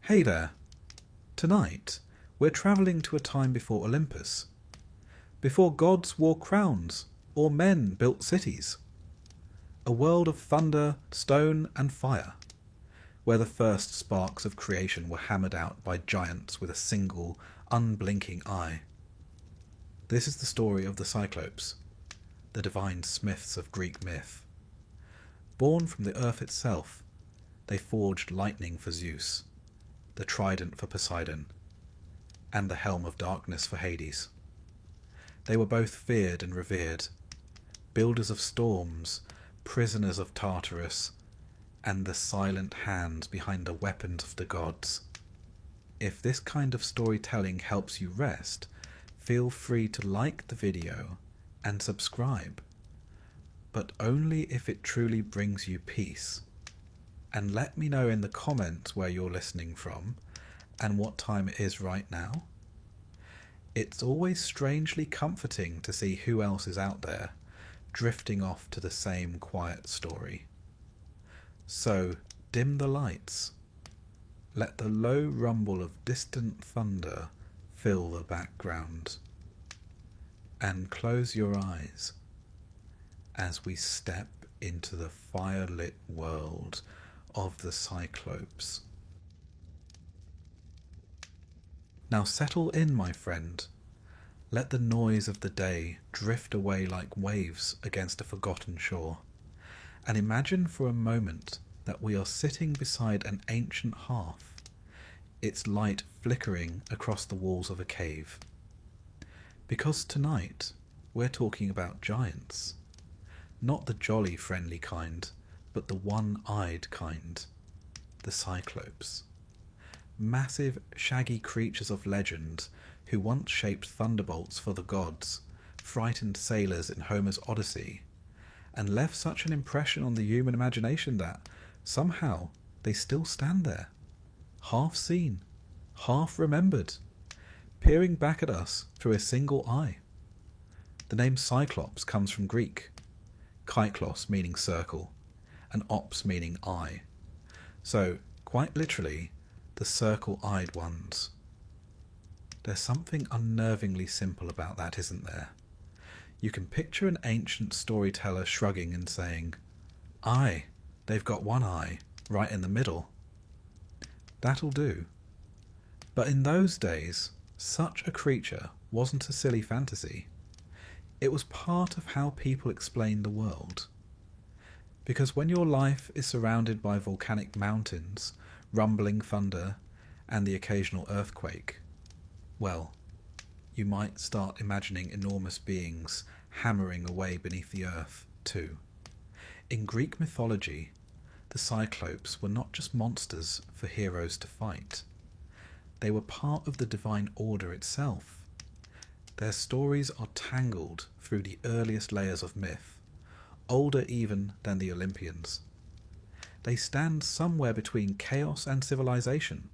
Hey there! Tonight, we're travelling to a time before Olympus, before gods wore crowns or men built cities. A world of thunder, stone and fire, where the first sparks of creation were hammered out by giants with a single, unblinking eye. This is the story of the Cyclopes, the divine smiths of Greek myth. Born from the earth itself, they forged lightning for Zeus, the trident for Poseidon, and the helm of darkness for Hades. They were both feared and revered, builders of storms, prisoners of Tartarus, and the silent hands behind the weapons of the gods. If this kind of storytelling helps you rest, feel free to like the video and subscribe, but only if it truly brings you peace. And let me know in the comments where you're listening from and what time it is right now. It's always strangely comforting to see who else is out there, drifting off to the same quiet story. So dim the lights. Let the low rumble of distant thunder fill the background. And close your eyes as we step into the firelit world of the Cyclopes. Now settle in, my friend. Let the noise of the day drift away like waves against a forgotten shore, and imagine for a moment that we are sitting beside an ancient hearth, its light flickering across the walls of a cave. Because tonight we're talking about giants, not the jolly friendly kind, but the one-eyed kind, the Cyclopes. Massive, shaggy creatures of legend who once shaped thunderbolts for the gods, frightened sailors in Homer's Odyssey, and left such an impression on the human imagination that, somehow, they still stand there, half seen, half remembered, peering back at us through a single eye. The name Cyclops comes from Greek, kyklos meaning circle, and ops meaning eye. So, quite literally, the circle-eyed ones. There's something unnervingly simple about that, isn't there? You can picture an ancient storyteller shrugging and saying, "Aye, they've got one eye, right in the middle." That'll do. But in those days, such a creature wasn't a silly fantasy. It was part of how people explained the world. Because when your life is surrounded by volcanic mountains, rumbling thunder, and the occasional earthquake, well, you might start imagining enormous beings hammering away beneath the earth, too. In Greek mythology, the Cyclopes were not just monsters for heroes to fight. They were part of the divine order itself. Their stories are tangled through the earliest layers of myth, older even than the Olympians. They stand somewhere between chaos and civilization,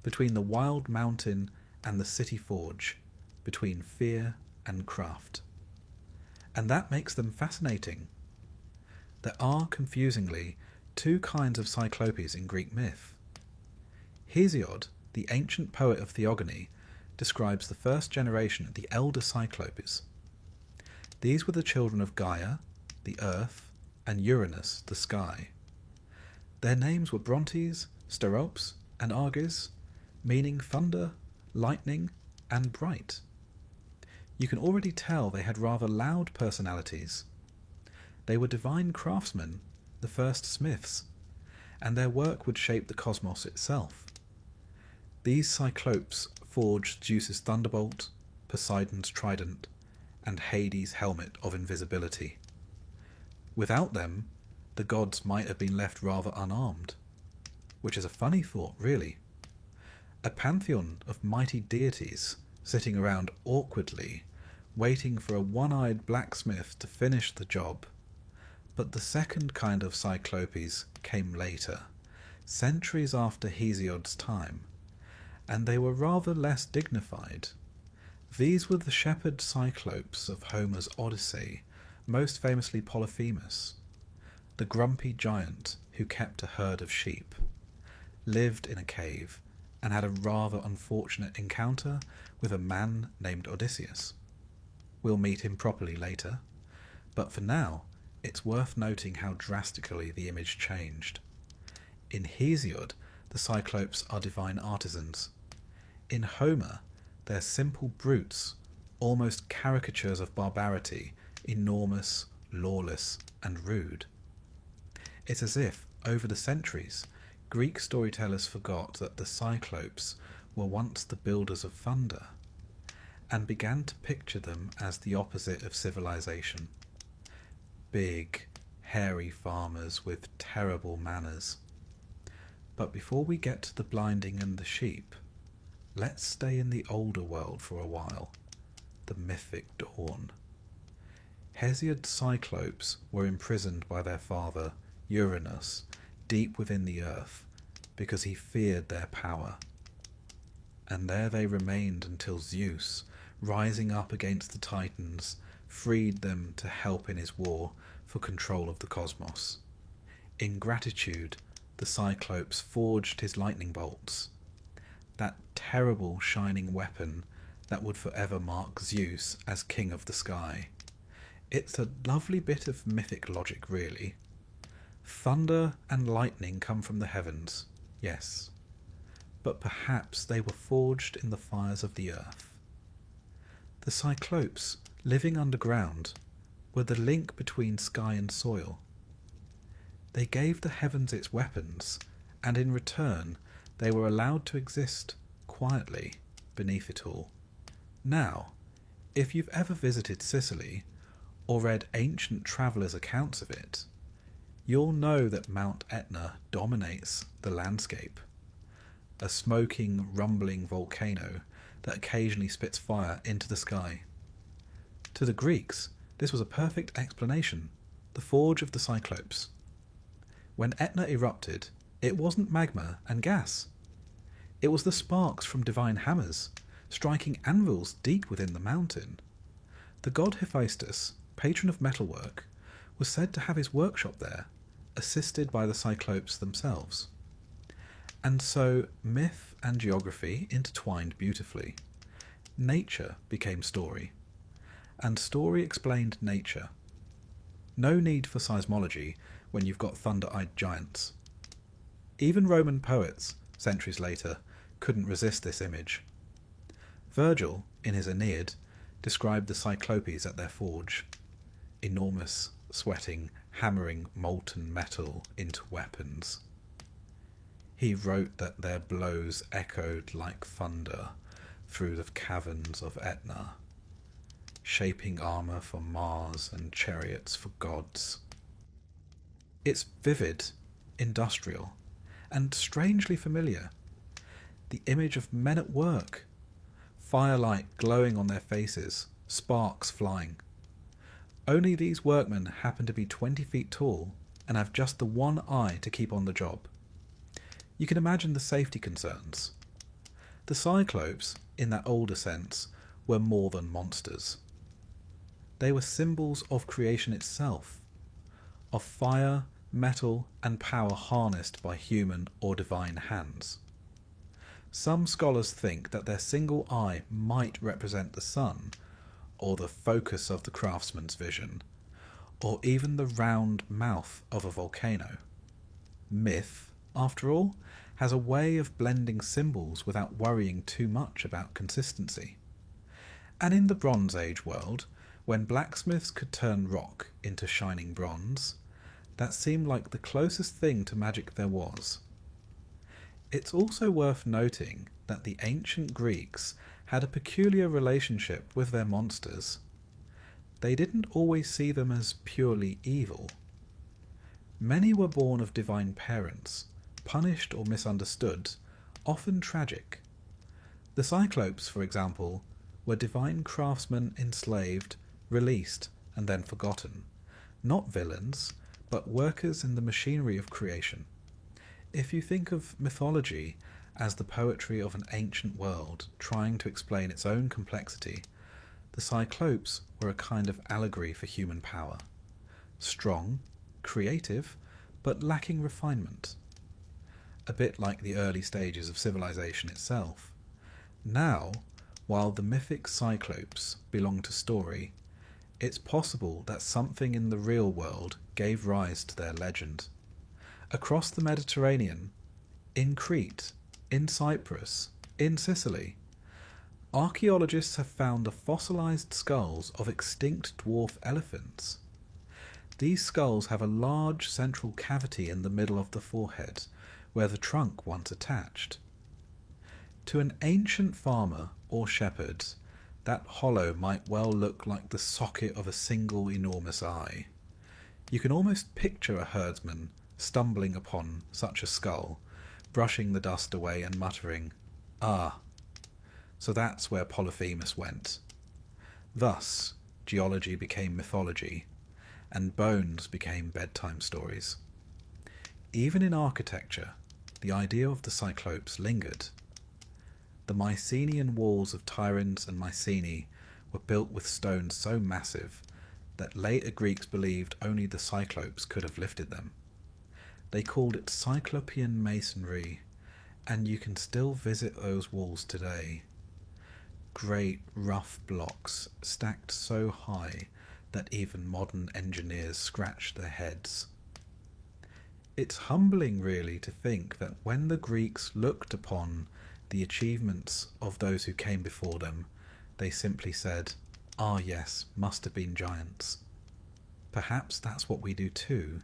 between the wild mountain and the city forge, between fear and craft. And that makes them fascinating. There are, confusingly, two kinds of Cyclopes in Greek myth. Hesiod, the ancient poet of theogony, describes the first generation of the elder Cyclopes. These were the children of Gaia, the earth, and Uranus, the sky. Their names were Brontes, Steropes, and Arges, meaning thunder, lightning, and bright. You can already tell they had rather loud personalities. They were divine craftsmen, the first smiths, and their work would shape the cosmos itself. These Cyclopes forged Zeus's thunderbolt, Poseidon's trident, and Hades' helmet of invisibility. Without them, the gods might have been left rather unarmed, which is a funny thought, really. A pantheon of mighty deities sitting around awkwardly, waiting for a one-eyed blacksmith to finish the job. But the second kind of Cyclopes came later, centuries after Hesiod's time, and they were rather less dignified. These were the shepherd Cyclopes of Homer's Odyssey, most famously Polyphemus, the grumpy giant who kept a herd of sheep, lived in a cave, and had a rather unfortunate encounter with a man named Odysseus. We'll meet him properly later, but for now, it's worth noting how drastically the image changed. In Hesiod, the Cyclopes are divine artisans. In Homer, they're simple brutes, almost caricatures of barbarity, enormous, lawless, and rude. It's as if, over the centuries, Greek storytellers forgot that the Cyclopes were once the builders of thunder, and began to picture them as the opposite of civilization. Big, hairy farmers with terrible manners. But before we get to the blinding and the sheep, let's stay in the older world for a while, the mythic dawn. Hesiod's Cyclopes were imprisoned by their father, Uranus, deep within the earth, because he feared their power. And there they remained until Zeus, rising up against the Titans, freed them to help in his war for control of the cosmos. In gratitude, the Cyclopes forged his lightning bolts, that terrible shining weapon that would forever mark Zeus as king of the sky. It's a lovely bit of mythic logic, really. Thunder and lightning come from the heavens, yes, but perhaps they were forged in the fires of the earth. The Cyclopes, living underground, were the link between sky and soil. They gave the heavens its weapons, and in return they were allowed to exist quietly beneath it all. Now, if you've ever visited Sicily, or read ancient travellers' accounts of it, you'll know that Mount Etna dominates the landscape, a smoking, rumbling volcano that occasionally spits fire into the sky. To the Greeks, this was a perfect explanation, the forge of the Cyclopes. When Etna erupted, it wasn't magma and gas. It was the sparks from divine hammers, striking anvils deep within the mountain. The god Hephaestus, patron of metalwork, was said to have his workshop there, assisted by the Cyclopes themselves. And so myth and geography intertwined beautifully. Nature became story, and story explained nature. No need for seismology when you've got thunder-eyed giants. Even Roman poets, centuries later, couldn't resist this image. Virgil, in his Aeneid, described the Cyclopes at their forge, enormous, sweating, hammering molten metal into weapons. He wrote that their blows echoed like thunder through the caverns of Etna, shaping armour for Mars and chariots for gods. It's vivid, industrial, and strangely familiar. The image of men at work, firelight glowing on their faces, sparks flying. Only these workmen happen to be 20 feet tall and have just the one eye to keep on the job. You can imagine the safety concerns. The Cyclopes, in that older sense, were more than monsters. They were symbols of creation itself, of fire, metal, and power harnessed by human or divine hands. Some scholars think that their single eye might represent the sun, or the focus of the craftsman's vision, or even the round mouth of a volcano. Myth, after all, has a way of blending symbols without worrying too much about consistency. And in the Bronze Age world, when blacksmiths could turn rock into shining bronze, that seemed like the closest thing to magic there was. It's also worth noting that the ancient Greeks had a peculiar relationship with their monsters. They didn't always see them as purely evil. Many were born of divine parents, punished or misunderstood, often tragic. The Cyclopes, for example, were divine craftsmen enslaved, released, and then forgotten. Not villains, but workers in the machinery of creation. If you think of mythology as the poetry of an ancient world trying to explain its own complexity, the Cyclopes were a kind of allegory for human power. Strong, creative, but lacking refinement. a bit like the early stages of civilization itself. Now, while the mythic Cyclopes belong to story, it's possible that something in the real world gave rise to their legend. Across the Mediterranean, in Crete, in Cyprus, in Sicily, archaeologists have found the fossilized skulls of extinct dwarf elephants. These skulls have a large central cavity in the middle of the forehead, where the trunk once attached. To an ancient farmer or shepherd, that hollow might well look like the socket of a single enormous eye. You can almost picture a herdsman stumbling upon such a skull, brushing the dust away and muttering, "Ah, so that's where Polyphemus went." Thus, geology became mythology, and bones became bedtime stories. Even in architecture, the idea of the Cyclopes lingered. The Mycenaean walls of Tiryns and Mycenae were built with stones so massive that later Greeks believed only the Cyclopes could have lifted them. They called it Cyclopean masonry, and you can still visit those walls today. Great rough blocks stacked so high that even modern engineers scratch their heads. It's humbling, really, to think that when the Greeks looked upon the achievements of those who came before them, they simply said, "Ah yes, must have been giants." Perhaps that's what we do too,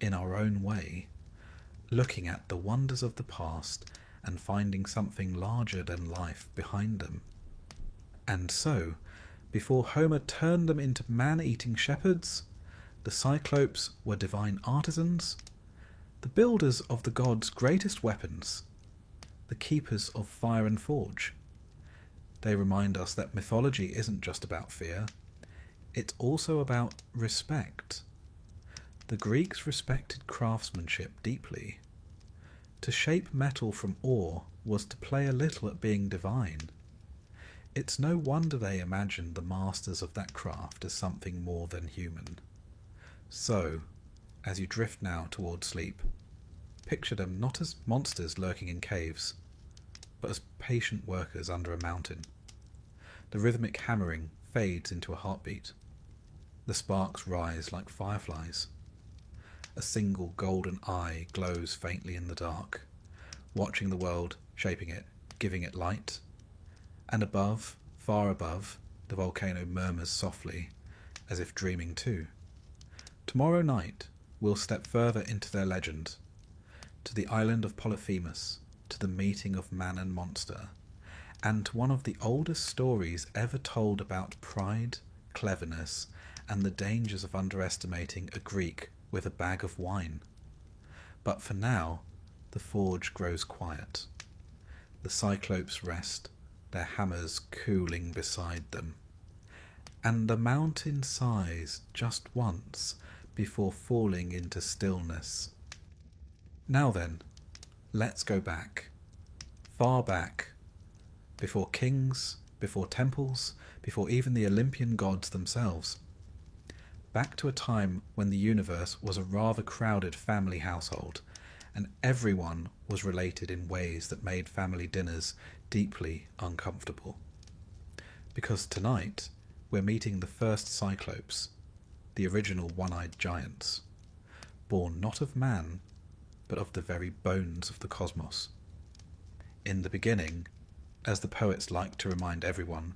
in our own way, looking at the wonders of the past and finding something larger than life behind them. And so, before Homer turned them into man-eating shepherds, the Cyclopes were divine artisans, the builders of the gods' greatest weapons, the keepers of fire and forge. They remind us that mythology isn't just about fear, it's also about respect. The Greeks respected craftsmanship deeply. To shape metal from ore was to play a little at being divine. It's no wonder they imagined the masters of that craft as something more than human. So, as you drift now toward sleep, picture them not as monsters lurking in caves, but as patient workers under a mountain. The rhythmic hammering fades into a heartbeat. The sparks rise like fireflies. A single golden eye glows faintly in the dark, watching the world, shaping it, giving it light. And above, far above, the volcano murmurs softly, as if dreaming too. Tomorrow night, we'll step further into their legend, to the island of Polyphemus, to the meeting of man and monster, and to one of the oldest stories ever told about pride, cleverness, and the dangers of underestimating a Greek with a bag of wine. But for now, the forge grows quiet. The Cyclopes rest, their hammers cooling beside them, and the mountain sighs just once before falling into stillness. Now then, let's go back, far back, before kings, before temples, before even the Olympian gods themselves. Back to a time when the universe was a rather crowded family household, and everyone was related in ways that made family dinners deeply uncomfortable. Because tonight, we're meeting the first Cyclopes, the original one-eyed giants, born not of man, but of the very bones of the cosmos. In the beginning, as the poets like to remind everyone,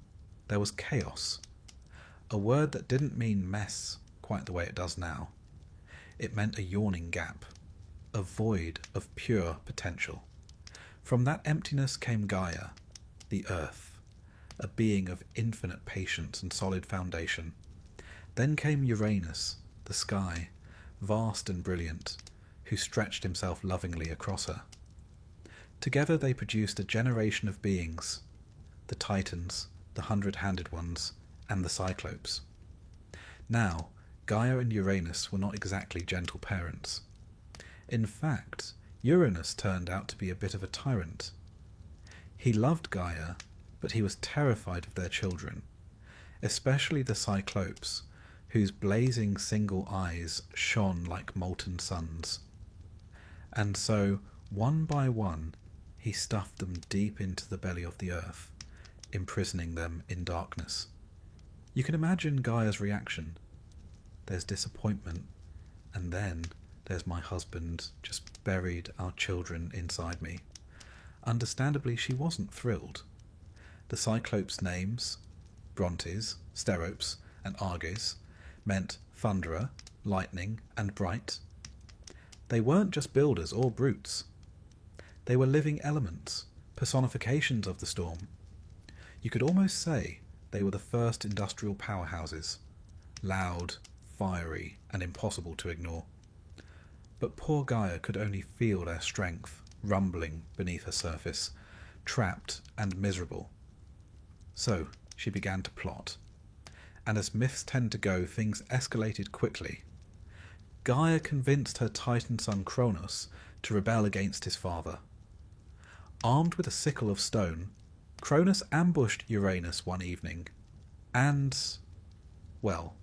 there was chaos, a word that didn't mean mess quite the way it does now. It meant a yawning gap, a void of pure potential. From that emptiness came Gaia, the earth, a being of infinite patience and solid foundation. Then came Uranus, the sky, vast and brilliant, who stretched himself lovingly across her. Together they produced a generation of beings, the Titans, the hundred-handed ones, and the Cyclopes. Now, Gaia and Uranus were not exactly gentle parents. In fact, Uranus turned out to be a bit of a tyrant. He loved Gaia, but he was terrified of their children, especially the Cyclopes, whose blazing single eyes shone like molten suns. And so, One by one, he stuffed them deep into the belly of the earth, imprisoning them in darkness. You can imagine Gaia's reaction. There's disappointment, and then there's my husband just buried our children inside me. Understandably, she wasn't thrilled. The Cyclopes' names, Brontes, Steropes, and Arges, meant thunderer, lightning, and bright. They weren't just builders or brutes. They were living elements, personifications of the storm. You could almost say they were the first industrial powerhouses, loud, fiery, and impossible to ignore. But poor Gaia could only feel their strength rumbling beneath her surface, trapped and miserable. So she began to plot. And as myths tend to go, things escalated quickly. Gaia convinced her Titan son Kronos to rebel against his father. Armed with a sickle of stone, Kronos ambushed Uranus one evening, and, well,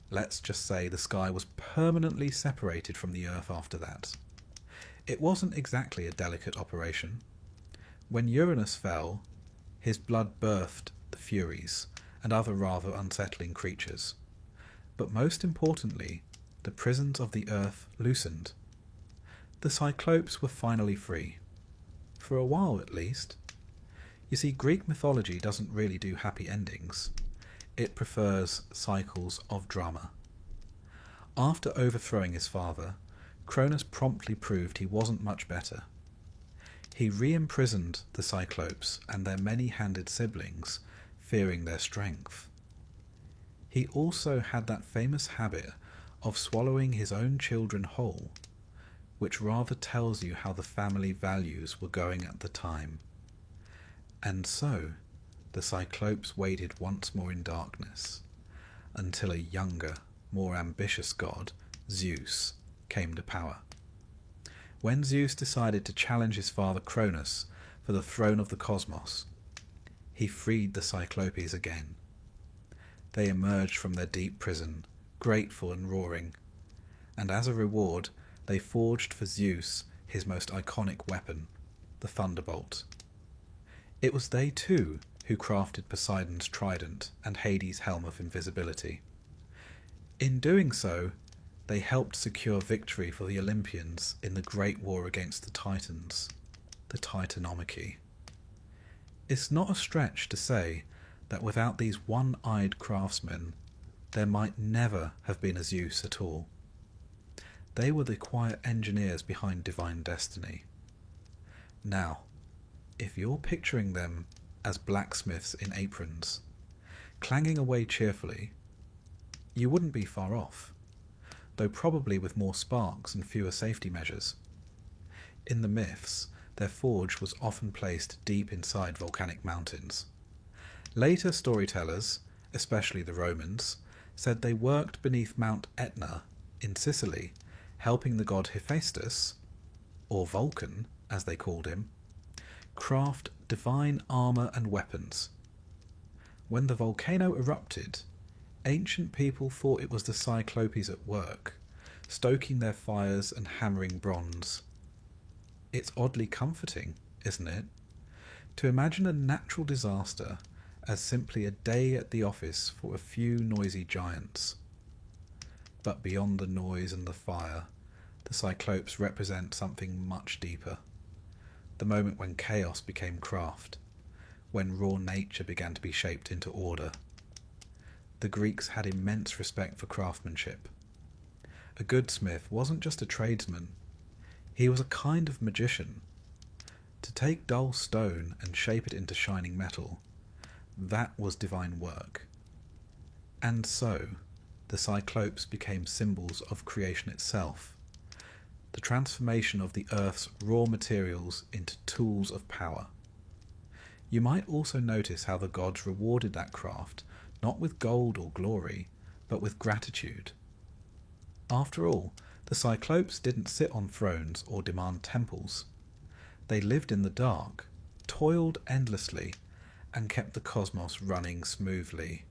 let's just say the sky was permanently separated from the earth after that. It wasn't exactly a delicate operation. When Uranus fell, his blood birthed the Furies and other rather unsettling creatures. But most importantly, the prisons of the earth loosened. The Cyclopes were finally free. For a while at least. You see, Greek mythology doesn't really do happy endings. It prefers cycles of drama. After overthrowing his father, Kronos promptly proved he wasn't much better. He re-imprisoned the Cyclopes and their many-handed siblings, fearing their strength. He also had that famous habit of swallowing his own children whole, which rather tells you how the family values were going at the time. And so, the Cyclopes waited once more in darkness, until a younger, more ambitious god, Zeus, came to power. When Zeus decided to challenge his father Cronus for the throne of the cosmos, he freed the Cyclopes again. They emerged from their deep prison, grateful and roaring, and as a reward they forged for Zeus his most iconic weapon, the thunderbolt. It was they too who crafted Poseidon's trident and Hades' helm of invisibility. In doing so, they helped secure victory for the Olympians in the great war against the Titans, the Titanomachy. It's not a stretch to say that without these one-eyed craftsmen, there might never have been a Zeus at all. They were the quiet engineers behind divine destiny. Now, if you're picturing them as blacksmiths in aprons, clanging away cheerfully, you wouldn't be far off, though probably with more sparks and fewer safety measures. In the myths, their forge was often placed deep inside volcanic mountains. Later storytellers, especially the Romans, said they worked beneath Mount Etna in Sicily, helping the god Hephaestus, or Vulcan as they called him, craft divine armour and weapons. When the volcano erupted, ancient people thought it was the Cyclopes at work, stoking their fires and hammering bronze. It's oddly comforting, isn't it, to imagine a natural disaster as simply a day at the office for a few noisy giants. But beyond the noise and the fire, the Cyclopes represent something much deeper. The moment when chaos became craft, when raw nature began to be shaped into order. The Greeks had immense respect for craftsmanship. A good smith wasn't just a tradesman, he was a kind of magician. To take dull stone and shape it into shining metal, that was divine work. And so, the Cyclopes became symbols of creation itself, the transformation of the earth's raw materials into tools of power. You might also notice how the gods rewarded that craft, not with gold or glory, but with gratitude. After all, the Cyclopes didn't sit on thrones or demand temples. They lived in the dark, toiled endlessly, and kept the cosmos running smoothly.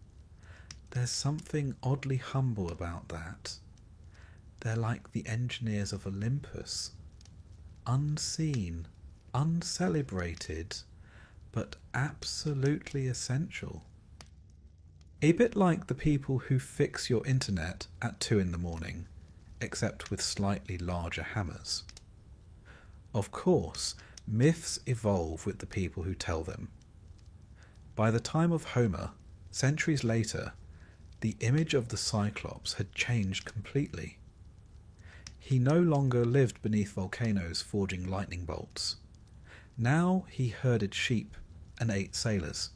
There's something oddly humble about that. They're like the engineers of Olympus. unseen, uncelebrated, but absolutely essential. A bit like the people who fix your internet at 2 in the morning, except with slightly larger hammers. Of course, myths evolve with the people who tell them. By the time of Homer, centuries later, the image of the Cyclops had changed completely. He no longer lived beneath volcanoes forging lightning bolts. Now he herded sheep and ate sailors.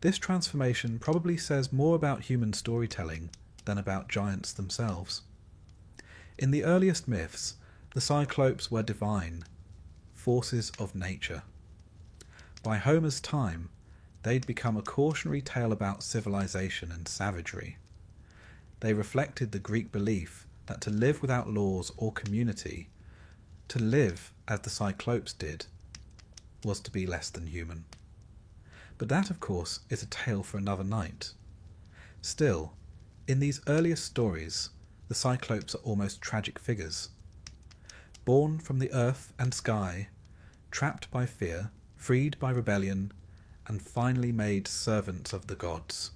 This transformation probably says more about human storytelling than about giants themselves. In the earliest myths, the Cyclopes were divine, forces of nature. By Homer's time, they'd become a cautionary tale about civilization and savagery. They reflected the Greek belief that to live without laws or community, to live as the Cyclopes did, was to be less than human. But that, of course, is a tale for another night. Still, in these earliest stories, the Cyclopes are almost tragic figures. Born from the earth and sky, trapped by fear, freed by rebellion, and finally made servants of the gods.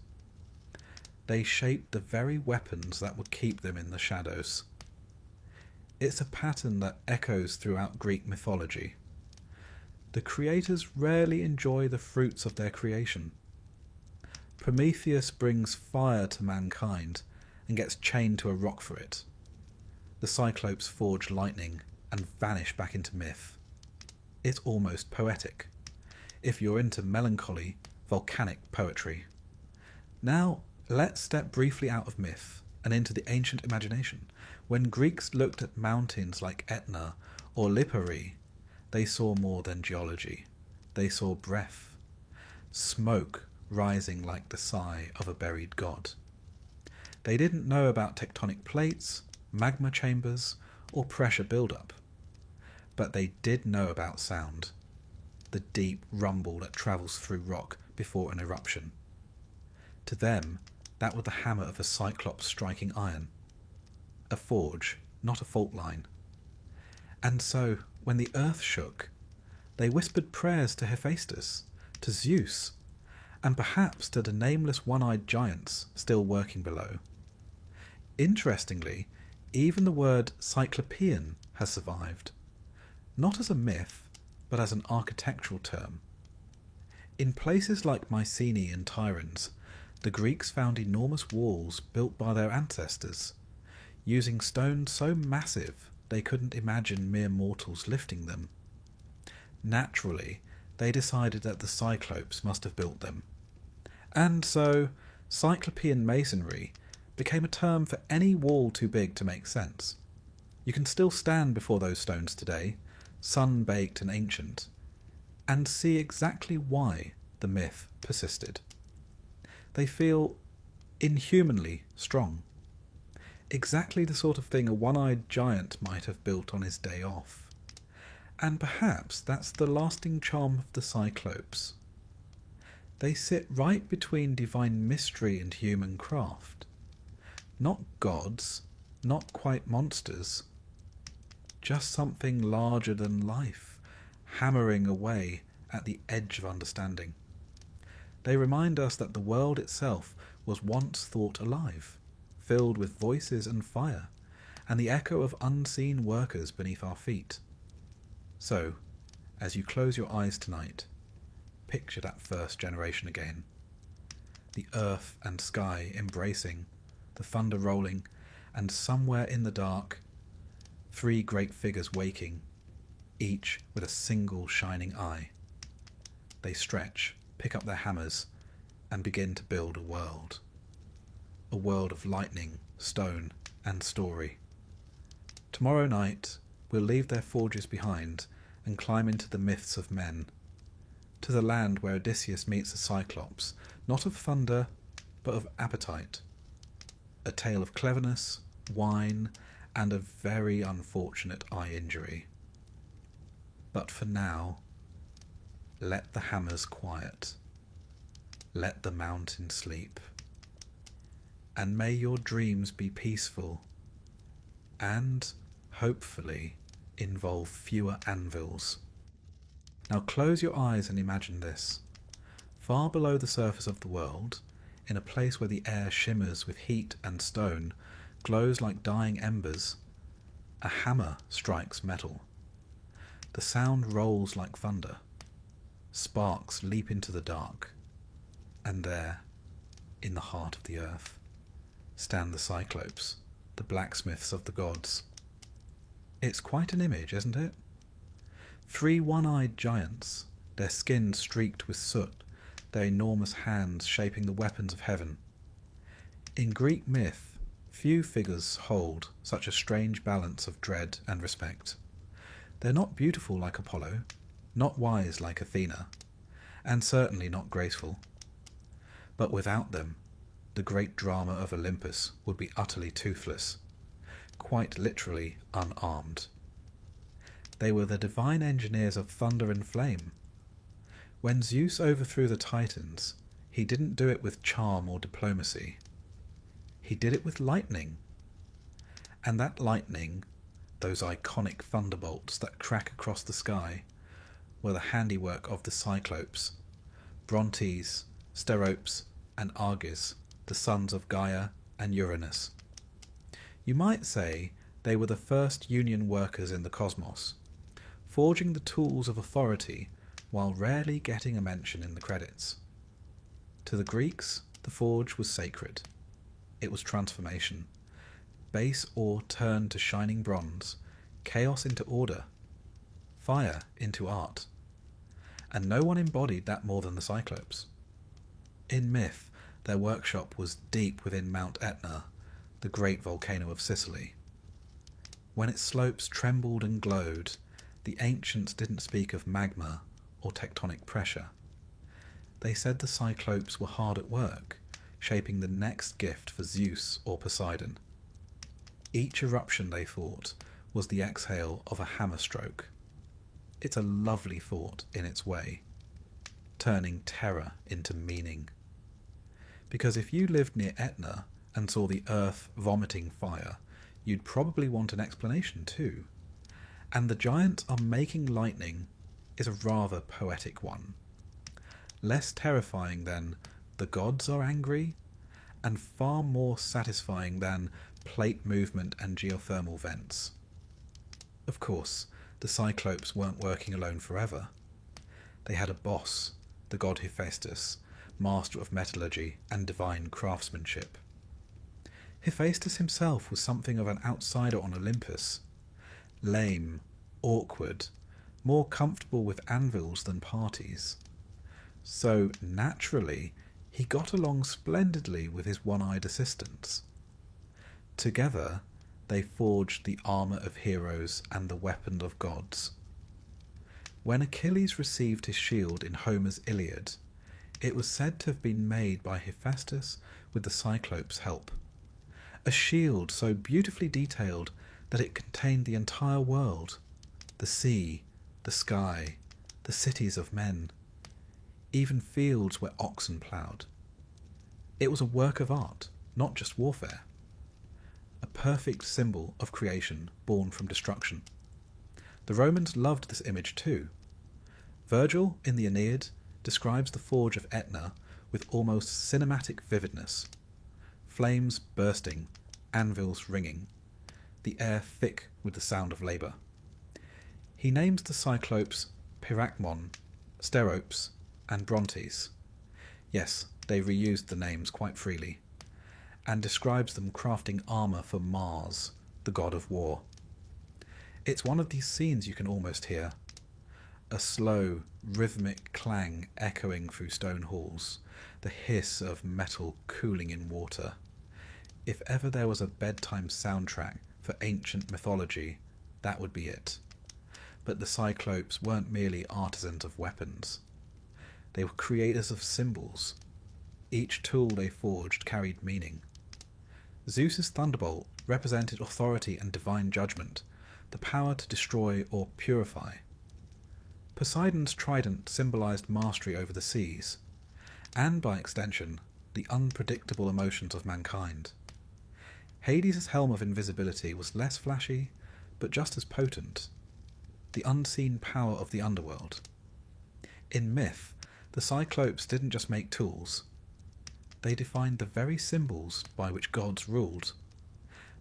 They shaped the very weapons that would keep them in the shadows. It's a pattern that echoes throughout Greek mythology. The creators rarely enjoy the fruits of their creation. Prometheus brings fire to mankind and gets chained to a rock for it. The Cyclopes forge lightning and vanish back into myth. It's almost poetic, if you're into melancholy, volcanic poetry. Now, let's step briefly out of myth and into the ancient imagination. When Greeks looked at mountains like Etna or Lipari, they saw more than geology. They saw breath, smoke rising like the sigh of a buried god. They didn't know about tectonic plates, magma chambers, or pressure buildup. But they did know about sound, the deep rumble that travels through rock before an eruption. To them, that was the hammer of a Cyclops striking iron. A forge, not a fault line. And so, when the earth shook, they whispered prayers to Hephaestus, to Zeus, and perhaps to the nameless one-eyed giants still working below. Interestingly, even the word Cyclopean has survived, not as a myth, but as an architectural term. In places like Mycenae and Tiryns, the Greeks found enormous walls built by their ancestors, using stones so massive they couldn't imagine mere mortals lifting them. Naturally, they decided that the Cyclopes must have built them. And so, Cyclopean masonry became a term for any wall too big to make sense. You can still stand before those stones today, sun-baked and ancient, and see exactly why the myth persisted. They feel inhumanly strong. Exactly the sort of thing a one-eyed giant might have built on his day off. And perhaps that's the lasting charm of the Cyclopes. They sit right between divine mystery and human craft. Not gods, not quite monsters. Just something larger than life, hammering away at the edge of understanding. They remind us that the world itself was once thought alive, filled with voices and fire, and the echo of unseen workers beneath our feet. So, as you close your eyes tonight, picture that first generation again. The earth and sky embracing, the thunder rolling, and somewhere in the dark, 3 great figures waking, each with a single shining eye. They stretch, pick up their hammers, and begin to build a world. A world of lightning, stone, and story. Tomorrow night, we'll leave their forges behind and climb into the myths of men, to the land where Odysseus meets the Cyclops, not of thunder, but of appetite. A tale of cleverness, wine, and a very unfortunate eye injury. But for now, let the hammers quiet. Let the mountain sleep. And may your dreams be peaceful and, hopefully, involve fewer anvils. Now close your eyes and imagine this. Far below the surface of the world, in a place where the air shimmers with heat and stone, glows like dying embers, a hammer strikes metal. The sound rolls like thunder. Sparks leap into the dark. And there, in the heart of the earth, stand the Cyclopes, the blacksmiths of the gods. It's quite an image, isn't it? 3 one-eyed giants, their skin streaked with soot, their enormous hands shaping the weapons of heaven. In Greek myth, few figures hold such a strange balance of dread and respect. They're not beautiful like Apollo, not wise like Athena, and certainly not graceful. But without them, the great drama of Olympus would be utterly toothless, quite literally unarmed. They were the divine engineers of thunder and flame. When Zeus overthrew the Titans, he didn't do it with charm or diplomacy. He did it with lightning. And that lightning, those iconic thunderbolts that crack across the sky, were the handiwork of the Cyclopes, Brontes, Steropes, and Arges, the sons of Gaia and Uranus. You might say they were the first union workers in the cosmos, forging the tools of authority while rarely getting a mention in the credits. To the Greeks, the forge was sacred. It was transformation. Base ore turned to shining bronze, chaos into order, fire into art. And no one embodied that more than the Cyclopes. In myth, their workshop was deep within Mount Etna, the great volcano of Sicily. When its slopes trembled and glowed, the ancients didn't speak of magma or tectonic pressure. They said the Cyclopes were hard at work, shaping the next gift for Zeus or Poseidon. Each eruption, they thought, was the exhale of a hammer stroke. It's a lovely thought in its way, turning terror into meaning. Because if you lived near Etna and saw the earth vomiting fire, you'd probably want an explanation too. And the giants are making lightning is a rather poetic one. Less terrifying than the gods are angry, and far more satisfying than plate movement and geothermal vents. Of course, the Cyclopes weren't working alone forever. They had a boss, the god Hephaestus, master of metallurgy and divine craftsmanship. Hephaestus himself was something of an outsider on Olympus. Lame, awkward, more comfortable with anvils than parties. So, naturally, he got along splendidly with his one-eyed assistants. Together, they forged the armour of heroes and the weapon of gods. When Achilles received his shield in Homer's Iliad, it was said to have been made by Hephaestus with the Cyclopes' help. A shield so beautifully detailed that it contained the entire world, the sea, the sky, the cities of men, even fields where oxen ploughed. It was a work of art, not just warfare. A perfect symbol of creation born from destruction. The Romans loved this image too. Virgil, in the Aeneid, describes the forge of Etna with almost cinematic vividness. Flames bursting, anvils ringing, the air thick with the sound of labour. He names the Cyclopes Pyracmon, Steropes, and Brontes. Yes, they reused the names quite freely, and describes them crafting armour for Mars, the god of war. It's one of these scenes you can almost hear. A slow, rhythmic clang echoing through stone halls, the hiss of metal cooling in water. If ever there was a bedtime soundtrack for ancient mythology, that would be it. But the Cyclopes weren't merely artisans of weapons. They were creators of symbols. Each tool they forged carried meaning. Zeus's thunderbolt represented authority and divine judgment, the power to destroy or purify. Poseidon's trident symbolized mastery over the seas, and by extension, the unpredictable emotions of mankind. Hades' helm of invisibility was less flashy, but just as potent. the unseen power of the underworld. In myth, the Cyclopes didn't just make tools. They defined the very symbols by which gods ruled.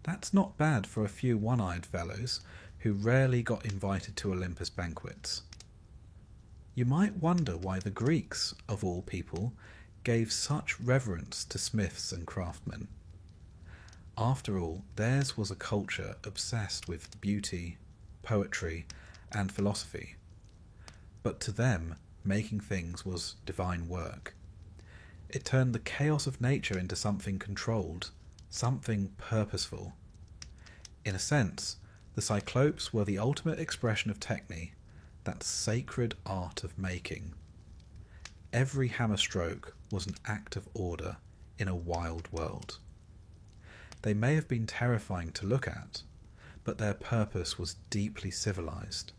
That's not bad for a few one-eyed fellows who rarely got invited to Olympus banquets. You might wonder why the Greeks, of all people, gave such reverence to smiths and craftsmen. After all, theirs was a culture obsessed with beauty, poetry, and philosophy. But to them, making things was divine work. It turned the chaos of nature into something controlled, something purposeful. In a sense, the Cyclopes were the ultimate expression of techne, that sacred art of making. Every hammer stroke was an act of order in a wild world. They may have been terrifying to look at, but their purpose was deeply civilized.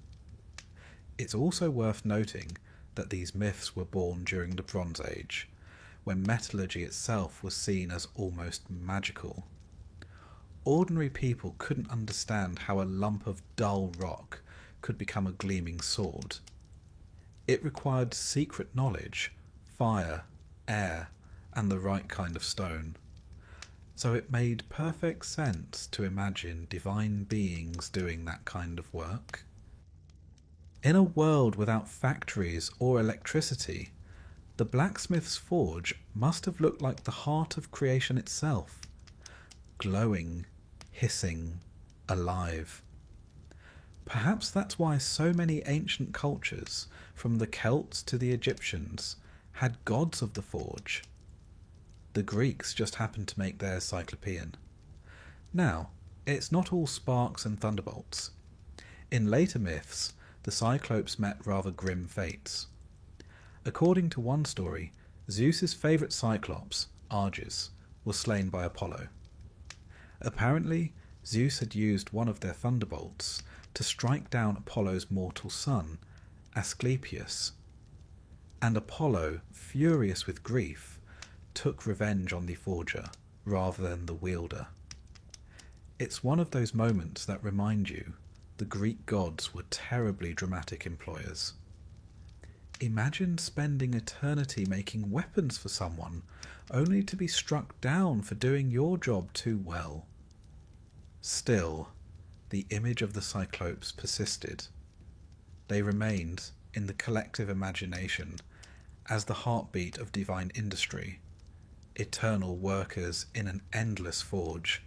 It's also worth noting that these myths were born during the Bronze Age, when metallurgy itself was seen as almost magical. Ordinary people couldn't understand how a lump of dull rock could become a gleaming sword. It required secret knowledge, fire, air, and the right kind of stone. So it made perfect sense to imagine divine beings doing that kind of work. In a world without factories or electricity, the blacksmith's forge must have looked like the heart of creation itself, glowing, hissing, alive. Perhaps that's why so many ancient cultures, from the Celts to the Egyptians, had gods of the forge. The Greeks just happened to make theirs Cyclopean. Now, it's not all sparks and thunderbolts. In later myths, the Cyclopes met rather grim fates. According to one story, Zeus's favourite Cyclops, Argus, was slain by Apollo. Apparently, Zeus had used one of their thunderbolts to strike down Apollo's mortal son, Asclepius. And Apollo, furious with grief, took revenge on the forger rather than the wielder. It's one of those moments that remind you the Greek gods were terribly dramatic employers. Imagine spending eternity making weapons for someone, only to be struck down for doing your job too well. Still, the image of the Cyclopes persisted. They remained, in the collective imagination, as the heartbeat of divine industry, eternal workers in an endless forge.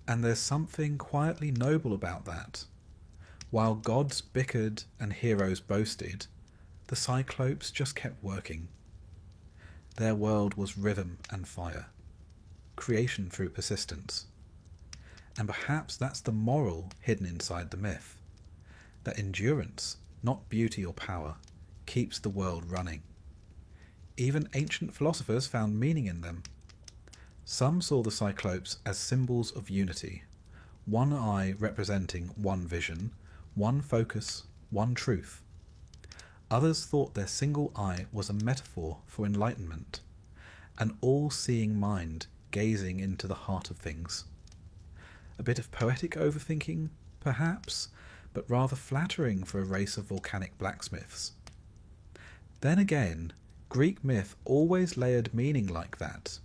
And there's something quietly noble about that. While gods bickered and heroes boasted, the Cyclopes just kept working. Their world was rhythm and fire, creation through persistence. And perhaps that's the moral hidden inside the myth, that endurance, not beauty or power, keeps the world running. Even ancient philosophers found meaning in them. Some saw the Cyclopes as symbols of unity, one eye representing one vision, one focus, one truth. Others thought their single eye was a metaphor for enlightenment, an all-seeing mind gazing into the heart of things. A bit of poetic overthinking, perhaps, but rather flattering for a race of volcanic blacksmiths. Then again, Greek myth always layered meaning like that.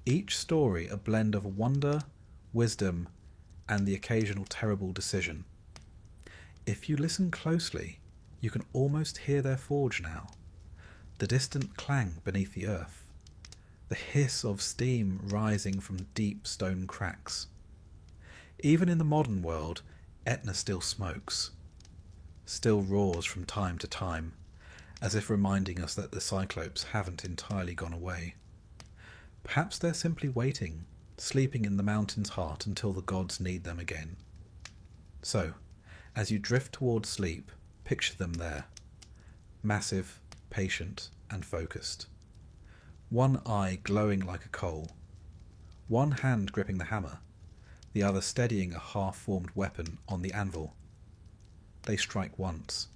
Each story a blend of wonder, wisdom, and the occasional terrible decision. If you listen closely, you can almost hear their forge now. The distant clang beneath the earth. The hiss of steam rising from deep stone cracks. Even in the modern world, Etna still smokes, still roars from time to time, as if reminding us that the Cyclopes haven't entirely gone away. Perhaps they're simply waiting, sleeping in the mountain's heart until the gods need them again. So, as you drift towards sleep, picture them there, massive, patient, and focused. One eye glowing like a coal, one hand gripping the hammer, the other steadying a half-formed weapon on the anvil. They strike once.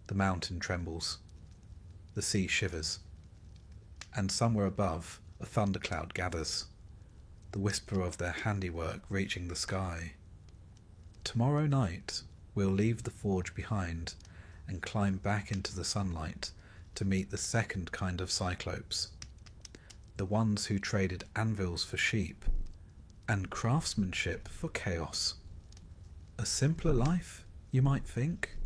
The mountain trembles. The sea shivers. And somewhere above, a thundercloud gathers, the whisper of their handiwork reaching the sky. Tomorrow night, we'll leave the forge behind and climb back into the sunlight to meet the second kind of Cyclopes, the ones who traded anvils for sheep and craftsmanship for chaos. A simpler life, you might think,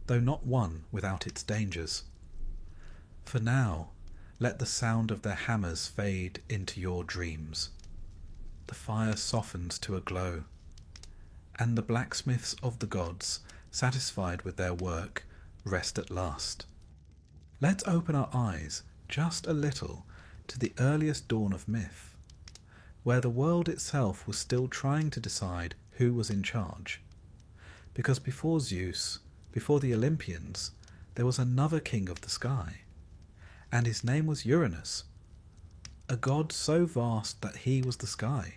though not one without its dangers. For now, let the sound of their hammers fade into your dreams. The fire softens to a glow, and the blacksmiths of the gods, satisfied with their work, rest at last. Let's open our eyes just a little to the earliest dawn of myth, where the world itself was still trying to decide who was in charge. Because before Zeus, before the Olympians, there was another king of the sky, and his name was Uranus, a god so vast that he was the sky,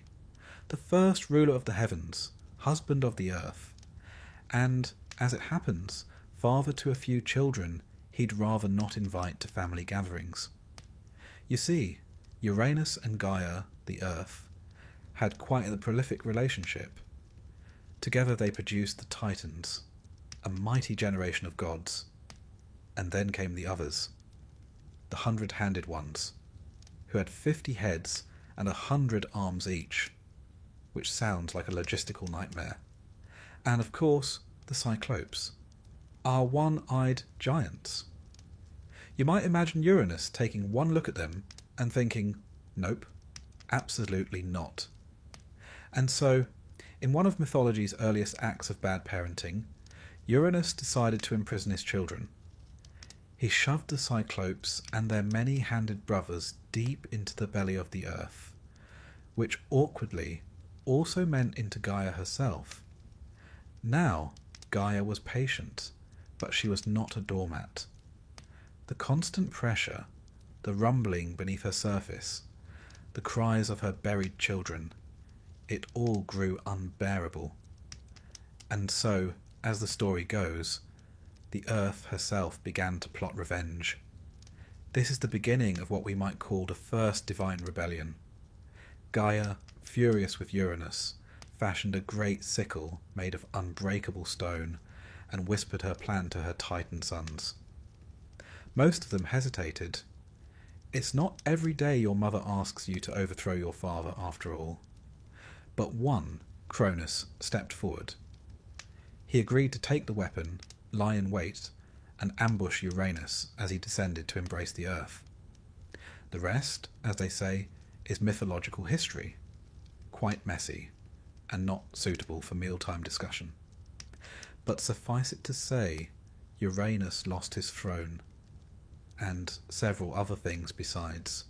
the first ruler of the heavens, husband of the earth, and, as it happens, father to a few children he'd rather not invite to family gatherings. You see, Uranus and Gaia, the earth, had quite a prolific relationship. Together they produced the Titans, a mighty generation of gods, and then came the others, the 100-handed ones, who had 50 heads and 100 arms each, which sounds like a logistical nightmare. And of course, the Cyclopes, our one-eyed giants. You might imagine Uranus taking one look at them and thinking, nope, absolutely not. And so, in one of mythology's earliest acts of bad parenting, Uranus decided to imprison his children. He shoved the Cyclopes and their many-handed brothers deep into the belly of the earth, which awkwardly also meant into Gaia herself. Now, Gaia was patient, but she was not a doormat. The constant pressure, the rumbling beneath her surface, the cries of her buried children, it all grew unbearable. And so, as the story goes, the earth herself began to plot revenge. This is the beginning of what we might call the first divine rebellion. Gaia, furious with Uranus, fashioned a great sickle made of unbreakable stone and whispered her plan to her Titan sons. Most of them hesitated. It's not every day your mother asks you to overthrow your father, after all. But one, Cronus, stepped forward. He agreed to take the weapon, lie in wait, and ambush Uranus as he descended to embrace the earth. The rest, as they say, is mythological history, quite messy, and not suitable for mealtime discussion. But suffice it to say, Uranus lost his throne, and several other things besides.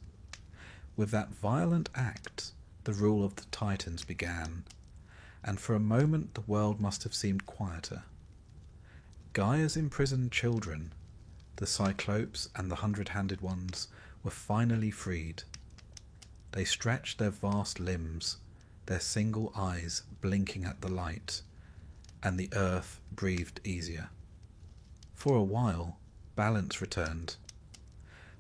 With that violent act, the rule of the Titans began, and for a moment the world must have seemed quieter. Gaia's imprisoned children, the Cyclopes and the 100-handed ones, were finally freed. They stretched their vast limbs, their single eyes blinking at the light, and the earth breathed easier. For a while, balance returned.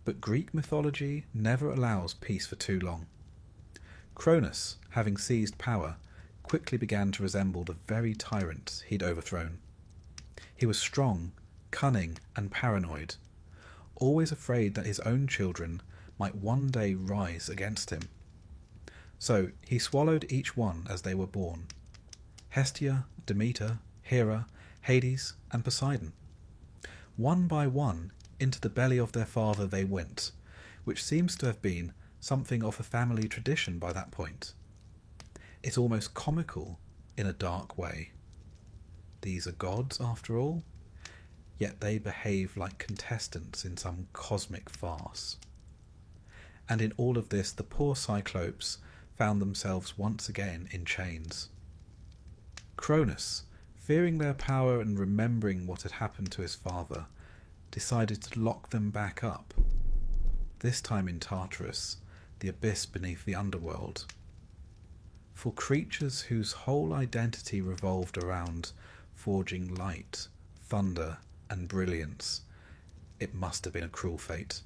But Greek mythology never allows peace for too long. Cronus, having seized power, quickly began to resemble the very tyrant he'd overthrown. He was strong, cunning, and paranoid, always afraid that his own children might one day rise against him. So he swallowed each one as they were born: Hestia, Demeter, Hera, Hades, and Poseidon. One by one, into the belly of their father they went, which seems to have been something of a family tradition by that point. It's almost comical in a dark way. These are gods, after all, yet they behave like contestants in some cosmic farce. And in all of this, the poor Cyclopes found themselves once again in chains. Cronus, fearing their power and remembering what had happened to his father, decided to lock them back up, this time in Tartarus, the abyss beneath the underworld. For creatures whose whole identity revolved around forging light, thunder, and brilliance, it must have been a cruel fate.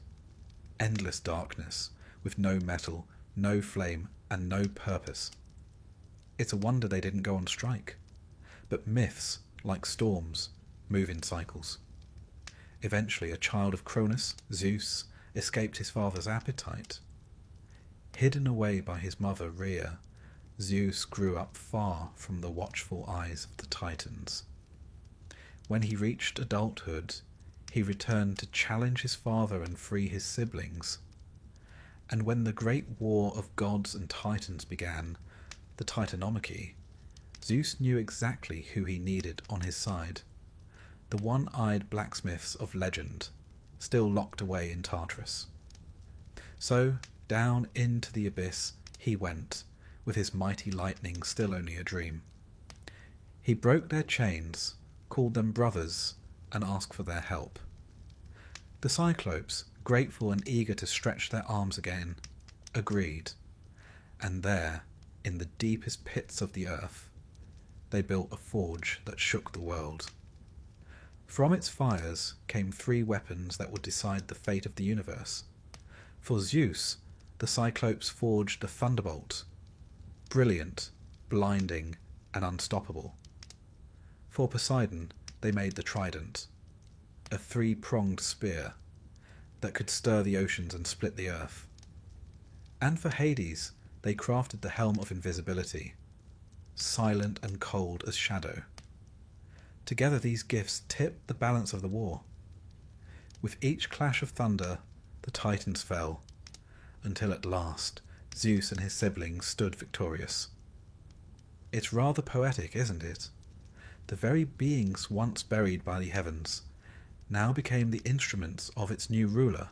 Endless darkness, with no metal, no flame, and no purpose. It's a wonder they didn't go on strike. But myths, like storms, move in cycles. Eventually, a child of Cronus, Zeus, escaped his father's appetite. Hidden away by his mother Rhea, Zeus grew up far from the watchful eyes of the Titans. When he reached adulthood, he returned to challenge his father and free his siblings. And when the great war of gods and Titans began, the Titanomachy, Zeus knew exactly who he needed on his side. The one-eyed blacksmiths of legend, still locked away in Tartarus. So, down into the abyss he went, with his mighty lightning still only a dream. He broke their chains, called them brothers, and asked for their help. The Cyclopes, grateful and eager to stretch their arms again, agreed, and there, in the deepest pits of the earth, they built a forge that shook the world. From its fires came 3 weapons that would decide the fate of the universe. For Zeus, the Cyclopes forged the thunderbolt, brilliant, blinding, and unstoppable. For Poseidon, they made the trident, a 3-pronged spear that could stir the oceans and split the earth. And for Hades, they crafted the helm of invisibility, silent and cold as shadow. Together these gifts tipped the balance of the war. With each clash of thunder, the Titans fell, until at last Zeus and his siblings stood victorious. It's rather poetic, isn't it? The very beings once buried by the heavens now became the instruments of its new ruler,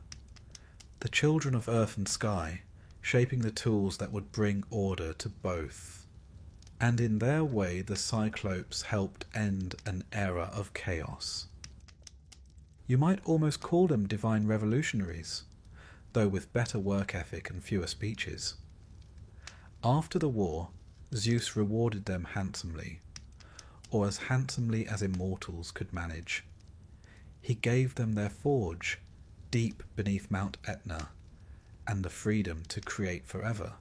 the children of earth and sky, shaping the tools that would bring order to both. And in their way the Cyclopes helped end an era of chaos. You might almost call them divine revolutionaries, though with better work ethic and fewer speeches. After the war, Zeus rewarded them handsomely, or as handsomely as immortals could manage. He gave them their forge, deep beneath Mount Etna, and the freedom to create forever.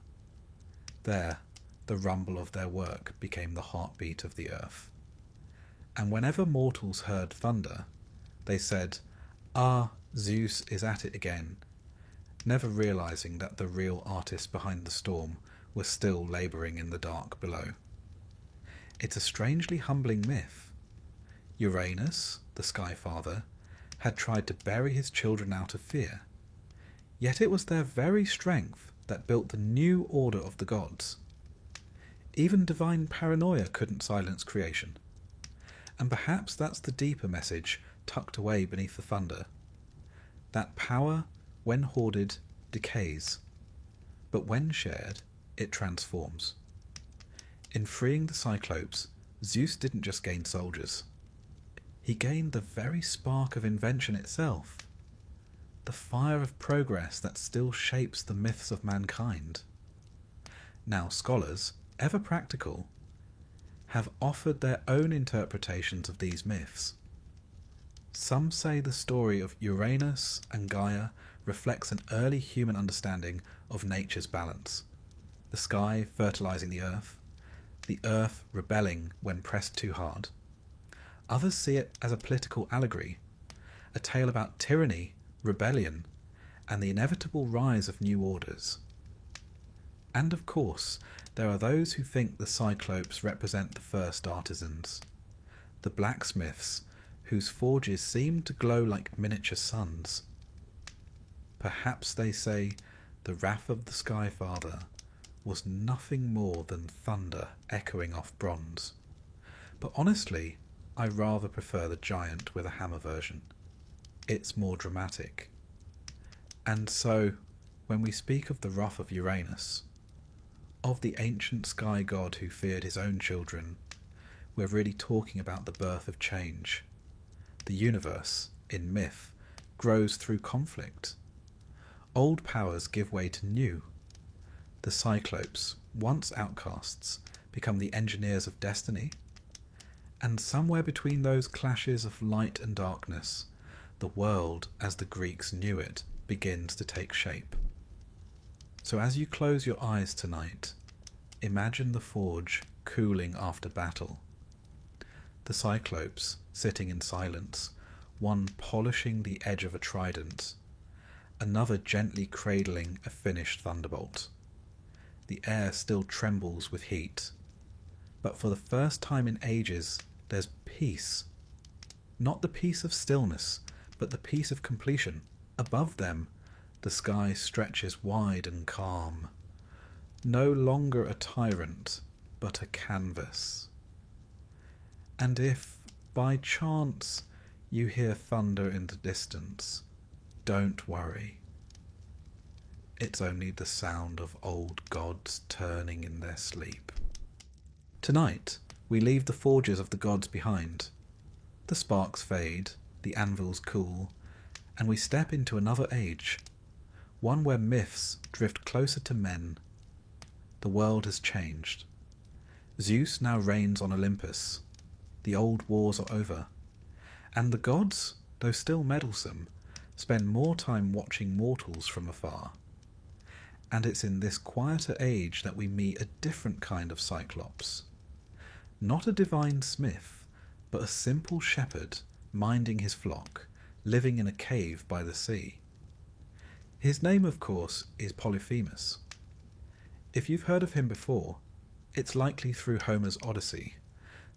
There, the rumble of their work became the heartbeat of the earth. And whenever mortals heard thunder, they said, "Ah, Zeus is at it again," never realizing that the real artist behind the storm was still labouring in the dark below. It's a strangely humbling myth. Uranus, the Sky Father, had tried to bury his children out of fear, yet it was their very strength that built the new order of the gods. Even divine paranoia couldn't silence creation. And perhaps that's the deeper message tucked away beneath the thunder. That power, when hoarded, decays, but when shared, it transforms. In freeing the Cyclopes, Zeus didn't just gain soldiers. He gained the very spark of invention itself, the fire of progress that still shapes the myths of mankind. Now scholars, ever practical, have offered their own interpretations of these myths. Some say the story of Uranus and Gaia reflects an early human understanding of nature's balance, the sky fertilizing the earth rebelling when pressed too hard. Others see it as a political allegory, a tale about tyranny, rebellion, and the inevitable rise of new orders. And of course, there are those who think the Cyclopes represent the first artisans, the blacksmiths whose forges seem to glow like miniature suns. Perhaps they say the wrath of the Sky Father was nothing more than thunder echoing off bronze. But honestly, I rather prefer the giant with a hammer version. It's more dramatic. And so, when we speak of the wrath of Uranus, of the ancient sky god who feared his own children, we're really talking about the birth of change. The universe, in myth, grows through conflict. Old powers give way to new. The Cyclopes, once outcasts, become the engineers of destiny. And somewhere between those clashes of light and darkness, the world, as the Greeks knew it, begins to take shape. So as you close your eyes tonight, imagine the forge cooling after battle. The the Cyclopes sitting in silence, one polishing the edge of a trident, another gently cradling a finished thunderbolt. The air still trembles with heat, but for the first time in ages there's peace. Not the peace of stillness, but the peace of completion. Above them, the sky stretches wide and calm. No longer a tyrant, but a canvas. And if, by chance, you hear thunder in the distance, don't worry. It's only the sound of old gods turning in their sleep. Tonight, we leave the forges of the gods behind. The sparks fade, the anvils cool, and we step into another age, one where myths drift closer to men. The world has changed. Zeus now reigns on Olympus. The old wars are over, and the gods, though still meddlesome, spend more time watching mortals from afar. And it's in this quieter age that we meet a different kind of Cyclops. Not a divine smith, but a simple shepherd minding his flock, living in a cave by the sea. His name, of course, is Polyphemus. If you've heard of him before, it's likely through Homer's Odyssey,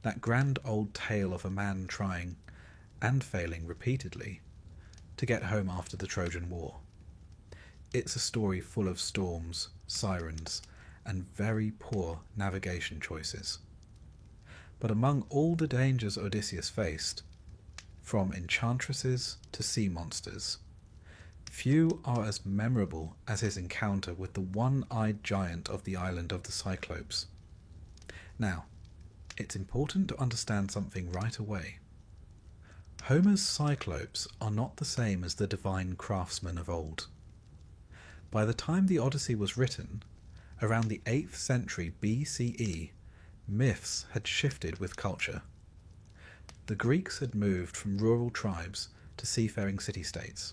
that grand old tale of a man trying, and failing repeatedly, to get home after the Trojan War. It's a story full of storms, sirens, and very poor navigation choices. But among all the dangers Odysseus faced, from enchantresses to sea monsters, few are as memorable as his encounter with the one-eyed giant of the island of the Cyclopes. Now, it's important to understand something right away. Homer's Cyclopes are not the same as the divine craftsmen of old. By the time the Odyssey was written, around the 8th century BCE, myths had shifted with culture. The Greeks had moved from rural tribes to seafaring city-states.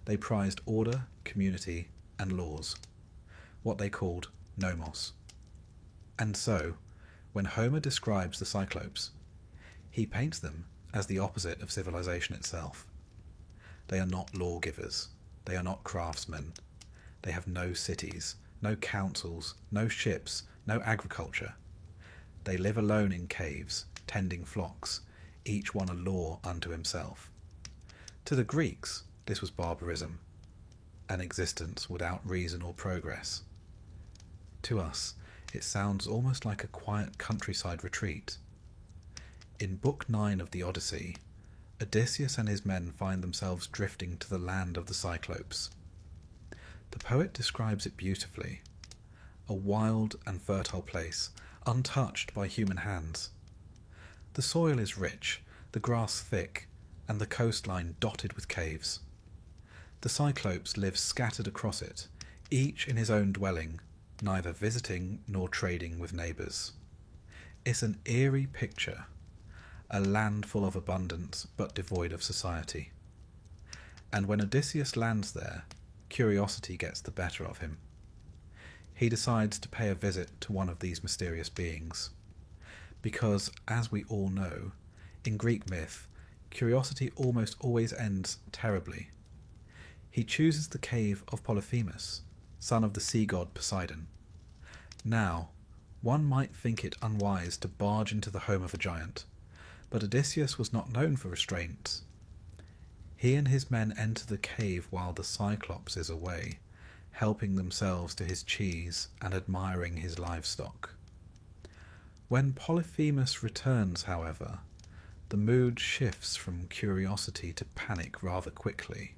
They prized order, community, and laws, what they called nomos. And so, when Homer describes the Cyclopes, he paints them as the opposite of civilization itself. They are not lawgivers, they are not craftsmen, they have no cities, no councils, no ships, no agriculture. They live alone in caves, tending flocks, each one a law unto himself. To the Greeks, this was barbarism, an existence without reason or progress. To us, it sounds almost like a quiet countryside retreat. In Book 9 of the Odyssey, Odysseus and his men find themselves drifting to the land of the Cyclopes. The poet describes it beautifully, a wild and fertile place, untouched by human hands. The soil is rich, the grass thick, and the coastline dotted with caves. The Cyclopes live scattered across it, each in his own dwelling, neither visiting nor trading with neighbours. It's an eerie picture, a land full of abundance but devoid of society. And when Odysseus lands there, curiosity gets the better of him. He decides to pay a visit to one of these mysterious beings. Because, as we all know, in Greek myth, curiosity almost always ends terribly. He chooses the cave of Polyphemus, son of the sea god Poseidon. Now, one might think it unwise to barge into the home of a giant, but Odysseus was not known for restraint. He and his men enter the cave while the Cyclops is away, helping themselves to his cheese and admiring his livestock. When Polyphemus returns, however, the mood shifts from curiosity to panic rather quickly.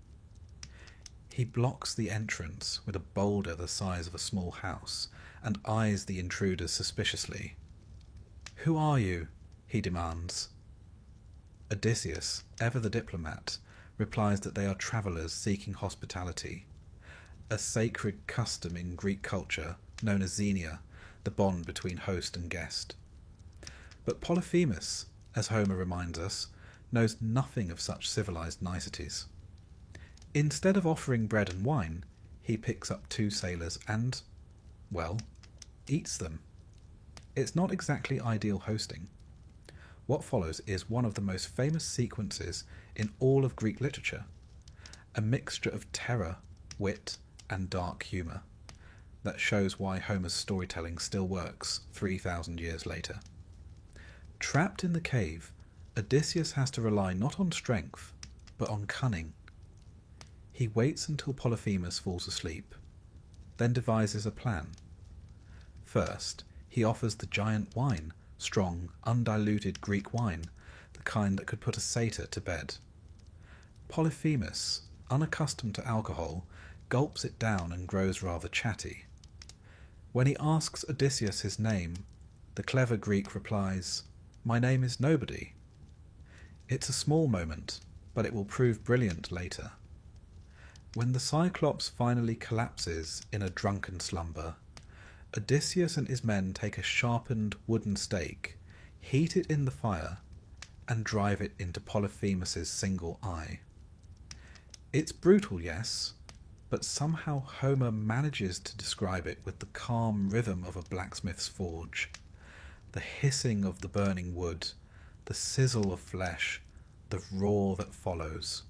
He blocks the entrance with a boulder the size of a small house and eyes the intruders suspiciously. "Who are you?" he demands. Odysseus, ever the diplomat, replies that they are travellers seeking hospitality, a sacred custom in Greek culture known as xenia, the bond between host and guest. But Polyphemus, as Homer reminds us, knows nothing of such civilized niceties. Instead of offering bread and wine, he picks up two sailors and, well, eats them. It's not exactly ideal hosting. What follows is one of the most famous sequences in all of Greek literature, a mixture of terror, wit, and dark humour that shows why Homer's storytelling still works 3,000 years later. Trapped in the cave, Odysseus has to rely not on strength, but on cunning. He waits until Polyphemus falls asleep, then devises a plan. First, he offers the giant wine, strong, undiluted Greek wine, the kind that could put a satyr to bed. Polyphemus, unaccustomed to alcohol, gulps it down and grows rather chatty. When he asks Odysseus his name, the clever Greek replies, "My name is Nobody." It's a small moment, but it will prove brilliant later. When the Cyclops finally collapses in a drunken slumber, Odysseus and his men take a sharpened wooden stake, heat it in the fire, and drive it into Polyphemus's single eye. It's brutal, yes, but somehow Homer manages to describe it with the calm rhythm of a blacksmith's forge. The hissing of the burning wood, the sizzle of flesh, the roar that follows.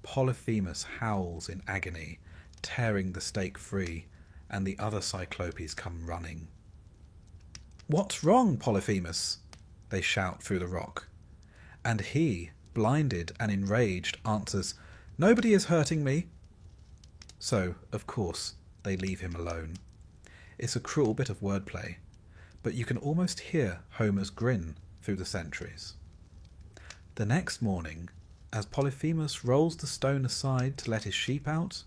Polyphemus howls in agony, tearing the stake free, and the other Cyclopes come running. "What's wrong, Polyphemus?" they shout through the rock. And he, blinded and enraged, answers, "Nobody is hurting me." So, of course, they leave him alone. It's a cruel bit of wordplay, but you can almost hear Homer's grin through the centuries. The next morning, as Polyphemus rolls the stone aside to let his sheep out,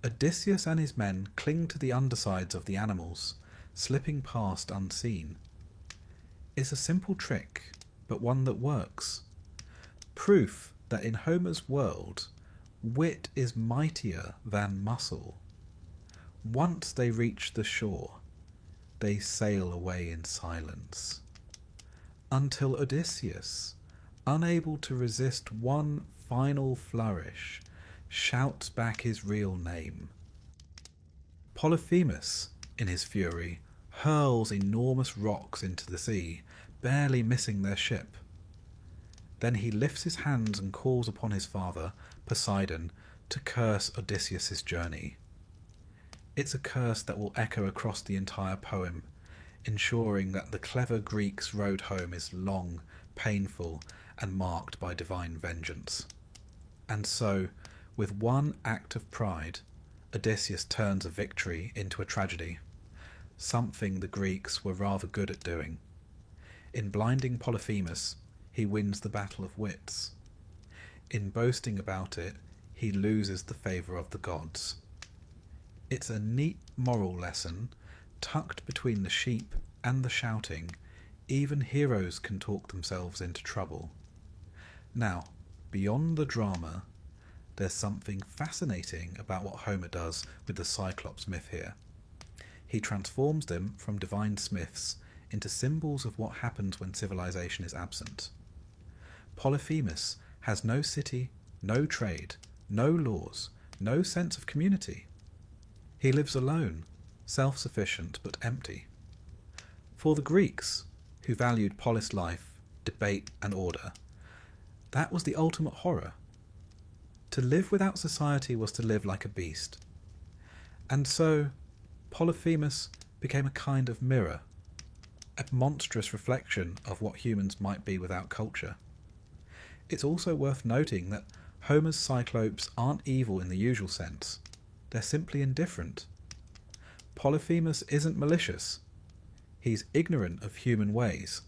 Odysseus and his men cling to the undersides of the animals, slipping past unseen. It's a simple trick, but one that works. Proof that in Homer's world, wit is mightier than muscle. Once they reach the shore, they sail away in silence. Until Odysseus, unable to resist one final flourish, shouts back his real name. Polyphemus, in his fury, hurls enormous rocks into the sea, barely missing their ship. Then he lifts his hands and calls upon his father, Poseidon, to curse Odysseus' journey. It's a curse that will echo across the entire poem, ensuring that the clever Greek's road home is long, painful, and marked by divine vengeance. And so, with one act of pride, Odysseus turns a victory into a tragedy, something the Greeks were rather good at doing. In blinding Polyphemus, he wins the battle of wits. In boasting about it, he loses the favour of the gods. It's a neat moral lesson, tucked between the sheep and the shouting. Even heroes can talk themselves into trouble. Now, beyond the drama, there's something fascinating about what Homer does with the Cyclops myth here. He transforms them from divine smiths into symbols of what happens when civilization is absent. Polyphemus has no city, no trade, no laws, no sense of community. He lives alone, self-sufficient but empty. For the Greeks, who valued polis life, debate and order, that was the ultimate horror. To live without society was to live like a beast. And so, Polyphemus became a kind of mirror, a monstrous reflection of what humans might be without culture. It's also worth noting that Homer's Cyclopes aren't evil in the usual sense. They're simply indifferent. Polyphemus isn't malicious. He's ignorant of human ways.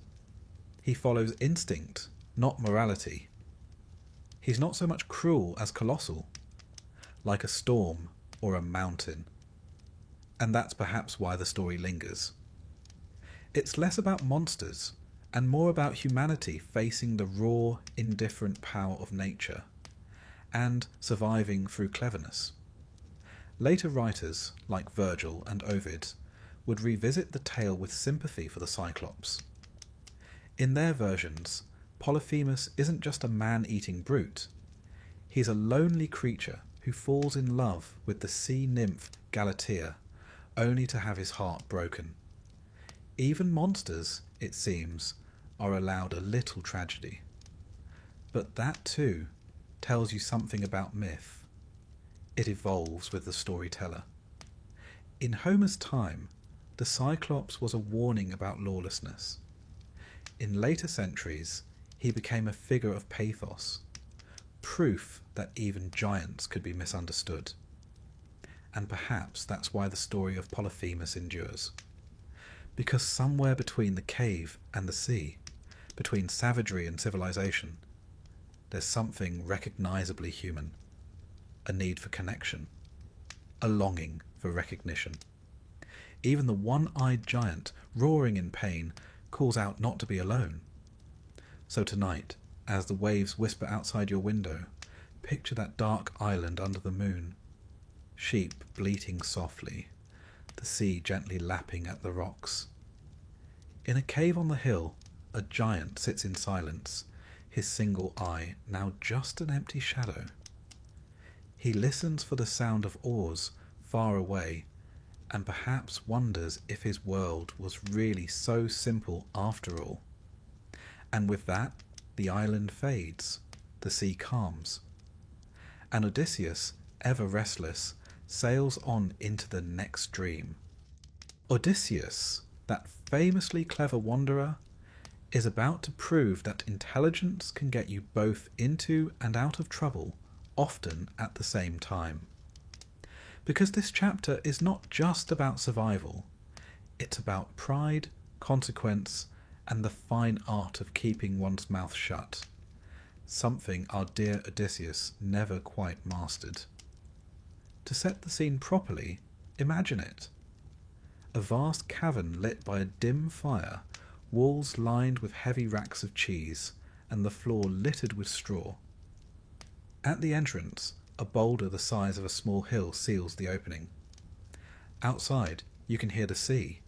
He follows instinct, not morality. He's not so much cruel as colossal, like a storm or a mountain. And that's perhaps why the story lingers. It's less about monsters and more about humanity facing the raw, indifferent power of nature and surviving through cleverness. Later writers, like Virgil and Ovid, would revisit the tale with sympathy for the Cyclops. In their versions, Polyphemus isn't just a man-eating brute. He's a lonely creature who falls in love with the sea nymph Galatea, only to have his heart broken. Even monsters, it seems, are allowed a little tragedy. But that too tells you something about myth. It evolves with the storyteller. In Homer's time, the Cyclops was a warning about lawlessness. In later centuries, he became a figure of pathos, proof that even giants could be misunderstood. And perhaps that's why the story of Polyphemus endures. Because somewhere between the cave and the sea, between savagery and civilization, there's something recognizably human, a need for connection, a longing for recognition. Even the one-eyed giant, roaring in pain, calls out not to be alone. So tonight, as the waves whisper outside your window, picture that dark island under the moon, sheep bleating softly, the sea gently lapping at the rocks. In a cave on the hill, a giant sits in silence, his single eye now just an empty shadow. He listens for the sound of oars far away, and perhaps wonders if his world was really so simple after all. And with that, the island fades, the sea calms, and Odysseus, ever restless, sails on into the next dream. Odysseus, that famously clever wanderer, is about to prove that intelligence can get you both into and out of trouble, often at the same time. Because this chapter is not just about survival, it's about pride, consequence, and the fine art of keeping one's mouth shut, something our dear Odysseus never quite mastered. To set the scene properly, imagine it. A vast cavern lit by a dim fire, walls lined with heavy racks of cheese, and the floor littered with straw. At the entrance, a boulder the size of a small hill seals the opening. Outside, you can hear the sea,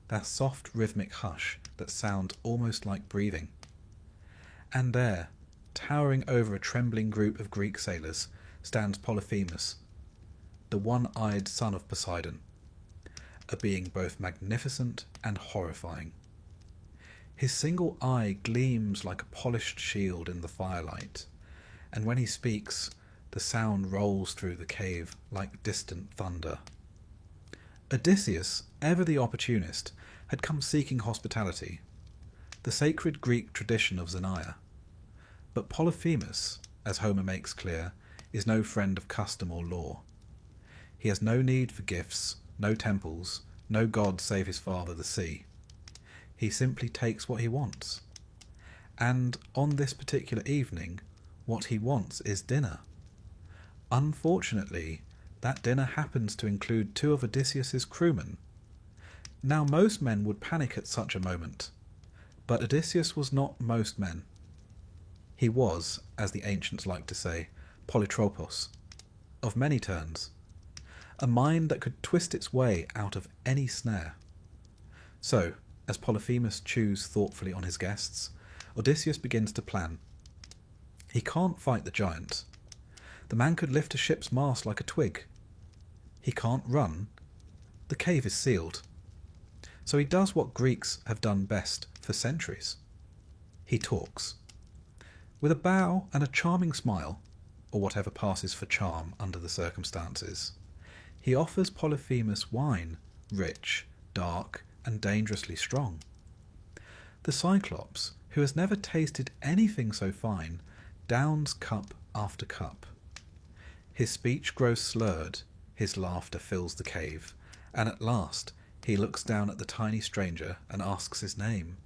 that soft rhythmic hush that sounds almost like breathing. And there, towering over a trembling group of Greek sailors, stands Polyphemus, the one-eyed son of Poseidon, a being both magnificent and horrifying. His single eye gleams like a polished shield in the firelight, and when he speaks, the sound rolls through the cave like distant thunder. Odysseus, ever the opportunist, had come seeking hospitality, the sacred Greek tradition of Xenia. But Polyphemus, as Homer makes clear, is no friend of custom or law. He has no need for gifts, no temples, no god save his father the sea. He simply takes what he wants. And on this particular evening, what he wants is dinner. Unfortunately, that dinner happens to include two of Odysseus's crewmen. Now most men would panic at such a moment, but Odysseus was not most men. He was, as the ancients like to say, polytropos, of many turns, a mind that could twist its way out of any snare. So, as Polyphemus chews thoughtfully on his guests, Odysseus begins to plan. He can't fight the giant. The man could lift a ship's mast like a twig. He can't run. The cave is sealed. So he does what Greeks have done best for centuries. He talks. With a bow and a charming smile, or whatever passes for charm under the circumstances, he offers Polyphemus wine, rich, dark, and dangerously strong. The Cyclops, who has never tasted anything so fine, downs cup after cup. His speech grows slurred, his laughter fills the cave, and at last he looks down at the tiny stranger and asks his name.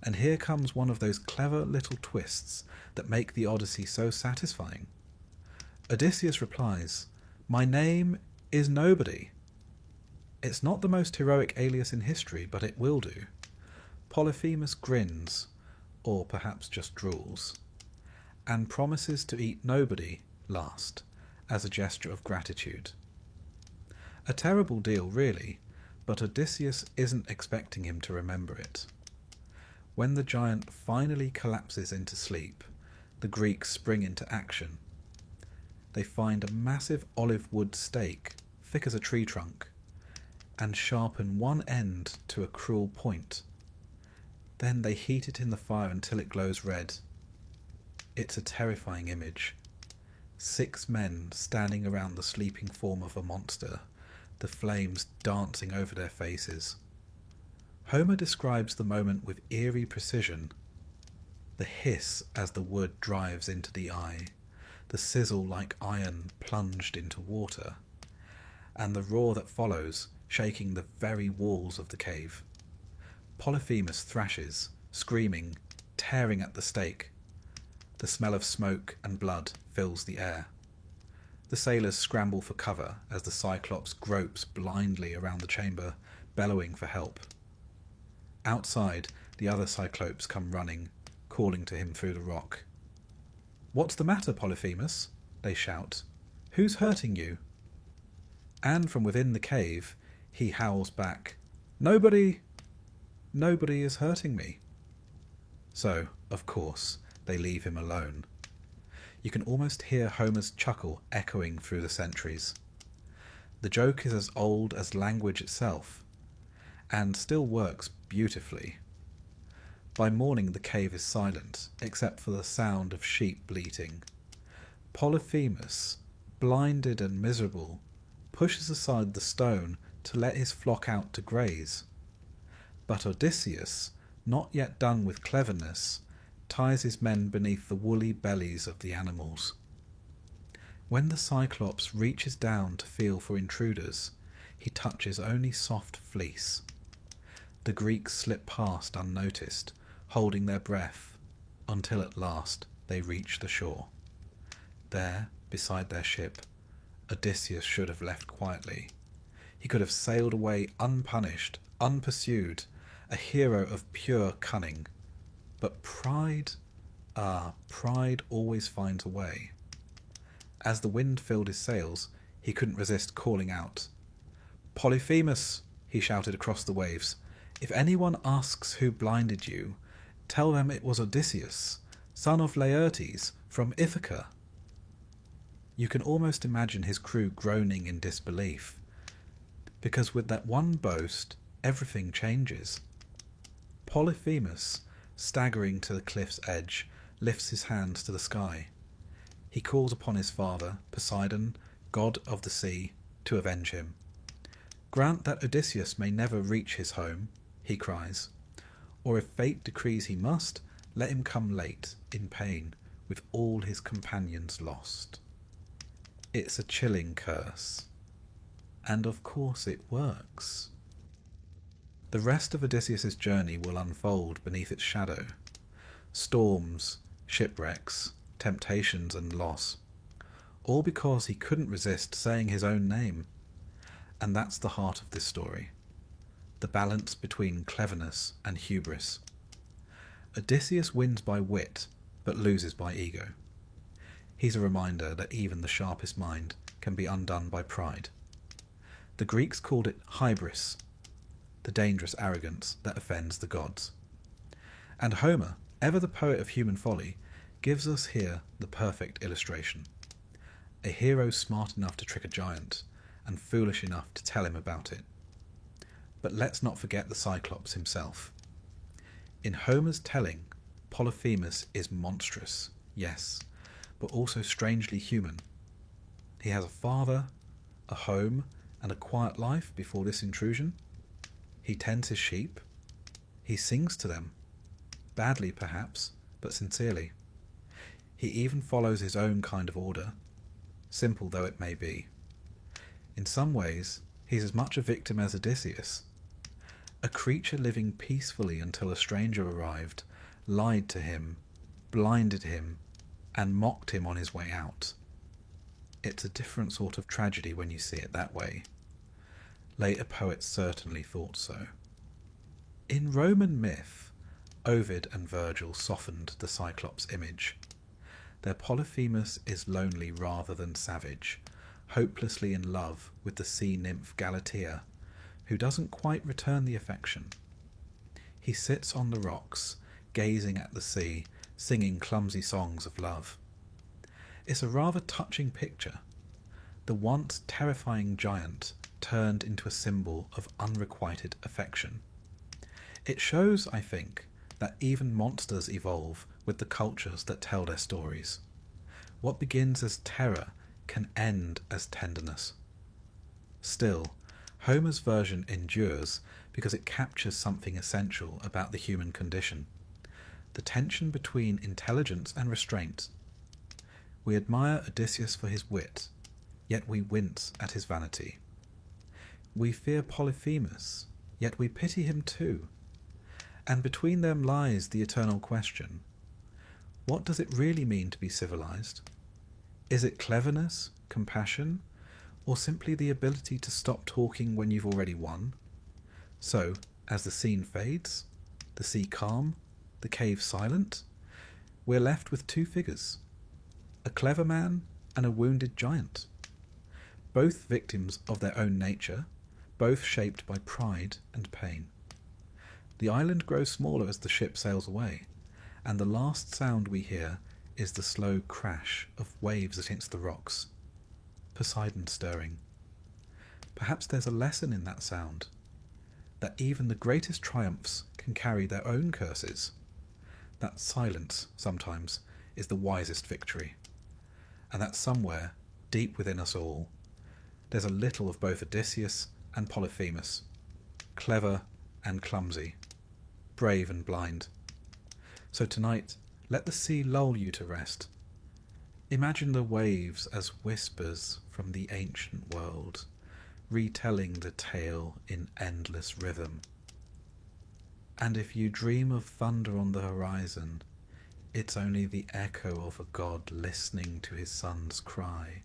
And here comes one of those clever little twists that make the Odyssey so satisfying. Odysseus replies, "My name is Nobody." It's not the most heroic alias in history, but it will do. Polyphemus grins, or perhaps just drools, and promises to eat Nobody last, as a gesture of gratitude. A terrible deal, really, but Odysseus isn't expecting him to remember it. When the giant finally collapses into sleep, the Greeks spring into action. They find a massive olive wood stake, thick as a tree trunk, and sharpen one end to a cruel point. Then they heat it in the fire until it glows red. It's a terrifying image. 6 men standing around the sleeping form of a monster, the flames dancing over their faces. Homer describes the moment with eerie precision. The hiss as the wood drives into the eye, the sizzle like iron plunged into water, and the roar that follows, shaking the very walls of the cave. Polyphemus thrashes, screaming, tearing at the stake. The smell of smoke and blood fills the air. The sailors scramble for cover as the Cyclops gropes blindly around the chamber, bellowing for help. Outside, the other Cyclopes come running, calling to him through the rock. "What's the matter, Polyphemus?" they shout. "Who's hurting you?" And from within the cave, he howls back, Nobody is hurting me." So, of course, they leave him alone. You can almost hear Homer's chuckle echoing through the centuries. The joke is as old as language itself, and still works beautifully. By morning the cave is silent, except for the sound of sheep bleating. Polyphemus, blinded and miserable, pushes aside the stone to let his flock out to graze. But Odysseus, not yet done with cleverness, ties his men beneath the woolly bellies of the animals. When the Cyclops reaches down to feel for intruders, he touches only soft fleece. The Greeks slip past unnoticed, holding their breath, until at last they reach the shore. There, beside their ship, Odysseus should have left quietly. He could have sailed away unpunished, unpursued, a hero of pure cunning. But pride always finds a way. As the wind filled his sails, he couldn't resist calling out. "Polyphemus," he shouted across the waves, "if anyone asks who blinded you, tell them it was Odysseus, son of Laertes, from Ithaca." You can almost imagine his crew groaning in disbelief, because with that one boast, everything changes. Polyphemus, staggering to the cliff's edge, lifts his hands to the sky. He calls upon his father, Poseidon, god of the sea, to avenge him. "Grant that Odysseus may never reach his home," he cries, "or if fate decrees he must, let him come late, in pain, with all his companions lost." It's a chilling curse. And of course it works. The rest of Odysseus' journey will unfold beneath its shadow. Storms, shipwrecks, temptations and loss. All because he couldn't resist saying his own name. And that's the heart of this story. The balance between cleverness and hubris. Odysseus wins by wit, but loses by ego. He's a reminder that even the sharpest mind can be undone by pride. The Greeks called it hybris, the dangerous arrogance that offends the gods. And Homer, ever the poet of human folly, gives us here the perfect illustration. A hero smart enough to trick a giant, and foolish enough to tell him about it. But let's not forget the Cyclops himself. In Homer's telling, Polyphemus is monstrous, yes, but also strangely human. He has a father, a home, and a quiet life before this intrusion. He tends his sheep. He sings to them, badly perhaps, but sincerely. He even follows his own kind of order, simple though it may be. In some ways, he's as much a victim as Odysseus, a creature living peacefully until a stranger arrived, lied to him, blinded him, and mocked him on his way out. It's a different sort of tragedy when you see it that way. Later poets certainly thought so. In Roman myth, Ovid and Virgil softened the Cyclops image. Their Polyphemus is lonely rather than savage, hopelessly in love with the sea nymph Galatea, who doesn't quite return the affection. He sits on the rocks, gazing at the sea, singing clumsy songs of love. It's a rather touching picture. The once terrifying giant turned into a symbol of unrequited affection. It shows, I think, that even monsters evolve with the cultures that tell their stories. What begins as terror can end as tenderness. Still, Homer's version endures because it captures something essential about the human condition: the tension between intelligence and restraint. We admire Odysseus for his wit, yet we wince at his vanity. We fear Polyphemus, yet we pity him too. And between them lies the eternal question: what does it really mean to be civilized? Is it cleverness, compassion, or simply the ability to stop talking when you've already won? So, as the scene fades, the sea calm, the cave silent, we're left with two figures: a clever man and a wounded giant. Both victims of their own nature, both shaped by pride and pain. The island grows smaller as the ship sails away, and the last sound we hear is the slow crash of waves against the rocks, Poseidon stirring. Perhaps there's a lesson in that sound, that even the greatest triumphs can carry their own curses, that silence sometimes is the wisest victory, and that somewhere, deep within us all, there's a little of both Odysseus and Polyphemus, clever and clumsy, brave and blind. So tonight, let the sea lull you to rest. Imagine the waves as whispers from the ancient world, retelling the tale in endless rhythm. And if you dream of thunder on the horizon, it's only the echo of a god listening to his son's cry,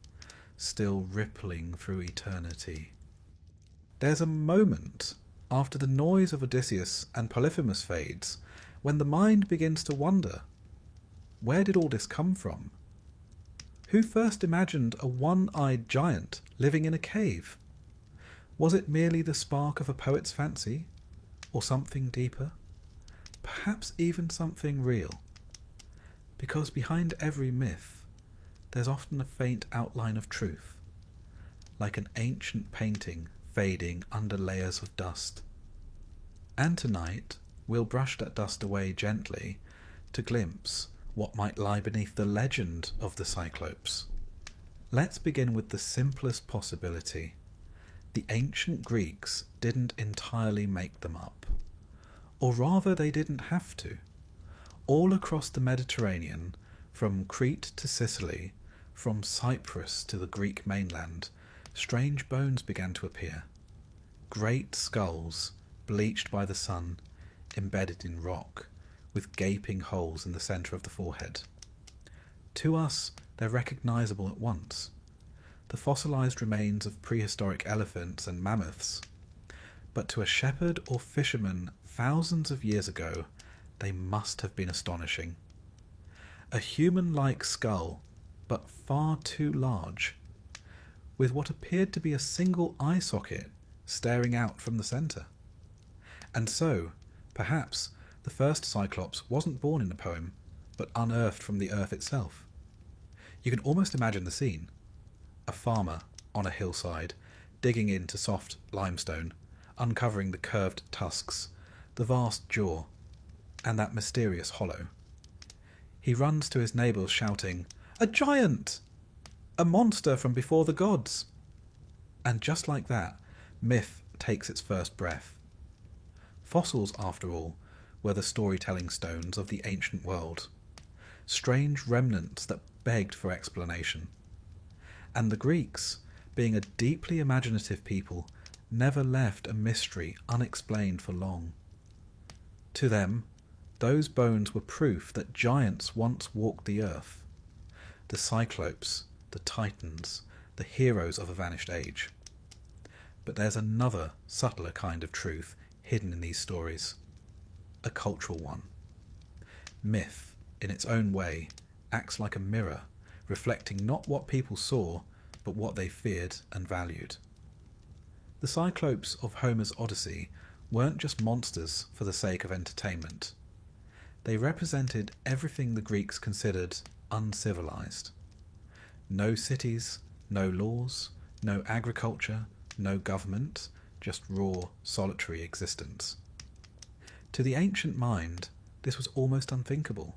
still rippling through eternity. There's a moment after the noise of Odysseus and Polyphemus fades when the mind begins to wonder: where did all this come from? Who first imagined a one-eyed giant living in a cave? Was it merely the spark of a poet's fancy, or something deeper? Perhaps even something real? Because behind every myth, there's often a faint outline of truth, like an ancient painting fading under layers of dust. And tonight, we'll brush that dust away gently to glimpse what might lie beneath the legend of the Cyclopes. Let's begin with the simplest possibility. The ancient Greeks didn't entirely make them up. Or rather, they didn't have to. All across the Mediterranean, from Crete to Sicily, from Cyprus to the Greek mainland, strange bones began to appear. Great skulls, bleached by the sun, embedded in rock, with gaping holes in the centre of the forehead. To us, they're recognisable at once. The fossilised remains of prehistoric elephants and mammoths. But to a shepherd or fisherman thousands of years ago, they must have been astonishing. A human-like skull, but far too large, with what appeared to be a single eye socket staring out from the centre. And so, perhaps, the first Cyclops wasn't born in a poem, but unearthed from the earth itself. You can almost imagine the scene. A farmer on a hillside, digging into soft limestone, uncovering the curved tusks, the vast jaw, and that mysterious hollow. He runs to his neighbours shouting, "A giant! A monster from before the gods!" And just like that, myth takes its first breath. Fossils, after all, were the storytelling stones of the ancient world, strange remnants that begged for explanation. And the Greeks, being a deeply imaginative people, never left a mystery unexplained for long. To them, those bones were proof that giants once walked the earth. The Cyclopes, the Titans, the heroes of a vanished age. But there's another, subtler kind of truth hidden in these stories. A cultural one. Myth, in its own way, acts like a mirror, reflecting not what people saw, but what they feared and valued. The Cyclopes of Homer's Odyssey weren't just monsters for the sake of entertainment. They represented everything the Greeks considered uncivilized. No cities, no laws, no agriculture, no government, just raw, solitary existence. To the ancient mind, this was almost unthinkable.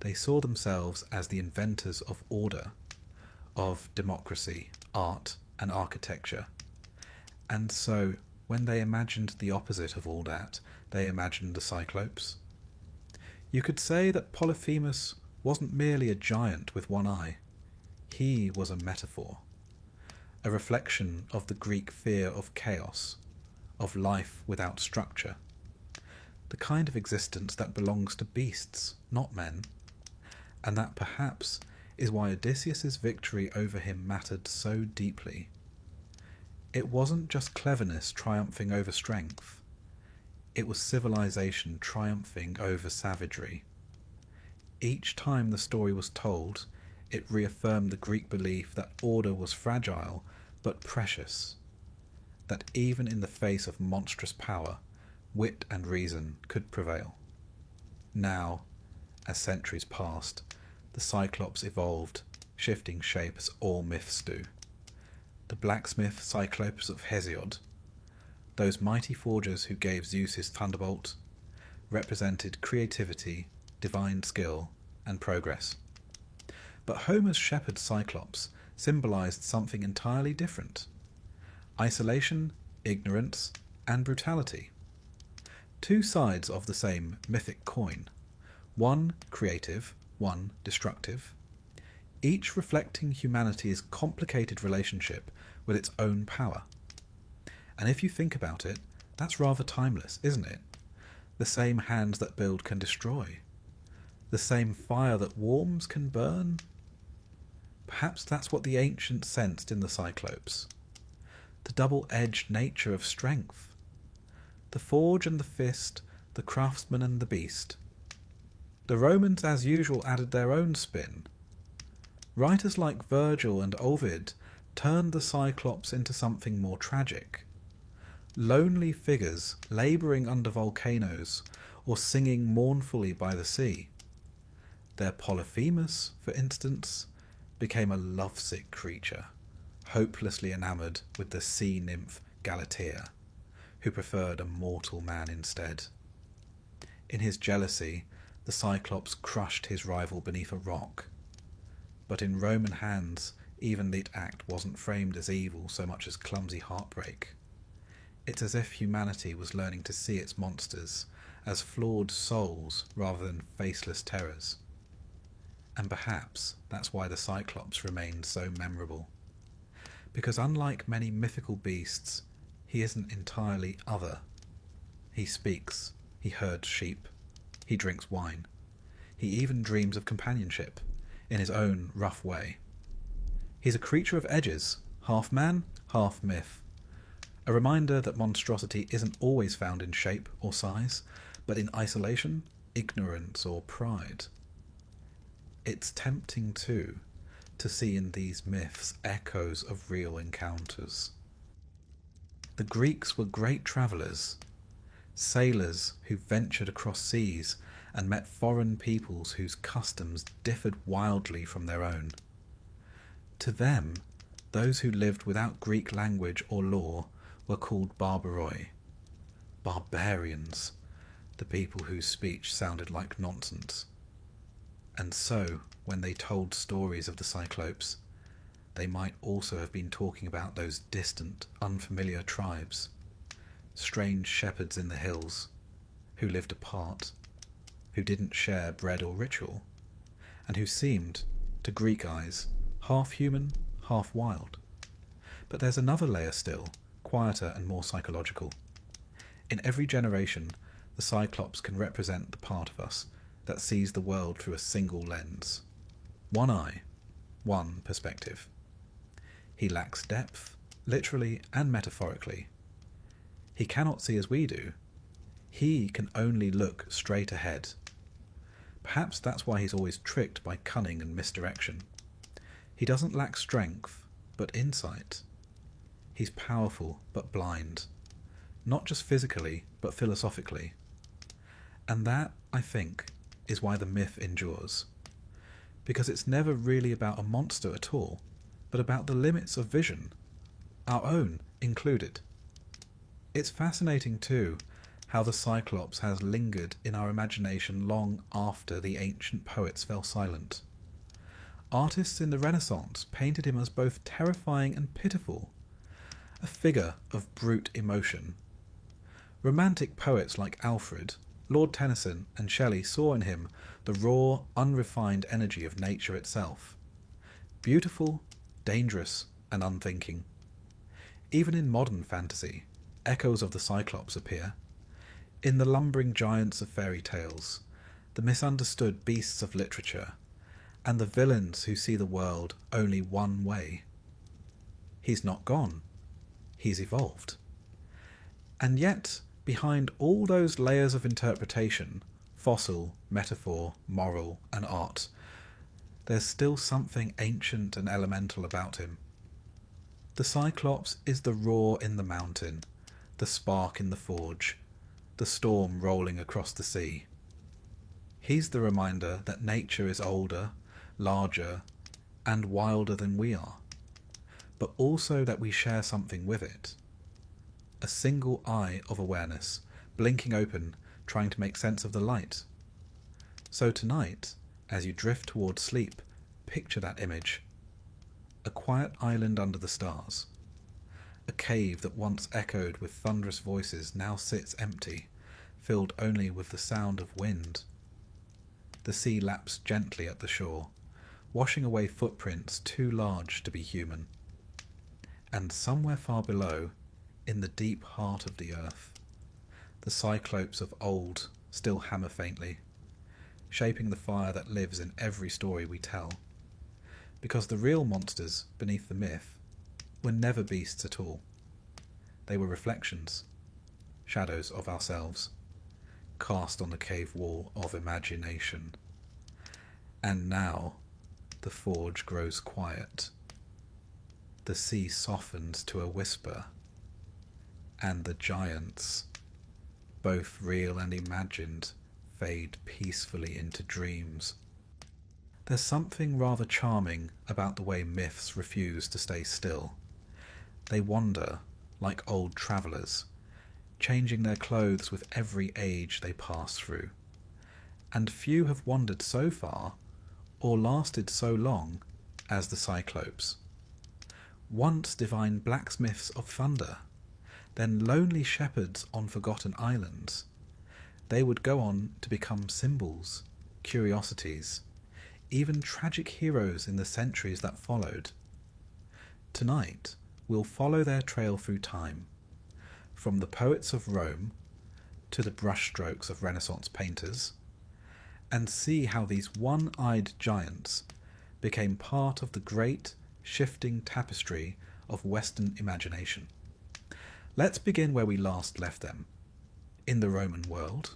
They saw themselves as the inventors of order, of democracy, art, and architecture. And so, when they imagined the opposite of all that, they imagined the Cyclopes. You could say that Polyphemus wasn't merely a giant with one eye. He was a metaphor, a reflection of the Greek fear of chaos, of life without structure, the kind of existence that belongs to beasts, not men, and that perhaps is why Odysseus's victory over him mattered so deeply. It wasn't just cleverness triumphing over strength. It was civilization triumphing over savagery. Each time the story was told, it reaffirmed the Greek belief that order was fragile but precious, that even in the face of monstrous power, wit and reason could prevail. Now, as centuries passed, the Cyclops evolved, shifting shape as all myths do. The blacksmith Cyclopes of Hesiod, those mighty forgers who gave Zeus his thunderbolt, represented creativity, divine skill, and progress. But Homer's shepherd Cyclops symbolized something entirely different: isolation, ignorance, and brutality. Two sides of the same mythic coin, one creative, one destructive, each reflecting humanity's complicated relationship with its own power. And if you think about it, that's rather timeless, isn't it? The same hands that build can destroy. The same fire that warms can burn. Perhaps that's what the ancients sensed in the Cyclopes. The double-edged nature of strength. The forge and the fist, the craftsman and the beast. The Romans, as usual, added their own spin. Writers like Virgil and Ovid turned the Cyclops into something more tragic. Lonely figures labouring under volcanoes or singing mournfully by the sea. Their Polyphemus, for instance, became a lovesick creature, hopelessly enamoured with the sea nymph Galatea, who preferred a mortal man instead. In his jealousy, the Cyclops crushed his rival beneath a rock. But in Roman hands, even that act wasn't framed as evil so much as clumsy heartbreak. It's as if humanity was learning to see its monsters as flawed souls rather than faceless terrors. And perhaps that's why the Cyclops remained so memorable. Because unlike many mythical beasts, he isn't entirely other. He speaks, he herds sheep, he drinks wine. He even dreams of companionship, in his own rough way. He's a creature of edges, half man, half myth. A reminder that monstrosity isn't always found in shape or size, but in isolation, ignorance, or pride. It's tempting, too, to see in these myths echoes of real encounters. The Greeks were great travellers, sailors who ventured across seas and met foreign peoples whose customs differed wildly from their own. To them, those who lived without Greek language or law were called barbaroi, barbarians, the people whose speech sounded like nonsense. And so, when they told stories of the Cyclopes, they might also have been talking about those distant, unfamiliar tribes, strange shepherds in the hills, who lived apart, who didn't share bread or ritual, and who seemed, to Greek eyes, half human, half wild. But there's another layer still, quieter and more psychological. In every generation, the Cyclops can represent the part of us that sees the world through a single lens. One eye, one perspective. He lacks depth, literally and metaphorically. He cannot see as we do. He can only look straight ahead. Perhaps that's why he's always tricked by cunning and misdirection. He doesn't lack strength, but insight. He's powerful, but blind. Not just physically, but philosophically. And that, I think, is why the myth endures. Because it's never really about a monster at all, but about the limits of vision, our own included. It's fascinating, too, how the Cyclops has lingered in our imagination long after the ancient poets fell silent. Artists in the Renaissance painted him as both terrifying and pitiful, a figure of brute emotion. Romantic poets like Alfred, Lord Tennyson and Shelley saw in him the raw, unrefined energy of nature itself. Beautiful, dangerous and unthinking. Even in modern fantasy, echoes of the Cyclops appear. In the lumbering giants of fairy tales, the misunderstood beasts of literature, and the villains who see the world only one way. He's not gone. He's evolved. And yet, behind all those layers of interpretation, fossil, metaphor, moral, and art, there's still something ancient and elemental about him. The Cyclops is the roar in the mountain, the spark in the forge, the storm rolling across the sea. He's the reminder that nature is older, larger, and wilder than we are, but also that we share something with it. A single eye of awareness, blinking open, trying to make sense of the light. So tonight, as you drift towards sleep, picture that image. A quiet island under the stars. A cave that once echoed with thunderous voices now sits empty, filled only with the sound of wind. The sea laps gently at the shore, washing away footprints too large to be human. And somewhere far below, in the deep heart of the earth, the Cyclopes of old still hammer faintly, shaping the fire that lives in every story we tell. Because the real monsters beneath the myth were never beasts at all. They were reflections, shadows of ourselves, cast on the cave wall of imagination. And now the forge grows quiet. The sea softens to a whisper, and the giants, both real and imagined, fade peacefully into dreams. There's something rather charming about the way myths refuse to stay still. They wander like old travellers, changing their clothes with every age they pass through. And few have wandered so far, or lasted so long, as the Cyclopes. Once divine blacksmiths of thunder, then lonely shepherds on forgotten islands, they would go on to become symbols, curiosities, even tragic heroes in the centuries that followed. Tonight, we'll follow their trail through time, from the poets of Rome to the brushstrokes of Renaissance painters, and see how these one-eyed giants became part of the great, shifting tapestry of Western imagination. Let's begin where we last left them, in the Roman world.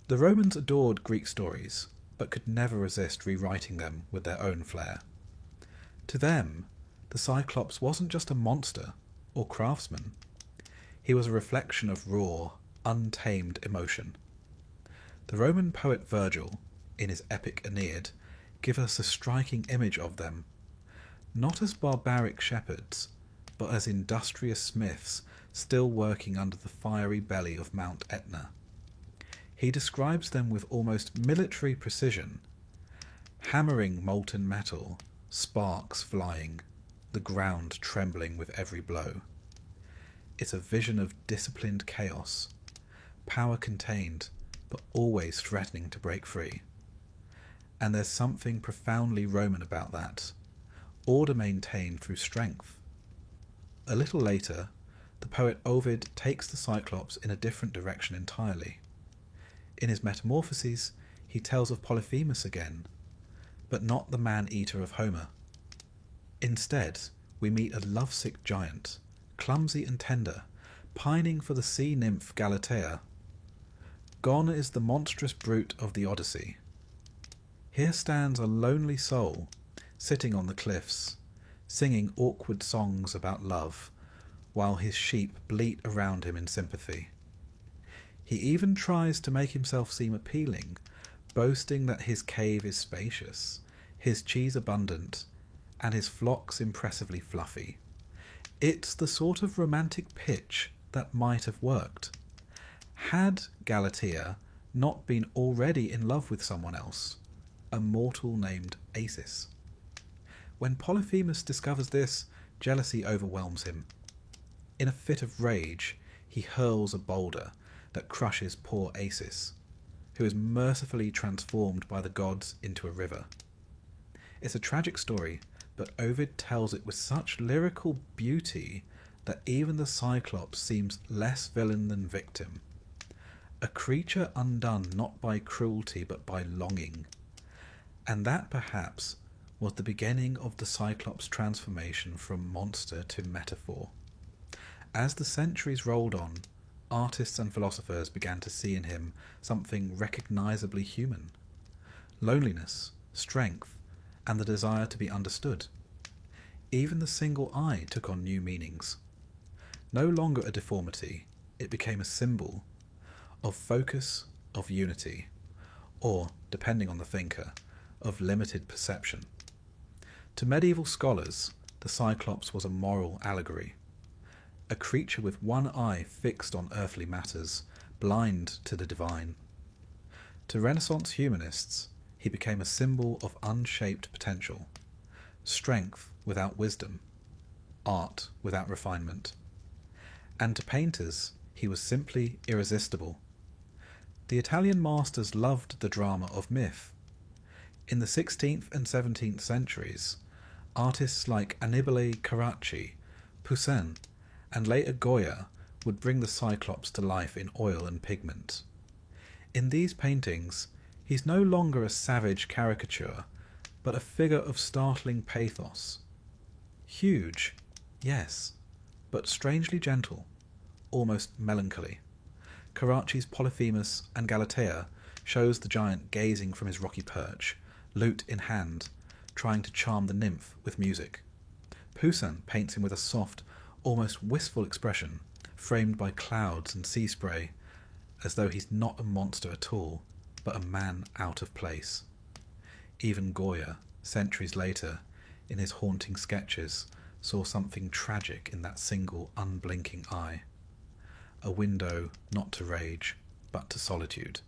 The Romans adored Greek stories, but could never resist rewriting them with their own flair. To them, the Cyclops wasn't just a monster or craftsman. He was a reflection of raw, untamed emotion. The Roman poet Virgil, in his epic Aeneid, gives us a striking image of them, not as barbaric shepherds, but as industrious smiths still working under the fiery belly of Mount Etna. He describes them with almost military precision, hammering molten metal, sparks flying, the ground trembling with every blow. It's a vision of disciplined chaos, power contained, but always threatening to break free. And there's something profoundly Roman about that, order maintained through strength. A little later, the poet Ovid takes the Cyclops in a different direction entirely. In his Metamorphoses, he tells of Polyphemus again, but not the man-eater of Homer. Instead, we meet a lovesick giant, clumsy and tender, pining for the sea nymph Galatea. Gone is the monstrous brute of the Odyssey. Here stands a lonely soul, sitting on the cliffs, singing awkward songs about love, while his sheep bleat around him in sympathy. He even tries to make himself seem appealing, boasting that his cave is spacious, his cheese abundant, and his flocks impressively fluffy. It's the sort of romantic pitch that might have worked. Had Galatea not been already in love with someone else, a mortal named Acis? When Polyphemus discovers this, jealousy overwhelms him. In a fit of rage, he hurls a boulder that crushes poor Acis, who is mercifully transformed by the gods into a river. It's a tragic story, but Ovid tells it with such lyrical beauty that even the Cyclops seems less villain than victim. A creature undone not by cruelty but by longing. And that perhaps was the beginning of the Cyclops' transformation from monster to metaphor. As the centuries rolled on, artists and philosophers began to see in him something recognisably human. Loneliness, strength, and the desire to be understood. Even the single eye took on new meanings. No longer a deformity, it became a symbol of focus, of unity, or, depending on the thinker, of limited perception. To medieval scholars, the Cyclops was a moral allegory, a creature with one eye fixed on earthly matters, blind to the divine. To Renaissance humanists, he became a symbol of unshaped potential, strength without wisdom, art without refinement. And to painters, he was simply irresistible. The Italian masters loved the drama of myth. In the 16th and 17th centuries, artists like Annibale Carracci, Poussin, and later Goya would bring the Cyclops to life in oil and pigment. In these paintings, he's no longer a savage caricature, but a figure of startling pathos. Huge, yes, but strangely gentle, almost melancholy. Carracci's Polyphemus and Galatea shows the giant gazing from his rocky perch, lute in hand, trying to charm the nymph with music. Poussin paints him with a soft, almost wistful expression, framed by clouds and sea spray, as though he's not a monster at all, but a man out of place. Even Goya, centuries later, in his haunting sketches, saw something tragic in that single unblinking eye. A window not to rage, but to solitude.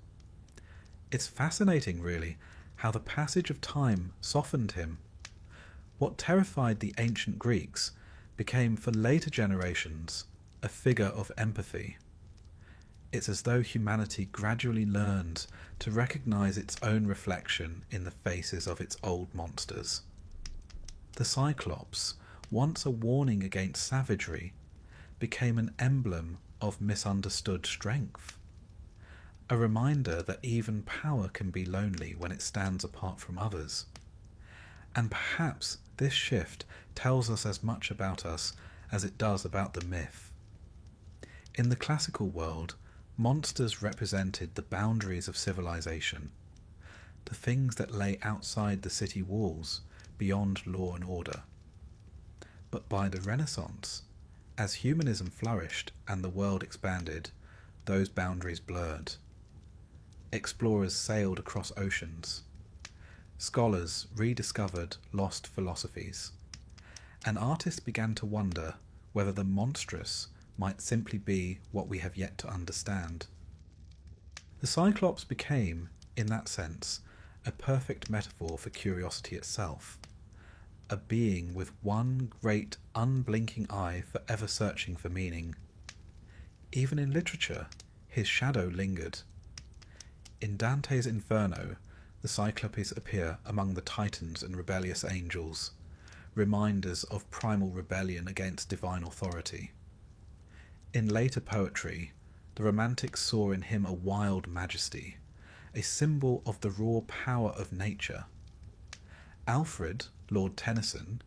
It's fascinating, really, how the passage of time softened him. What terrified the ancient Greeks became for later generations a figure of empathy. It's as though humanity gradually learned to recognize its own reflection in the faces of its old monsters. The Cyclops, once a warning against savagery, became an emblem of misunderstood strength. A reminder that even power can be lonely when it stands apart from others. And perhaps this shift tells us as much about us as it does about the myth. In the classical world, monsters represented the boundaries of civilization, the things that lay outside the city walls, beyond law and order. But by the Renaissance, as humanism flourished and the world expanded, those boundaries blurred. Explorers sailed across oceans. Scholars rediscovered lost philosophies. And artists began to wonder whether the monstrous might simply be what we have yet to understand. The Cyclops became, in that sense, a perfect metaphor for curiosity itself, a being with one great unblinking eye forever searching for meaning. Even in literature, his shadow lingered. In Dante's Inferno, the Cyclopes appear among the Titans and rebellious angels, reminders of primal rebellion against divine authority. In later poetry, the Romantics saw in him a wild majesty, a symbol of the raw power of nature. Alfred, Lord Tennyson,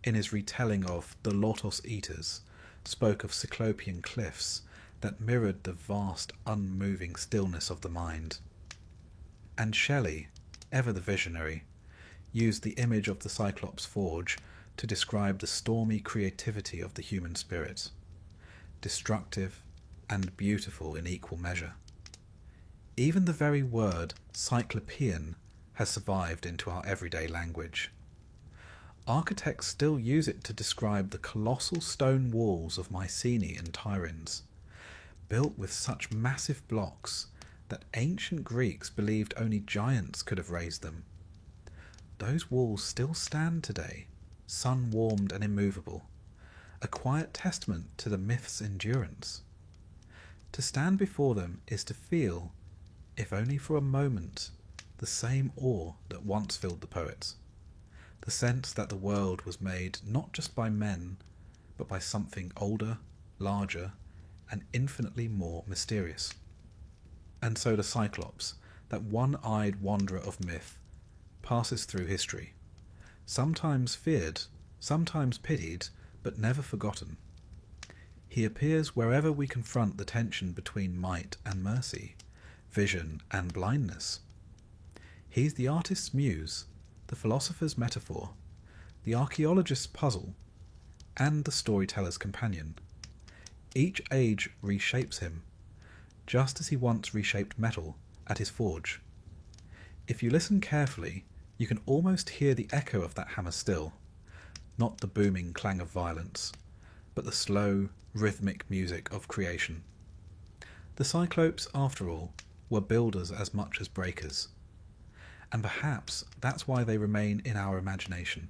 in his retelling of The Lotos Eaters, spoke of Cyclopean cliffs that mirrored the vast, unmoving stillness of the mind. And Shelley, ever the visionary, used the image of the Cyclops forge to describe the stormy creativity of the human spirit, destructive and beautiful in equal measure. Even the very word Cyclopean has survived into our everyday language. Architects still use it to describe the colossal stone walls of Mycenae and Tiryns. built with such massive blocks that ancient Greeks believed only giants could have raised them. Those walls still stand today, sun-warmed and immovable, a quiet testament to the myth's endurance. To stand before them is to feel, if only for a moment, the same awe that once filled the poets, the sense that the world was made not just by men, but by something older, larger, and infinitely more mysterious. And so the Cyclops, that one-eyed wanderer of myth, passes through history, sometimes feared, sometimes pitied, but never forgotten. He appears wherever we confront the tension between might and mercy, vision and blindness. He's the artist's muse, the philosopher's metaphor, the archaeologist's puzzle, and the storyteller's companion. Each age reshapes him, just as he once reshaped metal at his forge. If you listen carefully, you can almost hear the echo of that hammer still, not the booming clang of violence, but the slow, rhythmic music of creation. The Cyclopes, after all, were builders as much as breakers. And perhaps that's why they remain in our imagination,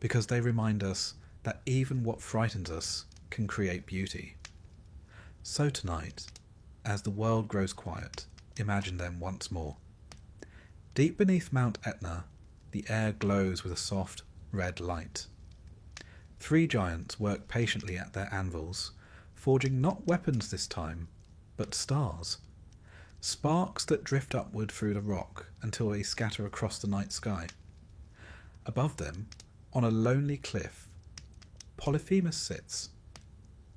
because they remind us that even what frightens us can create beauty. So tonight, as the world grows quiet, imagine them once more. Deep beneath Mount Etna, the air glows with a soft, red light. 3 giants work patiently at their anvils, forging not weapons this time, but stars. Sparks that drift upward through the rock until they scatter across the night sky. Above them, on a lonely cliff, Polyphemus sits,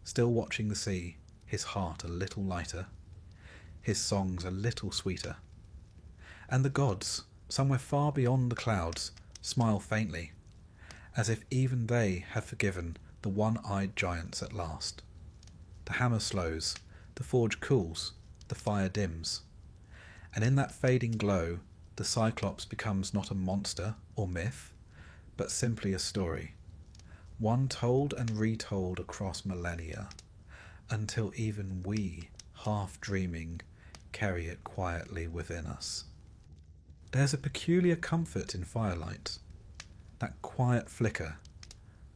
still watching the sea, his heart a little lighter, his songs a little sweeter. And the gods, somewhere far beyond the clouds, smile faintly, as if even they have forgiven the one-eyed giants at last. The hammer slows, the forge cools, the fire dims, and in that fading glow, the Cyclops becomes not a monster or myth, but simply a story, one told and retold across millennia, until even we, half dreaming, carry it quietly within us. There's a peculiar comfort in firelight, that quiet flicker,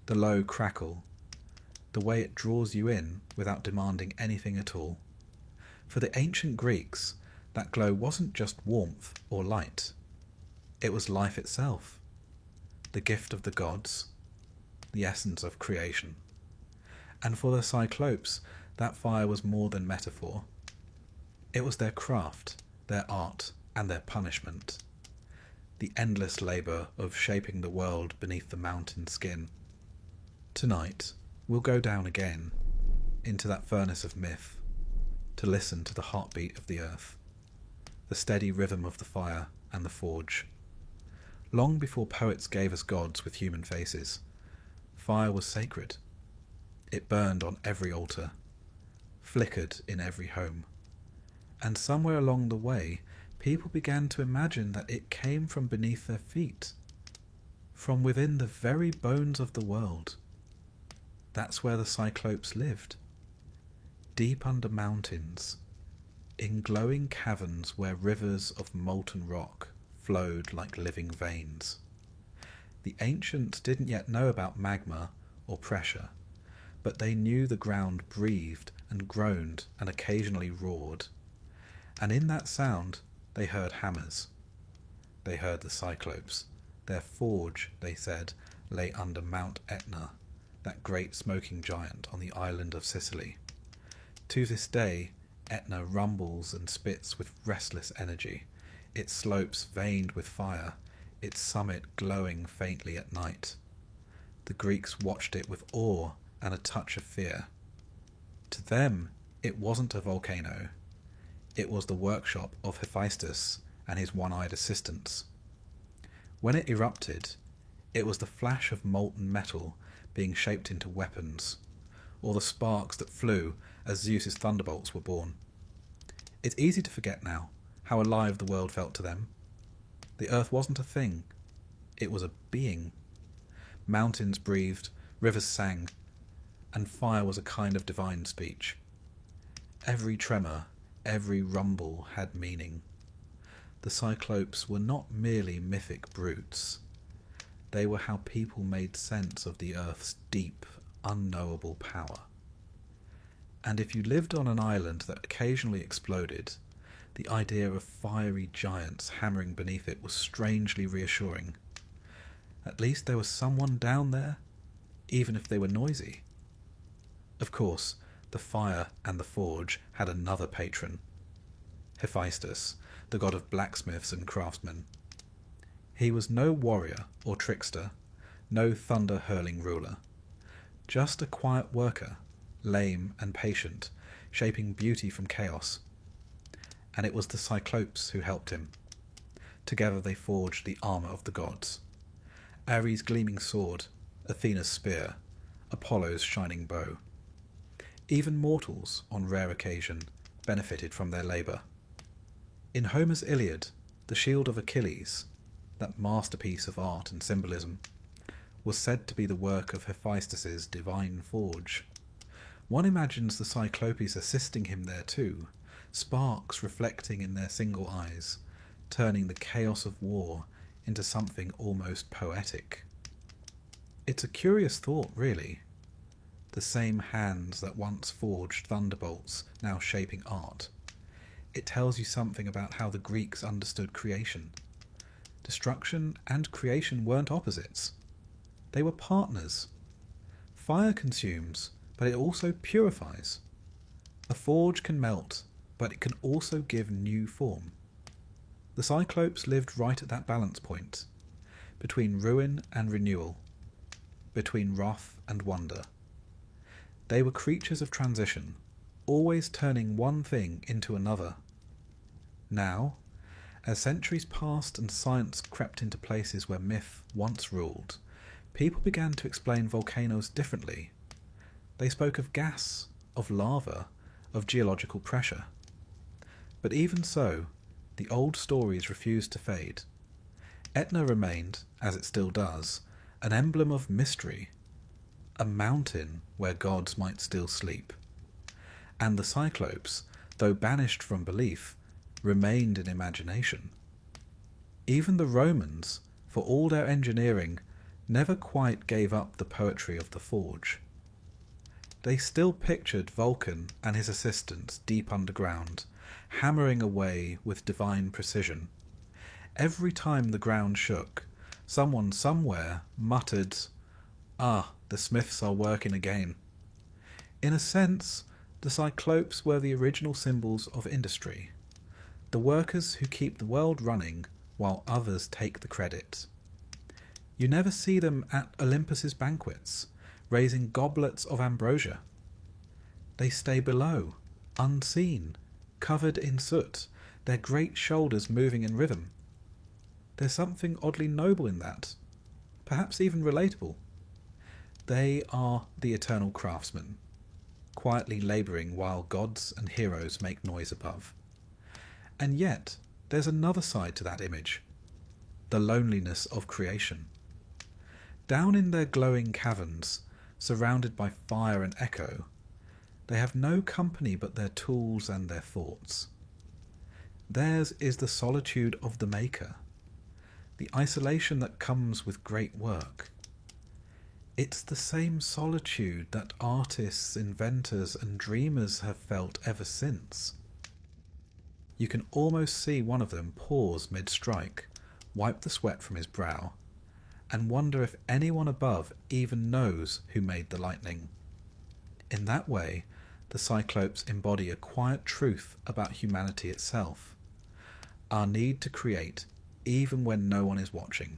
the low crackle, the way it draws you in without demanding anything at all. For the ancient Greeks, that glow wasn't just warmth or light. It was life itself, the gift of the gods, the essence of creation. And for the Cyclopes, that fire was more than metaphor. It was their craft, their art, and their punishment. The endless labour of shaping the world beneath the mountain skin. Tonight, we'll go down again into that furnace of myth, to listen to the heartbeat of the earth, the steady rhythm of the fire and the forge. Long before poets gave us gods with human faces, fire was sacred. It burned on every altar, flickered in every home, and somewhere along the way, people began to imagine that it came from beneath their feet, from within the very bones of the world. That's where the Cyclopes lived, deep under mountains, in glowing caverns where rivers of molten rock flowed like living veins. The ancients didn't yet know about magma or pressure, but they knew the ground breathed and groaned and occasionally roared. And in that sound, they heard hammers. They heard the Cyclopes. Their forge, they said, lay under Mount Etna, that great smoking giant on the island of Sicily. To this day, Etna rumbles and spits with restless energy, its slopes veined with fire, its summit glowing faintly at night. The Greeks watched it with awe and a touch of fear. To them, it wasn't a volcano. It was the workshop of Hephaestus and his one-eyed assistants. When it erupted, it was the flash of molten metal being shaped into weapons, or the sparks that flew as Zeus's thunderbolts were born. It's easy to forget now how alive the world felt to them. The earth wasn't a thing, it was a being. Mountains breathed, rivers sang, and fire was a kind of divine speech. Every tremor, every rumble had meaning. The Cyclopes were not merely mythic brutes. They were how people made sense of the Earth's deep, unknowable power. And if you lived on an island that occasionally exploded, the idea of fiery giants hammering beneath it was strangely reassuring. At least there was someone down there, even if they were noisy. Of course, the fire and the forge had another patron, Hephaestus, the god of blacksmiths and craftsmen. He was no warrior or trickster, no thunder-hurling ruler, just a quiet worker, lame and patient, shaping beauty from chaos. And it was the Cyclopes who helped him. Together they forged the armour of the gods. Ares' gleaming sword, Athena's spear, Apollo's shining bow. Even mortals, on rare occasion, benefited from their labour. In Homer's Iliad, the shield of Achilles, that masterpiece of art and symbolism, was said to be the work of Hephaestus's divine forge. One imagines the Cyclopes assisting him there too, sparks reflecting in their single eyes, turning the chaos of war into something almost poetic. It's a curious thought, really. The same hands that once forged thunderbolts now shaping art. It tells you something about how the Greeks understood creation. Destruction and creation weren't opposites. They were partners. Fire consumes, but it also purifies. A forge can melt, but it can also give new form. The Cyclopes lived right at that balance point, between ruin and renewal, between wrath and wonder. They were creatures of transition, always turning one thing into another. Now, as centuries passed and science crept into places where myth once ruled, people began to explain volcanoes differently. They spoke of gas, of lava, of geological pressure. But even so, the old stories refused to fade. Etna remained, as it still does, an emblem of mystery, a mountain where gods might still sleep. And the Cyclopes, though banished from belief, remained in imagination. Even the Romans, for all their engineering, never quite gave up the poetry of the forge. They still pictured Vulcan and his assistants deep underground, hammering away with divine precision. Every time the ground shook, someone somewhere muttered, "Ah, the smiths are working again." In a sense, the Cyclopes were the original symbols of industry, the workers who keep the world running while others take the credit. You never see them at Olympus's banquets, raising goblets of ambrosia. They stay below, unseen, covered in soot, their great shoulders moving in rhythm. There's something oddly noble in that, perhaps even relatable. They are the eternal craftsmen, quietly labouring while gods and heroes make noise above. And yet, there's another side to that image, the loneliness of creation. Down in their glowing caverns, surrounded by fire and echo, they have no company but their tools and their thoughts. Theirs is the solitude of the maker, the isolation that comes with great work. It's the same solitude that artists, inventors, and dreamers have felt ever since. You can almost see one of them pause mid-strike, wipe the sweat from his brow, and wonder if anyone above even knows who made the lightning. In that way, the Cyclopes embody a quiet truth about humanity itself, our need to create even when no one is watching.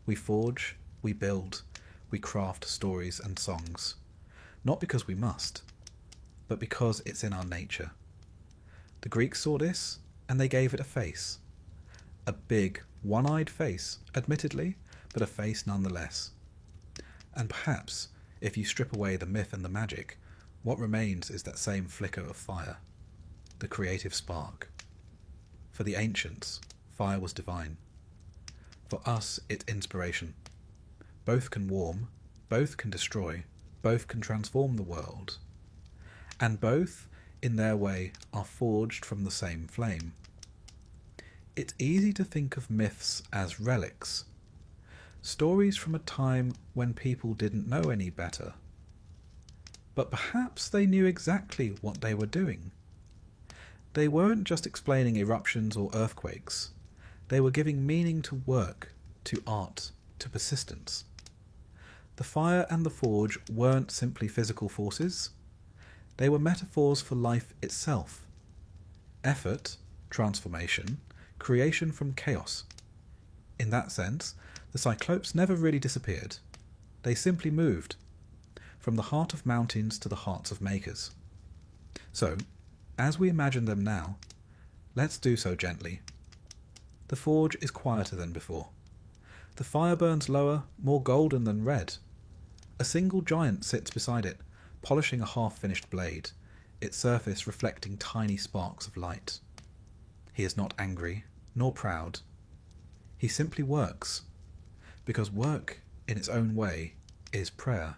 We forge, we build, we craft stories and songs, not because we must, but because it's in our nature. The Greeks saw this, and they gave it a face. A big, one-eyed face, admittedly, but a face nonetheless. And perhaps, if you strip away the myth and the magic, what remains is that same flicker of fire, the creative spark. For the ancients, fire was divine. For us, it's inspiration. Both can warm, both can destroy, both can transform the world. And both, in their way, are forged from the same flame. It's easy to think of myths as relics, stories from a time when people didn't know any better. But perhaps they knew exactly what they were doing. They weren't just explaining eruptions or earthquakes. They were giving meaning to work, to art, to persistence. The fire and the forge weren't simply physical forces. They were metaphors for life itself. Effort, transformation, creation from chaos. In that sense, the Cyclopes never really disappeared. They simply moved, from the heart of mountains to the hearts of makers. So, as we imagine them now, let's do so gently. The forge is quieter than before. The fire burns lower, more golden than red. A single giant sits beside it, polishing a half-finished blade, its surface reflecting tiny sparks of light. He is not angry, nor proud. He simply works, because work, in its own way, is prayer.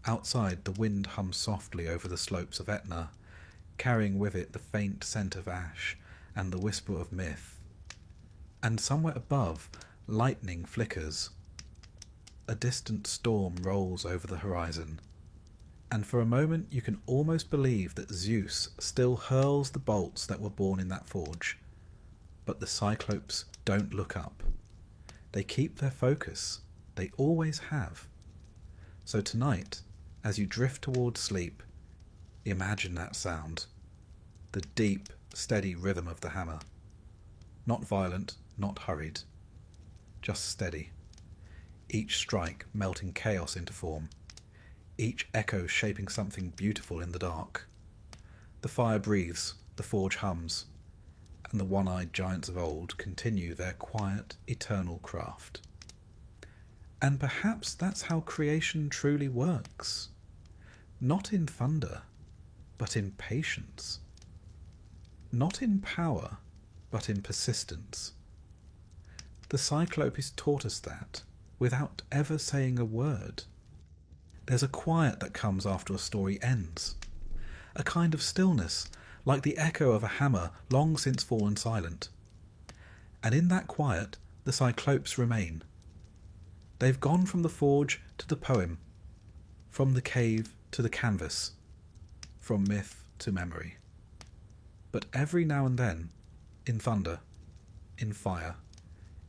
Outside, the wind hums softly over the slopes of Etna, carrying with it the faint scent of ash and the whisper of myth. And somewhere above, lightning flickers. A distant storm rolls over the horizon, and for a moment you can almost believe that Zeus still hurls the bolts that were born in that forge. But the Cyclopes don't look up. They keep their focus. They always have. So tonight, as you drift towards sleep, imagine that sound. The deep, steady rhythm of the hammer. Not violent, not hurried. Just steady. Each strike melting chaos into form. Each echo shaping something beautiful in the dark. The fire breathes, the forge hums, and the one-eyed giants of old continue their quiet, eternal craft. And perhaps that's how creation truly works. Not in thunder, but in patience. Not in power, but in persistence. The Cyclopes taught us that, without ever saying a word. There's a quiet that comes after a story ends. A kind of stillness, like the echo of a hammer long since fallen silent. And in that quiet, the Cyclopes remain. They've gone from the forge to the poem, from the cave to the canvas, from myth to memory. But every now and then, in thunder, in fire,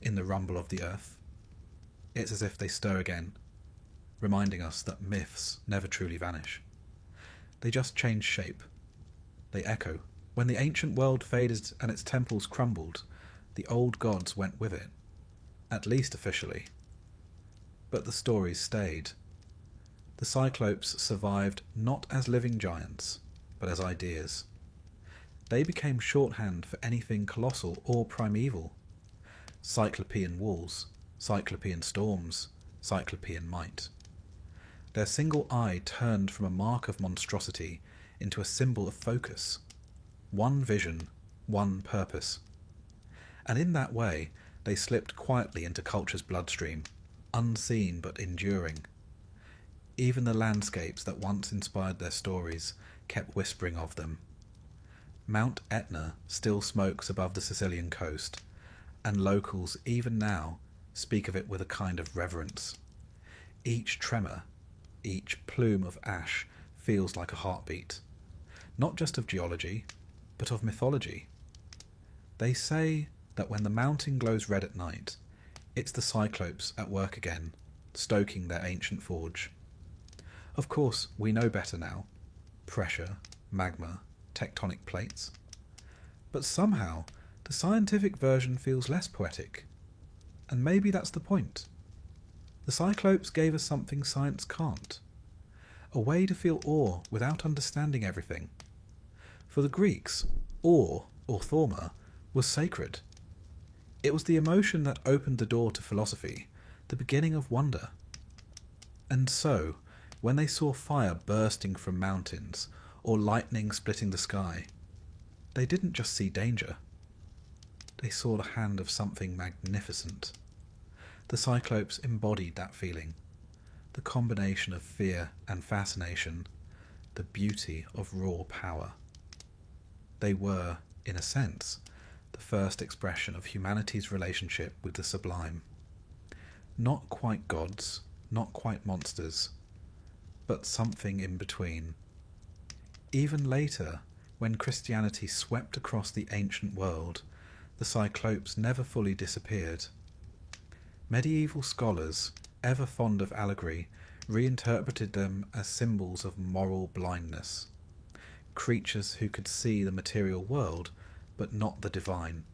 in the rumble of the earth, it's as if they stir again, reminding us that myths never truly vanish. They just change shape. They echo. When the ancient world faded and its temples crumbled, the old gods went with it, at least officially. But the stories stayed. The Cyclopes survived not as living giants, but as ideas. They became shorthand for anything colossal or primeval. Cyclopean walls, Cyclopean storms, Cyclopean might. Their single eye turned from a mark of monstrosity into a symbol of focus. One vision, one purpose. And in that way, they slipped quietly into culture's bloodstream, unseen but enduring. Even the landscapes that once inspired their stories kept whispering of them. Mount Etna still smokes above the Sicilian coast, and locals even now speak of it with a kind of reverence. Each tremor, each plume of ash feels like a heartbeat, not just of geology, but of mythology. They say that when the mountain glows red at night, it's the Cyclopes at work again, stoking their ancient forge. Of course, we know better now. Pressure, magma, tectonic plates. But somehow, the scientific version feels less poetic. And maybe that's the point. The Cyclopes gave us something science can't. A way to feel awe without understanding everything. For the Greeks, awe, or thorma, was sacred. It was the emotion that opened the door to philosophy, the beginning of wonder. And so, when they saw fire bursting from mountains, or lightning splitting the sky, they didn't just see danger. They saw the hand of something magnificent. The Cyclopes embodied that feeling, the combination of fear and fascination, the beauty of raw power. They were, in a sense, the first expression of humanity's relationship with the sublime. Not quite gods, not quite monsters, but something in between. Even later, when Christianity swept across the ancient world, the Cyclopes never fully disappeared. Medieval scholars, ever fond of allegory, reinterpreted them as symbols of moral blindness, creatures who could see the material world but not the divine.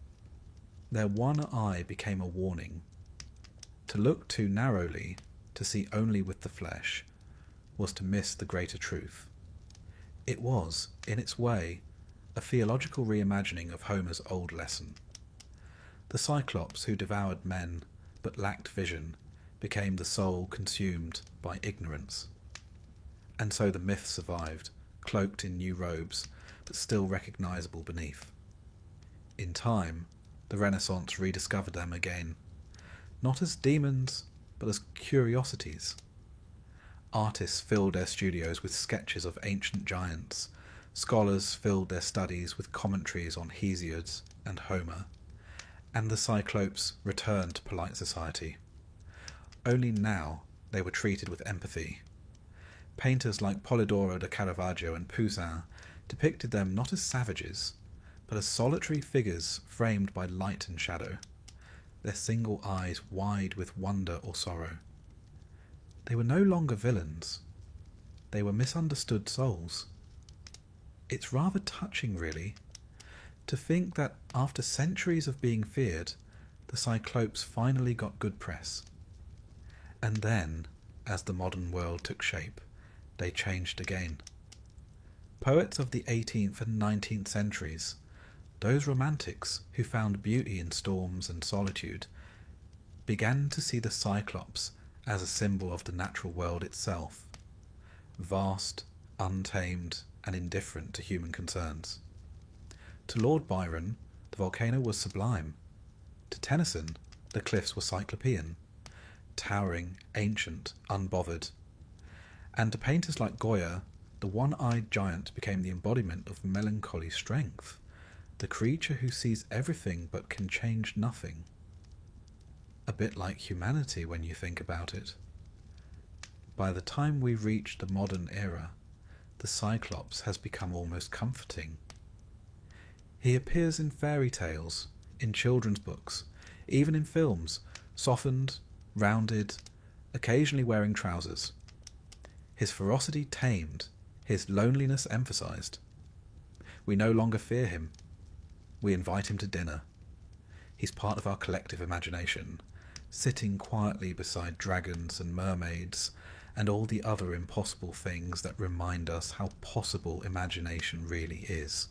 Their one eye became a warning. To look too narrowly, to see only with the flesh, was to miss the greater truth. It was, in its way, a theological reimagining of Homer's old lesson. The Cyclops who devoured men but lacked vision became the soul consumed by ignorance. And so the myth survived, cloaked in new robes, but still recognizable beneath. In time, the Renaissance rediscovered them again, not as demons, but as curiosities. Artists filled their studios with sketches of ancient giants, scholars filled their studies with commentaries on Hesiod and Homer, and the Cyclopes returned to polite society. Only now they were treated with empathy. Painters like Polidoro de Caravaggio and Poussin depicted them not as savages, but as solitary figures framed by light and shadow, their single eyes wide with wonder or sorrow. They were no longer villains. They were misunderstood souls. It's rather touching, really, to think that after centuries of being feared, the Cyclopes finally got good press. And then, as the modern world took shape, they changed again. Poets of the 18th and 19th centuries, those romantics who found beauty in storms and solitude, began to see the Cyclops as a symbol of the natural world itself, vast, untamed, and indifferent to human concerns. To Lord Byron, the volcano was sublime. To Tennyson, the cliffs were cyclopean, towering, ancient, unbothered. And to painters like Goya, the one-eyed giant became the embodiment of melancholy strength, the creature who sees everything but can change nothing. A bit like humanity when you think about it. By the time we reach the modern era, the Cyclops has become almost comforting. He appears in fairy tales, in children's books, even in films, softened, rounded, occasionally wearing trousers. His ferocity tamed, his loneliness emphasized. We no longer fear him. We invite him to dinner. He's part of our collective imagination, sitting quietly beside dragons and mermaids and all the other impossible things that remind us how possible imagination really is.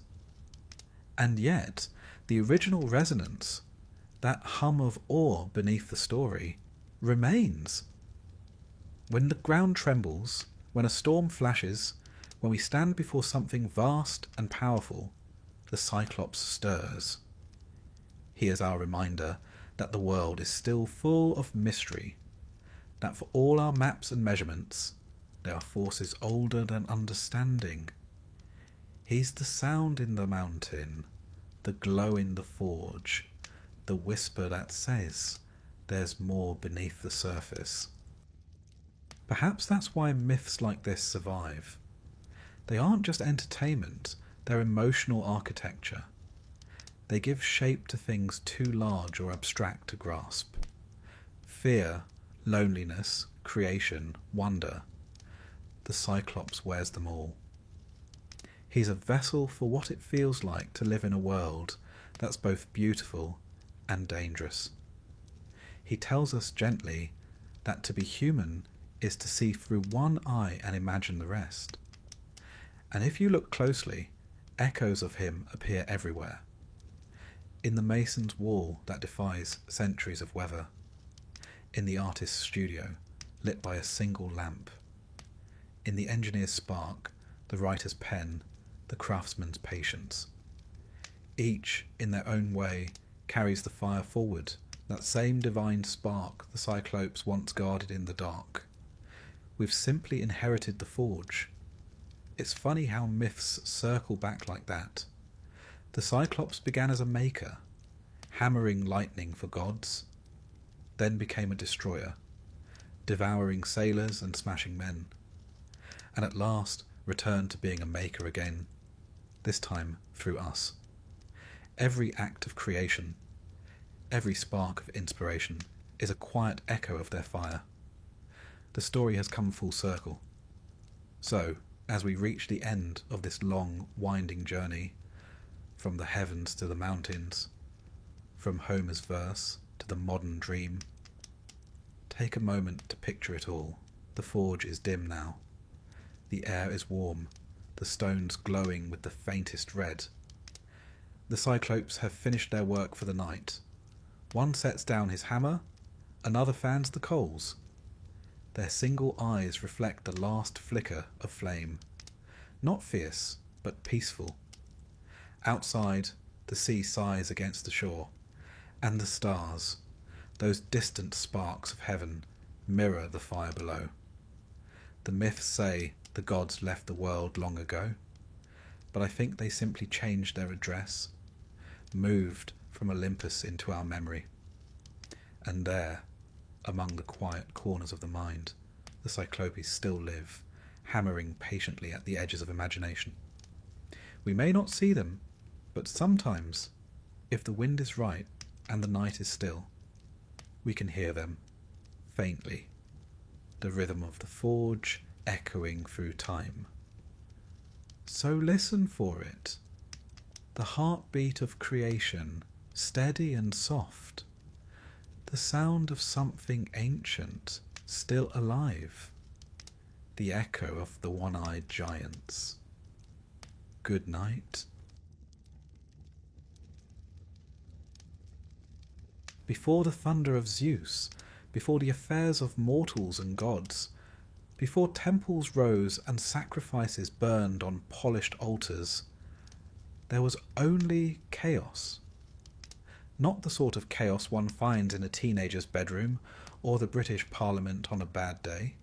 And yet, the original resonance, that hum of awe beneath the story, remains. When the ground trembles, when a storm flashes, when we stand before something vast and powerful, the Cyclops stirs. He is our reminder that the world is still full of mystery, that for all our maps and measurements, there are forces older than understanding. He's the sound in the mountain, the glow in the forge, the whisper that says there's more beneath the surface. Perhaps that's why myths like this survive. They aren't just entertainment, they're emotional architecture. They give shape to things too large or abstract to grasp. Fear, loneliness, creation, wonder. The Cyclops wears them all. He's a vessel for what it feels like to live in a world that's both beautiful and dangerous. He tells us gently that to be human is to see through one eye and imagine the rest. And if you look closely, echoes of him appear everywhere. In the mason's wall that defies centuries of weather. In the artist's studio, lit by a single lamp. In the engineer's spark, the writer's pen, the craftsman's patience. Each, in their own way, carries the fire forward, that same divine spark the Cyclopes once guarded in the dark. We've simply inherited the forge. It's funny how myths circle back like that. The Cyclops began as a maker, hammering lightning for gods, then became a destroyer, devouring sailors and smashing men, and at last returned to being a maker again, this time through us. Every act of creation, every spark of inspiration is a quiet echo of their fire. The story has come full circle. So, as we reach the end of this long, winding journey, from the heavens to the mountains, from Homer's verse to the modern dream, take a moment to picture it all. The forge is dim now. The air is warm, the stones glowing with the faintest red. The Cyclopes have finished their work for the night. One sets down his hammer, another fans the coals. Their single eyes reflect the last flicker of flame, not fierce, but peaceful. Outside, the sea sighs against the shore, and the stars, those distant sparks of heaven, mirror the fire below. The myths say the gods left the world long ago, but I think they simply changed their address, moved from Olympus into our memory. And there, among the quiet corners of the mind, the Cyclopes still live, hammering patiently at the edges of imagination. We may not see them, but sometimes, if the wind is right and the night is still, we can hear them, faintly, the rhythm of the forge echoing through time. So listen for it, the heartbeat of creation, steady and soft, the sound of something ancient, still alive, the echo of the one-eyed giants. Good night. Before the thunder of Zeus, before the affairs of mortals and gods, before temples rose and sacrifices burned on polished altars, there was only chaos. Not the sort of chaos one finds in a teenager's bedroom or the British Parliament on a bad day.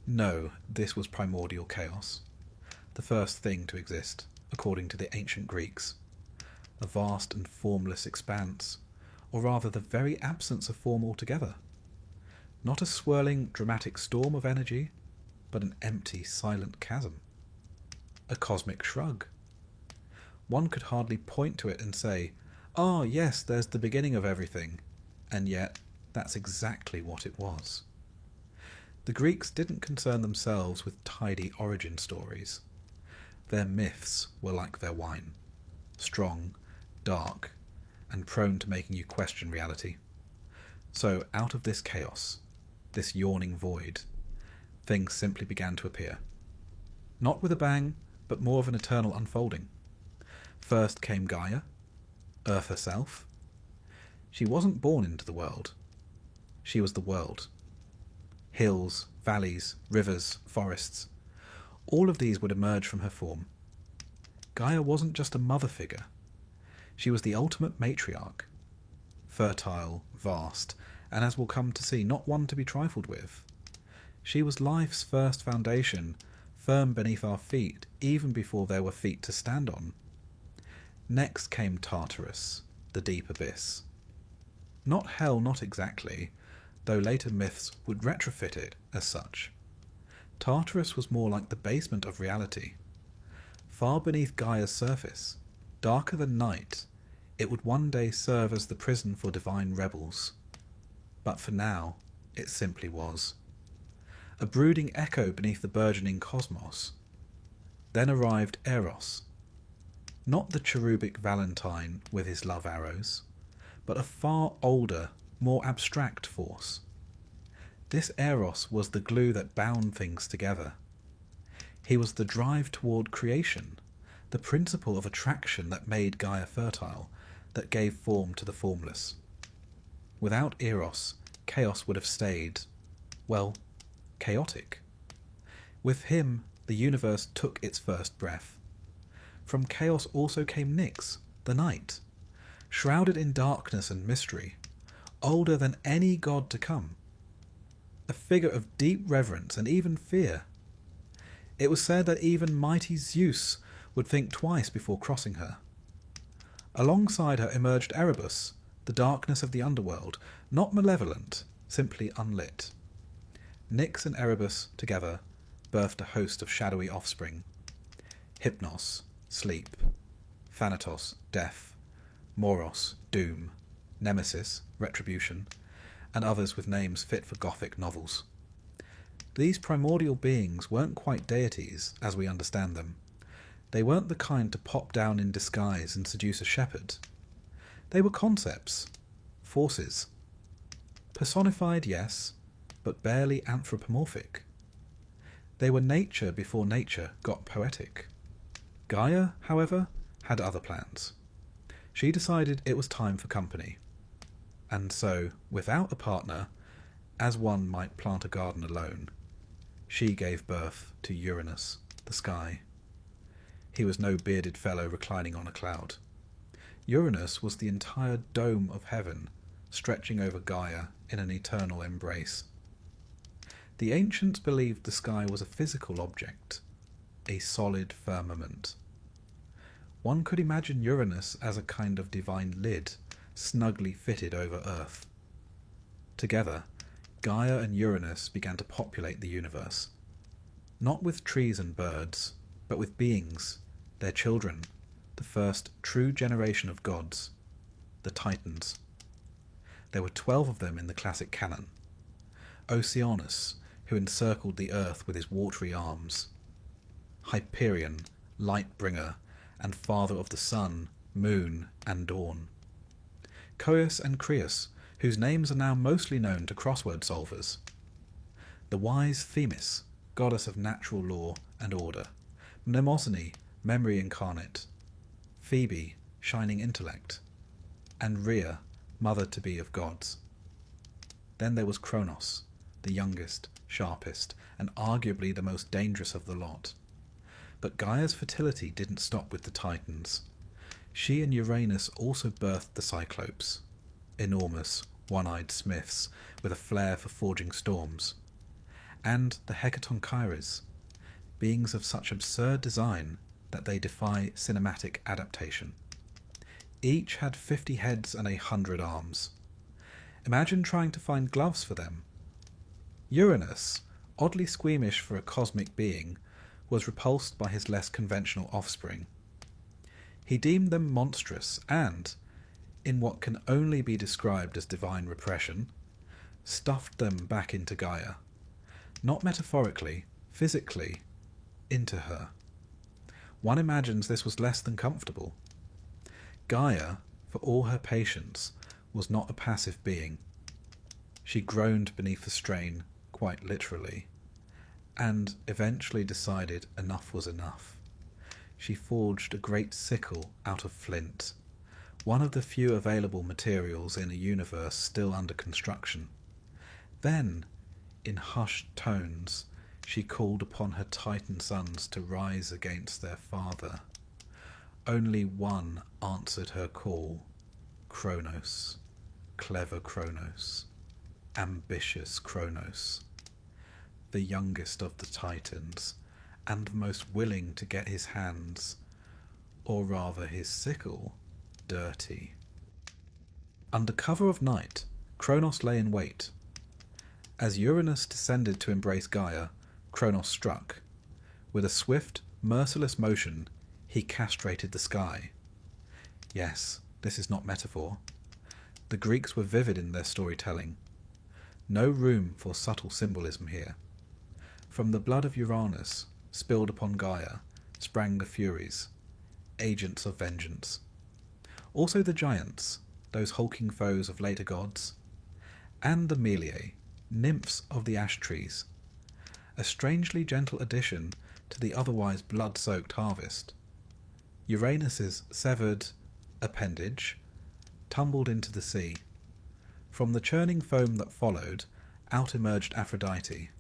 No, this was primordial chaos, the first thing to exist, according to the ancient Greeks. A vast and formless expanse, or rather the very absence of form altogether. Not a swirling, dramatic storm of energy, but an empty, silent chasm. A cosmic shrug. One could hardly point to it and say, "Ah, yes, there's the beginning of everything," and yet that's exactly what it was. The Greeks didn't concern themselves with tidy origin stories. Their myths were like their wine, strong, dark, and prone to making you question reality. So out of this chaos, this yawning void, things simply began to appear. Not with a bang, but more of an eternal unfolding. First came Gaia, Earth herself. She wasn't born into the world. She was the world. Hills, valleys, rivers, forests, all of these would emerge from her form. Gaia wasn't just a mother figure. She was the ultimate matriarch, fertile, vast, and as we'll come to see, not one to be trifled with. She was life's first foundation, firm beneath our feet, even before there were feet to stand on. Next came Tartarus, the deep abyss. Not hell, not exactly, though later myths would retrofit it as such. Tartarus was more like the basement of reality. Far beneath Gaia's surface, darker than night, it would one day serve as the prison for divine rebels. But for now, it simply was. A brooding echo beneath the burgeoning cosmos. Then arrived Eros. Not the cherubic Valentine with his love arrows, but a far older, more abstract force. This Eros was the glue that bound things together. He was the drive toward creation, the principle of attraction that made Gaia fertile, that gave form to the formless. Without Eros, chaos would have stayed, well, chaotic. With him, the universe took its first breath. From chaos also came Nyx, the night, shrouded in darkness and mystery, older than any god to come. A figure of deep reverence and even fear. It was said that even mighty Zeus would think twice before crossing her. Alongside her emerged Erebus, the darkness of the underworld, not malevolent, simply unlit. Nyx and Erebus together birthed a host of shadowy offspring. Hypnos, sleep. Thanatos, death. Moros, doom. Nemesis, retribution. And others with names fit for Gothic novels. These primordial beings weren't quite deities as we understand them. They weren't the kind to pop down in disguise and seduce a shepherd. They were concepts, forces. Personified, yes, but barely anthropomorphic. They were nature before nature got poetic. Gaia, however, had other plans. She decided it was time for company. And so, without a partner, as one might plant a garden alone, she gave birth to Uranus, the sky. He was no bearded fellow reclining on a cloud. Uranus was the entire dome of heaven, stretching over Gaia in an eternal embrace. The ancients believed the sky was a physical object, a solid firmament. One could imagine Uranus as a kind of divine lid, snugly fitted over Earth. Together, Gaia and Uranus began to populate the universe, not with trees and birds, but with beings, their children, the first true generation of gods, the Titans. There were 12 of them in the classic canon. Oceanus, who encircled the earth with his watery arms. Hyperion, light-bringer, and father of the sun, moon, and dawn. Coeus and Creus, whose names are now mostly known to crossword solvers. The wise Themis, goddess of natural law and order. Mnemosyne, memory incarnate. Phoebe, shining intellect. And Rhea, mother-to-be of gods. Then there was Kronos, the youngest, sharpest, and arguably the most dangerous of the lot. But Gaia's fertility didn't stop with the Titans. She and Uranus also birthed the Cyclopes, enormous, one-eyed smiths with a flair for forging storms, and the Hecatonchires, beings of such absurd design that they defy cinematic adaptation. Each had 50 heads and 100 arms. Imagine trying to find gloves for them. Uranus, oddly squeamish for a cosmic being, was repulsed by his less conventional offspring. He deemed them monstrous and, in what can only be described as divine repression, stuffed them back into Gaia. Not metaphorically, physically, into her. One imagines this was less than comfortable. Gaia, for all her patience, was not a passive being. She groaned beneath the strain, quite literally, and eventually decided enough was enough. She forged a great sickle out of flint, one of the few available materials in a universe still under construction. Then, in hushed tones, she called upon her Titan sons to rise against their father. Only one answered her call, Kronos, clever Kronos, ambitious Kronos, the youngest of the Titans, and most willing to get his hands, or rather his sickle, dirty. Under cover of night, Kronos lay in wait. As Uranus descended to embrace Gaia, Kronos struck. With a swift, merciless motion, he castrated the sky. Yes, this is not metaphor. The Greeks were vivid in their storytelling. No room for subtle symbolism here. From the blood of Uranus, spilled upon Gaia, sprang the Furies, agents of vengeance. Also the giants, those hulking foes of later gods, and the Meliae, nymphs of the ash trees, a strangely gentle addition to the otherwise blood-soaked harvest. Uranus's severed appendage tumbled into the sea. From the churning foam that followed, out emerged Aphrodite,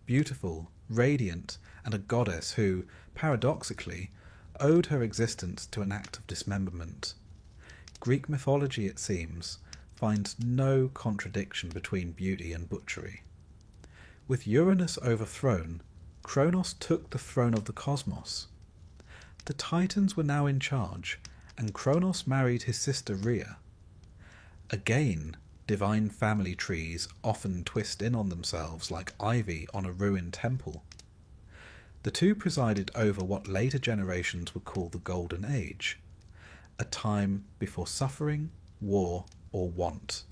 beautiful, radiant, and a goddess who, paradoxically, owed her existence to an act of dismemberment. Greek mythology, it seems, finds no contradiction between beauty and butchery. With Uranus overthrown, Kronos took the throne of the cosmos. The Titans were now in charge, and Kronos married his sister Rhea. Again, divine family trees often twist in on themselves like ivy on a ruined temple. The two presided over what later generations would call the Golden Age, a time before suffering, war, or want.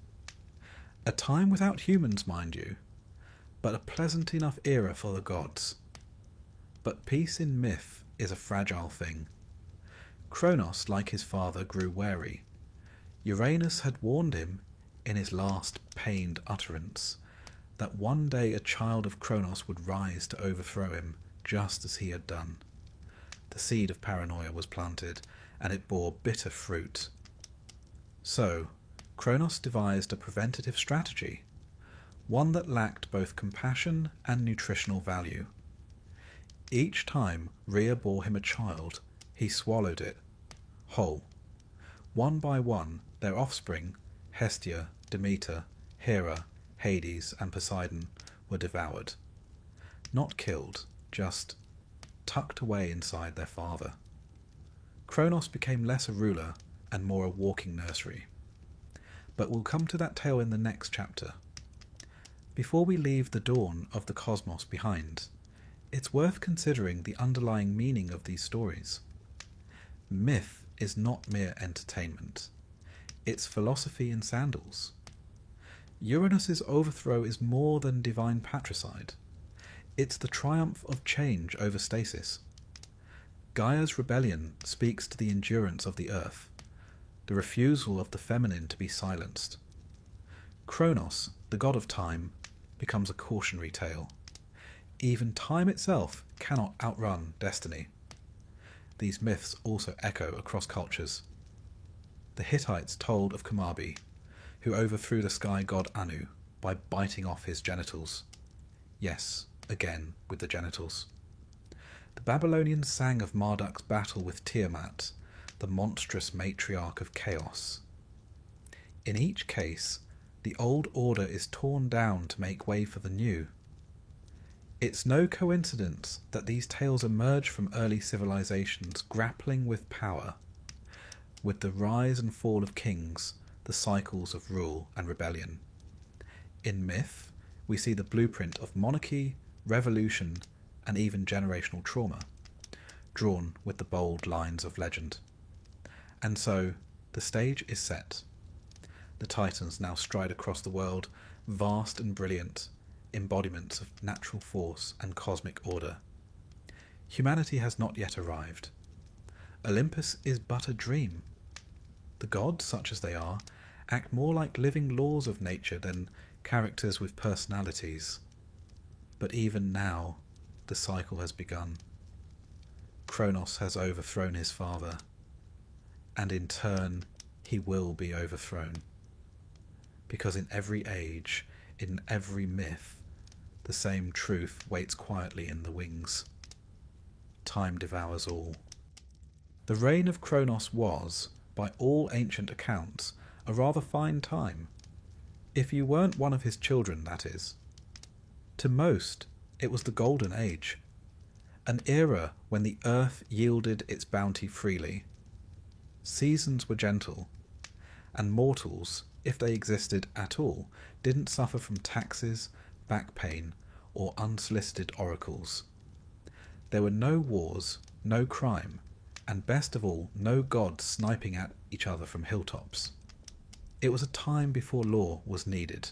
A time without humans, mind you, but a pleasant enough era for the gods. But peace in myth is a fragile thing. Kronos, like his father, grew wary. Uranus had warned him, in his last pained utterance, that one day a child of Kronos would rise to overthrow him, just as he had done. The seed of paranoia was planted, and it bore bitter fruit. So, Kronos devised a preventative strategy, one that lacked both compassion and nutritional value. Each time Rhea bore him a child, he swallowed it, whole. One by one, their offspring, Hestia, Demeter, Hera, Hades, and Poseidon, were devoured. Not killed, just tucked away inside their father. Kronos became less a ruler and more a walking nursery. But we'll come to that tale in the next chapter. Before we leave the dawn of the cosmos behind, it's worth considering the underlying meaning of these stories. Myth is not mere entertainment. It's philosophy in sandals. Uranus's overthrow is more than divine patricide. It's the triumph of change over stasis. Gaia's rebellion speaks to the endurance of the earth, the refusal of the feminine to be silenced. Kronos, the god of time, becomes a cautionary tale. Even time itself cannot outrun destiny. These myths also echo across cultures. The Hittites told of Kamabi, who overthrew the sky god Anu by biting off his genitals. Yes, again with the genitals. The Babylonians sang of Marduk's battle with Tiamat, the monstrous matriarch of chaos. In each case, the old order is torn down to make way for the new. It's no coincidence that these tales emerge from early civilizations grappling with power, with the rise and fall of kings, the cycles of rule and rebellion. In myth, we see the blueprint of monarchy, revolution, and even generational trauma, drawn with the bold lines of legend. And so, the stage is set. The Titans now stride across the world, vast and brilliant, embodiments of natural force and cosmic order. Humanity has not yet arrived. Olympus is but a dream. The gods, such as they are, act more like living laws of nature than characters with personalities. But even now, the cycle has begun. Kronos has overthrown his father, and in turn he will be overthrown. Because in every age, in every myth, the same truth waits quietly in the wings. Time devours all. The reign of Kronos was, by all ancient accounts, a rather fine time. If you weren't one of his children, that is. To most, it was the Golden Age, an era when the earth yielded its bounty freely. Seasons were gentle, and mortals, if they existed at all, didn't suffer from taxes, back pain, or unsolicited oracles. There were no wars, no crime, and best of all, no gods sniping at each other from hilltops. It was a time before law was needed,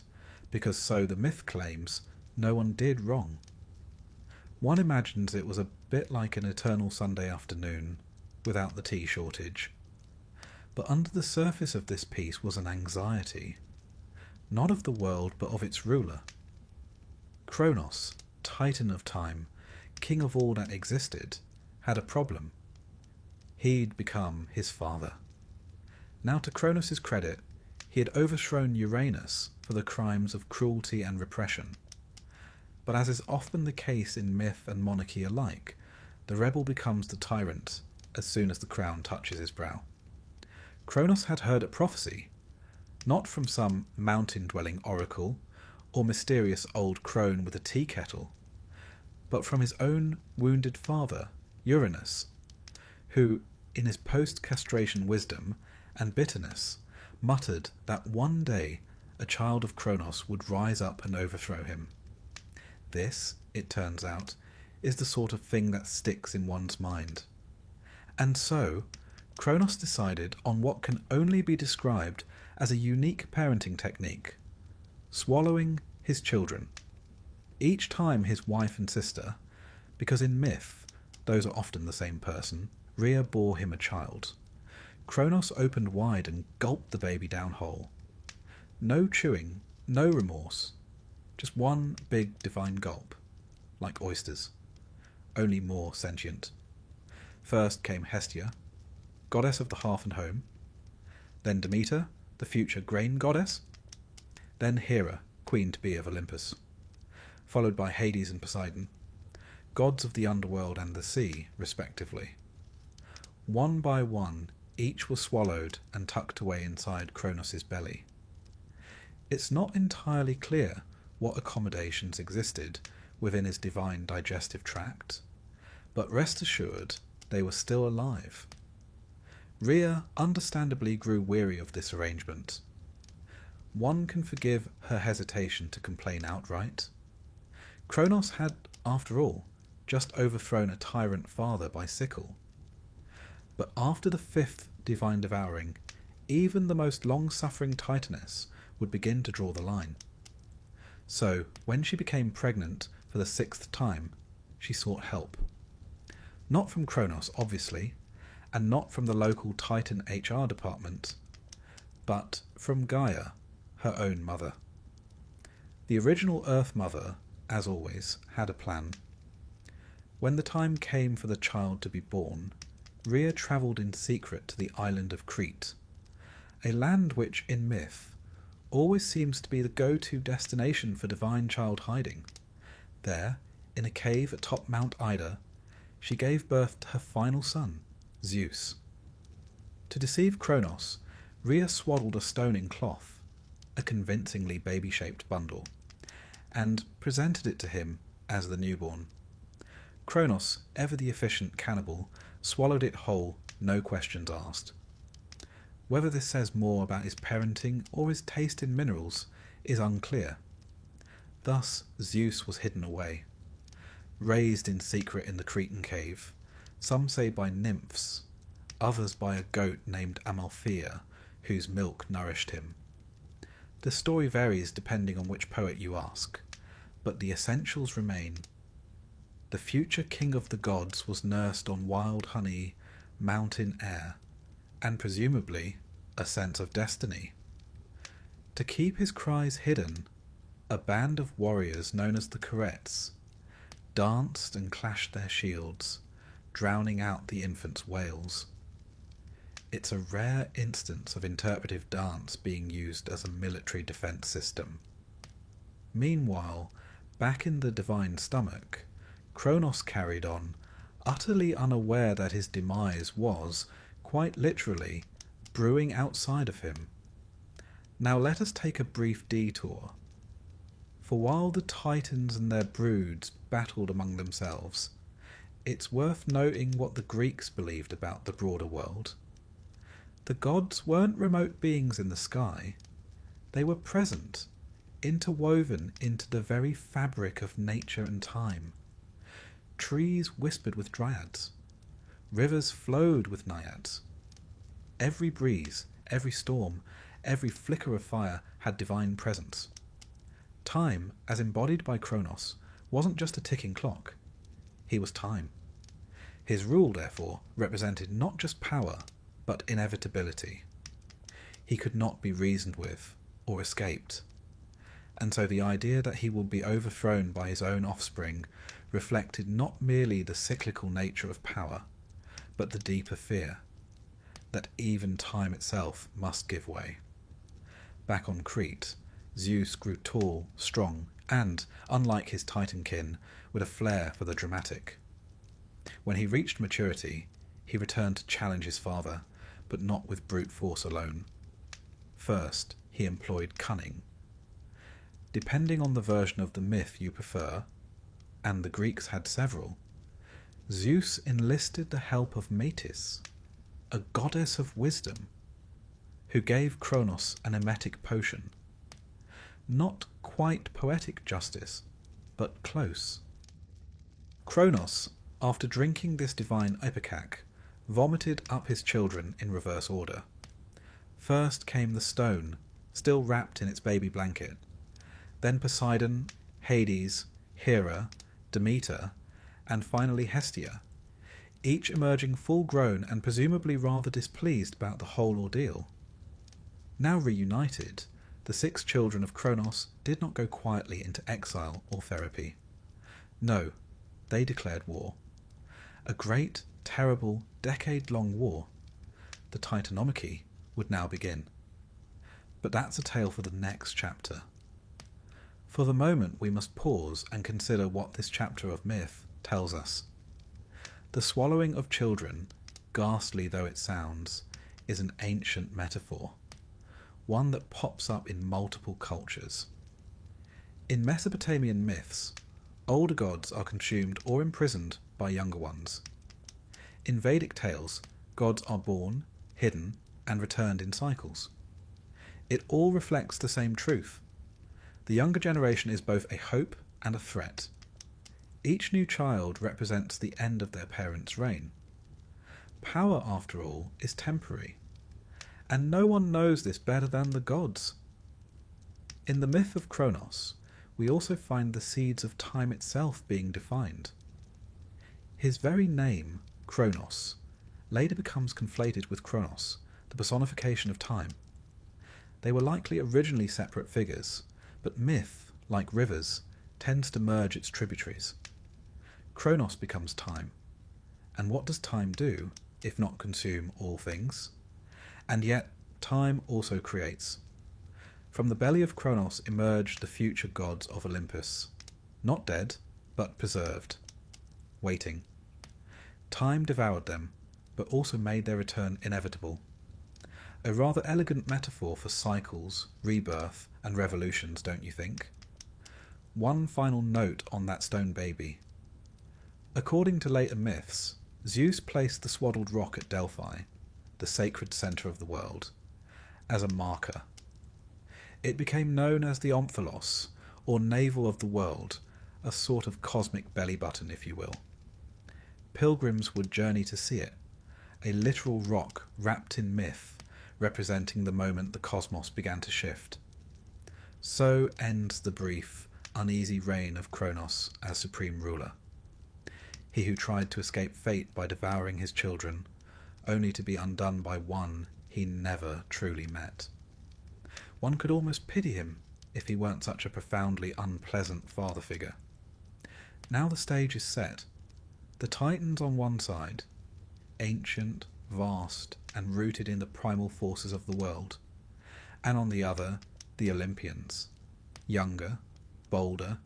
because so the myth claims, no one did wrong. One imagines it was a bit like an eternal Sunday afternoon, without the tea shortage. But under the surface of this peace was an anxiety, not of the world but of its ruler. Kronos, Titan of time, king of all that existed, had a problem. He'd become his father. Now, to Kronos' credit, he had overthrown Uranus for the crimes of cruelty and repression. But as is often the case in myth and monarchy alike, the rebel becomes the tyrant as soon as the crown touches his brow. Kronos had heard a prophecy, not from some mountain-dwelling oracle or mysterious old crone with a tea kettle, but from his own wounded father, Uranus, who, in his post-castration wisdom and bitterness, muttered that one day a child of Kronos would rise up and overthrow him. This, it turns out, is the sort of thing that sticks in one's mind. And so, Kronos decided on what can only be described as a unique parenting technique: swallowing his children. Each time his wife and sister, because in myth those are often the same person, Rhea bore him a child, Kronos opened wide and gulped the baby down whole. No chewing, no remorse, just one big divine gulp, like oysters, only more sentient. First came Hestia, goddess of the hearth and home, then Demeter, the future grain goddess, then Hera, queen to be of Olympus, followed by Hades and Poseidon, gods of the underworld and the sea, respectively. One by one, each was swallowed and tucked away inside Kronos' belly. It's not entirely clear what accommodations existed within his divine digestive tract, but rest assured they were still alive. Rhea understandably grew weary of this arrangement. One can forgive her hesitation to complain outright. Kronos had, after all, just overthrown a tyrant father by sickle. But after the fifth divine devouring, even the most long-suffering Titaness would begin to draw the line. So, when she became pregnant for the sixth time, she sought help. Not from Kronos, obviously, and not from the local Titan HR department, but from Gaia, her own mother. The original Earth Mother, as always, had a plan. When the time came for the child to be born, Rhea travelled in secret to the island of Crete, a land which, in myth, always seems to be the go-to destination for divine child hiding. There, in a cave atop Mount Ida, she gave birth to her final son, Zeus. To deceive Kronos, Rhea swaddled a stone in cloth, a convincingly baby-shaped bundle, and presented it to him as the newborn. Kronos, ever the efficient cannibal, swallowed it whole, no questions asked. Whether this says more about his parenting or his taste in minerals is unclear. Thus Zeus was hidden away, raised in secret in the Cretan cave, some say by nymphs, others by a goat named Amalthea, whose milk nourished him. The story varies depending on which poet you ask, but the essentials remain. The future king of the gods was nursed on wild honey, mountain air, and presumably a sense of destiny. To keep his cries hidden, a band of warriors known as the Corettes danced and clashed their shields, drowning out the infant's wails. It's a rare instance of interpretive dance being used as a military defense system. Meanwhile, back in the divine stomach, Kronos carried on, utterly unaware that his demise was, quite literally, brewing outside of him. Now let us take a brief detour. For while the Titans and their broods battled among themselves, it's worth noting what the Greeks believed about the broader world. The gods weren't remote beings in the sky. They were present, interwoven into the very fabric of nature and time. Trees whispered with dryads. Rivers flowed with naiads. Every breeze, every storm, every flicker of fire had divine presence. Time, as embodied by Kronos, wasn't just a ticking clock. He was time. His rule, therefore, represented not just power, but inevitability. He could not be reasoned with, or escaped. And so the idea that he would be overthrown by his own offspring reflected not merely the cyclical nature of power, but the deeper fear that even time itself must give way. Back on Crete, Zeus grew tall, strong, and, unlike his Titan kin, with a flair for the dramatic. When he reached maturity, he returned to challenge his father, but not with brute force alone. First, he employed cunning. Depending on the version of the myth you prefer, and the Greeks had several, Zeus enlisted the help of Metis, a goddess of wisdom, who gave Kronos an emetic potion. Not quite poetic justice, but close. Kronos, after drinking this divine ipecac, vomited up his children in reverse order. First came the stone, still wrapped in its baby blanket. Then Poseidon, Hades, Hera, Demeter, and finally Hestia, each emerging full-grown and presumably rather displeased about the whole ordeal. Now reunited, the 6 children of Kronos did not go quietly into exile or therapy. No, they declared war. A great, terrible, decade-long war, the Titanomachy, would now begin. But that's a tale for the next chapter. For the moment we must pause and consider what this chapter of myth tells us. The swallowing of children, ghastly though it sounds, is an ancient metaphor, one that pops up in multiple cultures. In Mesopotamian myths, older gods are consumed or imprisoned by younger ones. In Vedic tales, gods are born, hidden, and returned in cycles. It all reflects the same truth. The younger generation is both a hope and a threat. Each new child represents the end of their parents' reign. Power, after all, is temporary, and no one knows this better than the gods. In the myth of Kronos, we also find the seeds of time itself being defined. His very name, Kronos, later becomes conflated with Kronos, the personification of time. They were likely originally separate figures, but myth, like rivers, tends to merge its tributaries. Kronos becomes time. And what does time do, if not consume all things? And yet, time also creates. From the belly of Kronos emerged the future gods of Olympus, not dead, but preserved, waiting. Time devoured them, but also made their return inevitable. A rather elegant metaphor for cycles, rebirth, and revolutions, don't you think? One final note on that stone baby. According to later myths, Zeus placed the swaddled rock at Delphi, the sacred centre of the world, as a marker. It became known as the Omphalos, or navel of the world, a sort of cosmic belly button, if you will. Pilgrims would journey to see it, a literal rock wrapped in myth, representing the moment the cosmos began to shift. So ends the brief, uneasy reign of Kronos as supreme ruler. He who tried to escape fate by devouring his children, only to be undone by one he never truly met. One could almost pity him if he weren't such a profoundly unpleasant father figure. Now the stage is set. The Titans on one side, ancient, vast, and rooted in the primal forces of the world, and on the other, the Olympians, younger, bolder,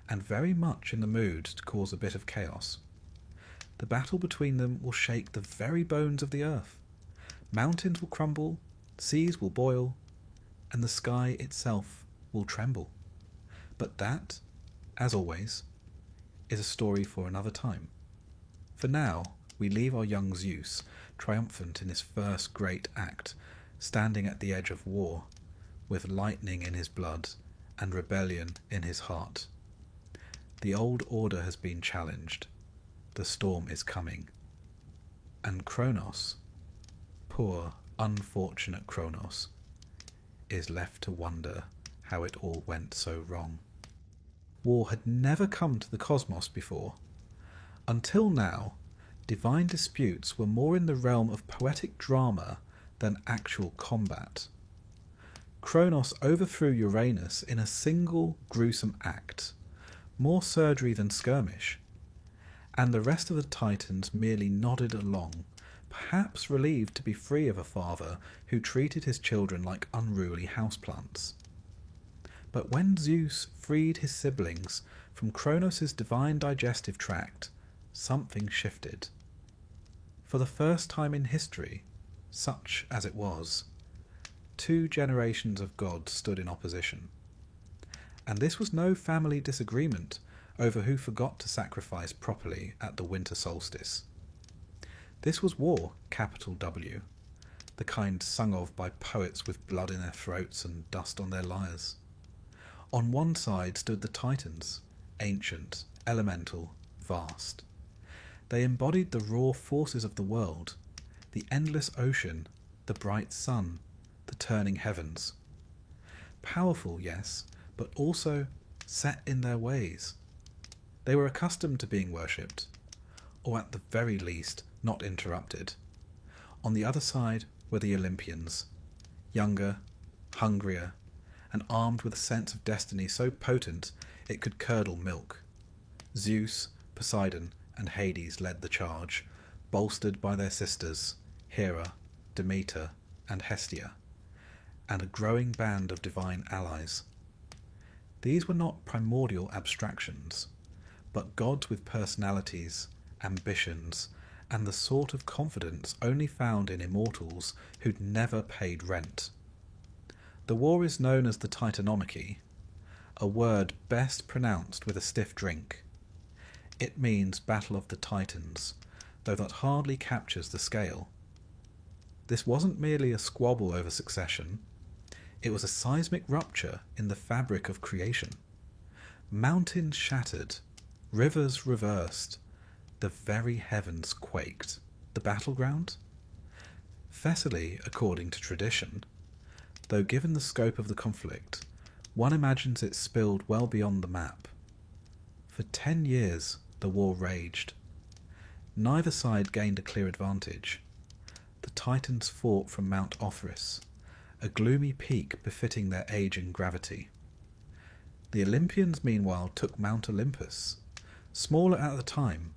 and very much in the mood to cause a bit of chaos. The battle between them will shake the very bones of the earth. Mountains will crumble, seas will boil, and the sky itself will tremble. But that, as always, is a story for another time. For now, we leave our young Zeus, triumphant in his first great act, standing at the edge of war, with lightning in his blood and rebellion in his heart. The old order has been challenged. The storm is coming. And Kronos, poor, unfortunate Kronos, is left to wonder how it all went so wrong. War had never come to the cosmos before. Until now, divine disputes were more in the realm of poetic drama than actual combat. Kronos overthrew Uranus in a single gruesome act, more surgery than skirmish, and the rest of the Titans merely nodded along, perhaps relieved to be free of a father who treated his children like unruly houseplants. But when Zeus freed his siblings from Kronos' divine digestive tract, something shifted. For the first time in history, such as it was, 2 generations of gods stood in opposition. And this was no family disagreement over who forgot to sacrifice properly at the winter solstice. This was war, capital W, the kind sung of by poets with blood in their throats and dust on their lyres. On one side stood the Titans, ancient, elemental, vast. They embodied the raw forces of the world, the endless ocean, the bright sun, the turning heavens. Powerful, yes, but also set in their ways. They were accustomed to being worshipped, or at the very least not interrupted. On the other side were the Olympians, younger, hungrier, and armed with a sense of destiny so potent it could curdle milk. Zeus, Poseidon, and Hades led the charge, bolstered by their sisters, Hera, Demeter, and Hestia, and a growing band of divine allies. These were not primordial abstractions, but gods with personalities, ambitions, and the sort of confidence only found in immortals who'd never paid rent. The war is known as the Titanomachy, a word best pronounced with a stiff drink. It means Battle of the Titans, though that hardly captures the scale. This wasn't merely a squabble over succession, it was a seismic rupture in the fabric of creation. Mountains shattered, rivers reversed, the very heavens quaked. The battleground? Thessaly, according to tradition, though given the scope of the conflict, one imagines it spilled well beyond the map. For 10 years the war raged. Neither side gained a clear advantage. The Titans fought from Mount Othrys, a gloomy peak befitting their age and gravity. The Olympians meanwhile took Mount Olympus, smaller at the time,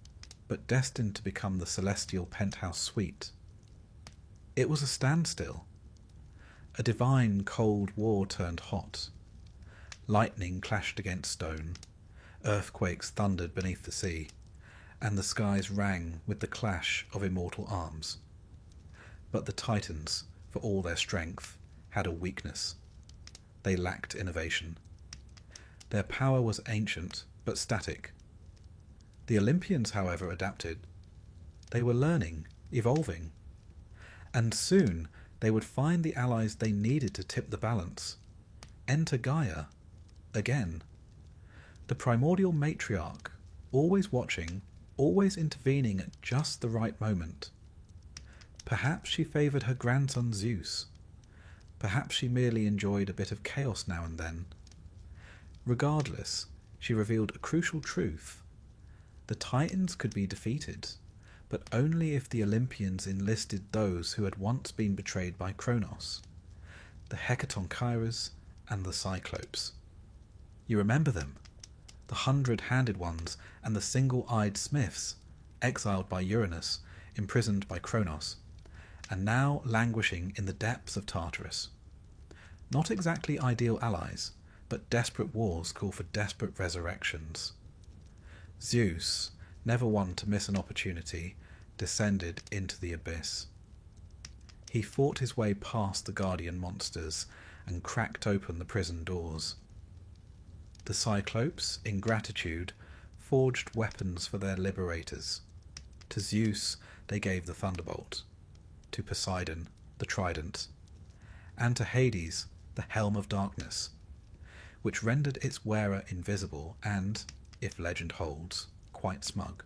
but destined to become the celestial penthouse suite. It was a standstill. A divine cold war turned hot. Lightning clashed against stone, earthquakes thundered beneath the sea, and the skies rang with the clash of immortal arms. But the Titans, for all their strength, had a weakness. They lacked innovation. Their power was ancient, but static. The Olympians, however, adapted. They were learning, evolving. And soon they would find the allies they needed to tip the balance. Enter Gaia, again. The primordial matriarch, always watching, always intervening at just the right moment. Perhaps she favoured her grandson Zeus. Perhaps she merely enjoyed a bit of chaos now and then. Regardless, she revealed a crucial truth. The Titans could be defeated, but only if the Olympians enlisted those who had once been betrayed by Kronos, the Hecatonchires and the Cyclopes. You remember them? The 100-handed ones and the single-eyed smiths, exiled by Uranus, imprisoned by Kronos, and now languishing in the depths of Tartarus. Not exactly ideal allies, but desperate wars call for desperate resurrections. Zeus, never one to miss an opportunity, descended into the abyss. He fought his way past the guardian monsters and cracked open the prison doors. The Cyclopes, in gratitude, forged weapons for their liberators. To Zeus they gave the thunderbolt, to Poseidon the trident, and to Hades the helm of darkness, which rendered its wearer invisible and, if legend holds, quite smug.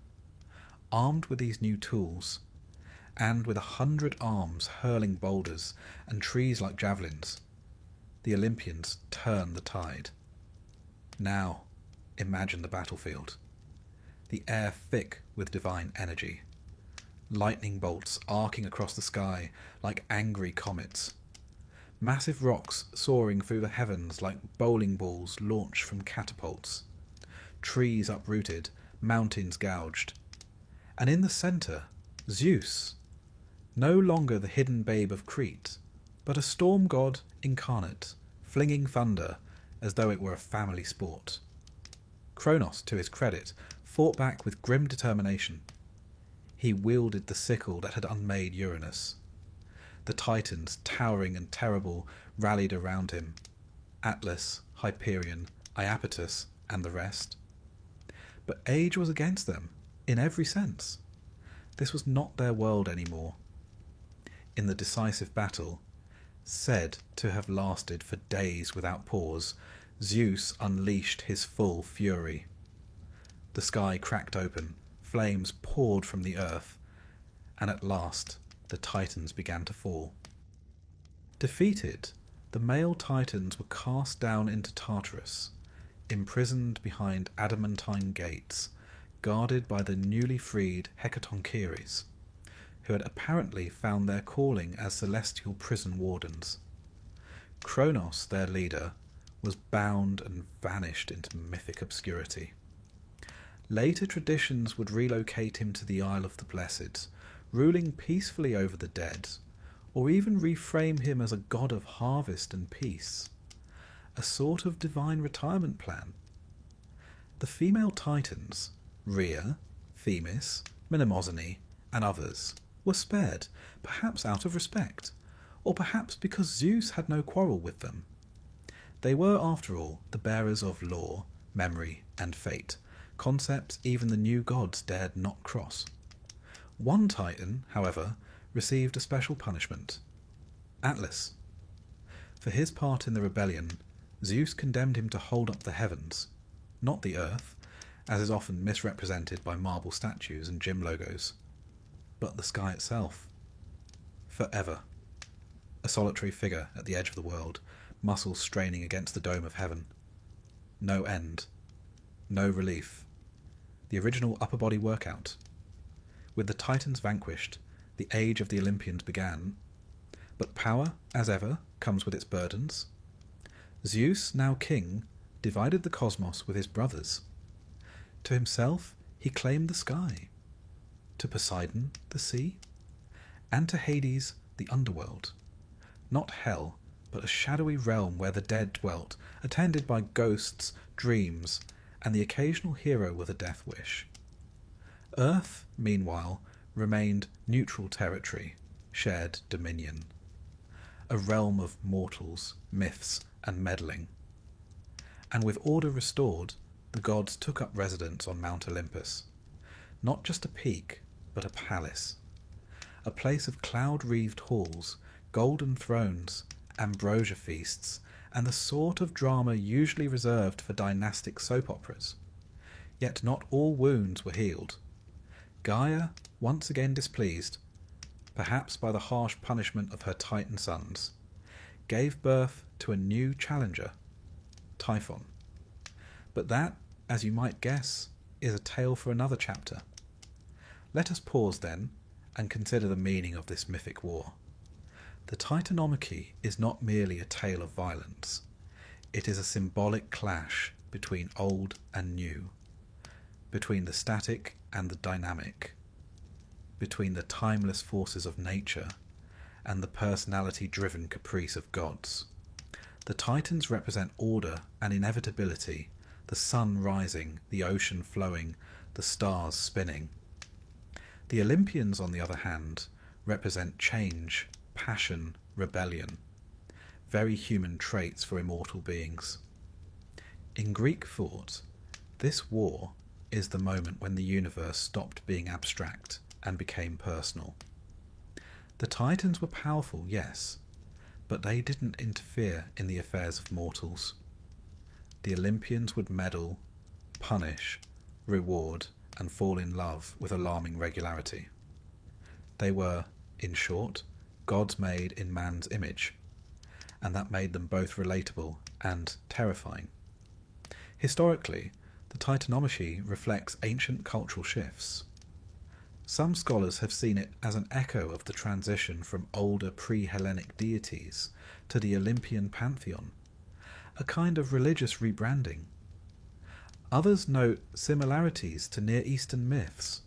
Armed with these new tools, and with 100 arms hurling boulders and trees like javelins, the Olympians turned the tide. Now, imagine the battlefield. The air thick with divine energy. Lightning bolts arcing across the sky like angry comets. Massive rocks soaring through the heavens like bowling balls launched from catapults. Trees uprooted, mountains gouged. And in the centre, Zeus, no longer the hidden babe of Crete, but a storm god incarnate, flinging thunder as though it were a family sport. Kronos, to his credit, fought back with grim determination. He wielded the sickle that had unmade Uranus. The Titans, towering and terrible, rallied around him. Atlas, Hyperion, Iapetus, and the rest. But age was against them, in every sense. This was not their world anymore. In the decisive battle, said to have lasted for days without pause, Zeus unleashed his full fury. The sky cracked open, flames poured from the earth, and at last the Titans began to fall. Defeated, the male Titans were cast down into Tartarus, imprisoned behind adamantine gates, guarded by the newly freed Hecatoncheires, who had apparently found their calling as celestial prison wardens. Kronos, their leader, was bound and vanished into mythic obscurity. Later traditions would relocate him to the Isle of the Blessed, ruling peacefully over the dead, or even reframe him as a god of harvest and peace, a sort of divine retirement plan. The female Titans, Rhea, Themis, Mnemosyne, and others, were spared, perhaps out of respect, or perhaps because Zeus had no quarrel with them. They were, after all, the bearers of law, memory, and fate, concepts even the new gods dared not cross. One Titan, however, received a special punishment: Atlas. For his part in the rebellion, Zeus condemned him to hold up the heavens, not the earth, as is often misrepresented by marble statues and gym logos, but the sky itself. Forever. A solitary figure at the edge of the world, muscles straining against the dome of heaven. No end. No relief. The original upper body workout. With the Titans vanquished, the age of the Olympians began, but power, as ever, comes with its burdens. Zeus, now king, divided the cosmos with his brothers. To himself he claimed the sky, to Poseidon the sea, and to Hades the underworld. Not hell, but a shadowy realm where the dead dwelt, attended by ghosts, dreams, and the occasional hero with a death wish. Earth, meanwhile, remained neutral territory, shared dominion. A realm of mortals, myths, and meddling. And with order restored, the gods took up residence on Mount Olympus. Not just a peak, but a palace. A place of cloud-wreathed halls, golden thrones, ambrosia feasts, and the sort of drama usually reserved for dynastic soap operas. Yet not all wounds were healed. Gaia, once again displeased, perhaps by the harsh punishment of her Titan sons, gave birth to a new challenger, Typhon. But that, as you might guess, is a tale for another chapter. Let us pause then and consider the meaning of this mythic war. The Titanomachy is not merely a tale of violence. It is a symbolic clash between old and new, between the static and the dynamic, between the timeless forces of nature and the personality-driven caprice of gods. The Titans represent order and inevitability, the sun rising, the ocean flowing, the stars spinning. The Olympians, on the other hand, represent change, passion, rebellion, very human traits for immortal beings. In Greek thought, this war is the moment when the universe stopped being abstract and became personal. The Titans were powerful, yes, but they didn't interfere in the affairs of mortals. The Olympians would meddle, punish, reward, and fall in love with alarming regularity. They were, in short, gods made in man's image, and that made them both relatable and terrifying. Historically, the Titanomachy reflects ancient cultural shifts. Some scholars have seen it as an echo of the transition from older pre-Hellenic deities to the Olympian pantheon, a kind of religious rebranding. Others note similarities to Near Eastern myths,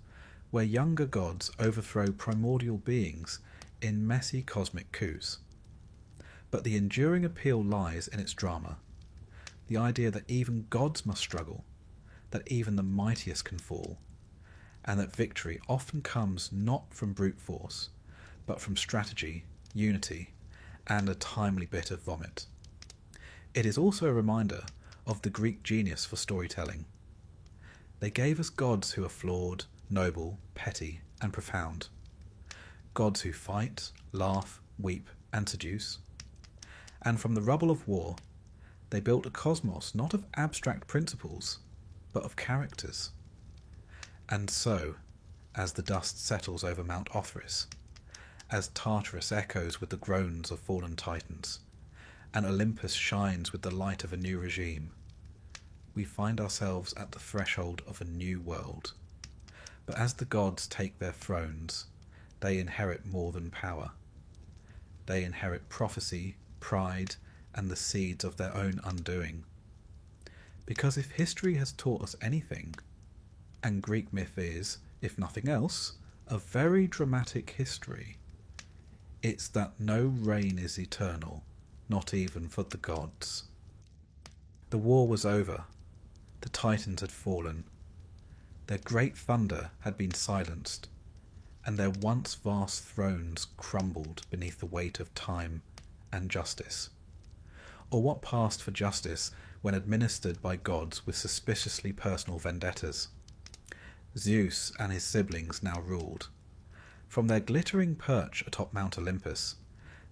where younger gods overthrow primordial beings in messy cosmic coups. But the enduring appeal lies in its drama, the idea that even gods must struggle, that even the mightiest can fall, and that victory often comes not from brute force, but from strategy, unity, and a timely bit of vomit. It is also a reminder of the Greek genius for storytelling. They gave us gods who are flawed, noble, petty, and profound. Gods who fight, laugh, weep, and seduce. And from the rubble of war, they built a cosmos not of abstract principles, but of characters. And so, as the dust settles over Mount Othrys, as Tartarus echoes with the groans of fallen titans, and Olympus shines with the light of a new regime, we find ourselves at the threshold of a new world. But as the gods take their thrones, they inherit more than power. They inherit prophecy, pride, and the seeds of their own undoing. Because if history has taught us anything, and Greek myth is, if nothing else, a very dramatic history, it's that no reign is eternal, not even for the gods. The war was over. The Titans had fallen. Their great thunder had been silenced, and their once vast thrones crumbled beneath the weight of time and justice. Or what passed for justice when administered by gods with suspiciously personal vendettas. Zeus and his siblings now ruled. From their glittering perch atop Mount Olympus,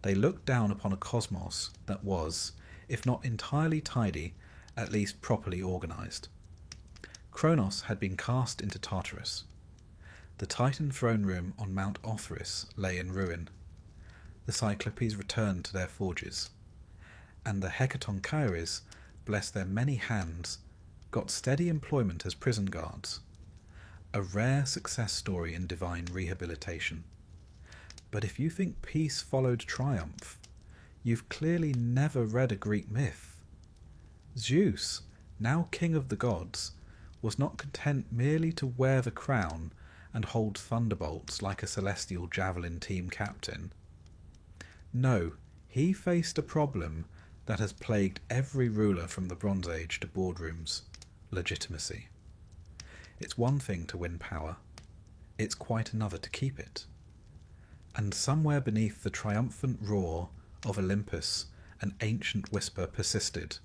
they looked down upon a cosmos that was, if not entirely tidy, at least properly organised. Kronos had been cast into Tartarus. The Titan throne room on Mount Othrys lay in ruin. The Cyclopes returned to their forges, and the Hecatonchires, bless their many hands, got steady employment as prison guards. A rare success story in divine rehabilitation. But if you think peace followed triumph, you've clearly never read a Greek myth. Zeus, now king of the gods, was not content merely to wear the crown and hold thunderbolts like a celestial javelin team captain. No, he faced a problem that has plagued every ruler from the Bronze Age to boardrooms: legitimacy. It's one thing to win power, it's quite another to keep it. And somewhere beneath the triumphant roar of Olympus, an ancient whisper persisted: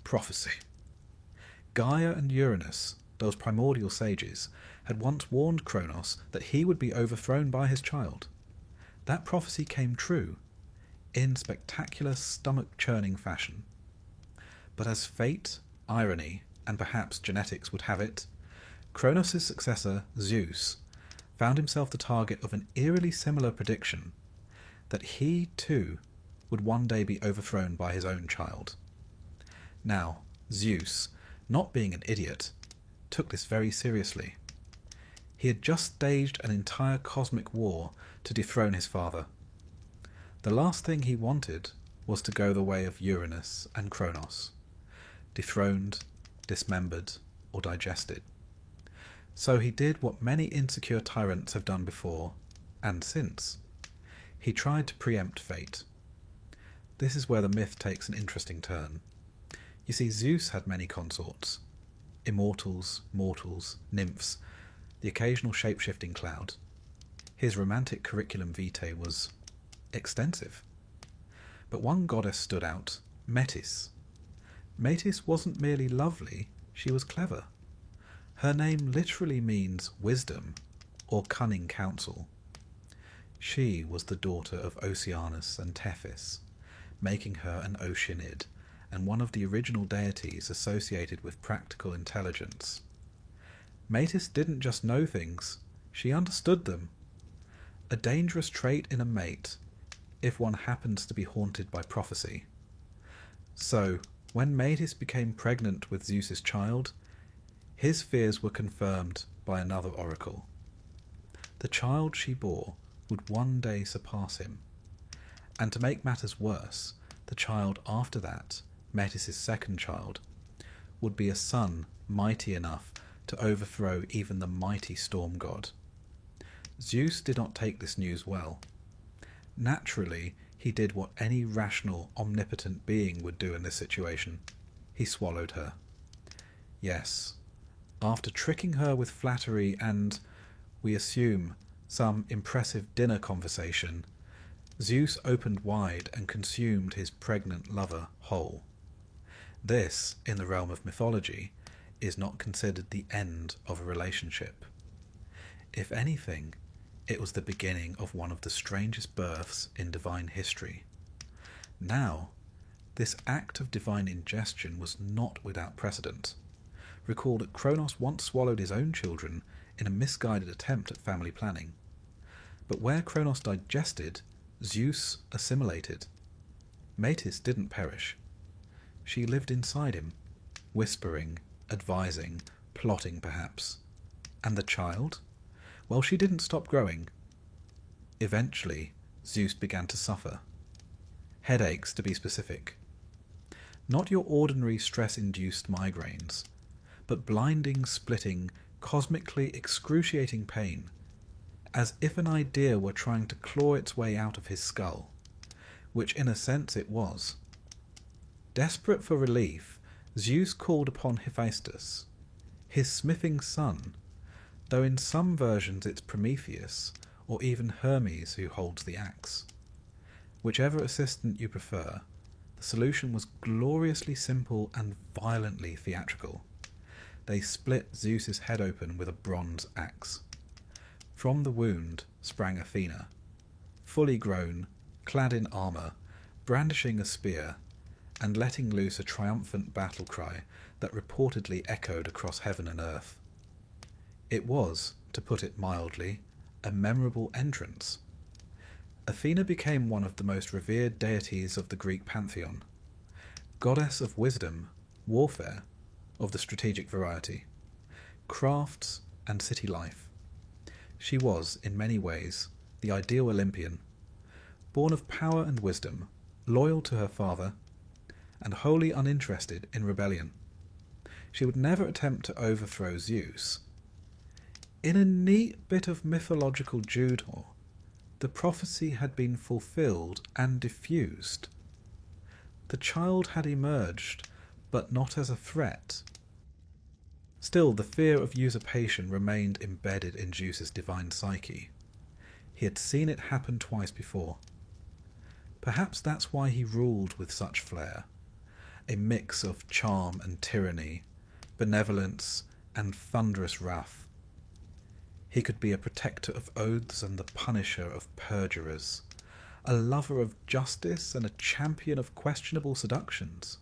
prophecy. Gaia and Uranus, those primordial sages, had once warned Kronos that he would be overthrown by his child. That prophecy came true, in spectacular stomach-churning fashion. But as fate, irony, and perhaps genetics would have it, Kronos' successor, Zeus, found himself the target of an eerily similar prediction, that he, too, would one day be overthrown by his own child. Now, Zeus, not being an idiot, took this very seriously. He had just staged an entire cosmic war to dethrone his father. The last thing he wanted was to go the way of Uranus and Kronos, dethroned, dismembered, or digested. So he did what many insecure tyrants have done before, and since. He tried to preempt fate. This is where the myth takes an interesting turn. You see, Zeus had many consorts: immortals, mortals, nymphs, the occasional shape-shifting cloud. His romantic curriculum vitae was extensive. But one goddess stood out: Metis. Metis wasn't merely lovely, she was clever. Her name literally means wisdom, or cunning counsel. She was the daughter of Oceanus and Tethys, making her an Oceanid, and one of the original deities associated with practical intelligence. Metis didn't just know things, she understood them. A dangerous trait in a mate, if one happens to be haunted by prophecy. So, when Metis became pregnant with Zeus's child, his fears were confirmed by another oracle. The child she bore would one day surpass him. And to make matters worse, the child after that, Metis' second child, would be a son mighty enough to overthrow even the mighty storm god. Zeus did not take this news well. Naturally, he did what any rational, omnipotent being would do in this situation. He swallowed her. Yes, after tricking her with flattery and, we assume, some impressive dinner conversation, Zeus opened wide and consumed his pregnant lover whole. This, in the realm of mythology, is not considered the end of a relationship. If anything, it was the beginning of one of the strangest births in divine history. Now, this act of divine ingestion was not without precedent. Recall that Kronos once swallowed his own children in a misguided attempt at family planning. But where Kronos digested, Zeus assimilated. Metis didn't perish. She lived inside him, whispering, advising, plotting perhaps. And the child? Well, she didn't stop growing. Eventually, Zeus began to suffer. Headaches, to be specific. Not your ordinary stress-induced migraines, but blinding, splitting, cosmically excruciating pain, as if an idea were trying to claw its way out of his skull, which in a sense it was. Desperate for relief, Zeus called upon Hephaestus, his smithing son, though in some versions it's Prometheus or even Hermes who holds the axe. Whichever assistant you prefer, the solution was gloriously simple and violently theatrical. They split Zeus's head open with a bronze axe. From the wound sprang Athena, fully grown, clad in armour, brandishing a spear, and letting loose a triumphant battle cry that reportedly echoed across heaven and earth. It was, to put it mildly, a memorable entrance. Athena became one of the most revered deities of the Greek pantheon, goddess of wisdom, warfare, of the strategic variety, crafts and city life. She was, in many ways, the ideal Olympian, born of power and wisdom, loyal to her father, and wholly uninterested in rebellion. She would never attempt to overthrow Zeus. In a neat bit of mythological judo, the prophecy had been fulfilled and diffused. The child had emerged, but not as a threat. Still, the fear of usurpation remained embedded in Zeus's divine psyche. He had seen it happen twice before. Perhaps that's why he ruled with such flair, a mix of charm and tyranny, benevolence and thunderous wrath. He could be a protector of oaths and the punisher of perjurers, a lover of justice and a champion of questionable seductions.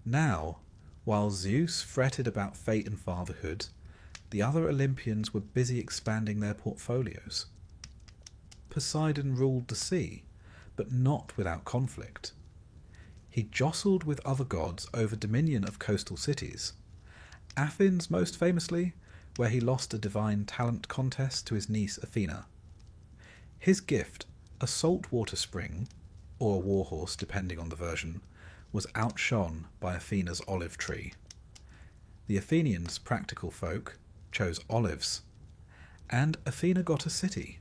Now, while Zeus fretted about fate and fatherhood, the other Olympians were busy expanding their portfolios. Poseidon ruled the sea, but not without conflict. He jostled with other gods over dominion of coastal cities. Athens most famously, where he lost a divine talent contest to his niece Athena. His gift, a saltwater spring, or a warhorse depending on the version, was outshone by Athena's olive tree. The Athenians, practical folk, chose olives, and Athena got a city.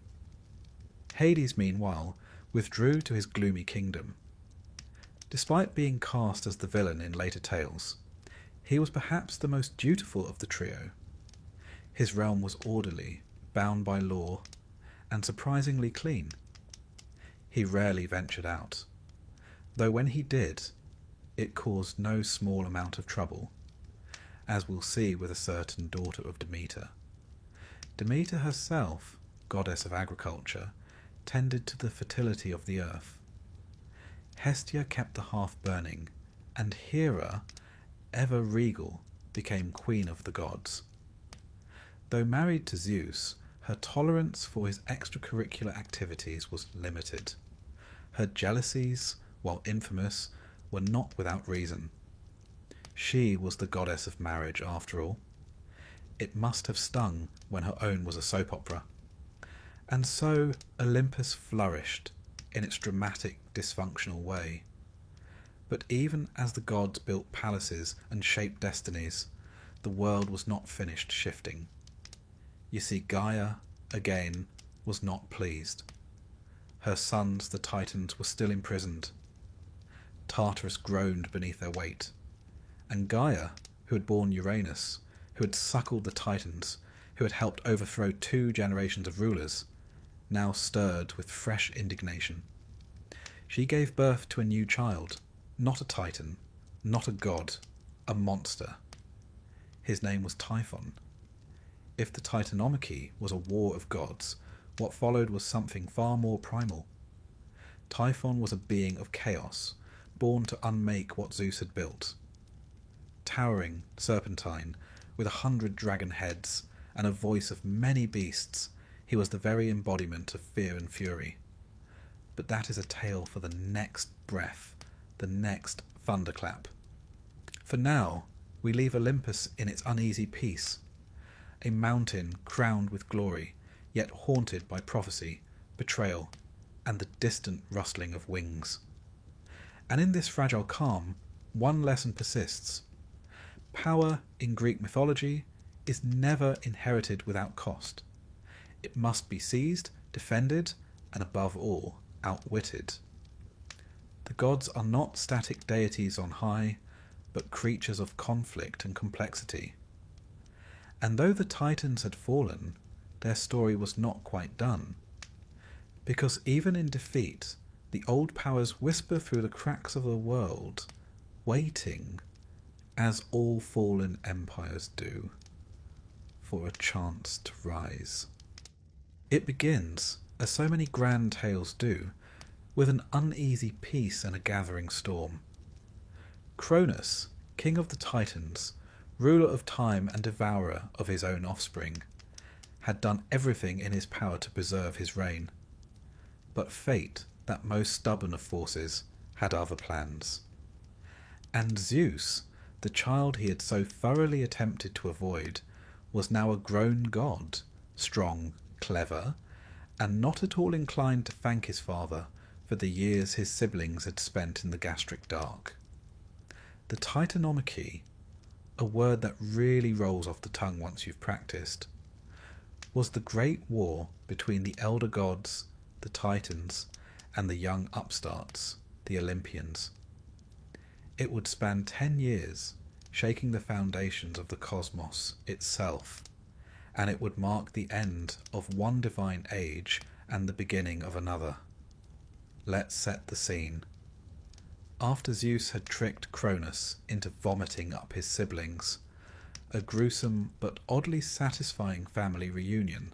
Hades, meanwhile, withdrew to his gloomy kingdom. Despite being cast as the villain in later tales, he was perhaps the most dutiful of the trio. His realm was orderly, bound by law, and surprisingly clean. He rarely ventured out, though when he did, it caused no small amount of trouble, as we'll see with a certain daughter of Demeter. Demeter herself, goddess of agriculture, tended to the fertility of the earth. Hestia kept the hearth burning, and Hera, ever regal, became queen of the gods. Though married to Zeus, her tolerance for his extracurricular activities was limited. Her jealousies, while infamous, were not without reason. She was the goddess of marriage, after all. It must have stung when her own was a soap opera. And so Olympus flourished in its dramatic, dysfunctional way. But even as the gods built palaces and shaped destinies, the world was not finished shifting. You see, Gaia, again, was not pleased. Her sons, the Titans, were still imprisoned. Tartarus groaned beneath their weight, and Gaia, who had borne Uranus, who had suckled the Titans, who had helped overthrow 2 generations of rulers, now stirred with fresh indignation. She gave birth to a new child, not a Titan, not a god, a monster. His name was Typhon. If the Titanomachy was a war of gods, what followed was something far more primal. Typhon was a being of chaos, born to unmake what Zeus had built. Towering, serpentine, with 100 dragon heads and a voice of many beasts, he was the very embodiment of fear and fury. But that is a tale for the next breath, the next thunderclap. For now, we leave Olympus in its uneasy peace, a mountain crowned with glory, yet haunted by prophecy, betrayal, and the distant rustling of wings. And in this fragile calm, one lesson persists. Power in Greek mythology is never inherited without cost. It must be seized, defended, and above all, outwitted. The gods are not static deities on high, but creatures of conflict and complexity. And though the Titans had fallen, their story was not quite done. Because even in defeat, the old powers whisper through the cracks of the world, waiting, as all fallen empires do, for a chance to rise. It begins, as so many grand tales do, with an uneasy peace and a gathering storm. Cronus, king of the Titans, ruler of time and devourer of his own offspring, had done everything in his power to preserve his reign. But fate, that most stubborn of forces, had other plans. And Zeus, the child he had so thoroughly attempted to avoid, was now a grown god, strong, clever, and not at all inclined to thank his father for the years his siblings had spent in the gastric dark. The Titanomachy, a word that really rolls off the tongue once you've practiced, was the great war between the elder gods, the Titans, and the young upstarts, the Olympians. It would span 10 years, shaking the foundations of the cosmos itself, and it would mark the end of one divine age and the beginning of another. Let's set the scene. After Zeus had tricked Cronus into vomiting up his siblings, a gruesome but oddly satisfying family reunion,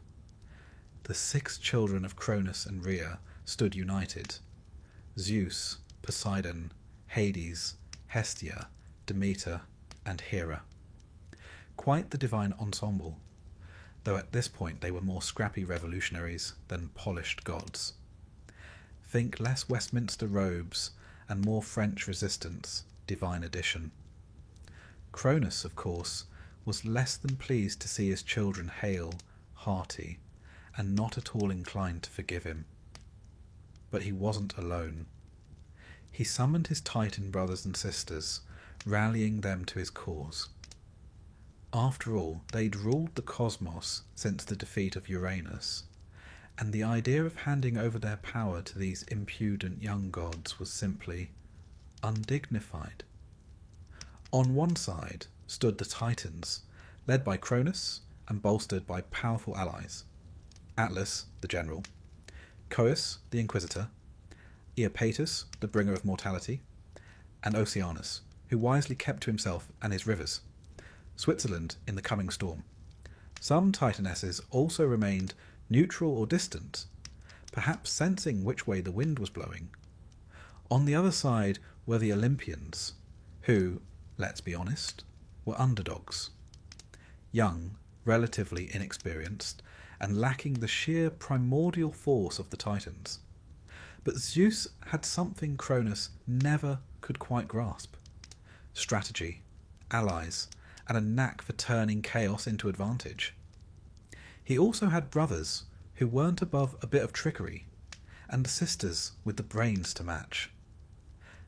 the 6 children of Cronus and Rhea stood united: Zeus, Poseidon, Hades, Hestia, Demeter, and Hera. Quite the divine ensemble, though at this point they were more scrappy revolutionaries than polished gods. Think less Westminster robes and more French resistance, divine addition. Cronus, of course, was less than pleased to see his children hale, hearty, and not at all inclined to forgive him. But he wasn't alone. He summoned his Titan brothers and sisters, rallying them to his cause. After all, they'd ruled the cosmos since the defeat of Uranus, and the idea of handing over their power to these impudent young gods was simply undignified. On one side stood the Titans, led by Cronus and bolstered by powerful allies: Atlas, the general; Coeus, the inquisitor; Iapetus, the bringer of mortality; and Oceanus, who wisely kept to himself and his rivers; Switzerland in the coming storm. Some Titanesses also remained neutral or distant, perhaps sensing which way the wind was blowing. On the other side were the Olympians, who, let's be honest, were underdogs. Young, relatively inexperienced, and lacking the sheer primordial force of the Titans. But Zeus had something Cronus never could quite grasp: strategy, allies, and a knack for turning chaos into advantage. He also had brothers who weren't above a bit of trickery, and sisters with the brains to match.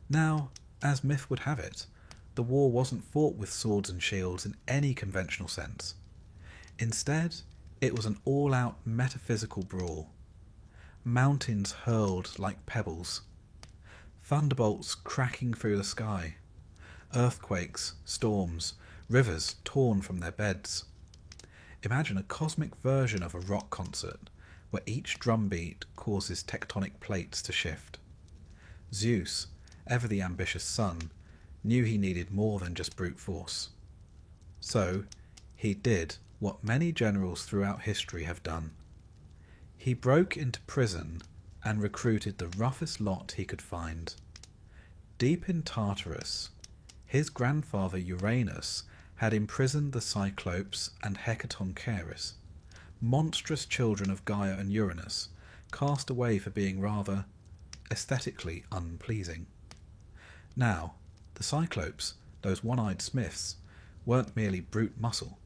Now, as myth would have it, the war wasn't fought with swords and shields in any conventional sense. Instead, it was an all-out metaphysical brawl. Mountains hurled like pebbles, thunderbolts cracking through the sky, earthquakes, storms, rivers torn from their beds. Imagine a cosmic version of a rock concert, where each drumbeat causes tectonic plates to shift. Zeus, ever the ambitious son, knew he needed more than just brute force. So, he did what many generals throughout history have done. He broke into prison and recruited the roughest lot he could find. Deep in Tartarus, his grandfather Uranus had imprisoned the Cyclopes and Hecatoncheires, monstrous children of Gaia and Uranus, cast away for being rather aesthetically unpleasing. Now, the Cyclopes, those one-eyed smiths, weren't merely brute muscle.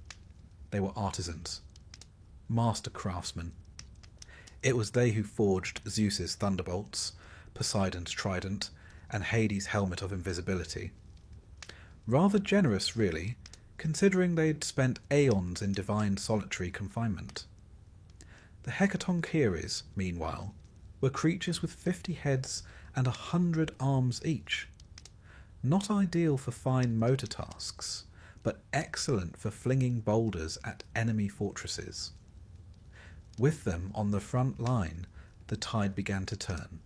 They were artisans, master craftsmen. It was they who forged Zeus's thunderbolts, Poseidon's trident, and Hades' helmet of invisibility. Rather generous, really, considering they'd spent aeons in divine solitary confinement. The Hecatoncheires, meanwhile, were creatures with 50 heads and 100 arms each. Not ideal for fine motor tasks, but excellent for flinging boulders at enemy fortresses. With them on the front line, the tide began to turn.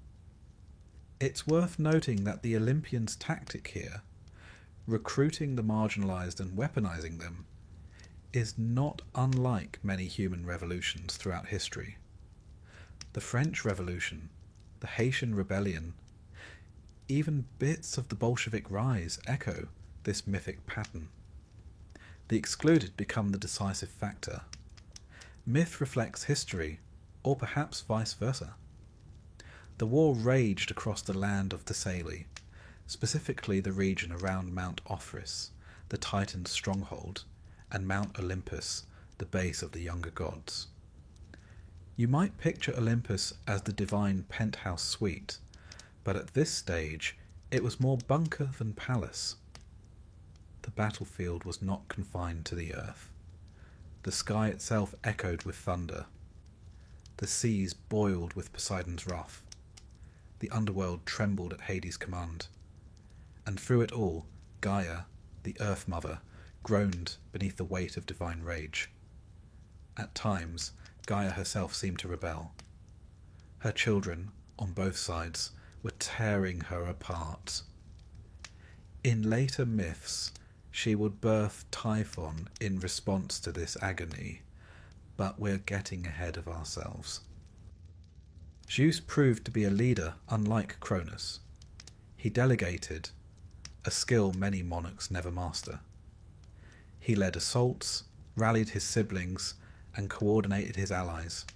It's worth noting that the Olympians' tactic here, recruiting the marginalised and weaponising them, is not unlike many human revolutions throughout history. The French Revolution, the Haitian Rebellion, even bits of the Bolshevik rise echo this mythic pattern. The excluded become the decisive factor. Myth reflects history, or perhaps vice versa. The war raged across the land of Thessaly, specifically the region around Mount Ophrys, the Titan's stronghold, and Mount Olympus, the base of the younger gods. You might picture Olympus as the divine penthouse suite, but at this stage it was more bunker than palace. The battlefield was not confined to the earth. The sky itself echoed with thunder. The seas boiled with Poseidon's wrath. The underworld trembled at Hades' command. And through it all, Gaia, the Earth Mother, groaned beneath the weight of divine rage. At times, Gaia herself seemed to rebel. Her children, on both sides, were tearing her apart. In later myths, she would birth Typhon in response to this agony, but we're getting ahead of ourselves. Zeus proved to be a leader unlike Cronus. He delegated, a skill many monarchs never master. He led assaults, rallied his siblings, and coordinated his allies.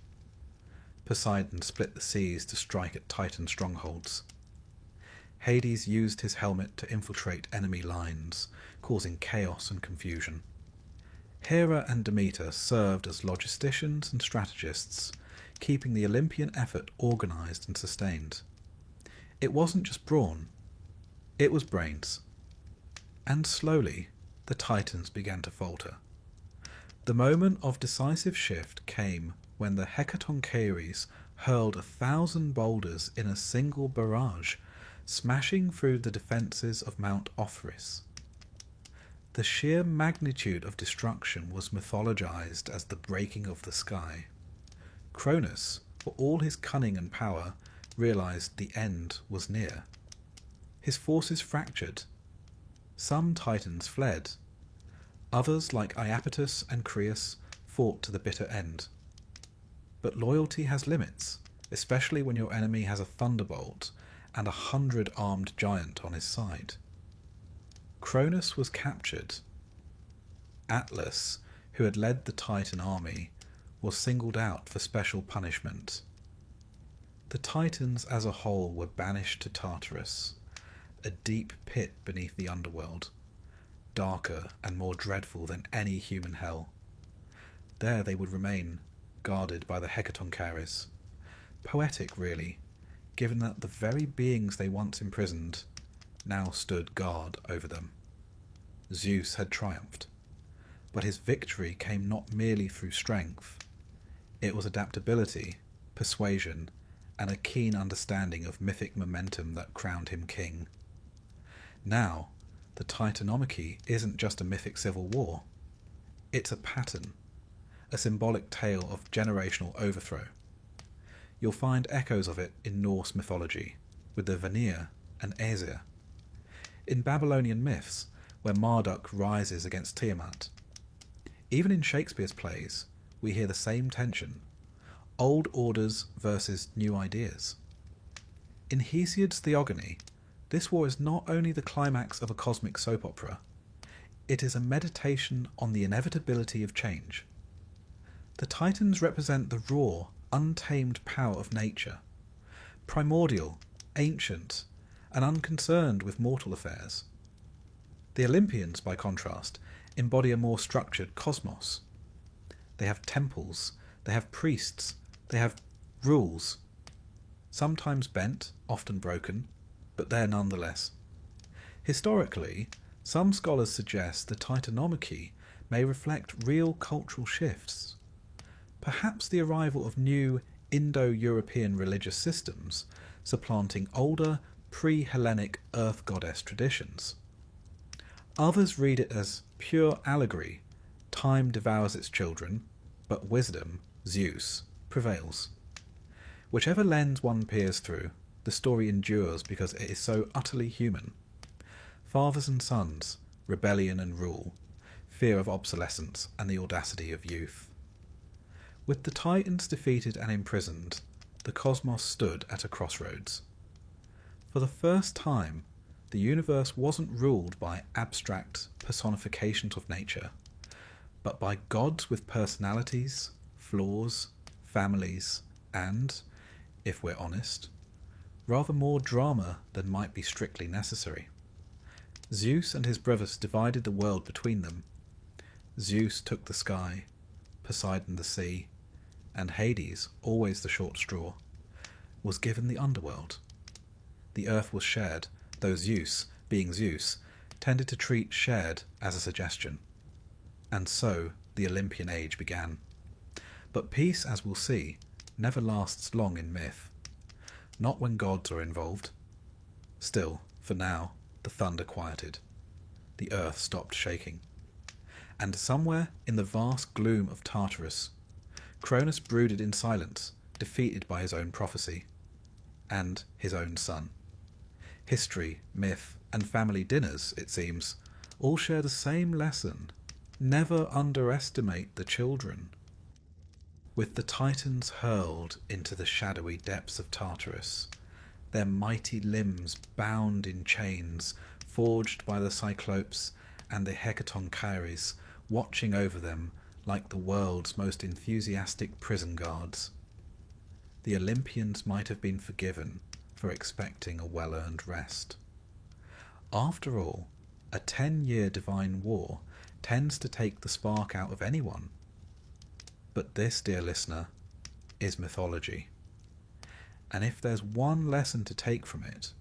Poseidon split the seas to strike at Titan strongholds. Hades used his helmet to infiltrate enemy lines, causing chaos and confusion. Hera and Demeter served as logisticians and strategists, keeping the Olympian effort organised and sustained. It wasn't just brawn, it was brains. And slowly, the Titans began to falter. The moment of decisive shift came when the Hecatoncheires hurled 1,000 boulders in a single barrage, smashing through the defences of Mount Ophrys. The sheer magnitude of destruction was mythologized as the breaking of the sky. Cronus, for all his cunning and power, realized the end was near. His forces fractured. Some Titans fled. Others, like Iapetus and Creus, fought to the bitter end. But loyalty has limits, especially when your enemy has a thunderbolt and 100 armed giant on his side. Cronus was captured. Atlas, who had led the Titan army, was singled out for special punishment. The Titans as a whole were banished to Tartarus, a deep pit beneath the underworld, darker and more dreadful than any human hell. There they would remain, guarded by the Hecatoncheires. Poetic, really, given that the very beings they once imprisoned now stood guard over them. Zeus had triumphed, but his victory came not merely through strength. It was adaptability, persuasion, and a keen understanding of mythic momentum that crowned him king. Now, the Titanomachy isn't just a mythic civil war. It's a pattern, a symbolic tale of generational overthrow. You'll find echoes of it in Norse mythology, with the Vanir and Aesir. In Babylonian myths, where Marduk rises against Tiamat, Even in Shakespeare's plays, we hear the same tension: old orders versus new ideas. In Hesiod's Theogony, this war is not only the climax of a cosmic soap opera, it is a meditation on the inevitability of change. The Titans represent the raw, untamed power of nature, primordial, ancient, and unconcerned with mortal affairs. The Olympians, by contrast, embody a more structured cosmos. They have temples, they have priests, they have rules, sometimes bent, often broken, but there nonetheless. Historically, some scholars suggest the Titanomachy may reflect real cultural shifts. Perhaps the arrival of new Indo-European religious systems supplanting older pre-Hellenic earth goddess traditions. Others read it as pure allegory: time devours its children, but wisdom, Zeus, prevails. Whichever lens one peers through, the story endures because it is so utterly human. Fathers and sons, rebellion and rule, fear of obsolescence and the audacity of youth. With the Titans defeated and imprisoned, the cosmos stood at a crossroads. For the first time, the universe wasn't ruled by abstract personifications of nature, but by gods with personalities, flaws, families, and, if we're honest, rather more drama than might be strictly necessary. Zeus and his brothers divided the world between them. Zeus took the sky, Poseidon the sea, and Hades, always the short straw, was given the underworld. The earth was shared, though Zeus, being Zeus, tended to treat shared as a suggestion. And so the Olympian age began. But peace, as we'll see, never lasts long in myth. Not when gods are involved. Still, for now, the thunder quieted. The earth stopped shaking. And somewhere in the vast gloom of Tartarus, Cronus brooded in silence, defeated by his own prophecy, and his own son. History, myth, and family dinners, it seems, all share the same lesson: never underestimate the children. With the Titans hurled into the shadowy depths of Tartarus, their mighty limbs bound in chains forged by the Cyclopes and the Hecatonchires watching over them like the world's most enthusiastic prison guards, the Olympians might have been forgiven for expecting a well-earned rest. After all, a 10-year divine war tends to take the spark out of anyone. But this, dear listener, is mythology. And if there's one lesson to take from it,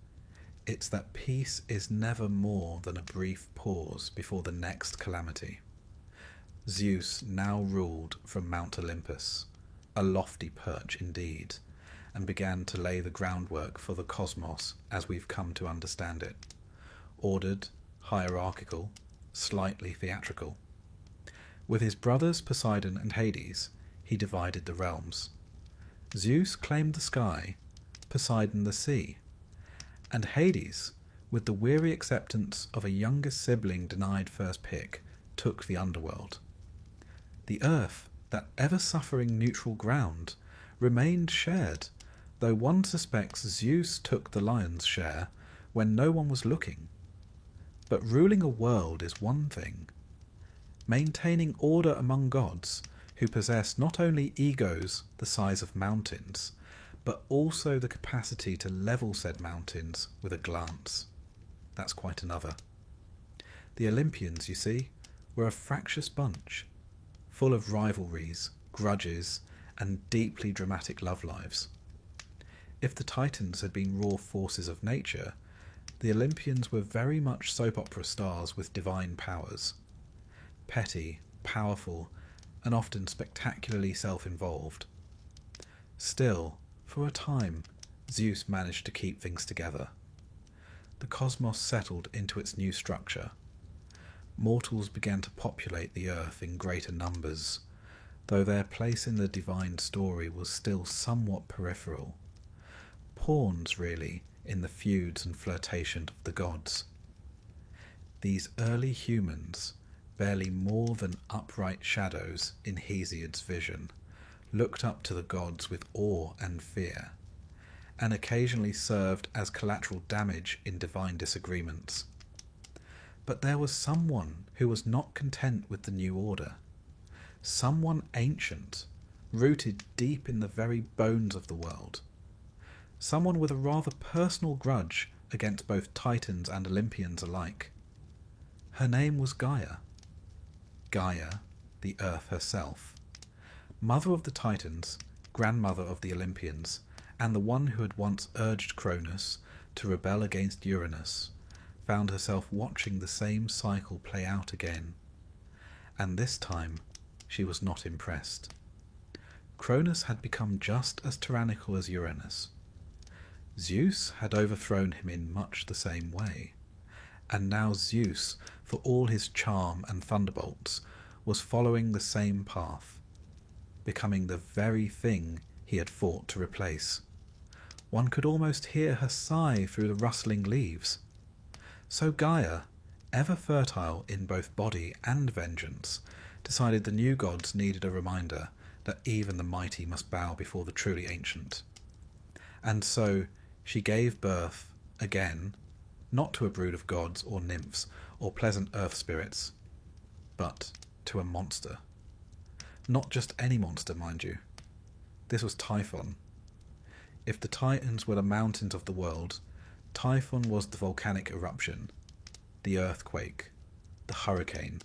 it's that peace is never more than a brief pause before the next calamity. Zeus now ruled from Mount Olympus, a lofty perch indeed, and began to lay the groundwork for the cosmos as we've come to understand it. Ordered, hierarchical, slightly theatrical. With his brothers Poseidon and Hades, he divided the realms. Zeus claimed the sky, Poseidon the sea, and Hades, with the weary acceptance of a younger sibling denied first pick, took the underworld. The earth, that ever-suffering neutral ground, remained shared, though one suspects Zeus took the lion's share when no one was looking. But ruling a world is one thing. Maintaining order among gods, who possess not only egos the size of mountains, but also the capacity to level said mountains with a glance. That's quite another. The Olympians, you see, were a fractious bunch, full of rivalries, grudges, and deeply dramatic love lives. If the Titans had been raw forces of nature, the Olympians were very much soap opera stars with divine powers. Petty, powerful, and often spectacularly self-involved. Still, for a time, Zeus managed to keep things together. The cosmos settled into its new structure. Mortals began to populate the earth in greater numbers, though their place in the divine story was still somewhat peripheral. Pawns, really, in the feuds and flirtation of the gods. These early humans, barely more than upright shadows in Hesiod's vision, looked up to the gods with awe and fear, and occasionally served as collateral damage in divine disagreements. But there was someone who was not content with the new order, someone ancient, rooted deep in the very bones of the world, someone with a rather personal grudge against both Titans and Olympians alike. Her name was Gaia. Gaia, the Earth herself, mother of the Titans, grandmother of the Olympians, and the one who had once urged Cronus to rebel against Uranus, found herself watching the same cycle play out again. And this time, she was not impressed. Cronus had become just as tyrannical as Uranus. Zeus had overthrown him in much the same way, and now Zeus, for all his charm and thunderbolts, was following the same path, becoming the very thing he had fought to replace. One could almost hear her sigh through the rustling leaves. So Gaia, ever fertile in both body and vengeance, decided the new gods needed a reminder that even the mighty must bow before the truly ancient. And so she gave birth, again, not to a brood of gods or nymphs or pleasant earth spirits, but to a monster. Not just any monster, mind you. This was Typhon. If the Titans were the mountains of the world, Typhon was the volcanic eruption, the earthquake, the hurricane.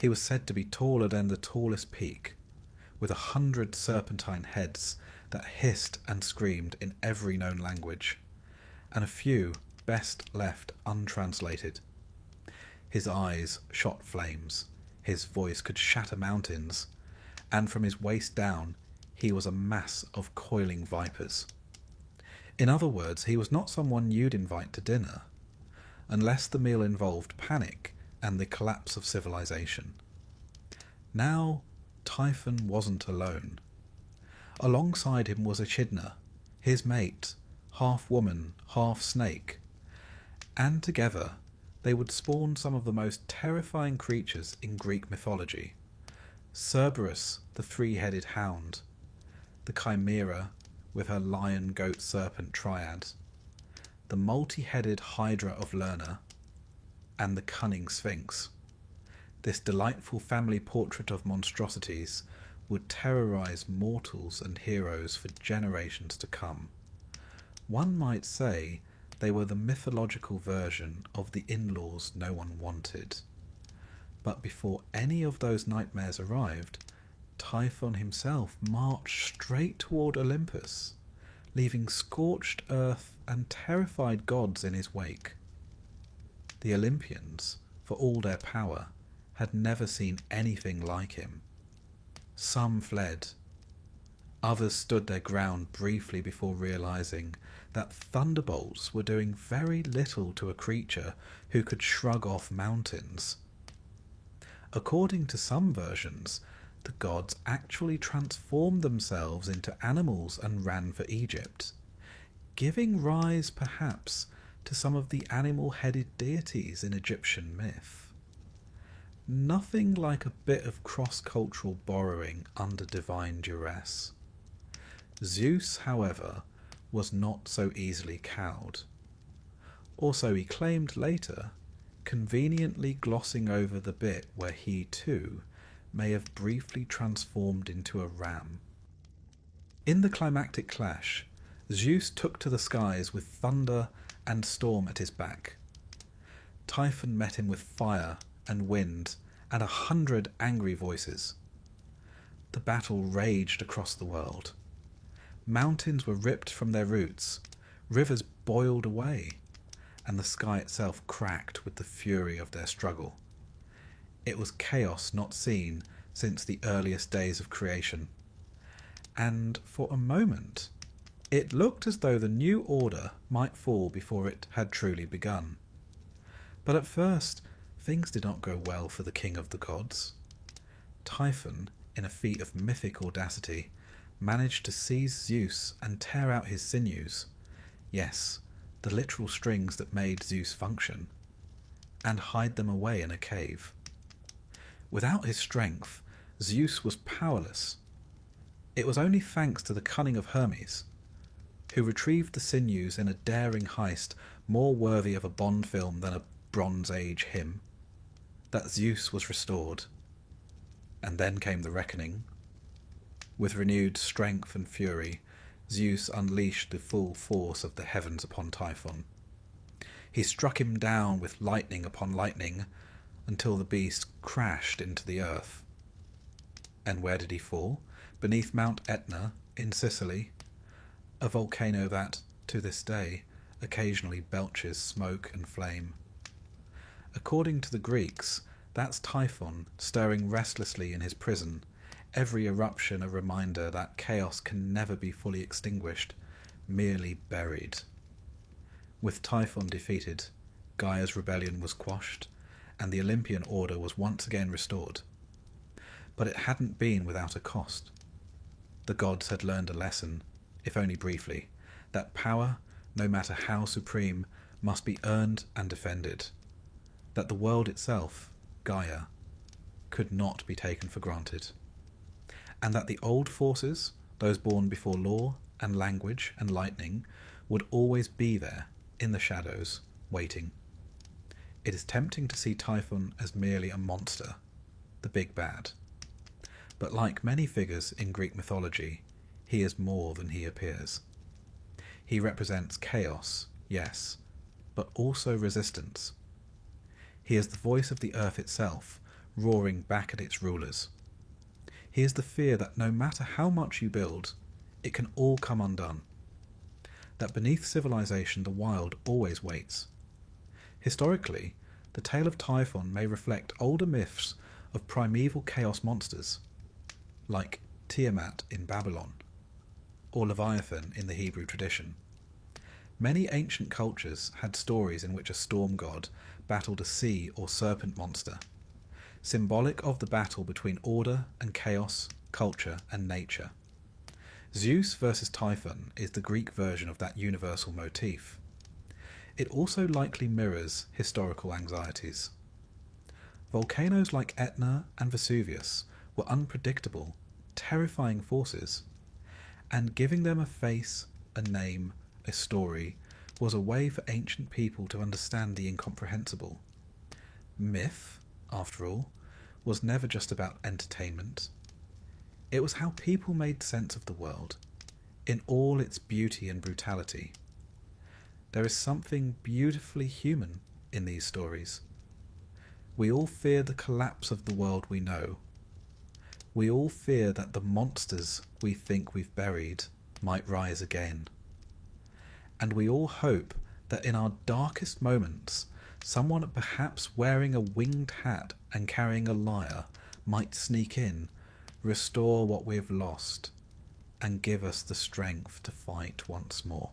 He was said to be taller than the tallest peak, with 100 serpentine heads that hissed and screamed in every known language, and a few best left untranslated. His eyes shot flames, his voice could shatter mountains, and from his waist down he was a mass of coiling vipers. In other words, he was not someone you'd invite to dinner, unless the meal involved panic and the collapse of civilization. Now, Typhon wasn't alone. Alongside him was Echidna, his mate, half woman, half snake, and together they would spawn some of the most terrifying creatures in Greek mythology. Cerberus, the three-headed hound, the Chimera with her lion-goat-serpent triad, the multi-headed Hydra of Lerna, and the cunning Sphinx. This delightful family portrait of monstrosities would terrorize mortals and heroes for generations to come. One might say they were the mythological version of the in-laws no one wanted. But before any of those nightmares arrived, Typhon himself marched straight toward Olympus, leaving scorched earth and terrified gods in his wake. The Olympians, for all their power, had never seen anything like him. Some fled. Others stood their ground briefly before realizing that thunderbolts were doing very little to a creature who could shrug off mountains. According to some versions, the gods actually transformed themselves into animals and ran for Egypt, giving rise perhaps to some of the animal-headed deities in Egyptian myth. Nothing like a bit of cross-cultural borrowing under divine duress. Zeus, however, was not so easily cowed. Or so he claimed later, conveniently glossing over the bit where he too may have briefly transformed into a ram. In the climactic clash, Zeus took to the skies with thunder and storm at his back. Typhon met him with fire and wind and 100 angry voices. The battle raged across the world. Mountains were ripped from their roots, rivers boiled away, and the sky itself cracked with the fury of their struggle. It was chaos not seen since the earliest days of creation, and for a moment it looked as though the new order might fall before it had truly begun. But at first things did not go well for the king of the gods. Typhon, in a feat of mythic audacity, managed to seize Zeus and tear out his sinews, yes, the literal strings that made Zeus function, and hide them away in a cave. Without his strength, Zeus was powerless. It was only thanks to the cunning of Hermes, who retrieved the sinews in a daring heist more worthy of a Bond film than a Bronze Age hymn, that Zeus was restored. And then came the reckoning. With renewed strength and fury, Zeus unleashed the full force of the heavens upon Typhon. He struck him down with lightning upon lightning, until the beast crashed into the earth. And where did he fall? Beneath Mount Etna, in Sicily, a volcano that, to this day, occasionally belches smoke and flame. According to the Greeks, that's Typhon stirring restlessly in his prison, every eruption a reminder that chaos can never be fully extinguished, merely buried. With Typhon defeated, Gaia's rebellion was quashed, and the Olympian order was once again restored. But it hadn't been without a cost. The gods had learned a lesson, if only briefly, that power, no matter how supreme, must be earned and defended, that the world itself, Gaia, could not be taken for granted, and that the old forces, those born before law and language and lightning, would always be there, in the shadows, waiting. It is tempting to see Typhon as merely a monster, the big bad. But like many figures in Greek mythology, he is more than he appears. He represents chaos, yes, but also resistance. He is the voice of the earth itself, roaring back at its rulers. He is the fear that no matter how much you build, it can all come undone. That beneath civilization the wild always waits. Historically, the tale of Typhon may reflect older myths of primeval chaos monsters, like Tiamat in Babylon, or Leviathan in the Hebrew tradition. Many ancient cultures had stories in which a storm god battled a sea or serpent monster, symbolic of the battle between order and chaos, culture and nature. Zeus versus Typhon is the Greek version of that universal motif. It also likely mirrors historical anxieties. Volcanoes like Etna and Vesuvius were unpredictable, terrifying forces, and giving them a face, a name, a story, was a way for ancient people to understand the incomprehensible. Myth, after all, was never just about entertainment. It was how people made sense of the world, in all its beauty and brutality. There is something beautifully human in these stories. We all fear the collapse of the world we know. We all fear that the monsters we think we've buried might rise again. And we all hope that in our darkest moments, someone perhaps wearing a winged hat and carrying a lyre might sneak in, restore what we've lost, and give us the strength to fight once more.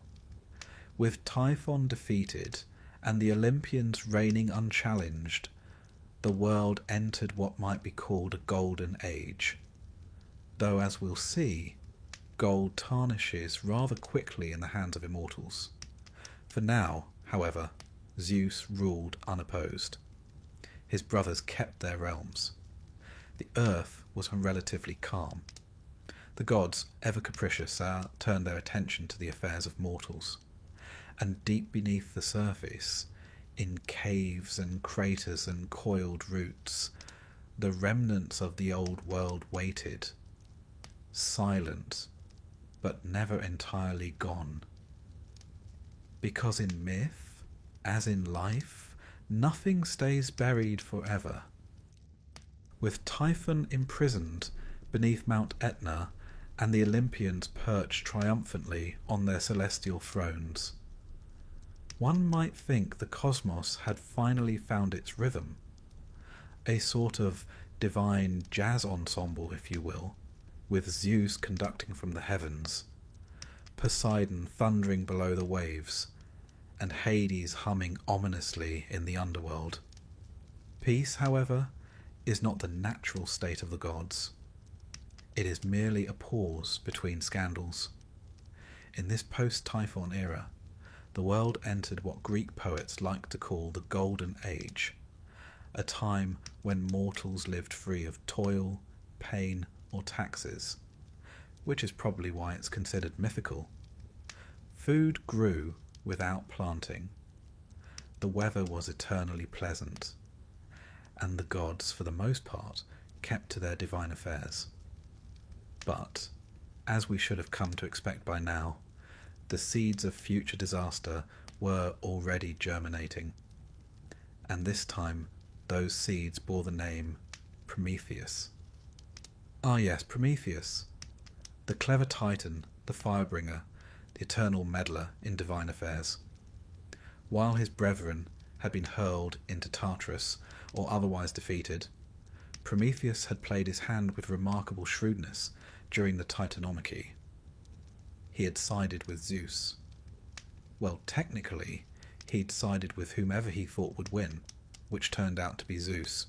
With Typhon defeated and the Olympians reigning unchallenged, the world entered what might be called a golden age. Though, as we'll see, gold tarnishes rather quickly in the hands of immortals. For now, however, Zeus ruled unopposed. His brothers kept their realms. The earth was relatively calm. The gods, ever capricious, turned their attention to the affairs of mortals. And deep beneath the surface, in caves and craters and coiled roots, the remnants of the old world waited, silent, but never entirely gone. Because in myth, as in life, nothing stays buried forever. With Typhon imprisoned beneath Mount Etna and the Olympians perched triumphantly on their celestial thrones, one might think the cosmos had finally found its rhythm, a sort of divine jazz ensemble, if you will, with Zeus conducting from the heavens, Poseidon thundering below the waves, and Hades humming ominously in the underworld. Peace, however, is not the natural state of the gods. It is merely a pause between scandals. In this post-Typhon era, the world entered what Greek poets like to call the Golden Age, a time when mortals lived free of toil, pain, or taxes, which is probably why it's considered mythical. Food grew without planting. The weather was eternally pleasant, and the gods, for the most part, kept to their divine affairs. But, as we should have come to expect by now, the seeds of future disaster were already germinating, and this time those seeds bore the name Prometheus. Ah yes, Prometheus, the clever titan, the firebringer, the eternal meddler in divine affairs. While his brethren had been hurled into Tartarus or otherwise defeated, Prometheus had played his hand with remarkable shrewdness during the Titanomachy. He had sided with Zeus. Well, technically, he'd sided with whomever he thought would win, which turned out to be Zeus.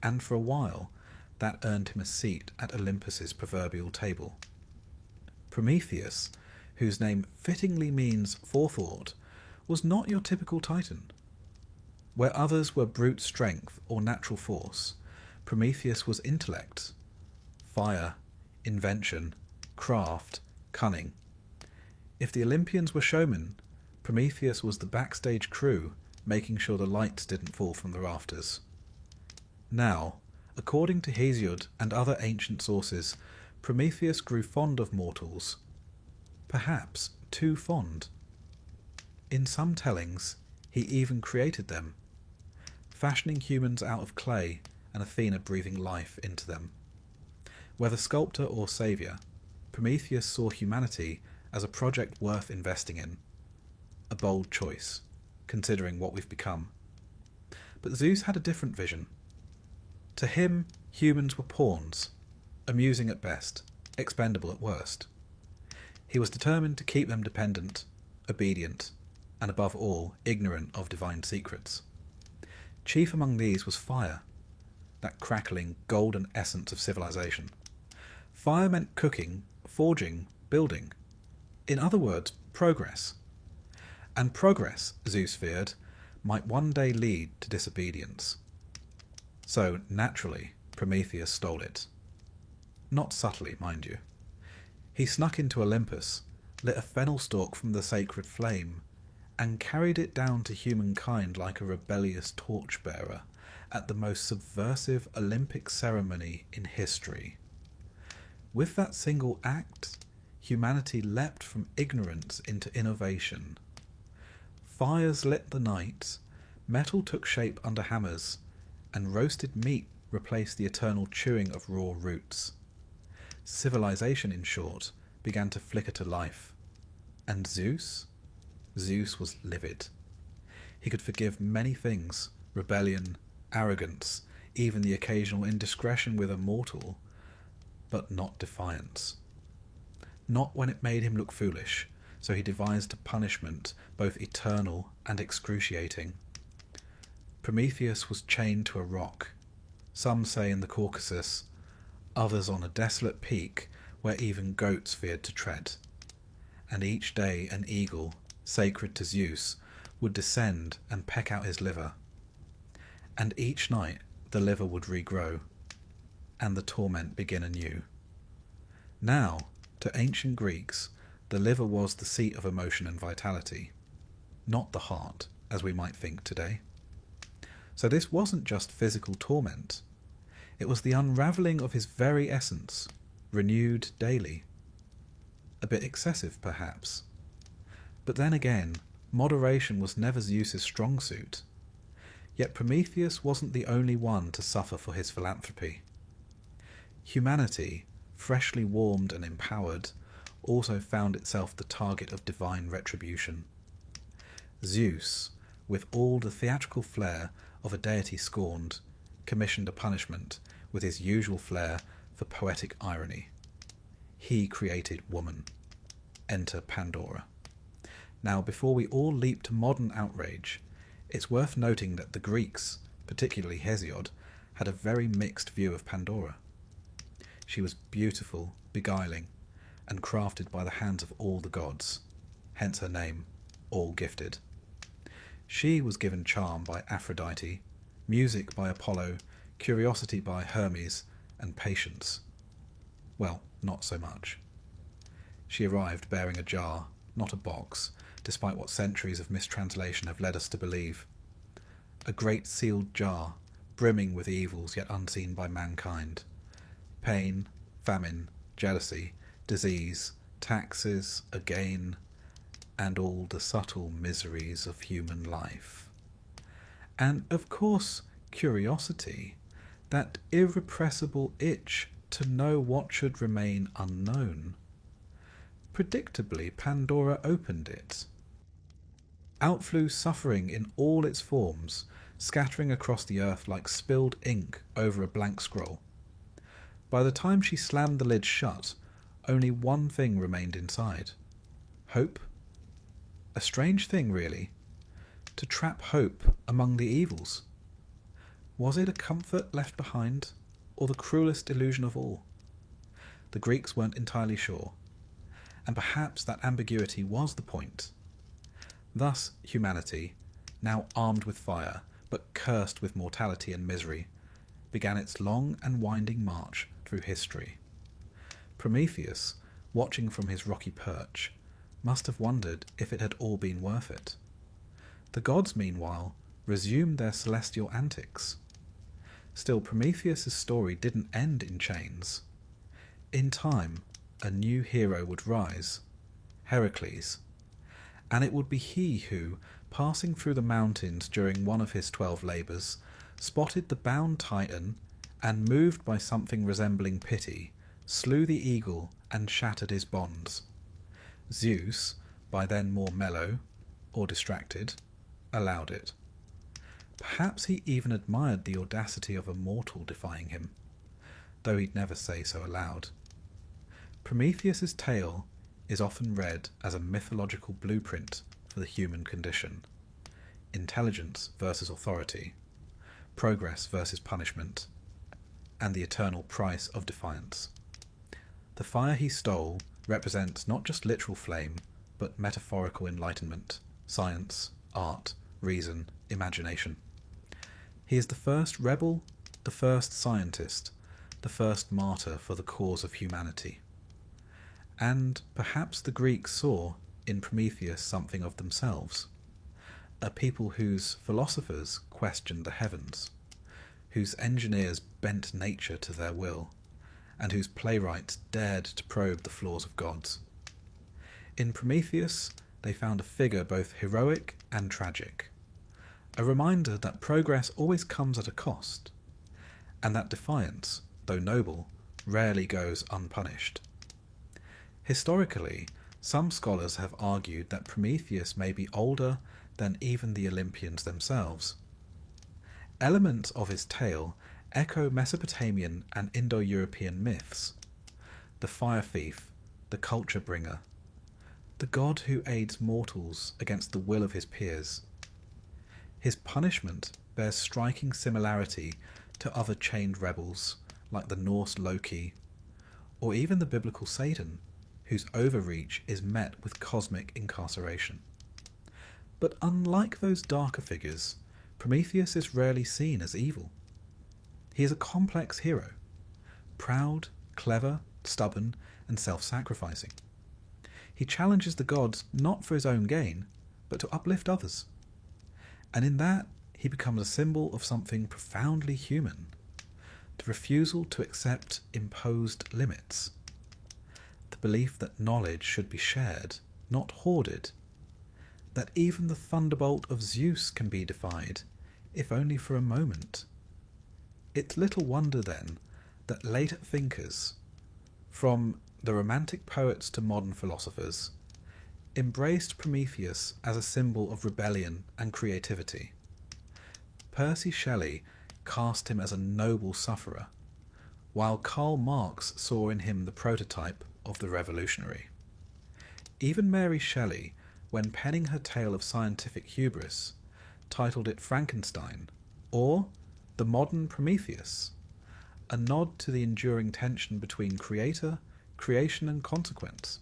And for a while, that earned him a seat at Olympus's proverbial table. Prometheus, whose name fittingly means forethought, was not your typical titan. Where others were brute strength or natural force, Prometheus was intellect, fire, invention, craft, cunning. If the Olympians were showmen, Prometheus was the backstage crew, making sure the lights didn't fall from the rafters. Now, according to Hesiod and other ancient sources, Prometheus grew fond of mortals, perhaps too fond. In some tellings, he even created them, fashioning humans out of clay and Athena breathing life into them. Whether sculptor or saviour, Prometheus saw humanity as a project worth investing in. A bold choice, considering what we've become. But Zeus had a different vision. To him, humans were pawns, amusing at best, expendable at worst. He was determined to keep them dependent, obedient, and above all, ignorant of divine secrets. Chief among these was fire, that crackling, golden essence of civilization. Fire meant cooking, forging, building. In other words, progress. And progress, Zeus feared, might one day lead to disobedience. So, naturally, Prometheus stole it. Not subtly, mind you. He snuck into Olympus, lit a fennel stalk from the sacred flame, and carried it down to humankind like a rebellious torchbearer at the most subversive Olympic ceremony in history. With that single act, humanity leapt from ignorance into innovation. Fires lit the night, metal took shape under hammers, and roasted meat replaced the eternal chewing of raw roots. Civilization, in short, began to flicker to life. And Zeus? Zeus was livid. He could forgive many things, rebellion, arrogance, even the occasional indiscretion with a mortal, but not defiance. Not when it made him look foolish, so he devised a punishment both eternal and excruciating. Prometheus was chained to a rock, some say in the Caucasus, others on a desolate peak where even goats feared to tread. And each day an eagle, sacred to Zeus, would descend and peck out his liver. And each night the liver would regrow, and the torment begin anew. Now, to ancient Greeks, the liver was the seat of emotion and vitality, not the heart, as we might think today. So this wasn't just physical torment. It was the unravelling of his very essence, renewed daily. A bit excessive, perhaps. But then again, moderation was never Zeus's strong suit. Yet Prometheus wasn't the only one to suffer for his philanthropy. Humanity, freshly warmed and empowered, also found itself the target of divine retribution. Zeus, with all the theatrical flair of a deity scorned, commissioned a punishment with his usual flair for poetic irony. He created woman. Enter Pandora. Now, before we all leap to modern outrage, it's worth noting that the Greeks, particularly Hesiod, had a very mixed view of Pandora. She was beautiful, beguiling, and crafted by the hands of all the gods, hence her name, all gifted. She was given charm by Aphrodite, music by Apollo, curiosity by Hermes, and patience, well, not so much. She arrived bearing a jar, not a box, despite what centuries of mistranslation have led us to believe. A great sealed jar, brimming with evils yet unseen by mankind. Pain, famine, jealousy, disease, taxes, again, and all the subtle miseries of human life. And, of course, curiosity, that irrepressible itch to know what should remain unknown. Predictably, Pandora opened it. Out flew suffering in all its forms, scattering across the earth like spilled ink over a blank scroll. By the time she slammed the lid shut, only one thing remained inside. Hope. A strange thing, really, to trap hope among the evils. Was it a comfort left behind, or the cruelest illusion of all? The Greeks weren't entirely sure, and perhaps that ambiguity was the point. Thus humanity, now armed with fire, but cursed with mortality and misery, began its long and winding march through history. Prometheus, watching from his rocky perch, must have wondered if it had all been worth it. The gods, meanwhile, resumed their celestial antics. Still, Prometheus's story didn't end in chains. In time, a new hero would rise, Heracles, and it would be he who, passing through the mountains during one of his 12 labours, spotted the bound Titan, and, moved by something resembling pity, slew the eagle and shattered his bonds. Zeus, by then more mellow, or distracted, allowed it. Perhaps he even admired the audacity of a mortal defying him, though he'd never say so aloud. Prometheus's tale is often read as a mythological blueprint for the human condition. Intelligence versus authority, progress versus punishment, and the eternal price of defiance. The fire he stole represents not just literal flame, but metaphorical enlightenment, science, art, reason, imagination. He is the first rebel, the first scientist, the first martyr for the cause of humanity. And perhaps the Greeks saw in Prometheus something of themselves, a people whose philosophers questioned the heavens, whose engineers bent nature to their will, and whose playwrights dared to probe the flaws of gods. In Prometheus, they found a figure both heroic and tragic, a reminder that progress always comes at a cost, and that defiance, though noble, rarely goes unpunished. Historically, some scholars have argued that Prometheus may be older than even the Olympians themselves. Elements of his tale echo Mesopotamian and Indo-European myths. The fire thief, the culture bringer, the god who aids mortals against the will of his peers. His punishment bears striking similarity to other chained rebels like the Norse Loki, or even the biblical Satan, whose overreach is met with cosmic incarceration. But unlike those darker figures, Prometheus is rarely seen as evil. He is a complex hero, proud, clever, stubborn, and self-sacrificing. He challenges the gods not for his own gain, but to uplift others. And in that, he becomes a symbol of something profoundly human, the refusal to accept imposed limits, the belief that knowledge should be shared, not hoarded, that even the thunderbolt of Zeus can be defied, if only for a moment. It's little wonder, then, that later thinkers, from the Romantic poets to modern philosophers, embraced Prometheus as a symbol of rebellion and creativity. Percy Shelley cast him as a noble sufferer, while Karl Marx saw in him the prototype of the revolutionary. Even Mary Shelley, when penning her tale of scientific hubris, titled it Frankenstein, or the modern Prometheus, a nod to the enduring tension between creator, creation and consequence.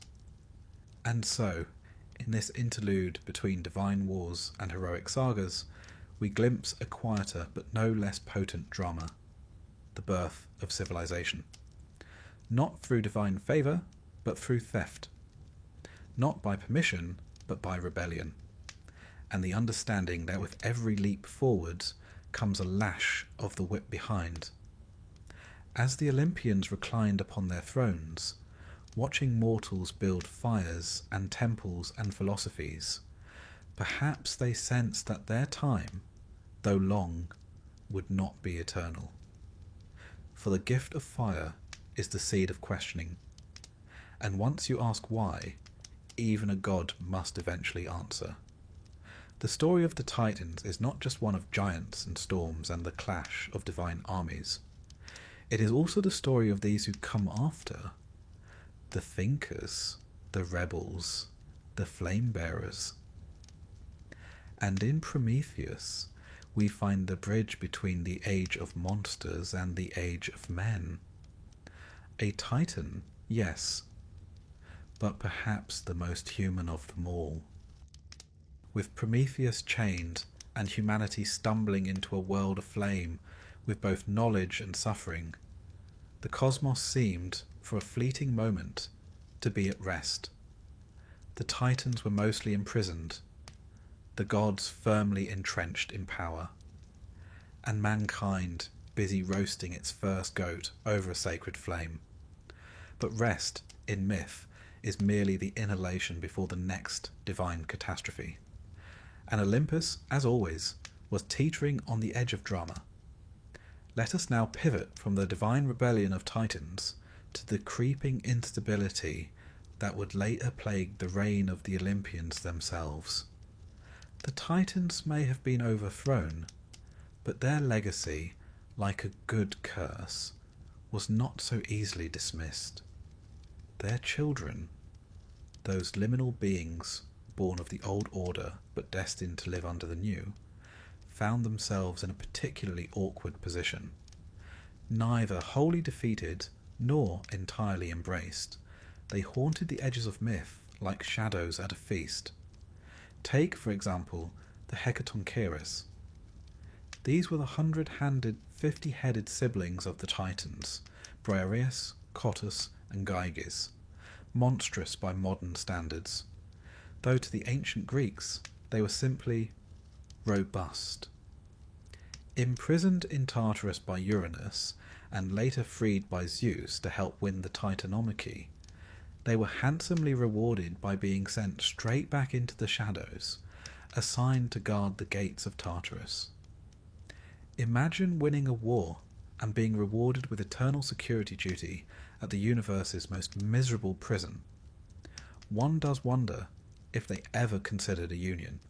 And so, in this interlude between divine wars and heroic sagas, we glimpse a quieter but no less potent drama, the birth of civilization. Not through divine favour, but through theft. Not by permission, but by rebellion. And the understanding that with every leap forwards comes a lash of the whip behind. As the Olympians reclined upon their thrones, watching mortals build fires and temples and philosophies, perhaps they sensed that their time, though long, would not be eternal. For the gift of fire is the seed of questioning, and once you ask why, even a god must eventually answer. The story of the Titans is not just one of giants and storms and the clash of divine armies. It is also the story of these who come after, the thinkers, the rebels, the flame bearers. And in Prometheus, we find the bridge between the age of monsters and the age of men. A Titan, yes, but perhaps the most human of them all. With Prometheus chained and humanity stumbling into a world aflame with both knowledge and suffering, the cosmos seemed, for a fleeting moment, to be at rest. The Titans were mostly imprisoned, the gods firmly entrenched in power, and mankind busy roasting its first goat over a sacred flame. But rest, in myth, is merely the inhalation before the next divine catastrophe. And Olympus, as always, was teetering on the edge of drama. Let us now pivot from the divine rebellion of Titans to the creeping instability that would later plague the reign of the Olympians themselves. The Titans may have been overthrown, but their legacy, like a good curse, was not so easily dismissed. Their children, those liminal beings born of the old order but destined to live under the new, found themselves in a particularly awkward position. Neither wholly defeated nor entirely embraced, they haunted the edges of myth like shadows at a feast. Take, for example, the Hecatoncheires. These were the 100-handed, 50-headed siblings of the Titans, Briareus, Cottus, and Gyges, monstrous by modern standards, though to the ancient Greeks they were simply robust. Imprisoned in Tartarus by Uranus, and later freed by Zeus to help win the Titanomachy, they were handsomely rewarded by being sent straight back into the shadows, assigned to guard the gates of Tartarus. Imagine winning a war and being rewarded with eternal security duty at the universe's most miserable prison. One does wonder if they ever considered a union.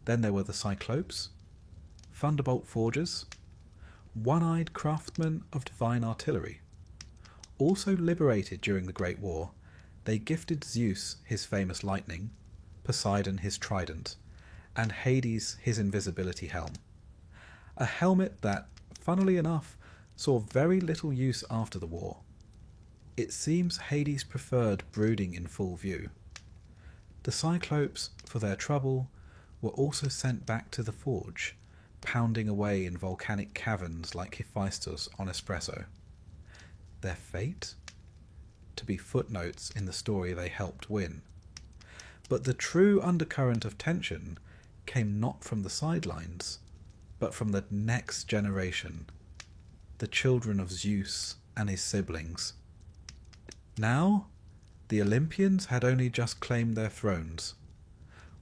Then there were the Cyclopes, thunderbolt forgers, one-eyed craftsmen of divine artillery. Also liberated during the Great War, they gifted Zeus his famous lightning, Poseidon his trident, and Hades his invisibility helm. A helmet that, funnily enough, saw very little use after the war. It seems Hades preferred brooding in full view. The Cyclopes, for their trouble, were also sent back to the forge, pounding away in volcanic caverns like Hephaestus on espresso. Their fate? To be footnotes in the story they helped win. But the true undercurrent of tension came not from the sidelines, but from the next generation, the children of Zeus and his siblings. Now, the Olympians had only just claimed their thrones.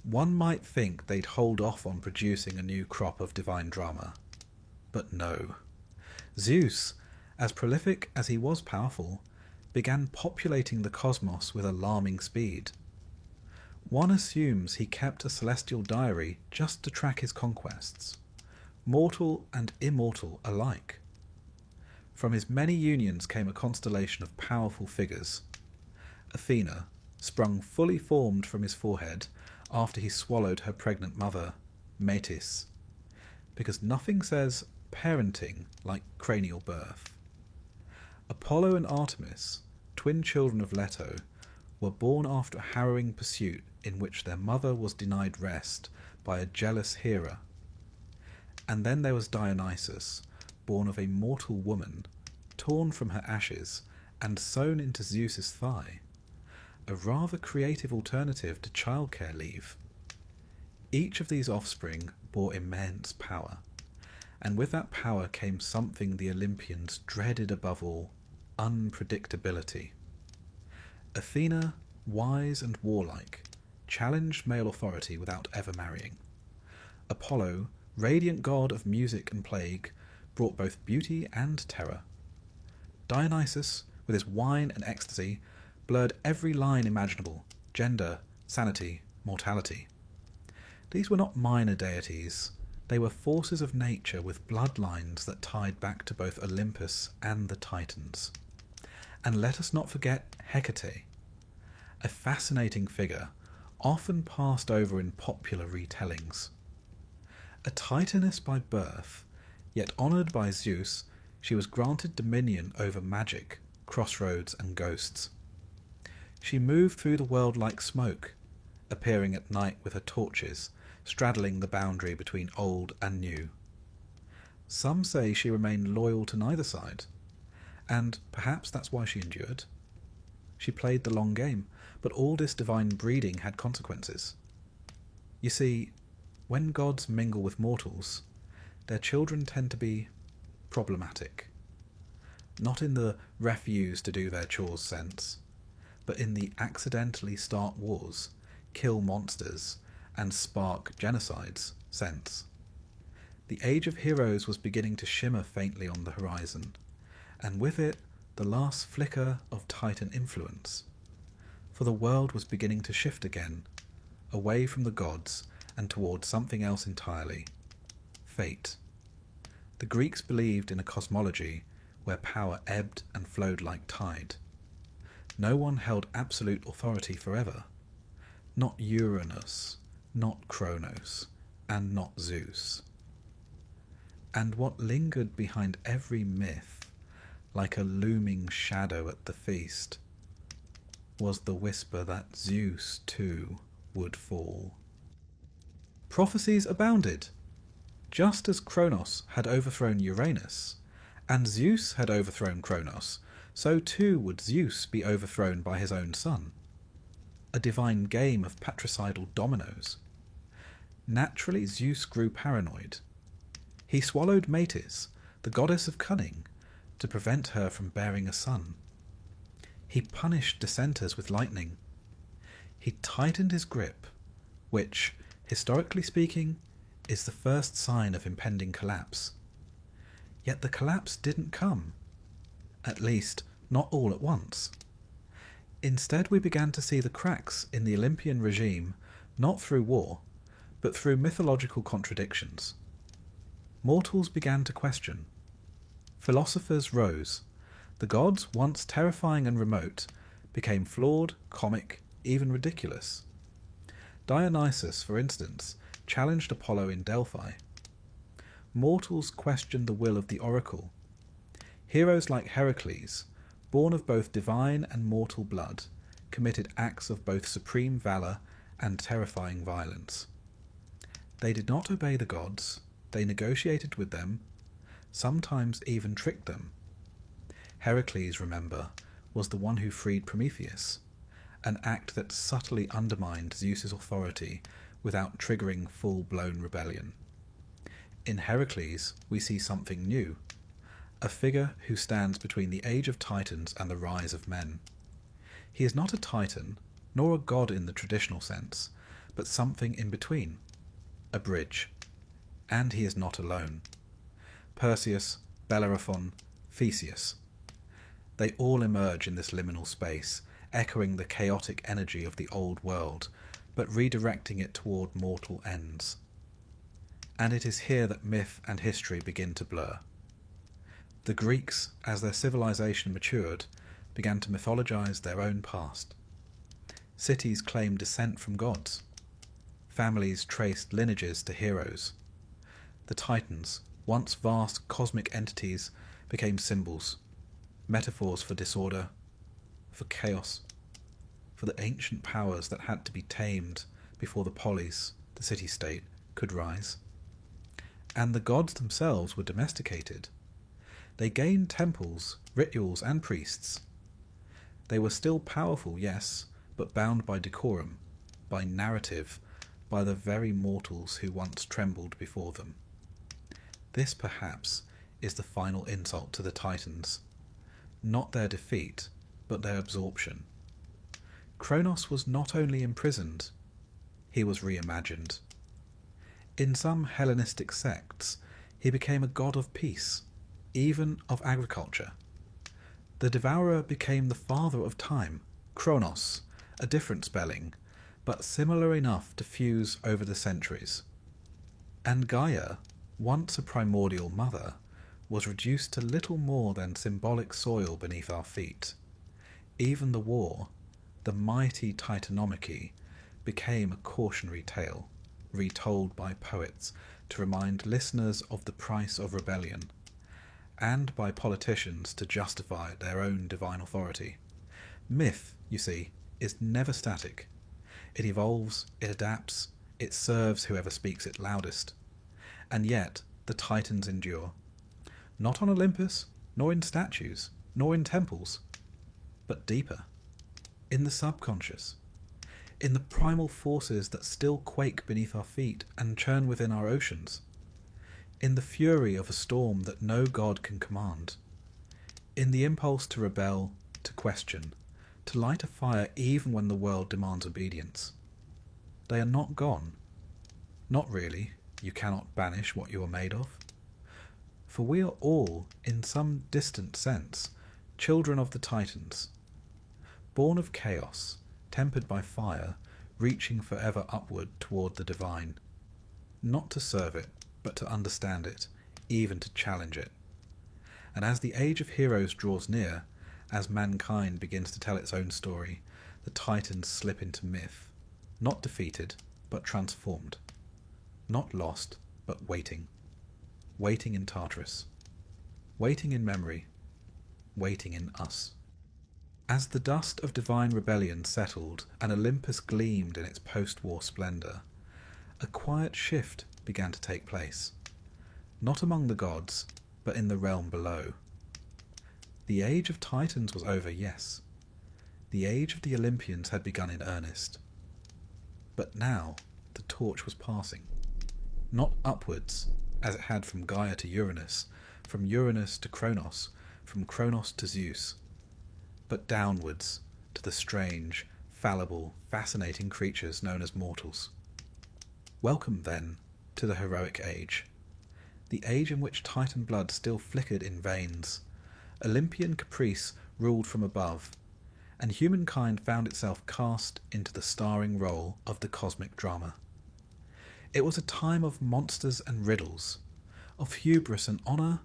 One might think they'd hold off on producing a new crop of divine drama. But no. Zeus, as prolific as he was powerful, began populating the cosmos with alarming speed. One assumes he kept a celestial diary just to track his conquests, mortal and immortal alike. From his many unions came a constellation of powerful figures. Athena, sprung fully formed from his forehead after he swallowed her pregnant mother, Metis, because nothing says parenting like cranial birth. Apollo and Artemis, twin children of Leto, were born after a harrowing pursuit in which their mother was denied rest by a jealous Hera. And then there was Dionysus, born of a mortal woman, torn from her ashes and sewn into Zeus's thigh, a rather creative alternative to childcare leave. Each of these offspring bore immense power, and with that power came something the Olympians dreaded above all: unpredictability. Athena, wise and warlike, challenged male authority without ever marrying. Apollo, radiant god of music and plague, brought both beauty and terror. Dionysus, with his wine and ecstasy, blurred every line imaginable: gender, sanity, mortality. These were not minor deities. They were forces of nature with bloodlines that tied back to both Olympus and the Titans. And let us not forget Hecate, a fascinating figure, often passed over in popular retellings. A Titaness by birth, yet honoured by Zeus, she was granted dominion over magic, crossroads, and ghosts. She moved through the world like smoke, appearing at night with her torches, straddling the boundary between old and new. Some say she remained loyal to neither side, and perhaps that's why she endured. She played the long game, but all this divine breeding had consequences. You see, when gods mingle with mortals, their children tend to be problematic. Not in the refuse to do their chores sense, but in the accidentally start wars, kill monsters, and spark genocides sense. The age of heroes was beginning to shimmer faintly on the horizon, and with it the last flicker of Titan influence. For the world was beginning to shift again, away from the gods and towards something else entirely: fate. The Greeks believed in a cosmology where power ebbed and flowed like tide. No one held absolute authority forever. Not Uranus, not Kronos, and not Zeus. And what lingered behind every myth, like a looming shadow at the feast, was the whisper that Zeus, too, would fall. Prophecies abounded. Just as Kronos had overthrown Uranus, and Zeus had overthrown Kronos, so too would Zeus be overthrown by his own son. A divine game of patricidal dominoes. Naturally, Zeus grew paranoid. He swallowed Metis, the goddess of cunning, to prevent her from bearing a son. He punished dissenters with lightning. He tightened his grip, which, historically speaking, is the first sign of impending collapse. Yet the collapse didn't come. At least, not all at once. Instead, we began to see the cracks in the Olympian regime, not through war, but through mythological contradictions. Mortals began to question. Philosophers rose. The gods, once terrifying and remote, became flawed, comic, even ridiculous. Dionysus, for instance, challenged Apollo in Delphi. Mortals questioned the will of the oracle. Heroes like Heracles, born of both divine and mortal blood, committed acts of both supreme valour and terrifying violence. They did not obey the gods, they negotiated with them, sometimes even tricked them. Heracles, remember, was the one who freed Prometheus, an act that subtly undermined Zeus's authority without triggering full-blown rebellion. In Heracles, we see something new, a figure who stands between the age of Titans and the rise of men. He is not a Titan, nor a god in the traditional sense, but something in between, a bridge. And he is not alone. Perseus, Bellerophon, Theseus. They all emerge in this liminal space, echoing the chaotic energy of the old world, but redirecting it toward mortal ends. And it is here that myth and history begin to blur. The Greeks, as their civilization matured, began to mythologize their own past. Cities claimed descent from gods. Families traced lineages to heroes. The Titans, once vast cosmic entities, became symbols, metaphors for disorder, for chaos, for the ancient powers that had to be tamed before the polis, the city-state, could rise. and the gods themselves were domesticated. They gained temples, rituals, and priests. They were still powerful, yes, but bound by decorum, by narrative, by the very mortals who once trembled before them. This, perhaps, is the final insult to the Titans. Not their defeat, but their absorption. Kronos was not only imprisoned, he was reimagined. In some Hellenistic sects, he became a god of peace, even of agriculture. The devourer became the father of time, Kronos, a different spelling, but similar enough to fuse over the centuries. And Gaia, once a primordial mother, was reduced to little more than symbolic soil beneath our feet. Even the war, the mighty Titanomachy, became a cautionary tale, retold by poets to remind listeners of the price of rebellion, and by politicians to justify their own divine authority. Myth, you see, is never static. It evolves, it adapts, it serves whoever speaks it loudest. And yet, the Titans endure. Not on Olympus, nor in statues, nor in temples, but deeper, in the subconscious, in the primal forces that still quake beneath our feet and churn within our oceans, in the fury of a storm that no god can command, in the impulse to rebel, to question, to light a fire even when the world demands obedience. They are not gone. Not really. You cannot banish what you are made of. For we are all, in some distant sense, children of the Titans, born of chaos, tempered by fire, reaching forever upward toward the divine, not to serve it, but to understand it, even to challenge it. And as the age of heroes draws near, as mankind begins to tell its own story, the Titans slip into myth, not defeated, but transformed, not lost, but waiting. Waiting in Tartarus, waiting in memory, waiting in us. As the dust of divine rebellion settled and Olympus gleamed in its post-war splendour, a quiet shift began to take place, not among the gods, but in the realm below. The age of Titans was over, yes. The age of the Olympians had begun in earnest. But now the torch was passing, not upwards, as it had from Gaia to Uranus, from Uranus to Kronos, from Kronos to Zeus, but downwards to the strange, fallible, fascinating creatures known as mortals. Welcome, then, to the heroic age, the age in which Titan blood still flickered in veins, Olympian caprice ruled from above, and humankind found itself cast into the starring role of the cosmic drama. It was a time of monsters and riddles, of hubris and honour,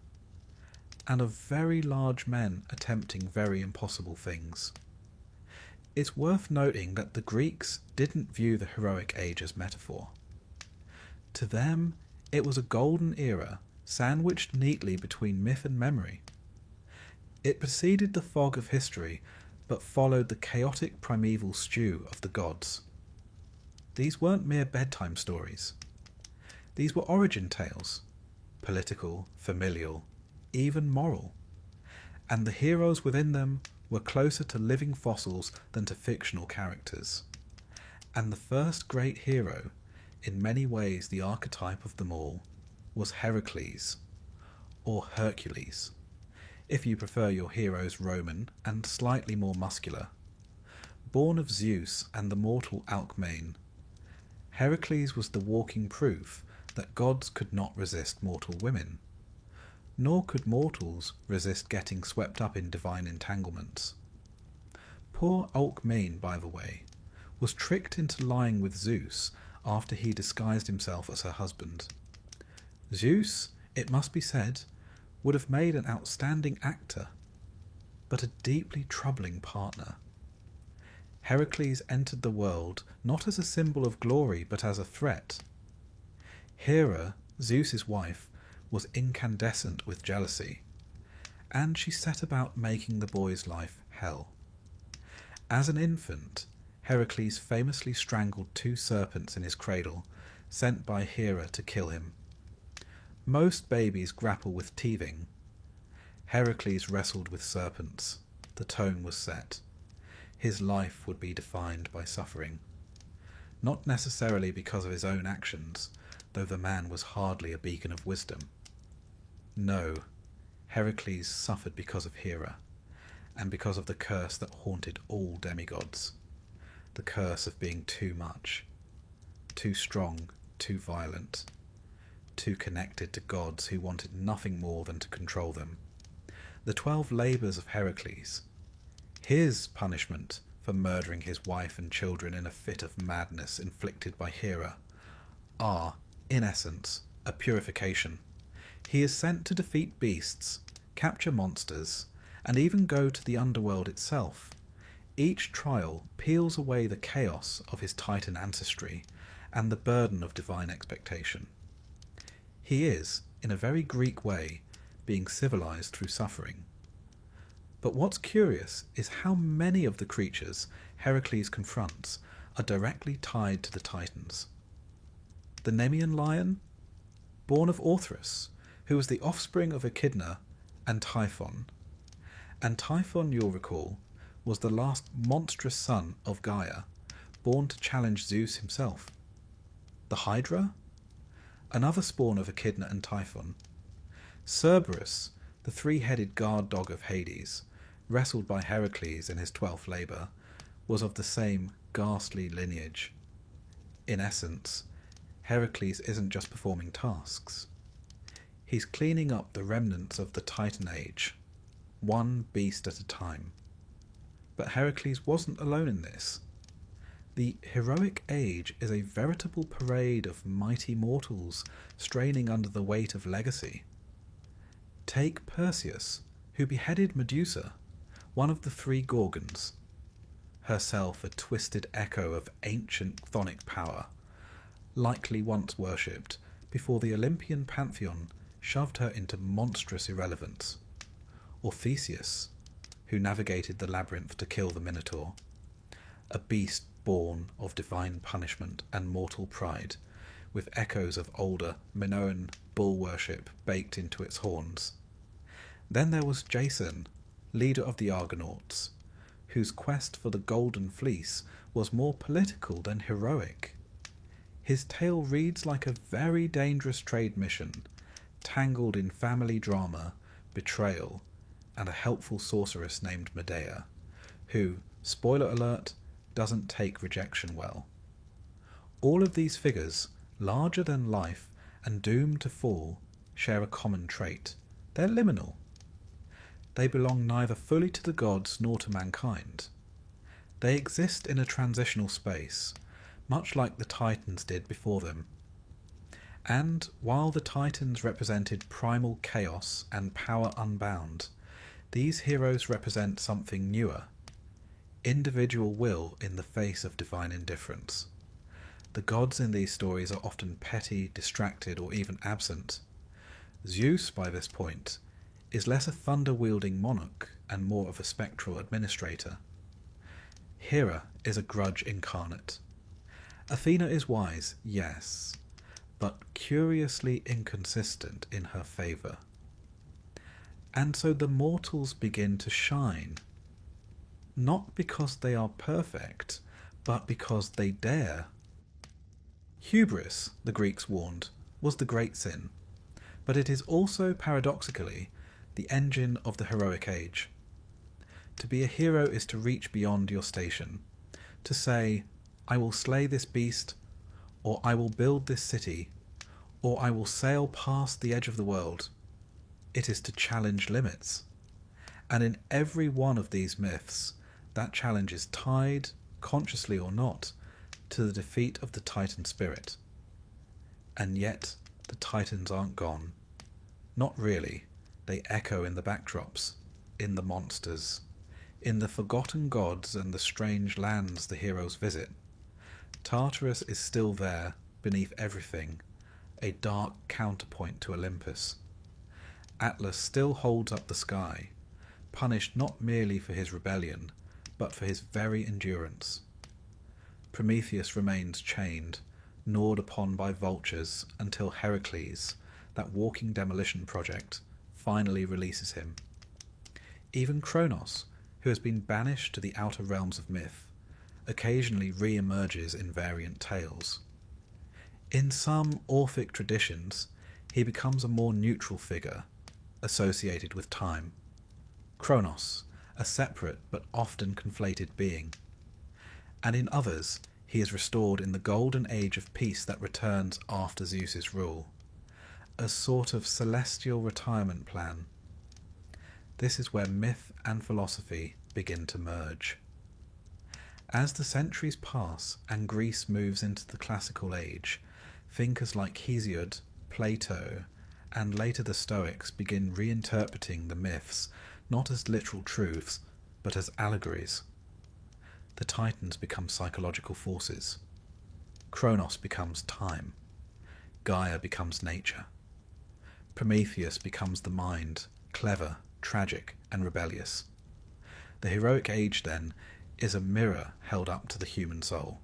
and of very large men attempting very impossible things. It's worth noting that the Greeks didn't view the heroic age as metaphor. To them, it was a golden era sandwiched neatly between myth and memory. It preceded the fog of history, but followed the chaotic primeval stew of the gods. These weren't mere bedtime stories. These were origin tales, political, familial, even moral, and the heroes within them were closer to living fossils than to fictional characters. And the first great hero, in many ways the archetype of them all, was Heracles, or Hercules, if you prefer your heroes Roman and slightly more muscular. Born of Zeus and the mortal Alcmene, Heracles was the walking proof that gods could not resist mortal women, nor could mortals resist getting swept up in divine entanglements. Poor Alcmene, by the way, was tricked into lying with Zeus after he disguised himself as her husband. Zeus, it must be said, would have made an outstanding actor, but a deeply troubling partner. Heracles entered the world not as a symbol of glory, but as a threat. Hera, Zeus's wife, was incandescent with jealousy, and she set about making the boy's life hell. As an infant, Heracles famously strangled 2 serpents in his cradle, sent by Hera to kill him. Most babies grapple with teething. Heracles wrestled with serpents. The tone was set. His life would be defined by suffering. Not necessarily because of his own actions, though the man was hardly a beacon of wisdom. No, Heracles suffered because of Hera, and because of the curse that haunted all demigods. The curse of being too much, too strong, too violent, too connected to gods who wanted nothing more than to control them. The 12 labours of Heracles, his punishment for murdering his wife and children in a fit of madness inflicted by Hera, are, in essence, a purification. He is sent to defeat beasts, capture monsters, and even go to the underworld itself. Each trial peels away the chaos of his Titan ancestry and the burden of divine expectation. He is, in a very Greek way, being civilized through suffering. But what's curious is how many of the creatures Heracles confronts are directly tied to the Titans. The Nemean lion, born of Orthrus, who was the offspring of Echidna and Typhon. And Typhon, you'll recall, was the last monstrous son of Gaia, born to challenge Zeus himself. The Hydra, another spawn of Echidna and Typhon. Cerberus, the 3-headed guard dog of Hades, wrestled by Heracles in his 12th labour, was of the same ghastly lineage. In essence, Heracles isn't just performing tasks. He's cleaning up the remnants of the Titan Age, one beast at a time. But Heracles wasn't alone in this. The heroic age is a veritable parade of mighty mortals straining under the weight of legacy. Take Perseus, who beheaded Medusa, one of the 3 Gorgons, herself a twisted echo of ancient chthonic power, likely once worshipped before the Olympian pantheon shoved her into monstrous irrelevance. Or Theseus, who navigated the labyrinth to kill the Minotaur, a beast born of divine punishment and mortal pride, with echoes of older Minoan bull worship baked into its horns. Then there was Jason, leader of the Argonauts, whose quest for the Golden Fleece was more political than heroic. His tale reads like a very dangerous trade mission, tangled in family drama, betrayal, and a helpful sorceress named Medea, who, spoiler alert, doesn't take rejection well. All of these figures, larger than life and doomed to fall, share a common trait. They're liminal. They belong neither fully to the gods nor to mankind. They exist in a transitional space, much like the Titans did before them. And while the Titans represented primal chaos and power unbound, these heroes represent something newer, individual will in the face of divine indifference. The gods in these stories are often petty, distracted, or even absent. Zeus, by this point, is less a thunder-wielding monarch and more of a spectral administrator. Hera is a grudge incarnate. Athena is wise, yes, but curiously inconsistent in her favour. And so the mortals begin to shine, not because they are perfect, but because they dare. Hubris, the Greeks warned, was the great sin, but it is also, paradoxically, the engine of the heroic age. To be a hero is to reach beyond your station, to say, I will slay this beast, or I will build this city, or I will sail past the edge of the world. It is to challenge limits. And in every one of these myths, that challenge is tied, consciously or not, to the defeat of the Titan spirit. And yet, the Titans aren't gone. Not really. They echo in the backdrops, in the monsters, in the forgotten gods and the strange lands the heroes visit. Tartarus is still there, beneath everything, a dark counterpoint to Olympus. Atlas still holds up the sky, punished not merely for his rebellion, but for his very endurance. Prometheus remains chained, gnawed upon by vultures, until Heracles, that walking demolition project, finally releases him. Even Kronos, who has been banished to the outer realms of myth, occasionally re-emerges in variant tales. In some Orphic traditions, he becomes a more neutral figure, associated with time. Kronos, a separate but often conflated being. And in others, he is restored in the golden age of peace that returns after Zeus's rule, a sort of celestial retirement plan. This is where myth and philosophy begin to merge. As the centuries pass and Greece moves into the classical age, thinkers like Hesiod, Plato, and later the Stoics begin reinterpreting the myths not as literal truths, but as allegories. The Titans become psychological forces. Kronos becomes time. Gaia becomes nature. Prometheus becomes the mind, clever, tragic, and rebellious. The heroic age, then, is a mirror held up to the human soul.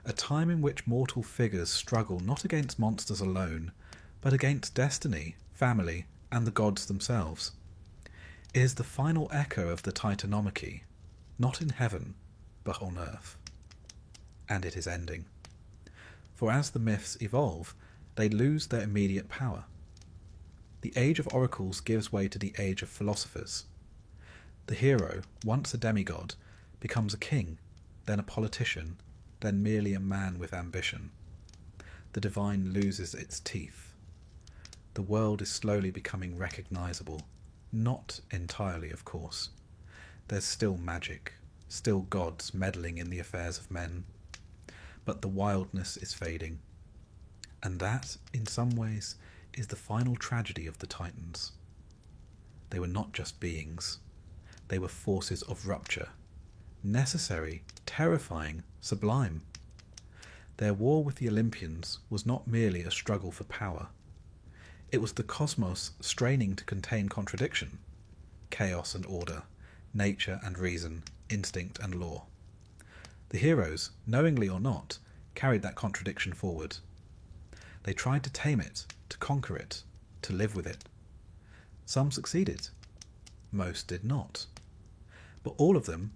A time in which mortal figures struggle not against monsters alone, but against destiny, family, and the gods themselves. It is the final echo of the Titanomachy, not in heaven, but on earth. And it is ending. For as the myths evolve, they lose their immediate power. The age of oracles gives way to the age of philosophers. The hero, once a demigod, becomes a king, then a politician, then merely a man with ambition. The divine loses its teeth. The world is slowly becoming recognizable. Not entirely, of course. There's still magic, still gods meddling in the affairs of men. But the wildness is fading. And that, in some ways, is the final tragedy of the Titans. They were not just beings. They were forces of rupture. Necessary, terrifying, sublime. Their war with the Olympians was not merely a struggle for power. It was the cosmos straining to contain contradiction, chaos and order, nature and reason, instinct and law. The heroes, knowingly or not, carried that contradiction forward. They tried to tame it, to conquer it, to live with it. Some succeeded. Most did not. But all of them,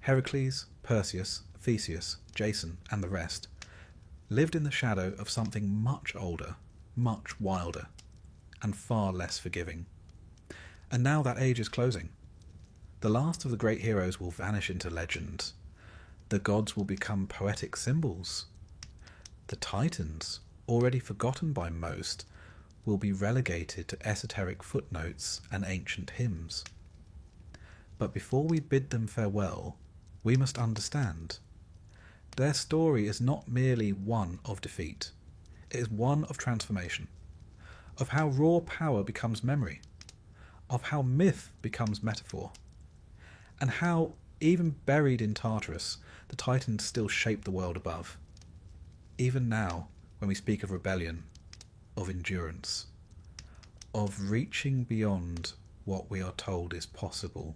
Heracles, Perseus, Theseus, Jason, and the rest, lived in the shadow of something much older, much wilder, and far less forgiving. And now that age is closing. The last of the great heroes will vanish into legend. The gods will become poetic symbols. The Titans, already forgotten by most, will be relegated to esoteric footnotes and ancient hymns. But before we bid them farewell, we must understand. Their story is not merely one of defeat. It is one of transformation, of how raw power becomes memory, of how myth becomes metaphor, and how, even buried in Tartarus, the Titans still shape the world above. Even now, when we speak of rebellion, of endurance, of reaching beyond what we are told is possible,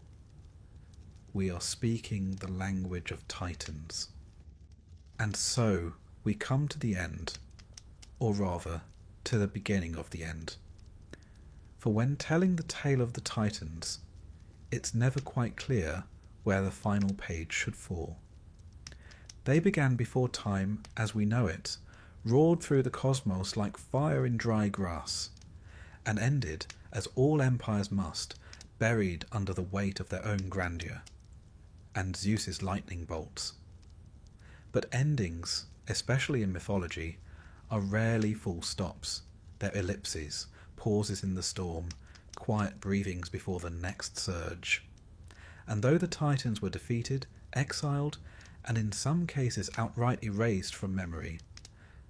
we are speaking the language of Titans. And so we come to the end, or rather, to the beginning of the end. For when telling the tale of the Titans, it's never quite clear where the final page should fall. They began before time as we know it, roared through the cosmos like fire in dry grass, and ended, as all empires must, buried under the weight of their own grandeur, and Zeus's lightning bolts. But endings, especially in mythology, are rarely full stops. They're ellipses, pauses in the storm, quiet breathings before the next surge. And though the Titans were defeated, exiled, and in some cases outright erased from memory,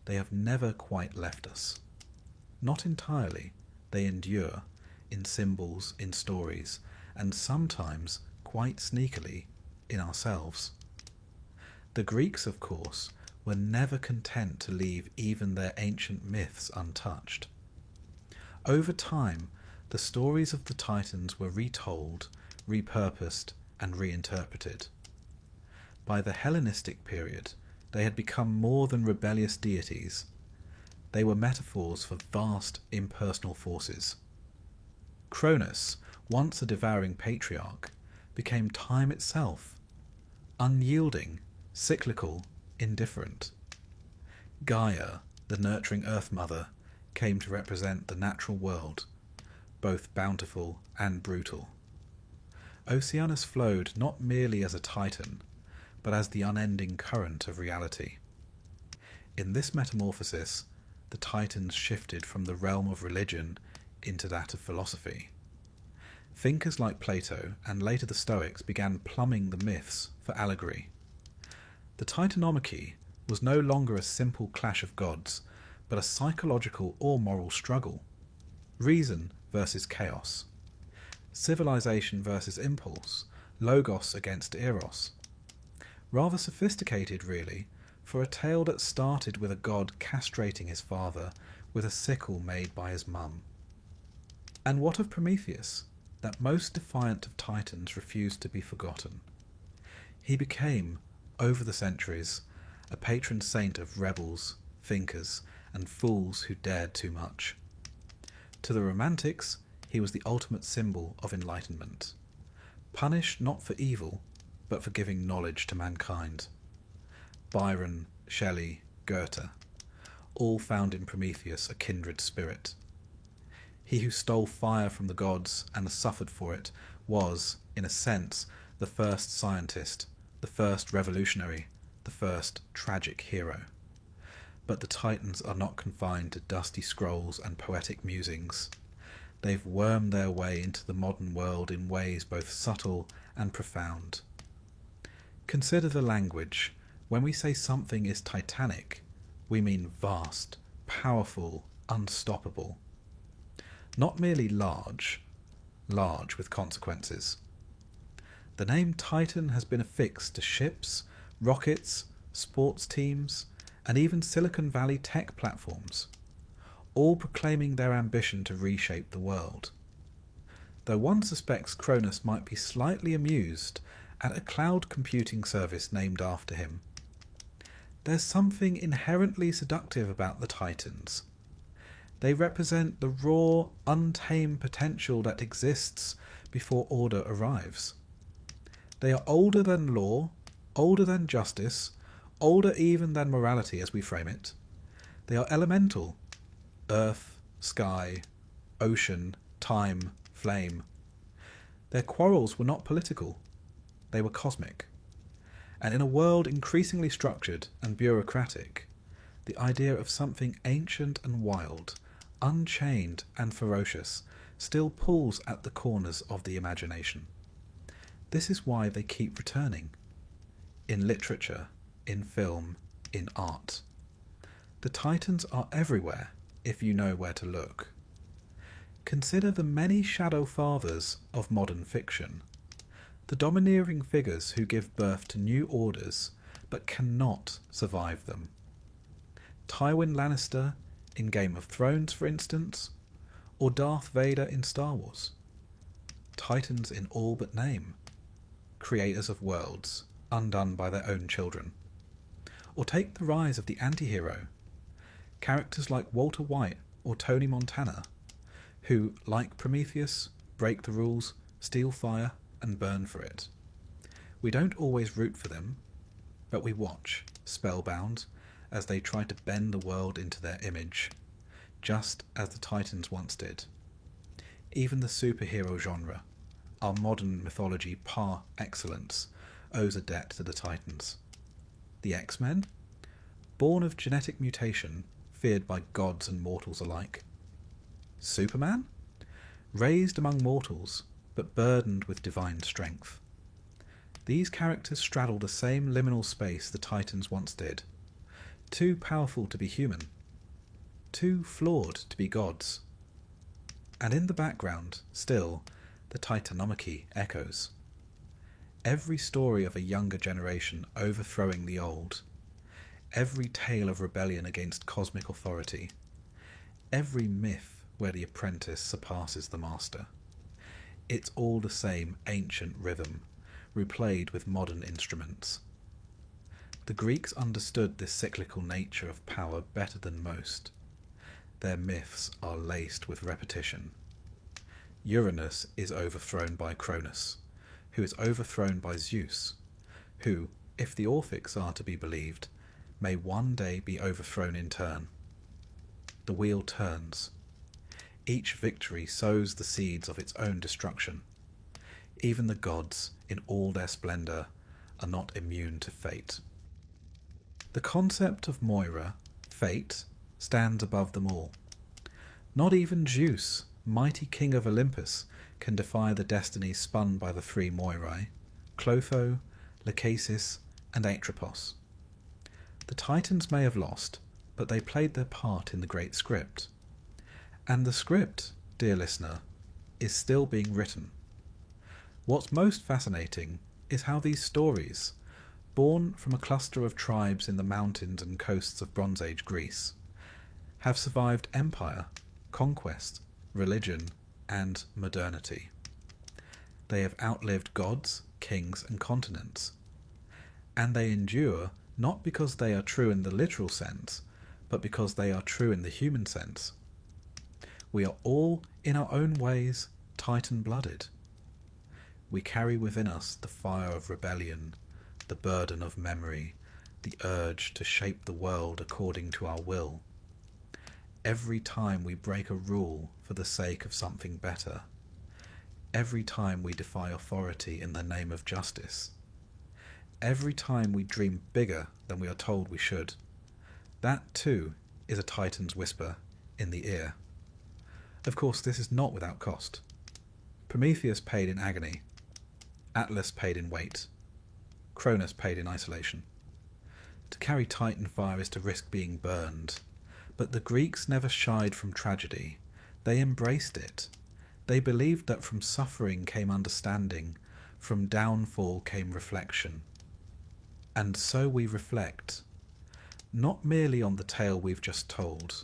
they have never quite left us. Not entirely, they endure, in symbols, in stories, and sometimes, quite sneakily, in ourselves. The Greeks, of course, were never content to leave even their ancient myths untouched. Over time, the stories of the Titans were retold, repurposed, and reinterpreted. By the Hellenistic period, they had become more than rebellious deities. They were metaphors for vast impersonal forces. Cronus, once a devouring patriarch, became time itself, unyielding, cyclical, indifferent. Gaia, the nurturing Earth Mother, came to represent the natural world, both bountiful and brutal. Oceanus flowed not merely as a titan, but as the unending current of reality. In this metamorphosis, the Titans shifted from the realm of religion into that of philosophy. Thinkers like Plato and later the Stoics began plumbing the myths for allegory. The Titanomachy was no longer a simple clash of gods, but a psychological or moral struggle. Reason versus chaos. Civilization versus impulse. Logos against eros. Rather sophisticated, really, for a tale that started with a god castrating his father with a sickle made by his mum. And what of Prometheus, that most defiant of titans refused to be forgotten? He became, over the centuries, a patron saint of rebels, thinkers, and fools who dared too much. To the Romantics, he was the ultimate symbol of enlightenment, punished not for evil, but for giving knowledge to mankind. Byron, Shelley, Goethe, all found in Prometheus a kindred spirit. He who stole fire from the gods and suffered for it was, in a sense, the first scientist, the first revolutionary, the first tragic hero. But the Titans are not confined to dusty scrolls and poetic musings. They've wormed their way into the modern world in ways both subtle and profound. Consider the language. When we say something is titanic, we mean vast, powerful, unstoppable. Not merely large with consequences. The name Titan has been affixed to ships, rockets, sports teams, and even Silicon Valley tech platforms, all proclaiming their ambition to reshape the world. Though one suspects Cronus might be slightly amused at a cloud computing service named after him. There's something inherently seductive about the Titans. They represent the raw, untamed potential that exists before order arrives. They are older than law, older than justice, older even than morality as we frame it. They are elemental. Earth, sky, ocean, time, flame. Their quarrels were not political. They were cosmic. And in a world increasingly structured and bureaucratic, the idea of something ancient and wild, unchained and ferocious, still pulls at the corners of the imagination. This is why they keep returning. In literature, in film, in art. The Titans are everywhere, if you know where to look. Consider the many shadow fathers of modern fiction. The domineering figures who give birth to new orders, but cannot survive them. Tywin Lannister in Game of Thrones, for instance, or Darth Vader in Star Wars. Titans in all but name. Creators of worlds, undone by their own children. Or take the rise of the anti-hero. Characters like Walter White or Tony Montana, who, like Prometheus, break the rules, steal fire, and burn for it. We don't always root for them, but we watch, spellbound, as they try to bend the world into their image, just as the Titans once did. Even the superhero genre, our modern mythology par excellence, owes a debt to the Titans. The X-Men? Born of genetic mutation, feared by gods and mortals alike. Superman? Raised among mortals, but burdened with divine strength. These characters straddle the same liminal space the Titans once did. Too powerful to be human. Too flawed to be gods. And in the background, still, the Titanomachy echoes. Every story of a younger generation overthrowing the old. Every tale of rebellion against cosmic authority. Every myth where the apprentice surpasses the master. It's all the same ancient rhythm, replayed with modern instruments. The Greeks understood this cyclical nature of power better than most. their myths are laced with repetition. Uranus is overthrown by Cronus, who is overthrown by Zeus, who, if the Orphics are to be believed, may one day be overthrown in turn. The wheel turns. Each victory sows the seeds of its own destruction. Even the gods, in all their splendour, are not immune to fate. The concept of Moira, fate, stands above them all. Not even Zeus, mighty king of Olympus, can defy the destinies spun by the three Moirai, Clotho, Lachesis, and Atropos. The Titans may have lost, but they played their part in the great script. And the script, dear listener, is still being written. What's most fascinating is how these stories, born from a cluster of tribes in the mountains and coasts of Bronze Age Greece, have survived empire, conquest, religion, and modernity. They have outlived gods, kings, and continents. And they endure not because they are true in the literal sense, but because they are true in the human sense. We are all, in our own ways, Titan-blooded. We carry within us the fire of rebellion, the burden of memory, the urge to shape the world according to our will. Every time we break a rule for the sake of something better, every time we defy authority in the name of justice, every time we dream bigger than we are told we should, that too is a Titan's whisper in the ear. Of course, this is not without cost. Prometheus paid in agony, Atlas paid in weight, Cronus paid in isolation. To carry Titan fire is to risk being burned, but the Greeks never shied from tragedy. They embraced it. They believed that from suffering came understanding, from downfall came reflection. And so we reflect, not merely on the tale we've just told,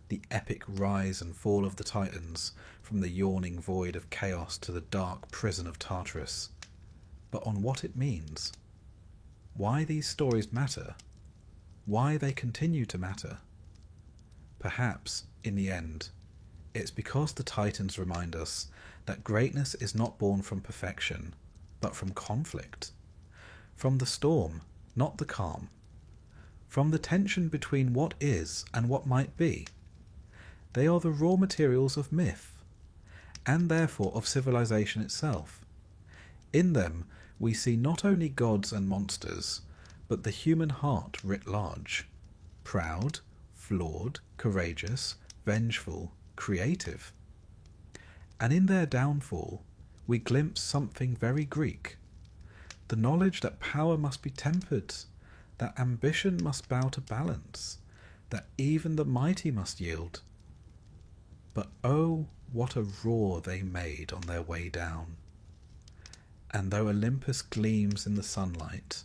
the epic rise and fall of the Titans from the yawning void of chaos to the dark prison of Tartarus, but on what it means, why these stories matter, why they continue to matter. Perhaps, in the end, it's because the Titans remind us that greatness is not born from perfection, but from conflict, from the storm, not the calm, from the tension between what is and what might be. They are the raw materials of myth, and therefore of civilization itself. In them we see not only gods and monsters, but the human heart writ large, proud, flawed, courageous, vengeful, creative. And in their downfall we glimpse something very Greek, the knowledge that power must be tempered, that ambition must bow to balance, that even the mighty must yield. But oh, what a roar they made on their way down. And though Olympus gleams in the sunlight,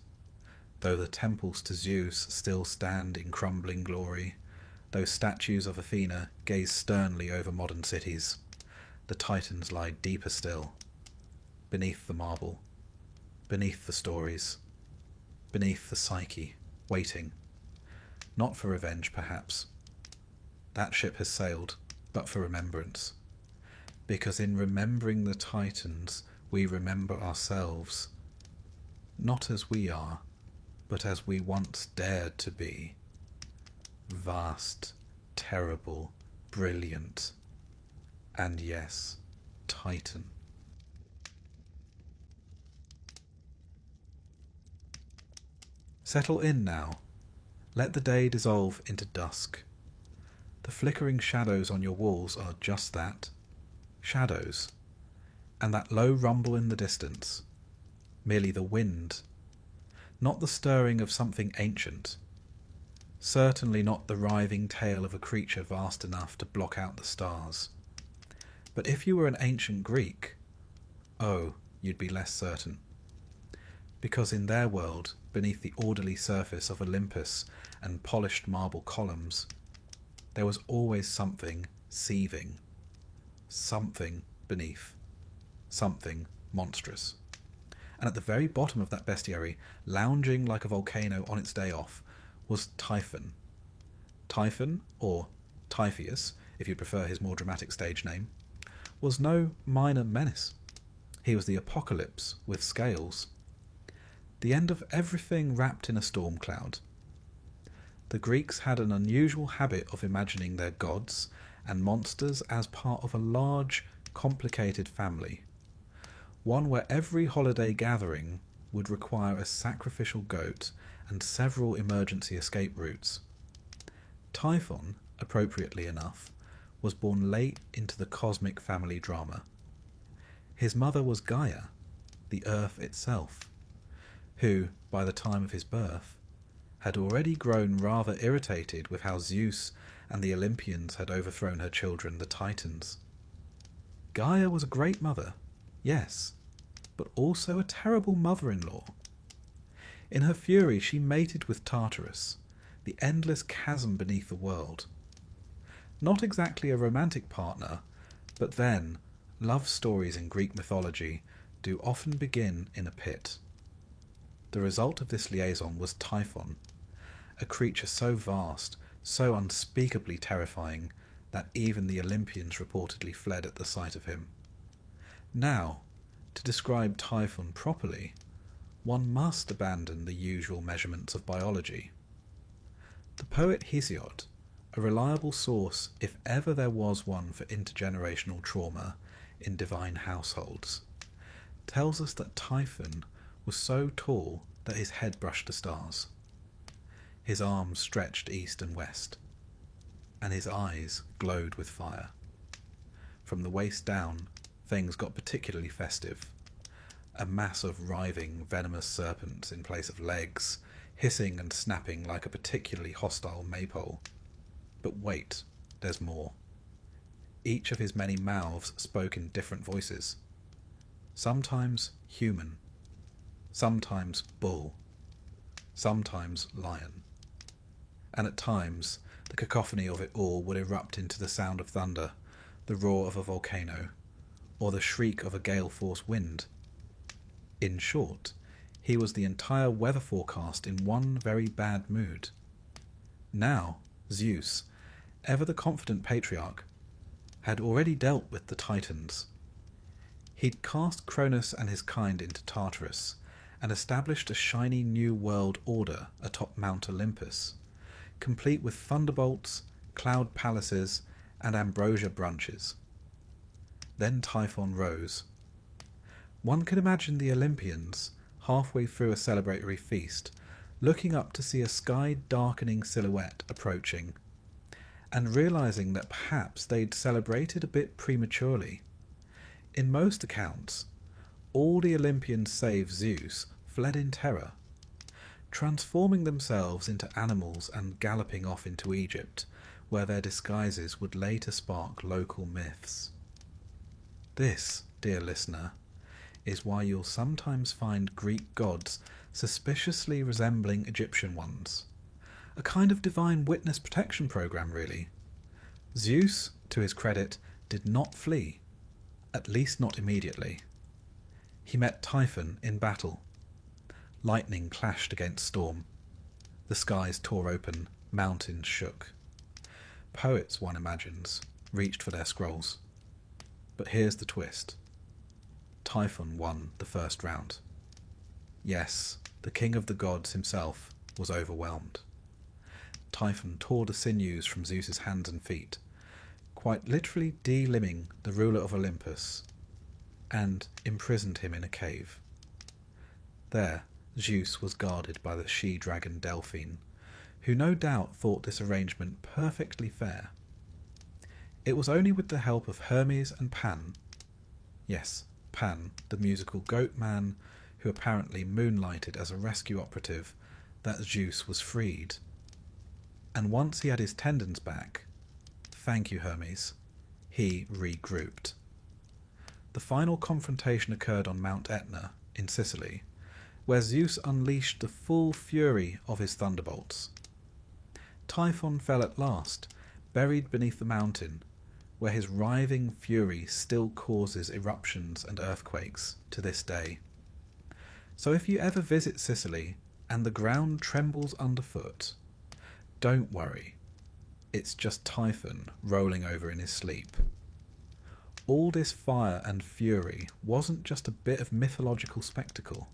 though the temples to Zeus still stand in crumbling glory, though statues of Athena gaze sternly over modern cities, the Titans lie deeper still, beneath the marble, beneath the stories, beneath the psyche, waiting, not for revenge perhaps. That ship has sailed, but for remembrance. Because in remembering the Titans, we remember ourselves, not as we are, but as we once dared to be. Vast, terrible, brilliant, and yes, Titan. Settle in now. Let the day dissolve into dusk. The flickering shadows on your walls are just that, shadows, and that low rumble in the distance, merely the wind, not the stirring of something ancient, certainly not the writhing tail of a creature vast enough to block out the stars. But if you were an ancient Greek, oh, you'd be less certain. Because in their world, beneath the orderly surface of Olympus and polished marble columns, there was always something seething, something beneath, something monstrous. And at the very bottom of that bestiary, lounging like a volcano on its day off, was Typhon. Typhon, or Typhoeus, if you prefer his more dramatic stage name, was no minor menace. He was the apocalypse with scales. The end of everything wrapped in a storm cloud. The Greeks had an unusual habit of imagining their gods and monsters as part of a large, complicated family, one where every holiday gathering would require a sacrificial goat and several emergency escape routes. Typhon, appropriately enough, was born late into the cosmic family drama. His mother was Gaia, the earth itself, who, by the time of his birth, had already grown rather irritated with how Zeus and the Olympians had overthrown her children, the Titans. Gaia was a great mother, yes, but also a terrible mother-in-law. In her fury, she mated with Tartarus, the endless chasm beneath the world. Not exactly a romantic partner, but then, love stories in Greek mythology do often begin in a pit. The result of this liaison was Typhon, a creature so vast, so unspeakably terrifying, that even the Olympians reportedly fled at the sight of him. Now, to describe Typhon properly, one must abandon the usual measurements of biology. The poet Hesiod, a reliable source if ever there was one for intergenerational trauma in divine households, tells us that Typhon was so tall that his head brushed the stars. His arms stretched east and west, and his eyes glowed with fire. From the waist down, things got particularly festive. A mass of writhing, venomous serpents in place of legs, hissing and snapping like a particularly hostile maypole. But wait, there's more. Each of his many mouths spoke in different voices. Sometimes human, sometimes bull, sometimes lion. And at times, the cacophony of it all would erupt into the sound of thunder, the roar of a volcano, or the shriek of a gale-force wind. In short, he was the entire weather forecast in one very bad mood. Now, Zeus, ever the confident patriarch, had already dealt with the Titans. He'd cast Cronus and his kind into Tartarus, and established a shiny new world order atop Mount Olympus, complete with thunderbolts, cloud palaces, and ambrosia branches. Then Typhon rose. One can imagine the Olympians, halfway through a celebratory feast, looking up to see a sky-darkening silhouette approaching, and realizing that perhaps they'd celebrated a bit prematurely. In most accounts, all the Olympians save Zeus fled in terror, transforming themselves into animals and galloping off into Egypt, where their disguises would later spark local myths. This, dear listener, is why you'll sometimes find Greek gods suspiciously resembling Egyptian ones. A kind of divine witness protection program, really. Zeus, to his credit, did not flee, at least not immediately. He met Typhon in battle. Lightning clashed against storm. The skies tore open, mountains shook. Poets, one imagines, reached for their scrolls. But here's the twist. Typhon won the first round. Yes, the king of the gods himself was overwhelmed. Typhon tore the sinews from Zeus's hands and feet, quite literally de-limbing the ruler of Olympus, and imprisoned him in a cave. There, Zeus was guarded by the she-dragon Delphine, who no doubt thought this arrangement perfectly fair. It was only with the help of Hermes and Pan, yes, Pan, the musical goat man, who apparently moonlighted as a rescue operative, that Zeus was freed. And once he had his tendons back, thank you Hermes, he regrouped. The final confrontation occurred on Mount Etna, in Sicily, where Zeus unleashed the full fury of his thunderbolts. Typhon fell at last, buried beneath the mountain, where his writhing fury still causes eruptions and earthquakes to this day. So if you ever visit Sicily and the ground trembles underfoot, don't worry. it's just Typhon rolling over in his sleep. All this fire and fury wasn't just a bit of mythological spectacle.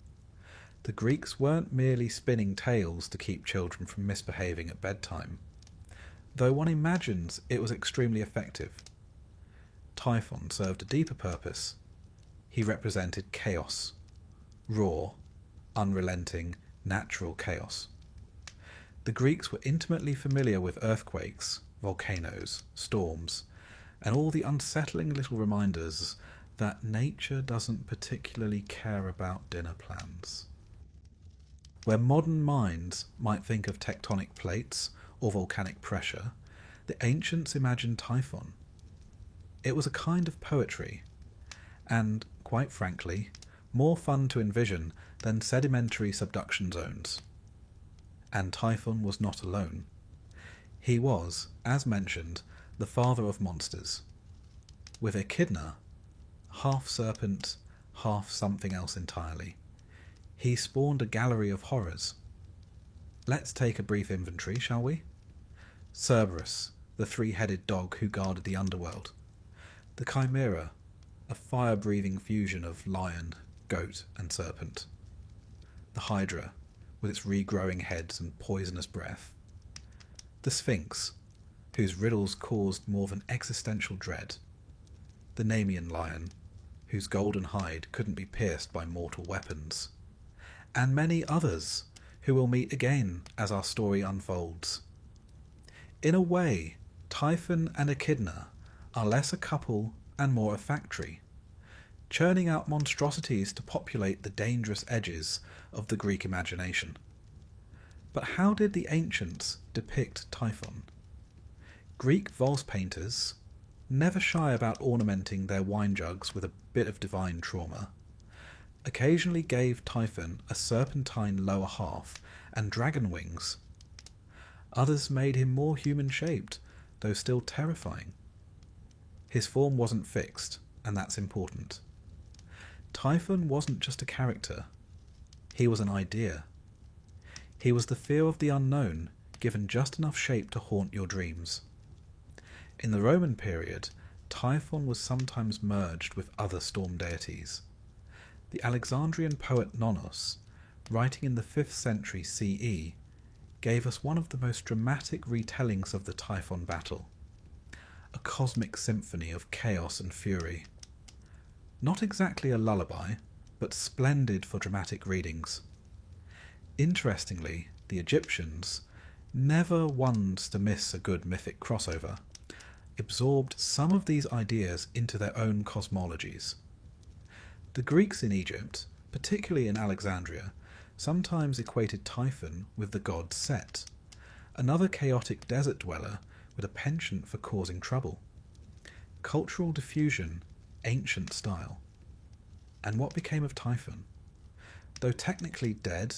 The Greeks weren't merely spinning tales to keep children from misbehaving at bedtime, though one imagines it was extremely effective. Typhon served a deeper purpose. He represented chaos, raw, unrelenting, natural chaos. The Greeks were intimately familiar with earthquakes, volcanoes, storms, and all the unsettling little reminders that nature doesn't particularly care about dinner plans. Where modern minds might think of tectonic plates or volcanic pressure, the ancients imagined Typhon. It was a kind of poetry, and, quite frankly, more fun to envision than sedimentary subduction zones. And Typhon was not alone. He was, as mentioned, the father of monsters. With Echidna, half serpent, half something else entirely, he spawned a gallery of horrors. Let's take a brief inventory, shall we? Cerberus, the three-headed dog who guarded the underworld. The Chimera, a fire-breathing fusion of lion, goat, and serpent. The Hydra, with its regrowing heads and poisonous breath. The Sphinx, whose riddles caused more than existential dread. The Nemean lion, whose golden hide couldn't be pierced by mortal weapons. And many others, who we'll meet again as our story unfolds. In a way, Typhon and Echidna are less a couple and more a factory, churning out monstrosities to populate the dangerous edges of the Greek imagination. But how did the ancients depict Typhon? Greek vase painters, never shy about ornamenting their wine jugs with a bit of divine trauma, occasionally gave Typhon a serpentine lower half and dragon wings. Others made him more human-shaped, though still terrifying. His form wasn't fixed, and that's important. Typhon wasn't just a character. He was an idea. He was the fear of the unknown, given just enough shape to haunt your dreams. In the Roman period, Typhon was sometimes merged with other storm deities. The Alexandrian poet Nonnos, writing in the 5th century CE, gave us one of the most dramatic retellings of the Typhon battle. A cosmic symphony of chaos and fury. Not exactly a lullaby, but splendid for dramatic readings. Interestingly, the Egyptians, never ones to miss a good mythic crossover, absorbed some of these ideas into their own cosmologies. The Greeks in Egypt, particularly in Alexandria, sometimes equated Typhon with the god Set, another chaotic desert dweller with a penchant for causing trouble. Cultural diffusion, ancient style. And what became of Typhon? Though technically dead,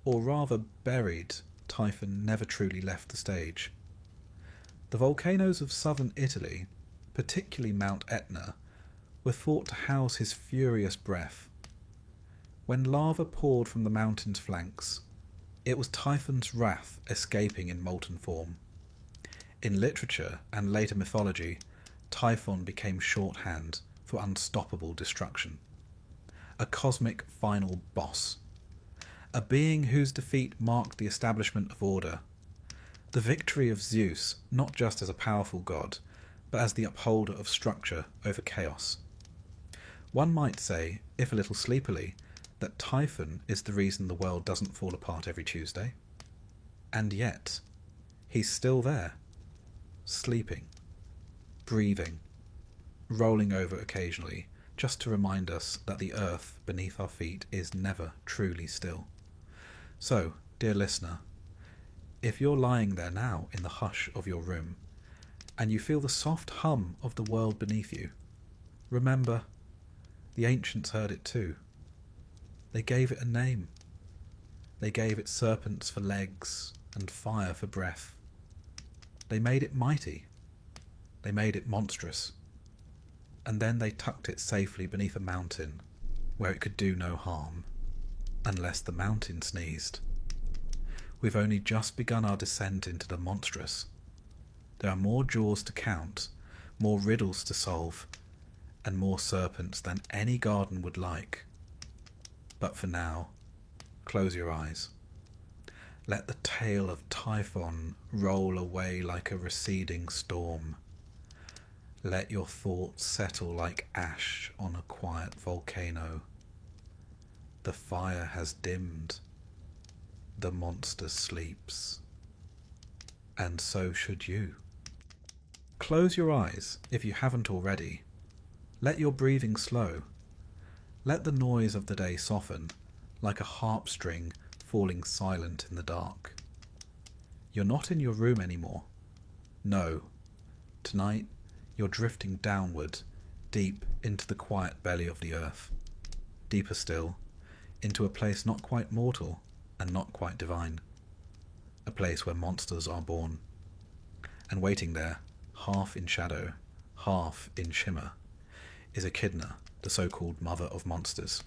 or rather buried, Typhon never truly left the stage. The volcanoes of southern Italy, particularly Mount Etna, were thought to house his furious breath. When lava poured from the mountain's flanks, it was Typhon's wrath escaping in molten form. In literature and later mythology, Typhon became shorthand for unstoppable destruction. A cosmic final boss. A being whose defeat marked the establishment of order. The victory of Zeus, not just as a powerful god, but as the upholder of structure over chaos. One might say, if a little sleepily, that Typhon is the reason the world doesn't fall apart every Tuesday. And yet, he's still there, sleeping, breathing, rolling over occasionally, just to remind us that the earth beneath our feet is never truly still. So, dear listener, if you're lying there now in the hush of your room, and you feel the soft hum of the world beneath you, remember, the ancients heard it too. They gave it a name. They gave it serpents for legs and fire for breath. They made it mighty. They made it monstrous. And then they tucked it safely beneath a mountain where it could do no harm, unless the mountain sneezed. We've only just begun our descent into the monstrous. There are more jaws to count, more riddles to solve, and more serpents than any garden would like. But for now, close your eyes. Let the tale of Typhon roll away like a receding storm. Let your thoughts settle like ash on a quiet volcano. The fire has dimmed. The monster sleeps. And so should you. Close your eyes if you haven't already. Let your breathing slow. Let the noise of the day soften, like a harp string falling silent in the dark. You're not in your room anymore. No. Tonight, you're drifting downward, deep into the quiet belly of the earth. Deeper still, into a place not quite mortal and not quite divine. A place where monsters are born. And waiting there, half in shadow, half in shimmer, is Echidna, the so-called mother of monsters.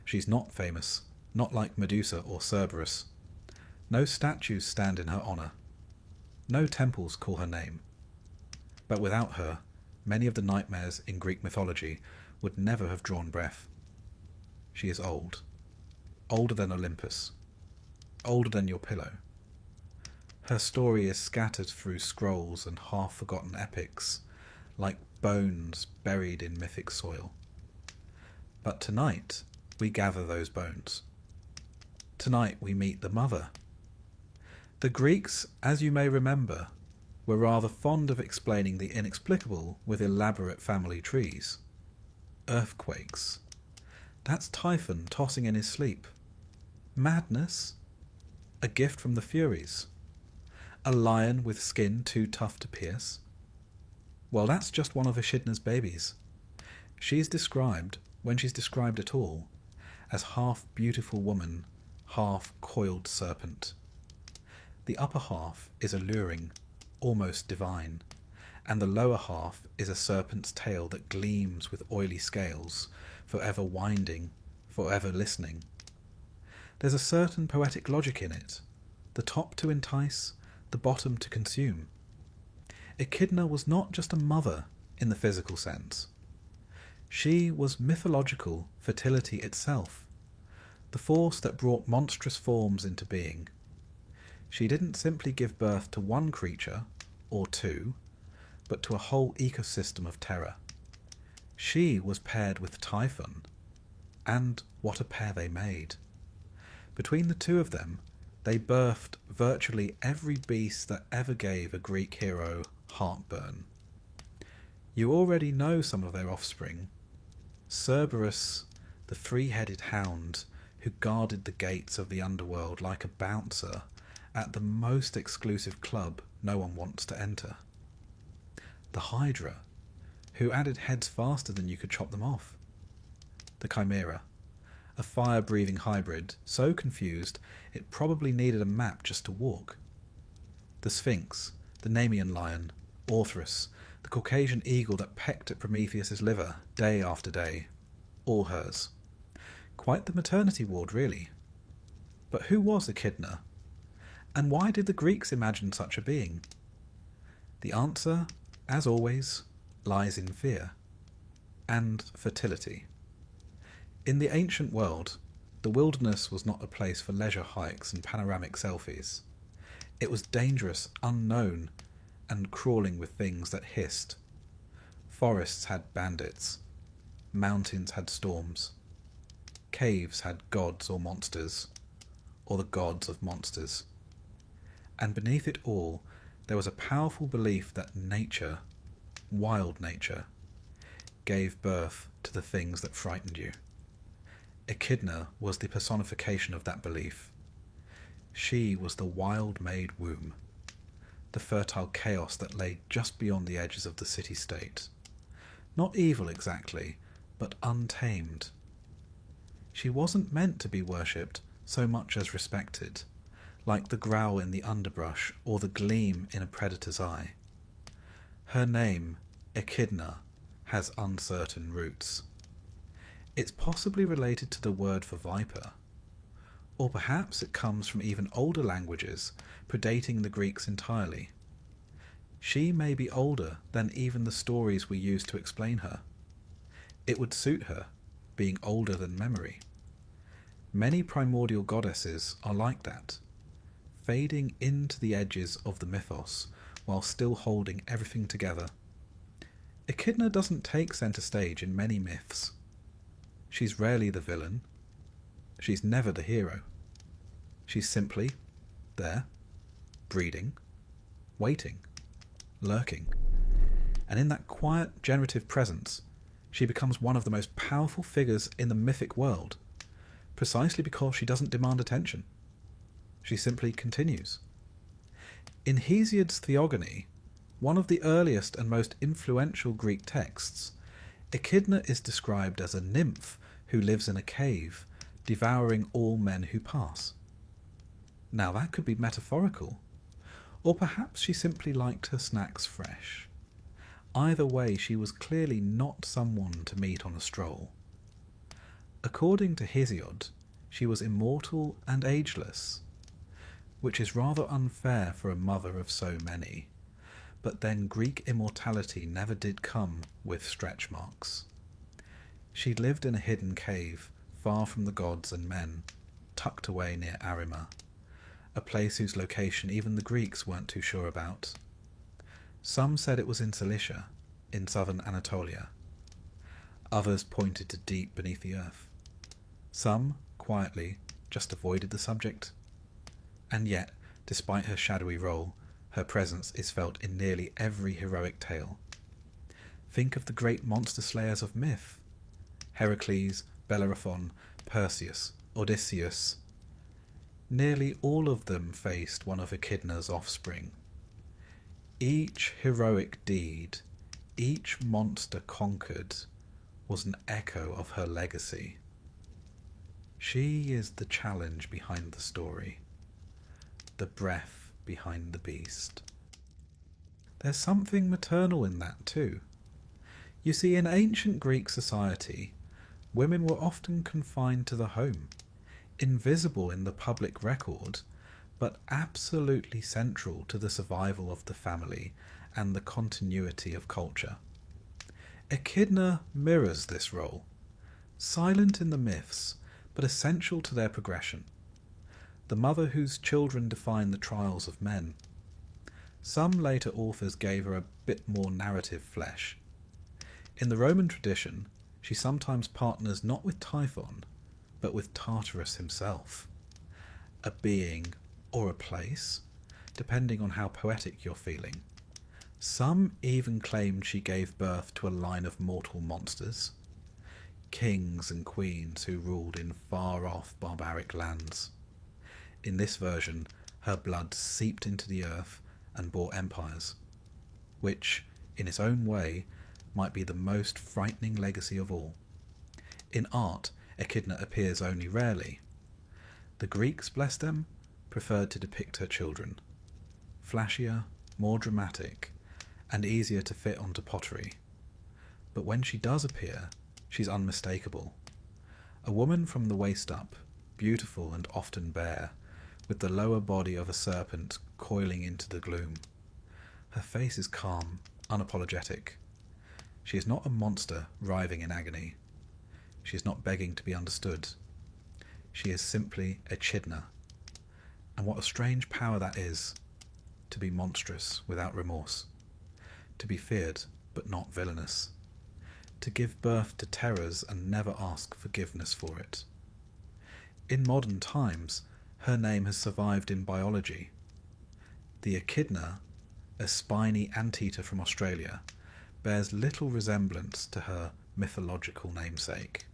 She's not famous, not like Medusa or Cerberus. No statues stand in her honour. No temples call her name. But without her, many of the nightmares in Greek mythology would never have drawn breath. She is old. Older than Olympus. Older than your pillow. Her story is scattered through scrolls and half-forgotten epics, like bones buried in mythic soil. But tonight, we gather those bones. Tonight we meet the mother. The Greeks, as you may remember, were rather fond of explaining the inexplicable with elaborate family trees. Earthquakes. That's Typhon tossing in his sleep. Madness? A gift from the Furies. A lion with skin too tough to pierce? Well, that's just one of Echidna's babies. She's described, when she's described at all, as half beautiful woman, half coiled serpent. The upper half is alluring, almost divine, and the lower half is a serpent's tail that gleams with oily scales, forever winding, forever listening. There's a certain poetic logic in it, the top to entice, the bottom to consume. Echidna was not just a mother in the physical sense. She was mythological fertility itself, the force that brought monstrous forms into being. She didn't simply give birth to one creature, or two, but to a whole ecosystem of terror. She was paired with Typhon, and what a pair they made. Between the two of them, they birthed virtually every beast that ever gave a Greek hero heartburn. You already know some of their offspring. Cerberus, the three-headed hound who guarded the gates of the underworld like a bouncer at the most exclusive club no one wants to enter. The Hydra, who added heads faster than you could chop them off. The Chimera, a fire-breathing hybrid so confused it probably needed a map just to walk. The Sphinx, the Nemean lion, Orthrus, the Caucasian eagle that pecked at Prometheus's liver day after day, all hers. Quite the maternity ward, really. But who was Echidna? And why did the Greeks imagine such a being? The answer, as always, lies in fear and fertility. In the ancient world, the wilderness was not a place for leisure hikes and panoramic selfies. It was dangerous, unknown, and crawling with things that hissed. Forests had bandits. Mountains had storms. Caves had gods or monsters, or the gods of monsters. And beneath it all, there was a powerful belief that nature, wild nature, gave birth to the things that frightened you. Echidna was the personification of that belief. She was the wild-made womb, the fertile chaos that lay just beyond the edges of the city-state. Not evil exactly, but untamed. She wasn't meant to be worshipped so much as respected, like the growl in the underbrush or the gleam in a predator's eye. Her name, Echidna, has uncertain roots. It's possibly related to the word for viper, or perhaps it comes from even older languages predating the Greeks entirely. She may be older than even the stories we use to explain her. It would suit her, being older than memory. Many primordial goddesses are like that, fading into the edges of the mythos while still holding everything together. Echidna doesn't take centre stage in many myths. She's rarely the villain. She's never the hero. She's simply there, breeding, waiting, lurking. And in that quiet, generative presence, she becomes one of the most powerful figures in the mythic world, precisely because she doesn't demand attention. She simply continues. In Hesiod's Theogony, one of the earliest and most influential Greek texts, Echidna is described as a nymph who lives in a cave, devouring all men who pass. Now that could be metaphorical, or perhaps she simply liked her snacks fresh. Either way, she was clearly not someone to meet on a stroll. According to Hesiod, she was immortal and ageless, which is rather unfair for a mother of so many. But then Greek immortality never did come with stretch marks. She lived in a hidden cave, far from the gods and men, tucked away near Arima, a place whose location even the Greeks weren't too sure about. Some said it was in Cilicia, in southern Anatolia. Others pointed to deep beneath the earth. Some, quietly, just avoided the subject. And yet, despite her shadowy role, her presence is felt in nearly every heroic tale. Think of the great monster slayers of myth: Heracles, Bellerophon, Perseus, Odysseus. Nearly all of them faced one of Echidna's offspring. Each heroic deed, each monster conquered, was an echo of her legacy. She is the challenge behind the story, the breath behind the beast. There's something maternal in that too. You see, in ancient Greek society, women were often confined to the home, invisible in the public record, but absolutely central to the survival of the family and the continuity of culture. Echidna mirrors this role, silent in the myths, but essential to their progression. The mother whose children define the trials of men. Some later authors gave her a bit more narrative flesh. In the Roman tradition, she sometimes partners not with Typhon, but with Tartarus himself. A being, or a place, depending on how poetic you're feeling. Some even claimed she gave birth to a line of mortal monsters, kings and queens who ruled in far-off barbaric lands. In this version, her blood seeped into the earth and bore empires, which, in its own way, might be the most frightening legacy of all. In art, Echidna appears only rarely. The Greeks, bless them, preferred to depict her children. Flashier, more dramatic, and easier to fit onto pottery. But when she does appear, she's unmistakable. A woman from the waist up, beautiful and often bare, with the lower body of a serpent coiling into the gloom. Her face is calm, unapologetic. She is not a monster writhing in agony. She is not begging to be understood. She is simply Echidna. And what a strange power that is, to be monstrous without remorse, to be feared but not villainous, to give birth to terrors and never ask forgiveness for it. In modern times, her name has survived in biology. The echidna, a spiny anteater from Australia, bears little resemblance to her mythological namesake,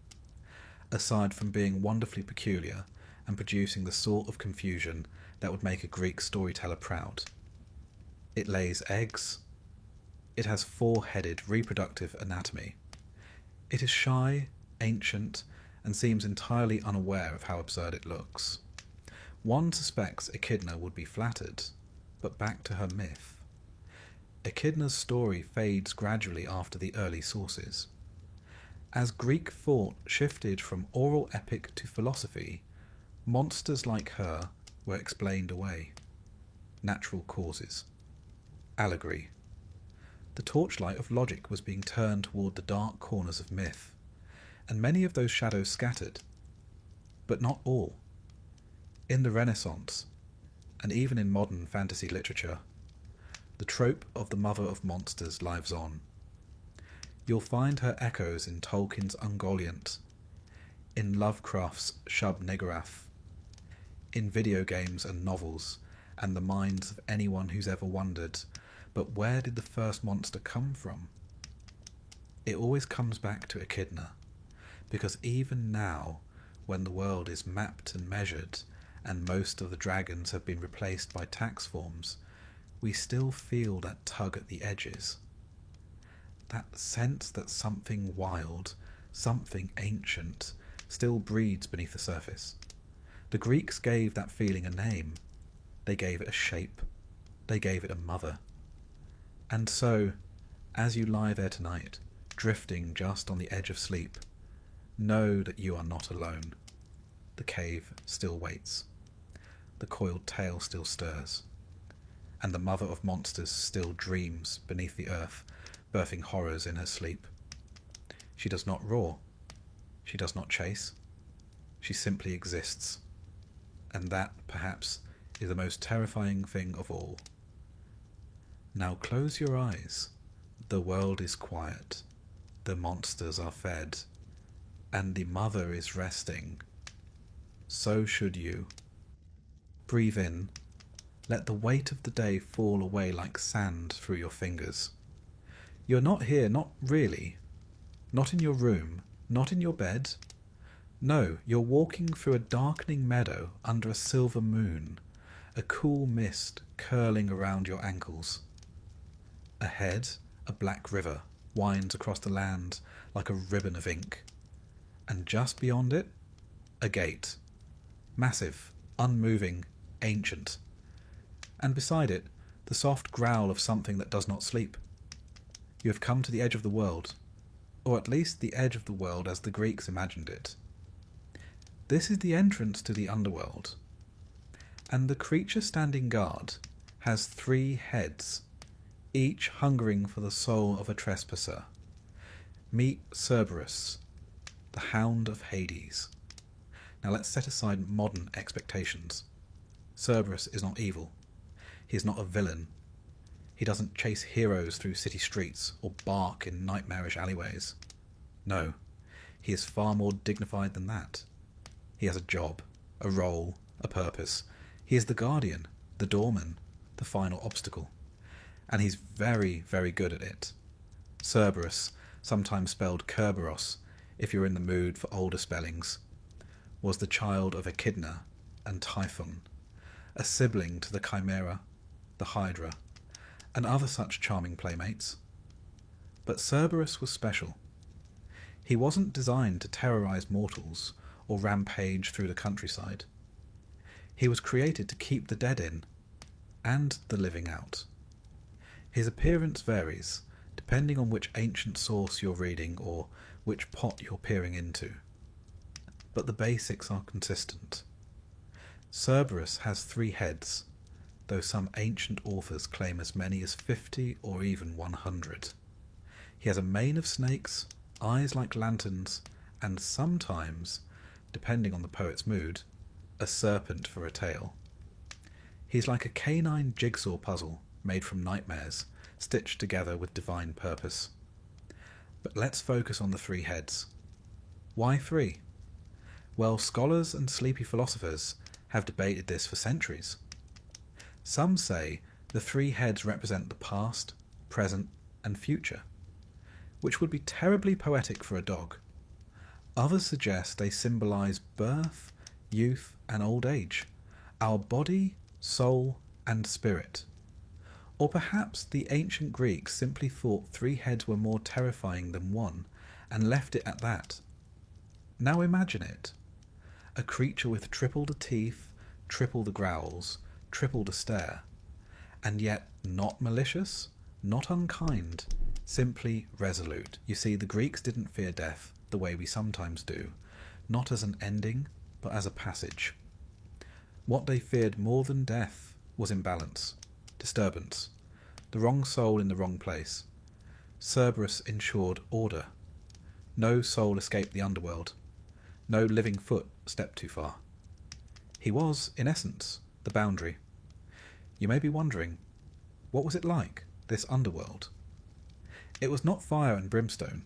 aside from being wonderfully peculiar and producing the sort of confusion that would make a Greek storyteller proud. It lays eggs. It has four-headed reproductive anatomy. It is shy, ancient, and seems entirely unaware of how absurd it looks. One suspects Echidna would be flattered, but back to her myth. Echidna's story fades gradually after the early sources. As Greek thought shifted from oral epic to philosophy, monsters like her were explained away. Natural causes. Allegory, The torchlight of logic was being turned toward the dark corners of myth, and many of those shadows scattered, but not all. In the Renaissance, and even in modern fantasy literature, the trope of the mother of monsters lives on. You'll find her echoes in Tolkien's Ungoliant, in Lovecraft's Shub-Niggurath, in video games and novels, and the minds of anyone who's ever wondered, but where did the first monster come from? It always comes back to Echidna, because even now, when the world is mapped and measured, and most of the dragons have been replaced by tax forms, we still feel that tug at the edges. That sense that something wild, something ancient, still breeds beneath the surface. The Greeks gave that feeling a name. They gave it a shape. They gave it a mother. And so, as you lie there tonight, drifting just on the edge of sleep, know that you are not alone. The cave still waits. The coiled tail still stirs. And the mother of monsters still dreams beneath the earth, birthing horrors in her sleep. She does not roar. She does not chase. She simply exists. And that, perhaps, is the most terrifying thing of all. Now close your eyes. The world is quiet. The monsters are fed. And the mother is resting. So should you. Breathe in. Let the weight of the day fall away like sand through your fingers. You're not here, not really. Not in your room, not in your bed. No, you're walking through a darkening meadow under a silver moon, a cool mist curling around your ankles. Ahead, a black river winds across the land like a ribbon of ink. And just beyond it, a gate. Massive, unmoving, ancient. And beside it, the soft growl of something that does not sleep. You have come to the edge of the world, or at least the edge of the world as the Greeks imagined it. This is the entrance to the underworld, and the creature standing guard has 3 heads, each hungering for the soul of a trespasser. Meet Cerberus, the Hound of Hades. Now let's set aside modern expectations. Cerberus is not evil. He is not a villain. He doesn't chase heroes through city streets or bark in nightmarish alleyways. No, he is far more dignified than that. He has a job, a role, a purpose. He is the guardian, the doorman, the final obstacle. And he's very, very good at it. Cerberus, sometimes spelled Kerberos, if you're in the mood for older spellings, was the child of Echidna and Typhon, a sibling to the Chimera, the Hydra, and other such charming playmates. But Cerberus was special. He wasn't designed to terrorize mortals or rampage through the countryside. He was created to keep the dead in, and the living out. His appearance varies, depending on which ancient source you're reading or which pot you're peering into. But the basics are consistent. Cerberus has 3 heads, though some ancient authors claim as many as 50 or even 100. He has a mane of snakes, eyes like lanterns, and sometimes, depending on the poet's mood, a serpent for a tail. He's like a canine jigsaw puzzle made from nightmares, stitched together with divine purpose. But let's focus on the 3 heads. Why 3? Well, scholars and sleepy philosophers have debated this for centuries. Some say the 3 heads represent the past, present, and future, which would be terribly poetic for a dog. Others suggest they symbolize birth, youth, and old age, our body, soul, and spirit. Or perhaps the ancient Greeks simply thought 3 heads were more terrifying than 1, and left it at that. Now imagine it. A creature with triple the teeth, triple the growls, triple the stare, and yet not malicious, not unkind, simply resolute. You see, the Greeks didn't fear death the way we sometimes do, not as an ending, but as a passage. What they feared more than death was imbalance, disturbance, the wrong soul in the wrong place, Cerberus ensured order. No soul escaped the underworld. No living foot stepped too far. He was, in essence, the boundary. You may be wondering, what was it like, this underworld? It was not fire and brimstone.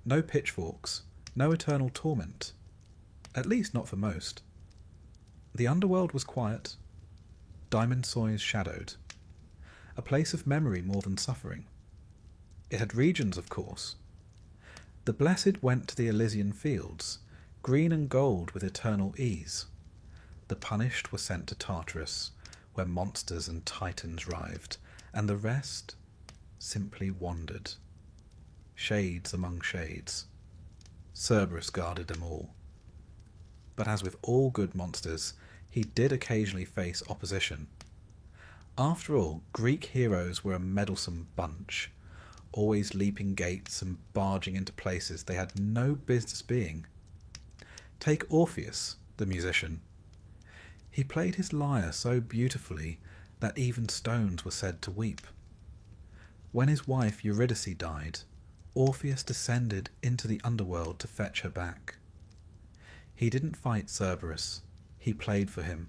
No pitchforks, no eternal torment. At least not for most. The underworld was quiet. Diamond Soys shadowed. A place of memory more than suffering. It had regions, of course. The blessed went to the Elysian fields, green and gold with eternal ease. The punished were sent to Tartarus, where monsters and titans writhed, and the rest simply wandered. Shades among shades. Cerberus guarded them all. But as with all good monsters, he did occasionally face opposition. After all, Greek heroes were a meddlesome bunch, always leaping gates and barging into places they had no business being. Take Orpheus, the musician. He played his lyre so beautifully that even stones were said to weep. When his wife Eurydice died, Orpheus descended into the underworld to fetch her back. He didn't fight Cerberus, he played for him.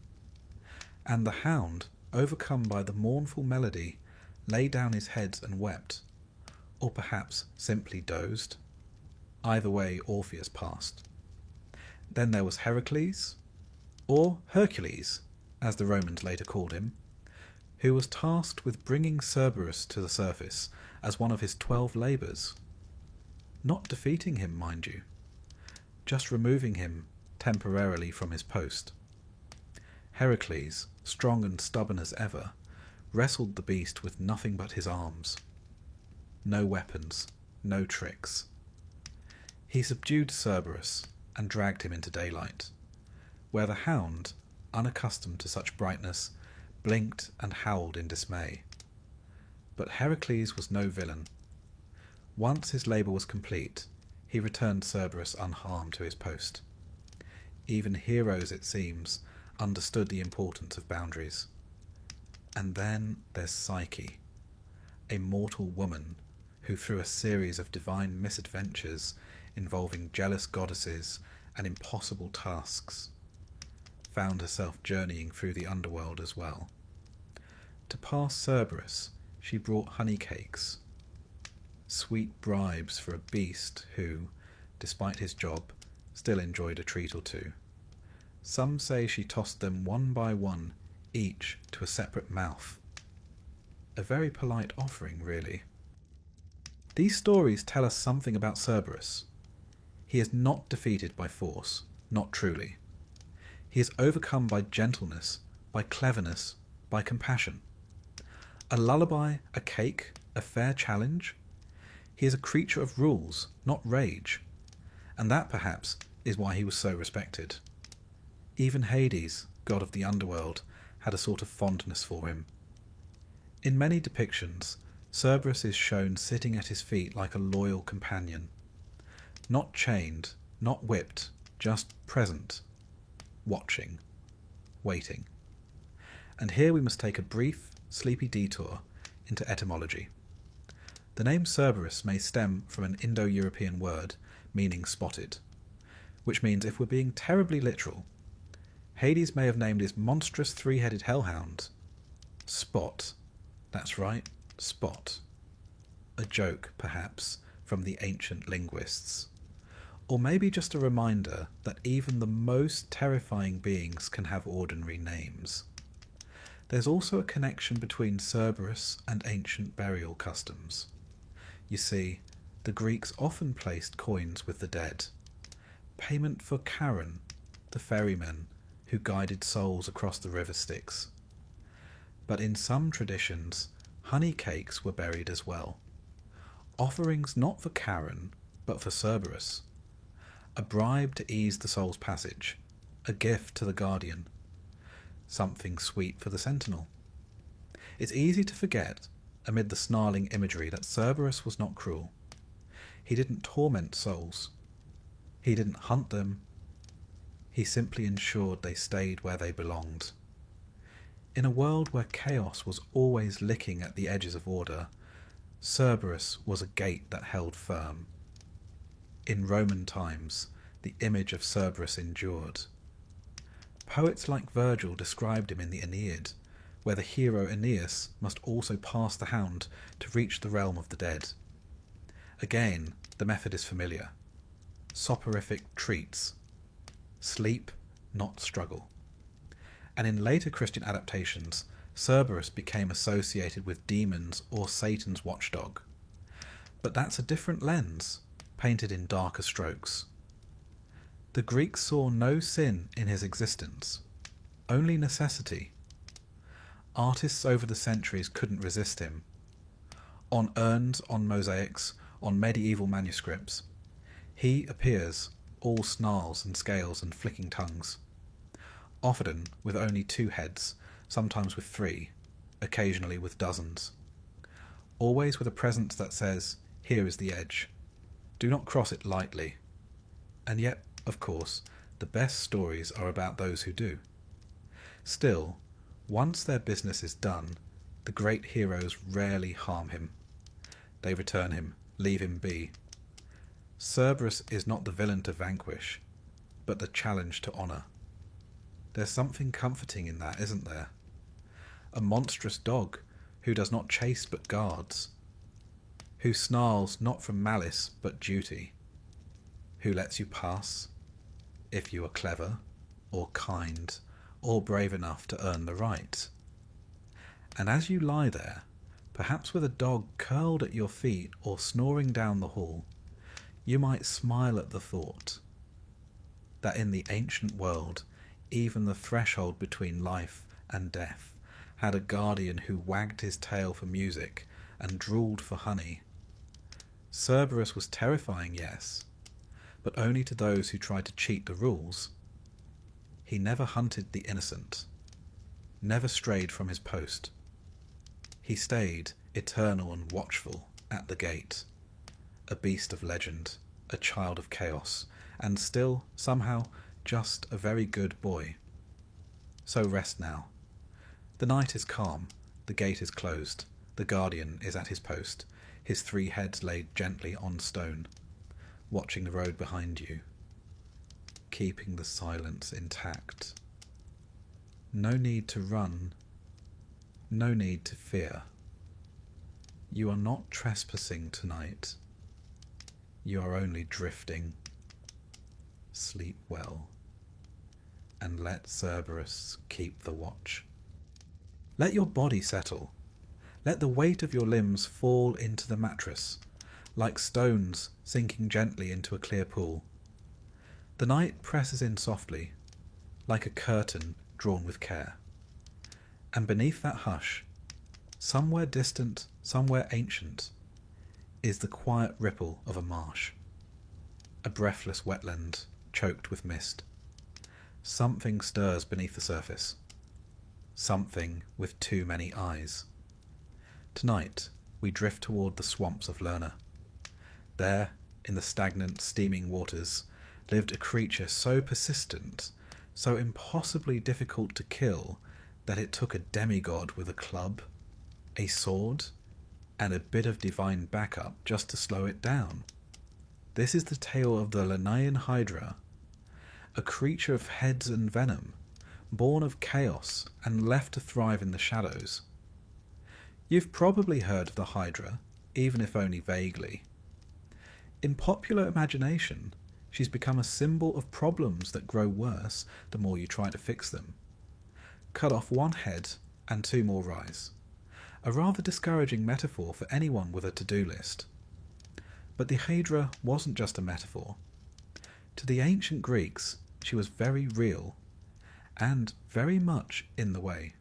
And the hound, overcome by the mournful melody, lay down his head and wept, or perhaps simply dozed. Either way, Orpheus passed. Then there was Heracles, or Hercules, as the Romans later called him, who was tasked with bringing Cerberus to the surface as one of his 12 labours. Not defeating him, mind you, just removing him temporarily from his post. Heracles, strong and stubborn as ever, wrestled the beast with nothing but his arms. No weapons, no tricks. He subdued Cerberus and dragged him into daylight, where the hound, unaccustomed to such brightness, blinked and howled in dismay. But Heracles was no villain. Once his labour was complete, he returned Cerberus unharmed to his post. Even heroes, it seems, understood the importance of boundaries. And then there's Psyche, a mortal woman who, through a series of divine misadventures involving jealous goddesses and impossible tasks, found herself journeying through the underworld as well. To pass Cerberus, she brought honey cakes, sweet bribes for a beast who, despite his job, still enjoyed a treat or two. Some say she tossed them one by one, each to a separate mouth. A very polite offering, really. These stories tell us something about Cerberus. He is not defeated by force, not truly. He is overcome by gentleness, by cleverness, by compassion. A lullaby, a cake, a fair challenge. He is a creature of rules, not rage. And that, perhaps, is why he was so respected. Even Hades, god of the underworld, had a sort of fondness for him. In many depictions, Cerberus is shown sitting at his feet like a loyal companion. Not chained, not whipped, just present, watching, waiting. And here we must take a brief, sleepy detour into etymology. The name Cerberus may stem from an Indo-European word meaning spotted, which means, if we're being terribly literal, Hades may have named his monstrous three-headed hellhound Spot. That's right, Spot. A joke, perhaps, from the ancient linguists. Or maybe just a reminder that even the most terrifying beings can have ordinary names. There's also a connection between Cerberus and ancient burial customs. You see, the Greeks often placed coins with the dead. Payment for Charon, the ferrymen who guided souls across the river Styx. But in some traditions, honey cakes were buried as well. Offerings not for Charon, but for Cerberus. A bribe to ease the soul's passage, a gift to the guardian, something sweet for the sentinel. It's easy to forget, amid the snarling imagery, that Cerberus was not cruel. He didn't torment souls. He didn't hunt them. He simply ensured they stayed where they belonged. In a world where chaos was always licking at the edges of order, Cerberus was a gate that held firm. In Roman times, the image of Cerberus endured. Poets like Virgil described him in the Aeneid, where the hero Aeneas must also pass the hound to reach the realm of the dead. Again, the method is familiar. Soporific treats. Sleep, not struggle. And in later Christian adaptations, Cerberus became associated with demons or Satan's watchdog. But that's a different lens, painted in darker strokes. The Greeks saw no sin in his existence, only necessity. Artists over the centuries couldn't resist him. On urns, on mosaics, on medieval manuscripts, he appears, all snarls and scales and flicking tongues, often with only 2 heads, sometimes with 3, occasionally with dozens. Always with a presence that says, here is the edge. Do not cross it lightly. And yet, of course, the best stories are about those who do. Still, once their business is done, the great heroes rarely harm him. They return him, leave him be. Cerberus is not the villain to vanquish, but the challenge to honour. There's something comforting in that, isn't there? A monstrous dog who does not chase but guards, who snarls not from malice but duty, who lets you pass if you are clever or kind or brave enough to earn the right. And as you lie there, perhaps with a dog curled at your feet or snoring down the hall, you might smile at the thought that in the ancient world, even the threshold between life and death had a guardian who wagged his tail for music and drooled for honey. Cerberus was terrifying, yes, but only to those who tried to cheat the rules. He never hunted the innocent, never strayed from his post. He stayed, eternal and watchful, at the gate, a beast of legend, a child of chaos, and still, somehow, just a very good boy. So rest now. The night is calm, the gate is closed, the guardian is at his post, his 3 heads laid gently on stone, watching the road behind you, keeping the silence intact. No need to run, no need to fear. You are not trespassing tonight. You are only drifting. Sleep well, and let Cerberus keep the watch. Let your body settle. Let the weight of your limbs fall into the mattress, like stones sinking gently into a clear pool. The night presses in softly, like a curtain drawn with care. And beneath that hush, somewhere distant, somewhere ancient, is the quiet ripple of a marsh, a breathless wetland choked with mist. Something stirs beneath the surface, something with too many eyes. Tonight we drift toward the swamps of Lerna. There, in the stagnant, steaming waters, lived a creature so persistent, so impossibly difficult to kill, that it took a demigod with a club, a sword, and a bit of divine backup just to slow it down. This is the tale of the Lernaean Hydra, a creature of heads and venom, born of chaos and left to thrive in the shadows. You've probably heard of the Hydra, even if only vaguely. In popular imagination, she's become a symbol of problems that grow worse the more you try to fix them. Cut off 1 head and 2 more rise. A rather discouraging metaphor for anyone with a to-do list. But the Hydra wasn't just a metaphor. To the ancient Greeks, she was very real, and very much in the way.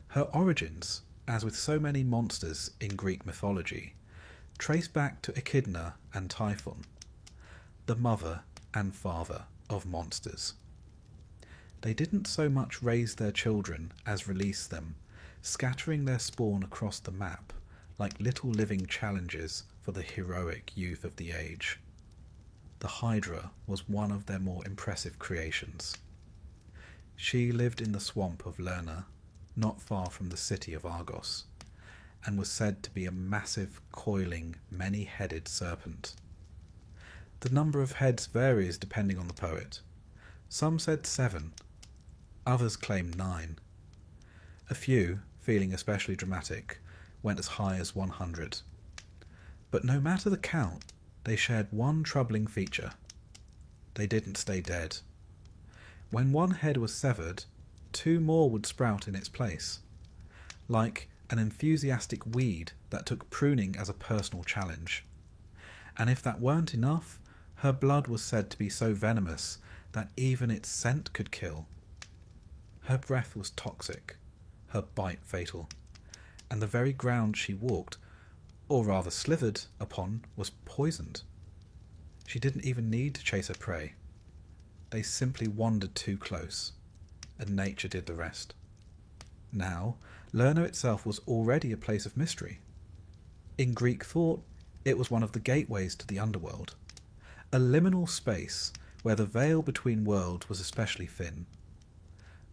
Her origins, as with so many monsters in Greek mythology, trace back to Echidna and Typhon, the mother and father of monsters. They didn't so much raise their children as release them, scattering their spawn across the map like little living challenges for the heroic youth of the age. The Hydra was one of their more impressive creations. She lived in the swamp of Lerna, not far from the city of Argos, and was said to be a massive, coiling, many-headed serpent. The number of heads varies depending on the poet. Some said 7, others claimed 9. A few, feeling especially dramatic, went as high as 100. But no matter the count, they shared one troubling feature. They didn't stay dead. When one head was severed, 2 more would sprout in its place, like an enthusiastic weed that took pruning as a personal challenge. And if that weren't enough, her blood was said to be so venomous that even its scent could kill. Her breath was toxic, her bite fatal, and the very ground she walked, or rather slithered, upon was poisoned. She didn't even need to chase her prey. They simply wandered too close, and nature did the rest. Now, Lerna itself was already a place of mystery. In Greek thought, it was one of the gateways to the underworld, a liminal space where the veil between worlds was especially thin.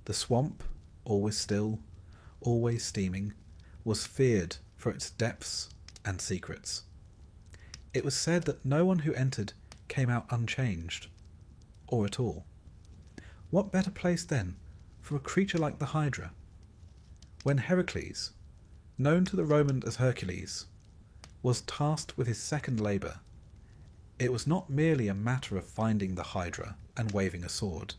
The swamp, always still, always steaming, was feared for its depths and secrets. It was said that no one who entered came out unchanged, or at all. What better place, then, for a creature like the Hydra? When Heracles, known to the Romans as Hercules, was tasked with his second labour, it was not merely a matter of finding the Hydra and waving a sword.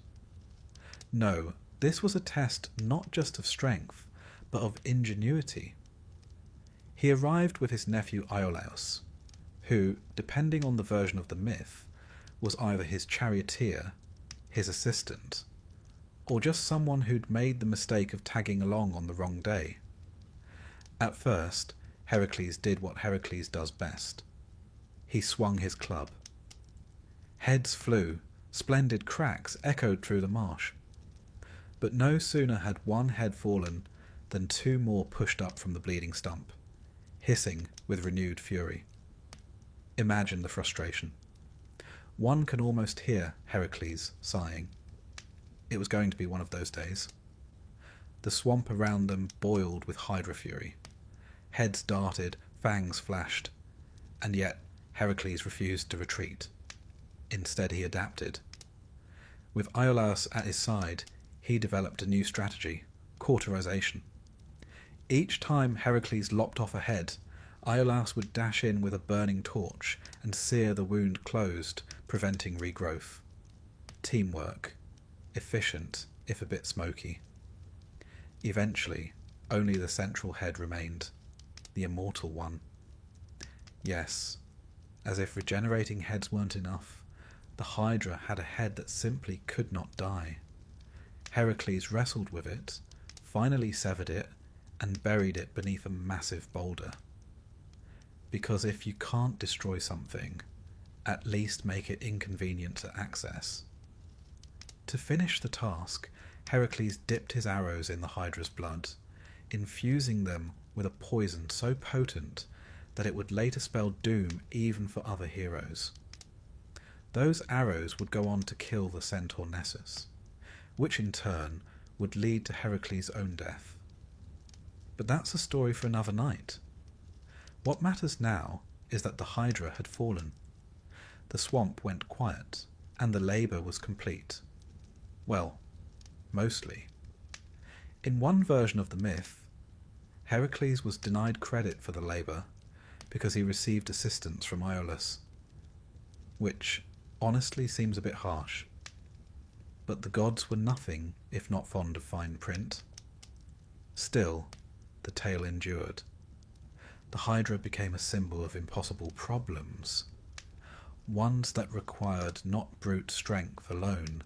No, this was a test not just of strength, but of ingenuity. He arrived with his nephew Iolaus, who, depending on the version of the myth, was either his charioteer, his assistant, or just someone who'd made the mistake of tagging along on the wrong day. At first, Heracles did what Heracles does best. He swung his club. Heads flew, splendid cracks echoed through the marsh. But no sooner had one head fallen than 2 more pushed up from the bleeding stump, hissing with renewed fury. Imagine the frustration. One can almost hear Heracles sighing. It was going to be one of those days. The swamp around them boiled with Hydra fury. Heads darted, fangs flashed, and yet Heracles refused to retreat. Instead he adapted. With Iolaus at his side, he developed a new strategy, cauterization. Each time Heracles lopped off a head, Iolaus would dash in with a burning torch and sear the wound closed, preventing regrowth. Teamwork. Efficient, if a bit smoky. Eventually, only the central head remained, the immortal one. Yes, as if regenerating heads weren't enough, the Hydra had a head that simply could not die. Heracles wrestled with it, finally severed it, and buried it beneath a massive boulder. Because if you can't destroy something, at least make it inconvenient to access. To finish the task, Heracles dipped his arrows in the Hydra's blood, infusing them with a poison so potent that it would later spell doom even for other heroes. Those arrows would go on to kill the centaur Nessus, which in turn would lead to Heracles' own death. But that's a story for another night. What matters now is that the Hydra had fallen. The swamp went quiet, and the labour was complete. Well, mostly. In one version of the myth, Heracles was denied credit for the labour because he received assistance from Iolaus, which honestly seems a bit harsh. But the gods were nothing if not fond of fine print. Still, the tale endured. The Hydra became a symbol of impossible problems, ones that required not brute strength alone,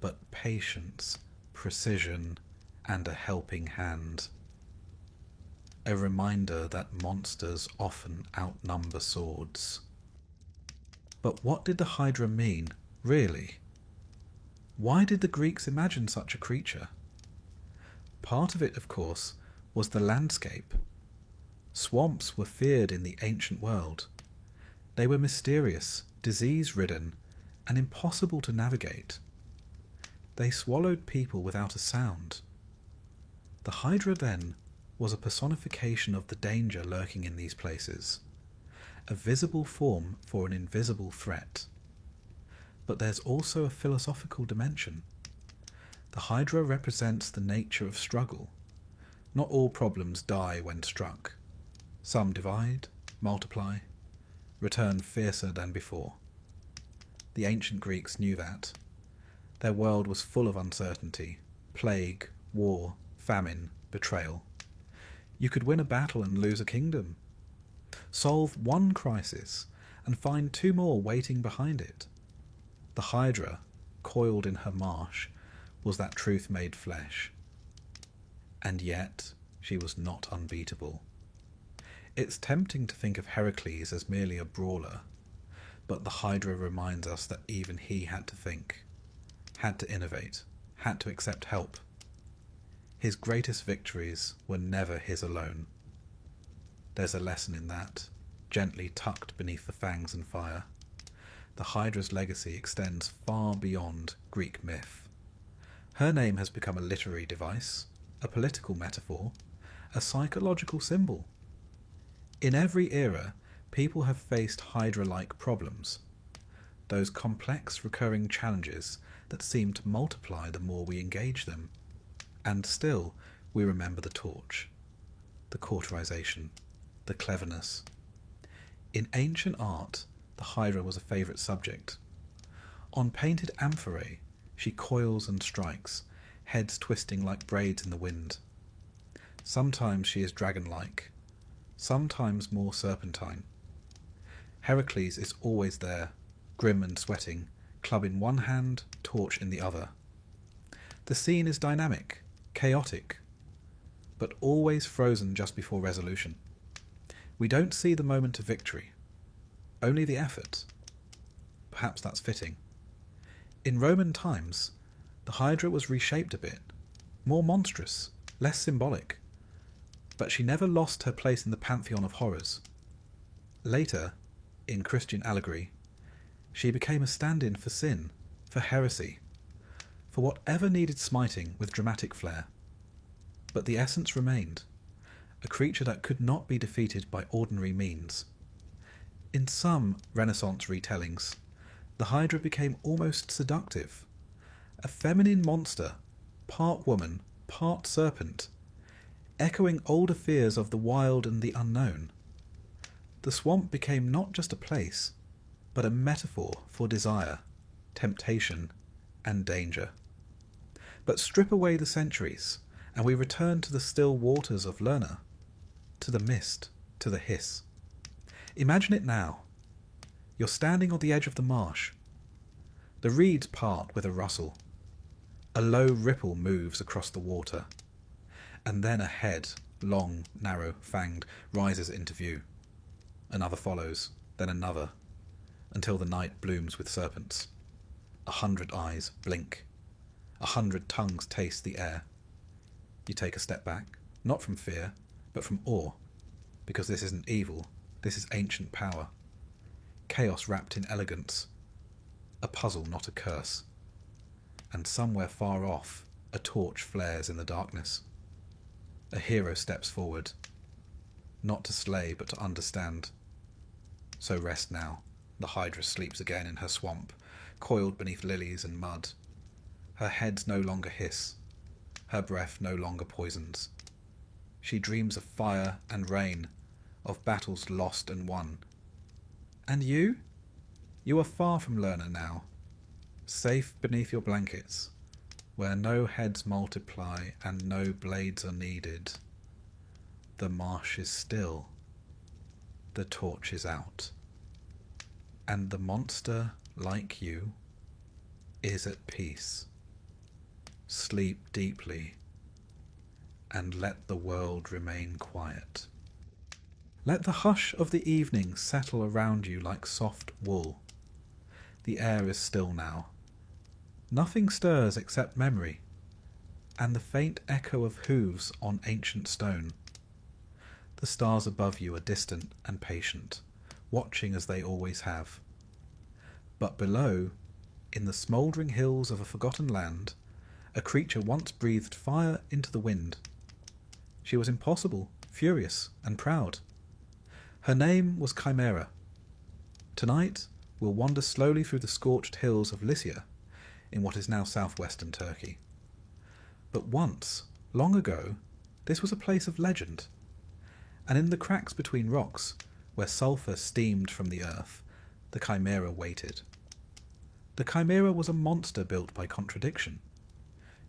but patience, precision, and a helping hand. A reminder that monsters often outnumber swords. But what did the Hydra mean, really? Why did the Greeks imagine such a creature? Part of it, of course, was the landscape. Swamps were feared in the ancient world. They were mysterious, disease-ridden, and impossible to navigate. They swallowed people without a sound. The Hydra, then, was a personification of the danger lurking in these places, a visible form for an invisible threat. But there's also a philosophical dimension. The Hydra represents the nature of struggle. Not all problems die when struck. Some divide, multiply, return fiercer than before. The ancient Greeks knew that. Their world was full of uncertainty, plague, war, famine, betrayal. You could win a battle and lose a kingdom. Solve one crisis and find two more waiting behind it. The Hydra, coiled in her marsh, was that truth made flesh. And yet she was not unbeatable. It's tempting to think of Heracles as merely a brawler, but the Hydra reminds us that even he had to think, had to innovate, had to accept help. His greatest victories were never his alone. There's a lesson in that, gently tucked beneath the fangs and fire. The Hydra's legacy extends far beyond Greek myth. Her name has become a literary device, a political metaphor, a psychological symbol. In every era, people have faced Hydra-like problems, those complex recurring challenges that seem to multiply the more we engage them. And still, we remember the torch, the cauterization, the cleverness. In ancient art, the Hydra was a favourite subject. On painted amphorae, she coils and strikes, heads twisting like braids in the wind. Sometimes she is dragon-like, sometimes more serpentine. Heracles is always there, grim and sweating, club in one hand, torch in the other. The scene is dynamic, chaotic, but always frozen just before resolution. We don't see the moment of victory, only the effort. Perhaps that's fitting. In Roman times, the Hydra was reshaped a bit, more monstrous, less symbolic, but she never lost her place in the pantheon of horrors. Later, in Christian allegory, she became a stand-in for sin, for heresy, for whatever needed smiting with dramatic flair. But the essence remained, a creature that could not be defeated by ordinary means. In some Renaissance retellings, the Hydra became almost seductive, a feminine monster, part woman, part serpent, echoing older fears of the wild and the unknown. The swamp became not just a place, but a metaphor for desire, temptation, and danger. But strip away the centuries, and we return to the still waters of Lerna, to the mist, to the hiss. Imagine it now. You're standing on the edge of the marsh. The reeds part with a rustle. A low ripple moves across the water. And then a head, long, narrow, fanged, rises into view. Another follows, then another, until the night blooms with serpents. 100 eyes blink. 100 tongues taste the air. You take a step back, not from fear, but from awe, because this isn't evil, this is ancient power. Chaos wrapped in elegance. A puzzle, not a curse. And somewhere far off, a torch flares in the darkness. A hero steps forward, not to slay, but to understand. So rest now. The Hydra sleeps again in her swamp, coiled beneath lilies and mud. Her heads no longer hiss. Her breath no longer poisons. She dreams of fire and rain, of battles lost and won. And you? You are far from Lerna now, safe beneath your blankets, where no heads multiply and no blades are needed. The marsh is still. The torch is out. And the monster, like you, is at peace. Sleep deeply, and let the world remain quiet. Let the hush of the evening settle around you like soft wool. The air is still now. Nothing stirs except memory, and the faint echo of hooves on ancient stone. The stars above you are distant and patient, watching as they always have. But below, in the smouldering hills of a forgotten land, a creature once breathed fire into the wind. She was impossible, furious, and proud. Her name was Chimera. Tonight, we'll wander slowly through the scorched hills of Lycia, in what is now southwestern Turkey. But once, long ago, this was a place of legend, and in the cracks between rocks, where sulphur steamed from the earth, the Chimera waited. The Chimera was a monster built by contradiction.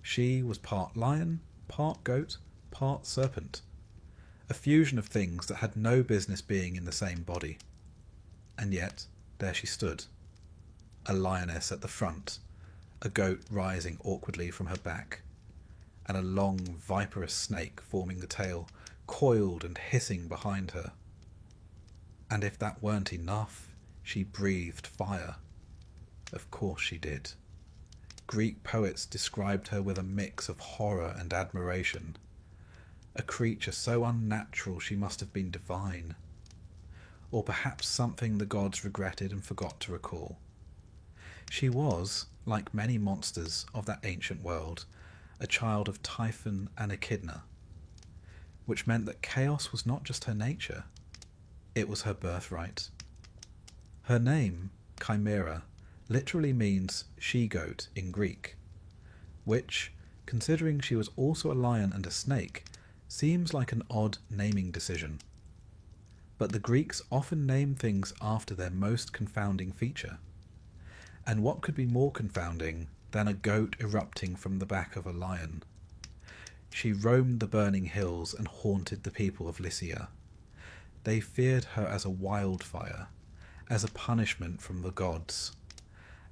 She was part lion, part goat, part serpent, a fusion of things that had no business being in the same body. And yet, there she stood, a lioness at the front, a goat rising awkwardly from her back, and a long, viperous snake forming the tail, coiled and hissing behind her. And if that weren't enough, she breathed fire. Of course she did. Greek poets described her with a mix of horror and admiration. A creature so unnatural she must have been divine. Or perhaps something the gods regretted and forgot to recall. She was, like many monsters of that ancient world, a child of Typhon and Echidna, which meant that chaos was not just her nature, it was her birthright. Her name, Chimera, literally means she-goat in Greek, which, considering she was also a lion and a snake, seems like an odd naming decision. But the Greeks often name things after their most confounding feature. And what could be more confounding than a goat erupting from the back of a lion? She roamed the burning hills and haunted the people of Lycia. They feared her as a wildfire, as a punishment from the gods,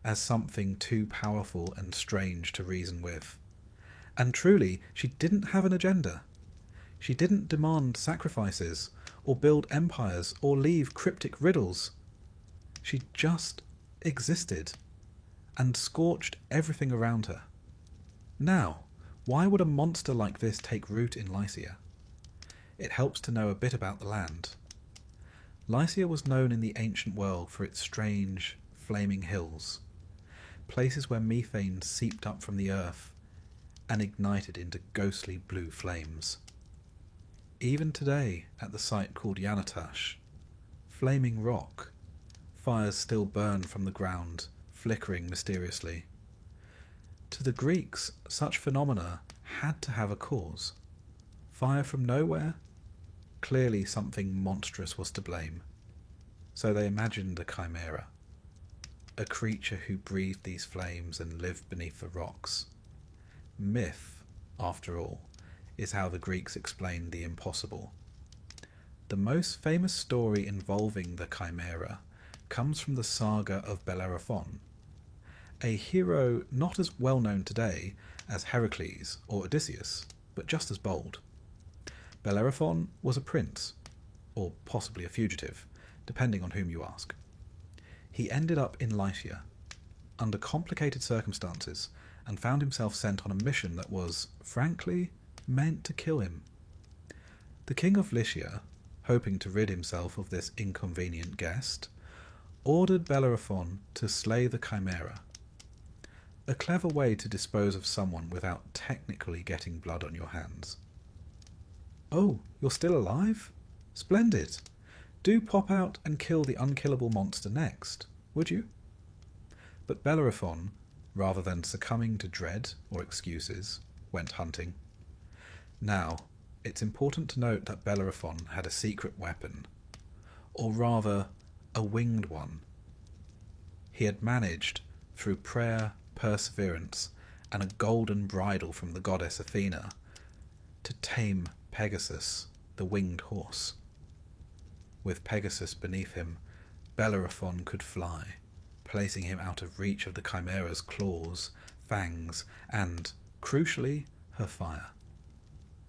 as something too powerful and strange to reason with. And truly, she didn't have an agenda. She didn't demand sacrifices, or build empires, or leave cryptic riddles. She just existed, and scorched everything around her. Now, why would a monster like this take root in Lycia? It helps to know a bit about the land. Lycia was known in the ancient world for its strange, flaming hills, places where methane seeped up from the earth and ignited into ghostly blue flames. Even today, at the site called Yanatash, flaming rock, fires still burn from the ground, flickering mysteriously. To the Greeks, such phenomena had to have a cause. Fire from nowhere? Clearly something monstrous was to blame. So they imagined a chimera, a creature who breathed these flames and lived beneath the rocks. Myth, after all, is how the Greeks explained the impossible. The most famous story involving the chimera comes from the saga of Bellerophon, a hero not as well known today as Heracles or Odysseus, but just as bold. Bellerophon was a prince, or possibly a fugitive, depending on whom you ask. He ended up in Lycia, under complicated circumstances, and found himself sent on a mission that was, frankly, meant to kill him. The king of Lycia, hoping to rid himself of this inconvenient guest, ordered Bellerophon to slay the chimera. A clever way to dispose of someone without technically getting blood on your hands. Oh, you're still alive? Splendid! Do pop out and kill the unkillable monster next, would you? But Bellerophon, rather than succumbing to dread or excuses, went hunting. Now, it's important to note that Bellerophon had a secret weapon, or rather, a winged one. He had managed, through prayer, perseverance, and a golden bridle from the goddess Athena, to tame Pegasus, the winged horse. With Pegasus beneath him, Bellerophon could fly, placing him out of reach of the chimera's claws, fangs, and, crucially, her fire.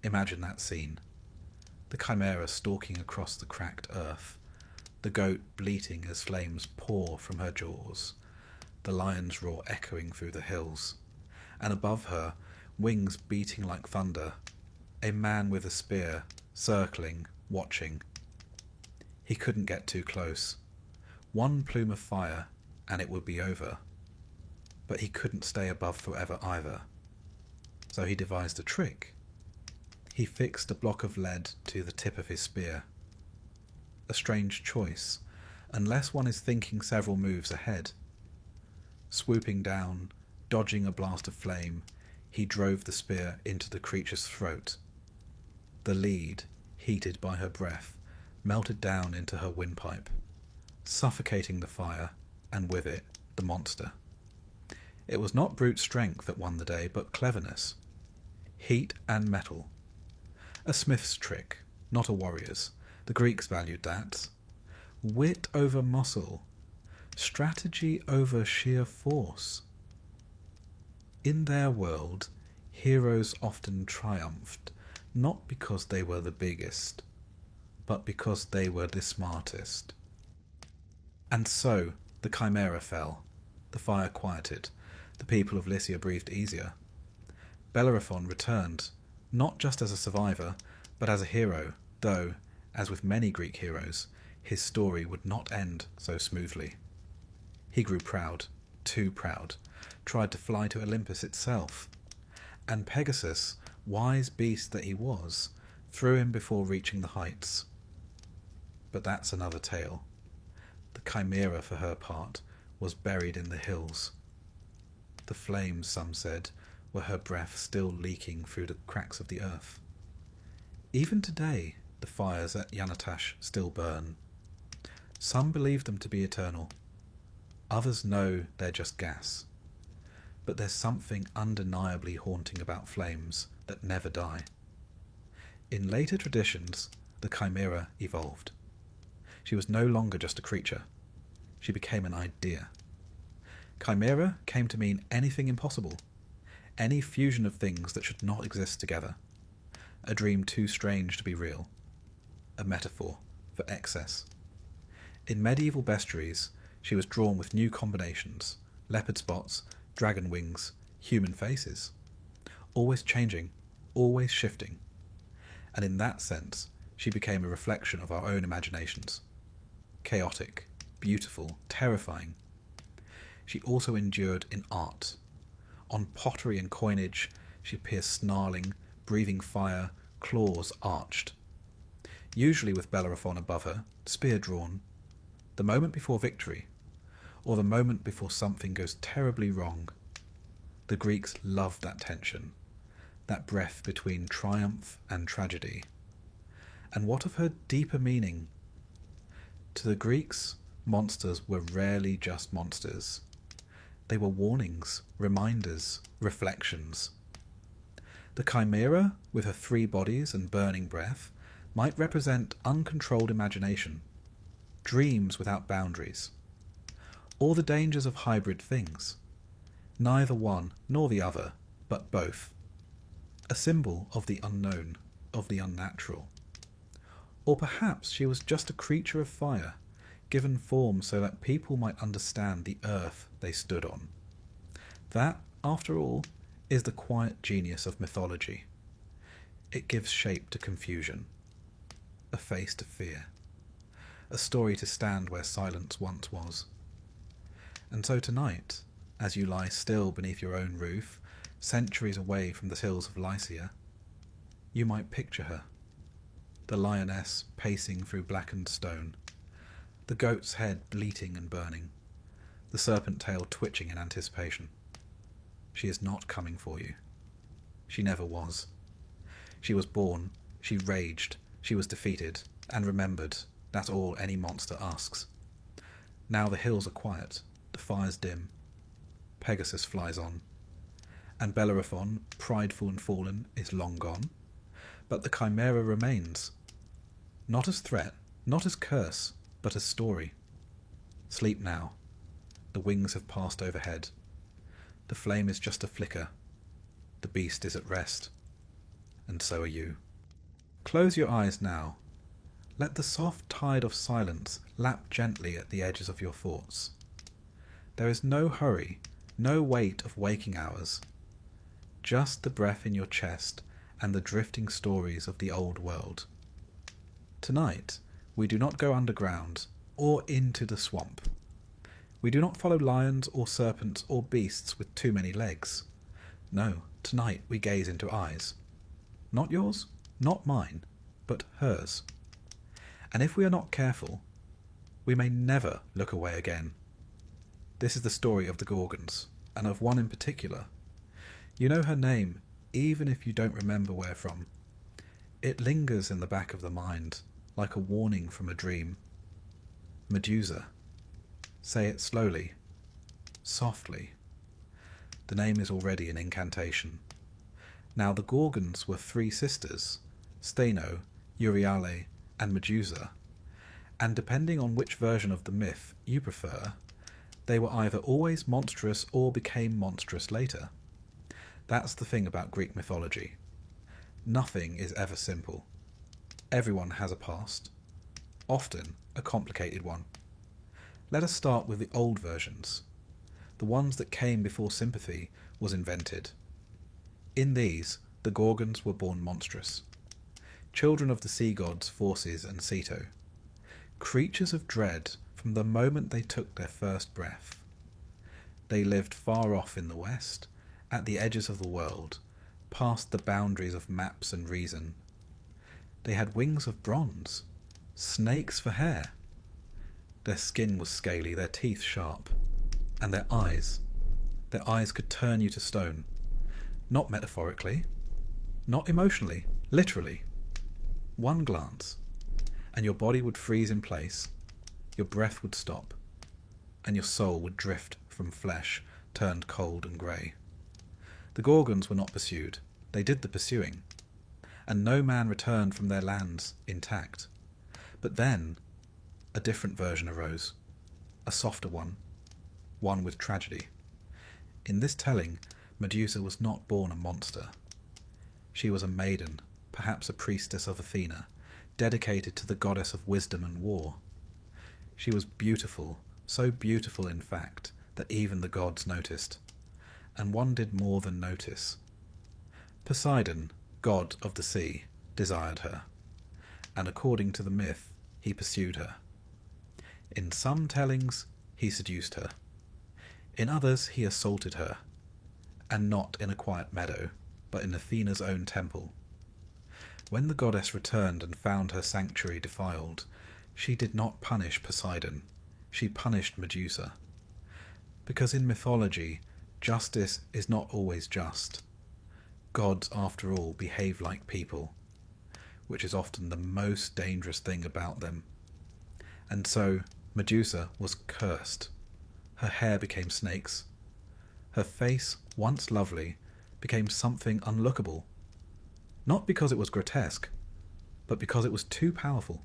Imagine that scene. The chimera stalking across the cracked earth, the goat bleating as flames pour from her jaws, the lion's roar echoing through the hills, and above her, wings beating like thunder, a man with a spear, circling, watching. He couldn't get too close. One plume of fire, and it would be over. But he couldn't stay above forever either. So he devised a trick. He fixed a block of lead to the tip of his spear. A strange choice, unless one is thinking several moves ahead. Swooping down, dodging a blast of flame, he drove the spear into the creature's throat. The lead, heated by her breath, melted down into her windpipe, suffocating the fire, and with it, the monster. It was not brute strength that won the day, but cleverness. Heat and metal. A smith's trick, not a warrior's. The Greeks valued that. Wit over muscle. Strategy over sheer force. In their world, heroes often triumphed, not because they were the biggest, but because they were the smartest. And so, the Chimera fell. The fire quieted. The people of Lycia breathed easier. Bellerophon returned, not just as a survivor, but as a hero, though, as with many Greek heroes, his story would not end so smoothly. He grew proud, too proud, tried to fly to Olympus itself, and Pegasus, wise beast that he was, threw him before reaching the heights. But that's another tale. The Chimera, for her part, was buried in the hills. The flames, some said, were her breath still leaking through the cracks of the earth. Even today, the fires at Yanatash still burn. Some believe them to be eternal. Others know they're just gas. But there's something undeniably haunting about flames that never die. In later traditions, the Chimera evolved. She was no longer just a creature. She became an idea. Chimera came to mean anything impossible, any fusion of things that should not exist together, a dream too strange to be real, a metaphor for excess. In medieval bestiaries, she was drawn with new combinations, leopard spots, dragon wings, human faces, always changing, always shifting, and in that sense, she became a reflection of our own imaginations. Chaotic, beautiful, terrifying. She also endured in art. On pottery and coinage, she appears snarling, breathing fire, claws arched. Usually with Bellerophon above her, spear drawn, the moment before victory, or the moment before something goes terribly wrong. The Greeks loved that tension, that breath between triumph and tragedy. And what of her deeper meaning? To the Greeks, monsters were rarely just monsters. They were warnings, reminders, reflections. The Chimera, with her 3 bodies and burning breath, might represent uncontrolled imagination, dreams without boundaries, or the dangers of hybrid things. Neither one nor the other, but both. A symbol of the unknown, of the unnatural. Or perhaps she was just a creature of fire, given form so that people might understand the earth they stood on. That, after all, is the quiet genius of mythology. It gives shape to confusion, a face to fear, a story to stand where silence once was. And so tonight, as you lie still beneath your own roof, centuries away from the hills of Lycia, you might picture her, the lioness pacing through blackened stone, the goat's head bleating and burning, the serpent tail twitching in anticipation. She is not coming for you. She never was. She was born, she raged, she was defeated, and remembered. That's all any monster asks. Now the hills are quiet, the fires dim. Pegasus flies on. And Bellerophon, prideful and fallen, is long gone. But the Chimera remains. Not as threat, not as curse, but as story. Sleep now. The wings have passed overhead. The flame is just a flicker. The beast is at rest. And so are you. Close your eyes now. Let the soft tide of silence lap gently at the edges of your thoughts. There is no hurry, no weight of waking hours. Just the breath in your chest and the drifting stories of the old world. Tonight, we do not go underground or into the swamp. We do not follow lions or serpents or beasts with too many legs. No, tonight we gaze into eyes. Not yours, Not mine, but hers. And if we are not careful, we may never look away again. This is the story of the Gorgons, and of one in particular. You know her name, even if you don't remember where from. It lingers in the back of the mind, like a warning from a dream. Medusa. Say it slowly, softly. The name is already an incantation. Now the Gorgons were 3 sisters, Stheno, Euryale, and Medusa, and depending on which version of the myth you prefer, they were either always monstrous or became monstrous later. That's the thing about Greek mythology. Nothing is ever simple. Everyone has a past, often a complicated one. Let us start with the old versions, the ones that came before sympathy was invented. In these, the Gorgons were born monstrous, children of the sea gods Phorcys and Ceto, creatures of dread from the moment they took their first breath. They lived far off in the west, at the edges of the world, past the boundaries of maps and reason. They had wings of bronze, snakes for hair. Their skin was scaly, their teeth sharp, and their eyes could turn you to stone. Not metaphorically, not emotionally, literally. One glance, and your body would freeze in place, your breath would stop, and your soul would drift from flesh turned cold and grey. The Gorgons were not pursued, they did the pursuing, and no man returned from their lands intact. But then a different version arose, a softer one with tragedy. In this telling, Medusa was not born a monster. She was a maiden, perhaps a priestess of Athena, dedicated to the goddess of wisdom and war. She was beautiful, so beautiful in fact that even the gods noticed, and one did more than notice. Poseidon, god of the sea, desired her, and according to the myth, he pursued her. In some tellings, he seduced her. In others, he assaulted her, and not in a quiet meadow, but in Athena's own temple. When the goddess returned and found her sanctuary defiled, she did not punish Poseidon, she punished Medusa. Because in mythology, justice is not always just. Gods, after all, behave like people, which is often the most dangerous thing about them. And so, Medusa was cursed. Her hair became snakes. Her face, once lovely, became something unlookable. Not because it was grotesque, but because it was too powerful.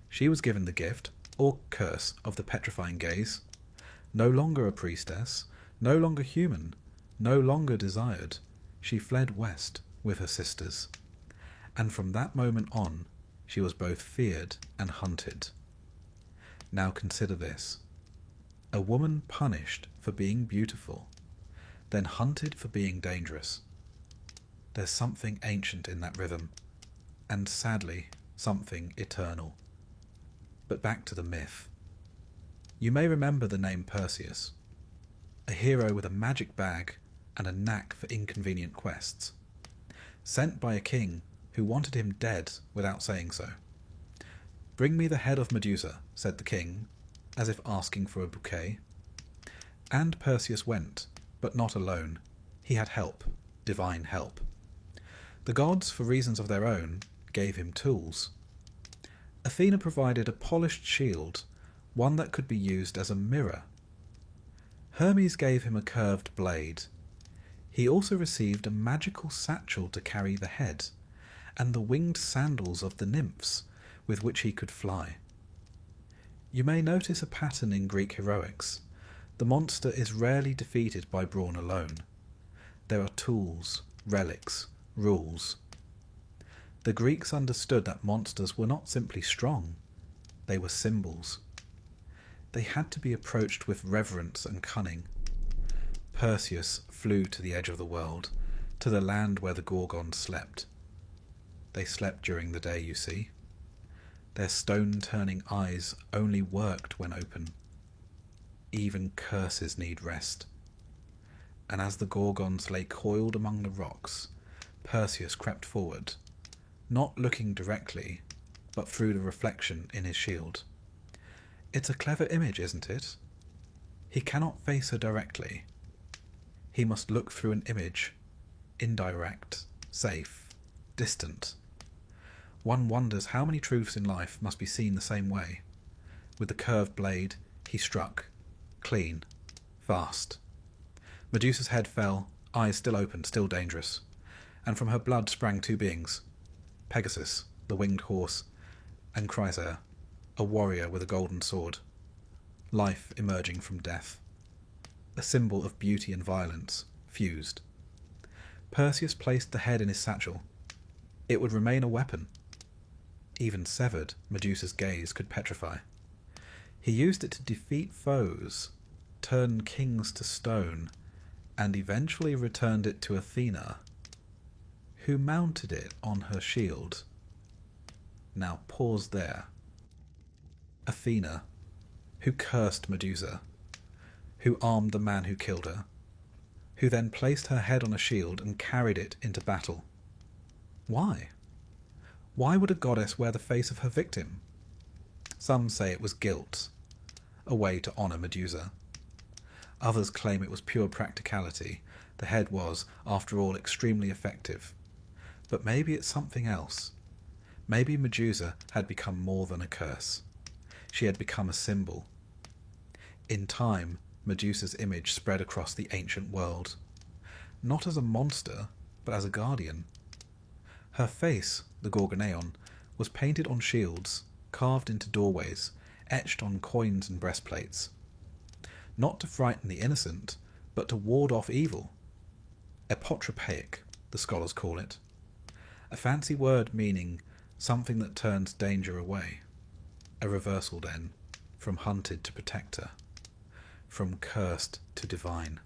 She was given the gift, or curse, of the petrifying gaze. No longer a priestess, no longer human, no longer desired, she fled west with her sisters. And from that moment on, she was both feared and hunted. Now consider this. A woman punished for being beautiful, then hunted for being dangerous. There's something ancient in that rhythm, and sadly, something eternal. But back to the myth. You may remember the name Perseus, a hero with a magic bag and a knack for inconvenient quests, sent by a king who wanted him dead without saying so. "Bring me the head of Medusa," said the king, as if asking for a bouquet. And Perseus went, but not alone. He had help, divine help. The gods, for reasons of their own, gave him tools. Athena provided a polished shield, one that could be used as a mirror. Hermes gave him a curved blade. He also received a magical satchel to carry the head, and the winged sandals of the nymphs, with which he could fly. You may notice a pattern in Greek heroics. The monster is rarely defeated by brawn alone. There are tools, relics, rules. The Greeks understood that monsters were not simply strong, they were symbols. They had to be approached with reverence and cunning. Perseus flew to the edge of the world, to the land where the Gorgons slept. They slept during the day, you see. Their stone-turning eyes only worked when open. Even curses need rest. And as the Gorgons lay coiled among the rocks, Perseus crept forward, not looking directly, but through the reflection in his shield. It's a clever image, isn't it? He cannot face her directly. He must look through an image, indirect, safe, distant. One wonders how many truths in life must be seen the same way. With the curved blade, he struck, clean, fast. Medusa's head fell, eyes still open, still dangerous, and from her blood sprang two beings, Pegasus, the winged horse, and Chrysaor, a warrior with a golden sword, life emerging from death, a symbol of beauty and violence, fused. Perseus placed the head in his satchel. It would remain a weapon. Even severed, Medusa's gaze could petrify. He used it to defeat foes, turn kings to stone, and eventually returned it to Athena, who mounted it on her shield. Now pause there. Athena, who cursed Medusa, who armed the man who killed her, who then placed her head on a shield and carried it into battle. Why? Why would a goddess wear the face of her victim? Some say it was guilt, a way to honour Medusa. Others claim it was pure practicality. The head was, after all, extremely effective. But maybe it's something else. Maybe Medusa had become more than a curse. She had become a symbol. In time, Medusa's image spread across the ancient world. Not as a monster, but as a guardian. Her face, the Gorgoneon, was painted on shields, carved into doorways, etched on coins and breastplates. Not to frighten the innocent, but to ward off evil. Apotropaic, the scholars call it. A fancy word meaning something that turns danger away. A reversal, then, from hunted to protector, from cursed to divine.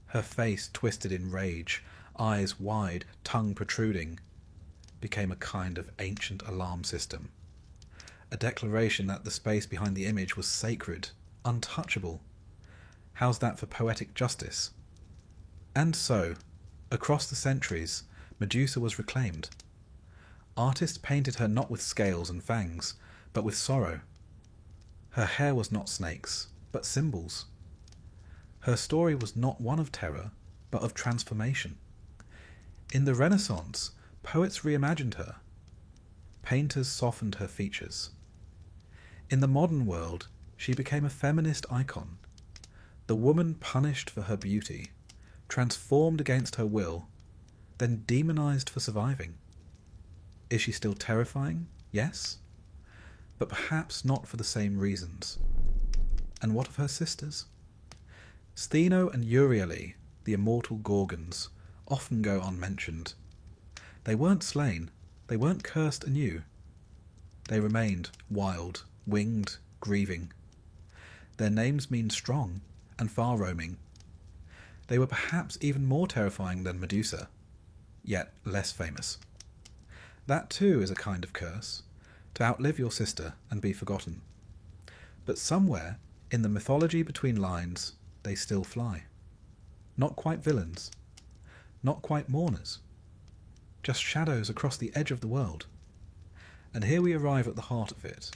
Her face, twisted in rage, eyes wide, tongue protruding, became a kind of ancient alarm system. A declaration that the space behind the image was sacred, untouchable. How's that for poetic justice? And so, across the centuries, Medusa was reclaimed. Artists painted her not with scales and fangs, but with sorrow. Her hair was not snakes, but symbols. Her story was not one of terror, but of transformation. In the Renaissance, poets reimagined her. Painters softened her features. In the modern world, she became a feminist icon. The woman punished for her beauty, transformed against her will, then demonized for surviving. Is she still terrifying? Yes. But perhaps not for the same reasons. And what of her sisters? Stheno and Euryale, the immortal Gorgons, often go unmentioned. They weren't slain, they weren't cursed anew. They remained wild, winged, grieving. Their names mean strong and far-roaming. They were perhaps even more terrifying than Medusa, yet less famous. That too is a kind of curse, to outlive your sister and be forgotten. But somewhere, in the mythology between lines, they still fly. Not quite villains, not quite mourners, just shadows across the edge of the world. And here we arrive at the heart of it.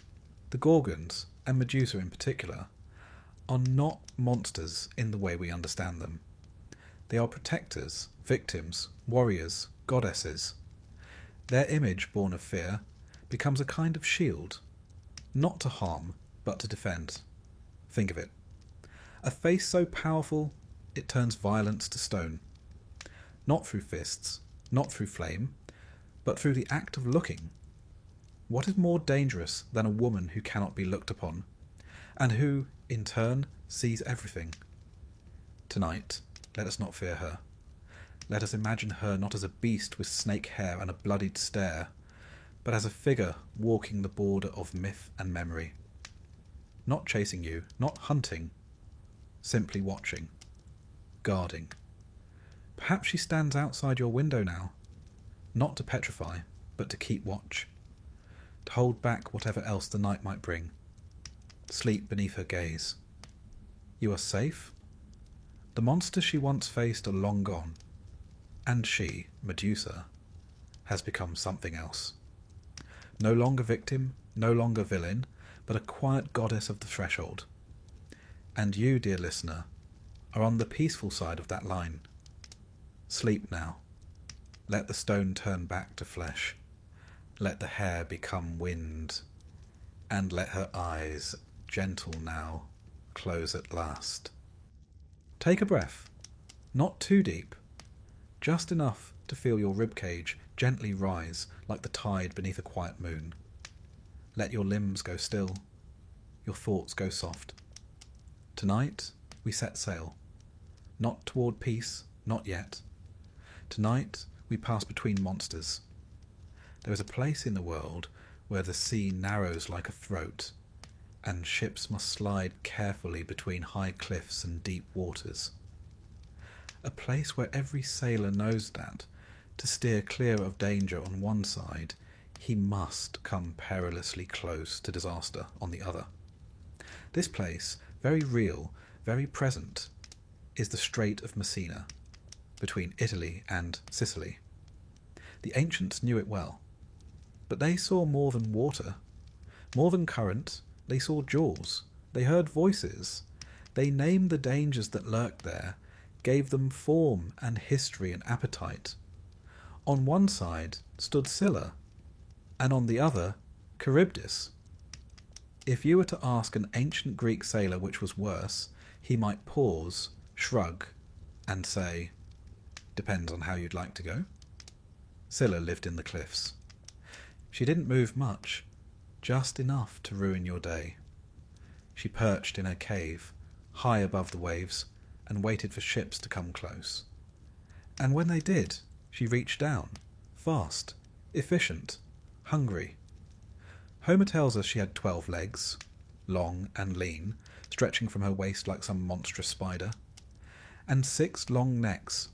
The Gorgons, and Medusa in particular, are not monsters in the way we understand them. They are protectors, victims, warriors, goddesses. Their image, born of fear, becomes a kind of shield, not to harm, but to defend. Think of it. A face so powerful, it turns violence to stone. Not through fists, not through flame, but through the act of looking. What is more dangerous than a woman who cannot be looked upon, and who, in turn, sees everything? Tonight, let us not fear her. Let us imagine her not as a beast with snake hair and a bloodied stare, but as a figure walking the border of myth and memory. Not chasing you, not hunting, simply watching, guarding. Perhaps she stands outside your window now, not to petrify, but to keep watch, to hold back whatever else the night might bring. Sleep beneath her gaze. You are safe? The monsters she once faced are long gone, and she, Medusa, has become something else. No longer victim, no longer villain, but a quiet goddess of the threshold. And you, dear listener, are on the peaceful side of that line. Sleep now. Let the stone turn back to flesh. Let the hair become wind. And let her eyes, gentle now, close at last. Take a breath. Not too deep. Just enough to feel your ribcage gently rise like the tide beneath a quiet moon. Let your limbs go still. Your thoughts go soft. Tonight we set sail. Not toward peace, not yet. Tonight we pass between monsters. There is a place in the world where the sea narrows like a throat, and ships must slide carefully between high cliffs and deep waters. A place where every sailor knows that, to steer clear of danger on one side, he must come perilously close to disaster on the other. This place, very real, very present, is the Strait of Messina, between Italy and Sicily. The ancients knew it well, but they saw more than water, more than current. They saw jaws, they heard voices, they named the dangers that lurked there, gave them form and history and appetite. On one side stood Scylla, and on the other Charybdis. If you were to ask an ancient Greek sailor which was worse, he might pause, shrug, and say, "Depends on how you'd like to go." Scylla lived in the cliffs. She didn't move much, just enough to ruin your day. She perched in her cave, high above the waves, and waited for ships to come close. And when they did, she reached down, fast, efficient, hungry. Homer tells us she had 12 legs, long and lean, stretching from her waist like some monstrous spider, and 6 long necks,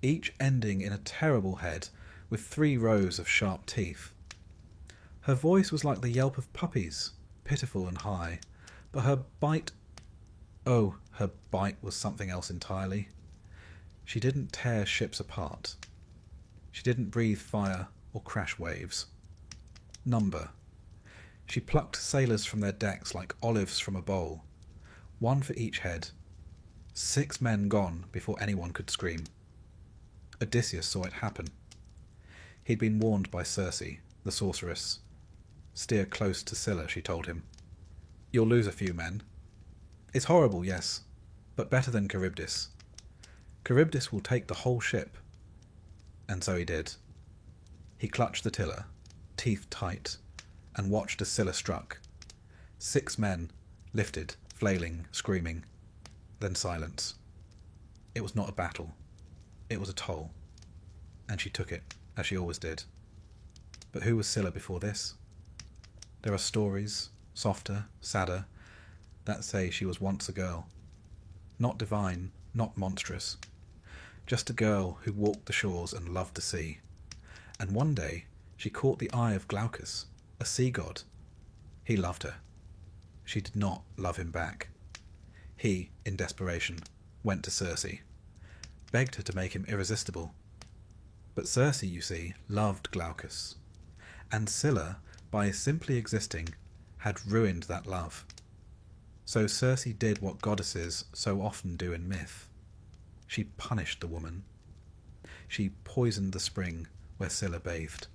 each ending in a terrible head with 3 rows of sharp teeth. Her voice was like the yelp of puppies, pitiful and high, but her bite was something else entirely. She didn't tear ships apart. She didn't breathe fire or crash waves. Number. She plucked sailors from their decks like olives from a bowl, 1 for each head. 6 men gone before anyone could scream. Odysseus saw it happen. He'd been warned by Circe, the sorceress. Steer close to Scylla, she told him. You'll lose a few men. It's horrible, yes, but better than Charybdis. Charybdis will take the whole ship. And so he did. He clutched the tiller, teeth tight, and watched as Scylla struck. 6 men, lifted, flailing, screaming. Then silence. It was not a battle. It was a toll. And she took it, as she always did. But who was Scylla before this? There are stories, softer, sadder, that say she was once a girl. Not divine, not monstrous. Just a girl who walked the shores and loved the sea. And one day she caught the eye of Glaucus, a sea god. He loved her. She did not love him back. He, in desperation, went to Circe, begged her to make him irresistible. But Circe, you see, loved Glaucus. And Scylla, by simply existing, had ruined that love. So Circe did what goddesses so often do in myth. She punished the woman. She poisoned the spring where Scylla bathed.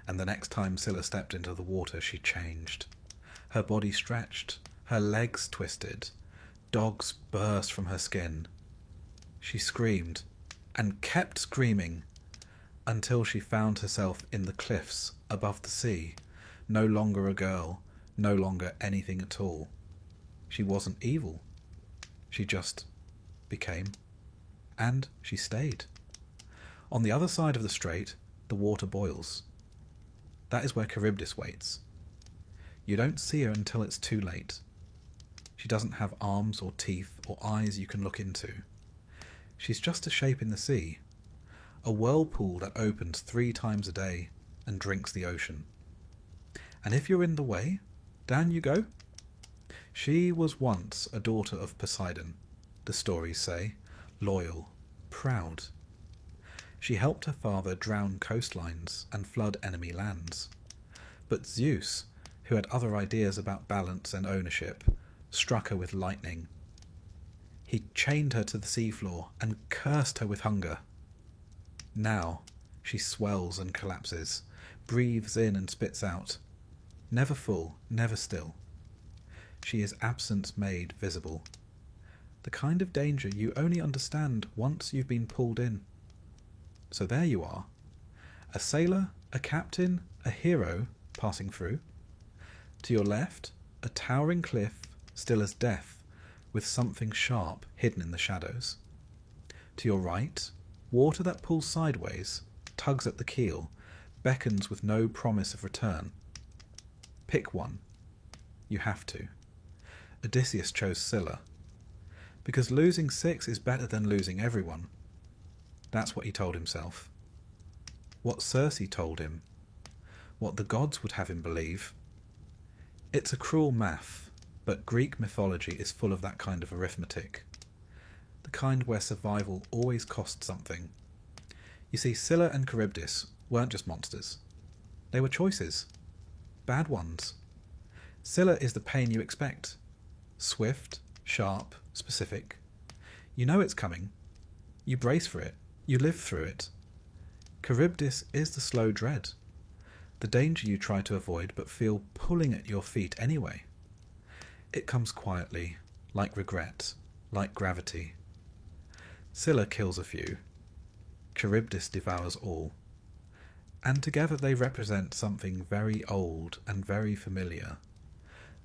And the next time Scylla stepped into the water, she changed. Her body stretched, her legs twisted, dogs burst from her skin. She screamed, and kept screaming, until she found herself in the cliffs above the sea, no longer a girl, no longer anything at all. She wasn't evil. She just became. And she stayed. On the other side of the strait, the water boils. That is where Charybdis waits. You don't see her until it's too late. She doesn't have arms or teeth or eyes you can look into. She's just a shape in the sea, a whirlpool that opens 3 times a day and drinks the ocean. And if you're in the way, down you go. She was once a daughter of Poseidon, the stories say, loyal, proud. She helped her father drown coastlines and flood enemy lands. But Zeus, who had other ideas about balance and ownership, struck her with lightning. He chained her to the seafloor and cursed her with hunger. Now she swells and collapses, breathes in and spits out, never full, never still. She is absence made visible. The kind of danger you only understand once you've been pulled in. So there you are, a sailor, a captain, a hero passing through. To your left, a towering cliff, still as death, with something sharp hidden in the shadows. To your right, water that pulls sideways, tugs at the keel, beckons with no promise of return. Pick one. You have to. Odysseus chose Scylla, because losing 6 is better than losing everyone. That's what he told himself. What Circe told him. What the gods would have him believe. It's a cruel math, but Greek mythology is full of that kind of arithmetic. The kind where survival always costs something. You see, Scylla and Charybdis weren't just monsters. They were choices. Bad ones. Scylla is the pain you expect. Swift, sharp, specific. You know it's coming. You brace for it. You live through it. Charybdis is the slow dread. The danger you try to avoid but feel pulling at your feet anyway. It comes quietly, like regret, like gravity. Scylla kills a few. Charybdis devours all. And together they represent something very old and very familiar.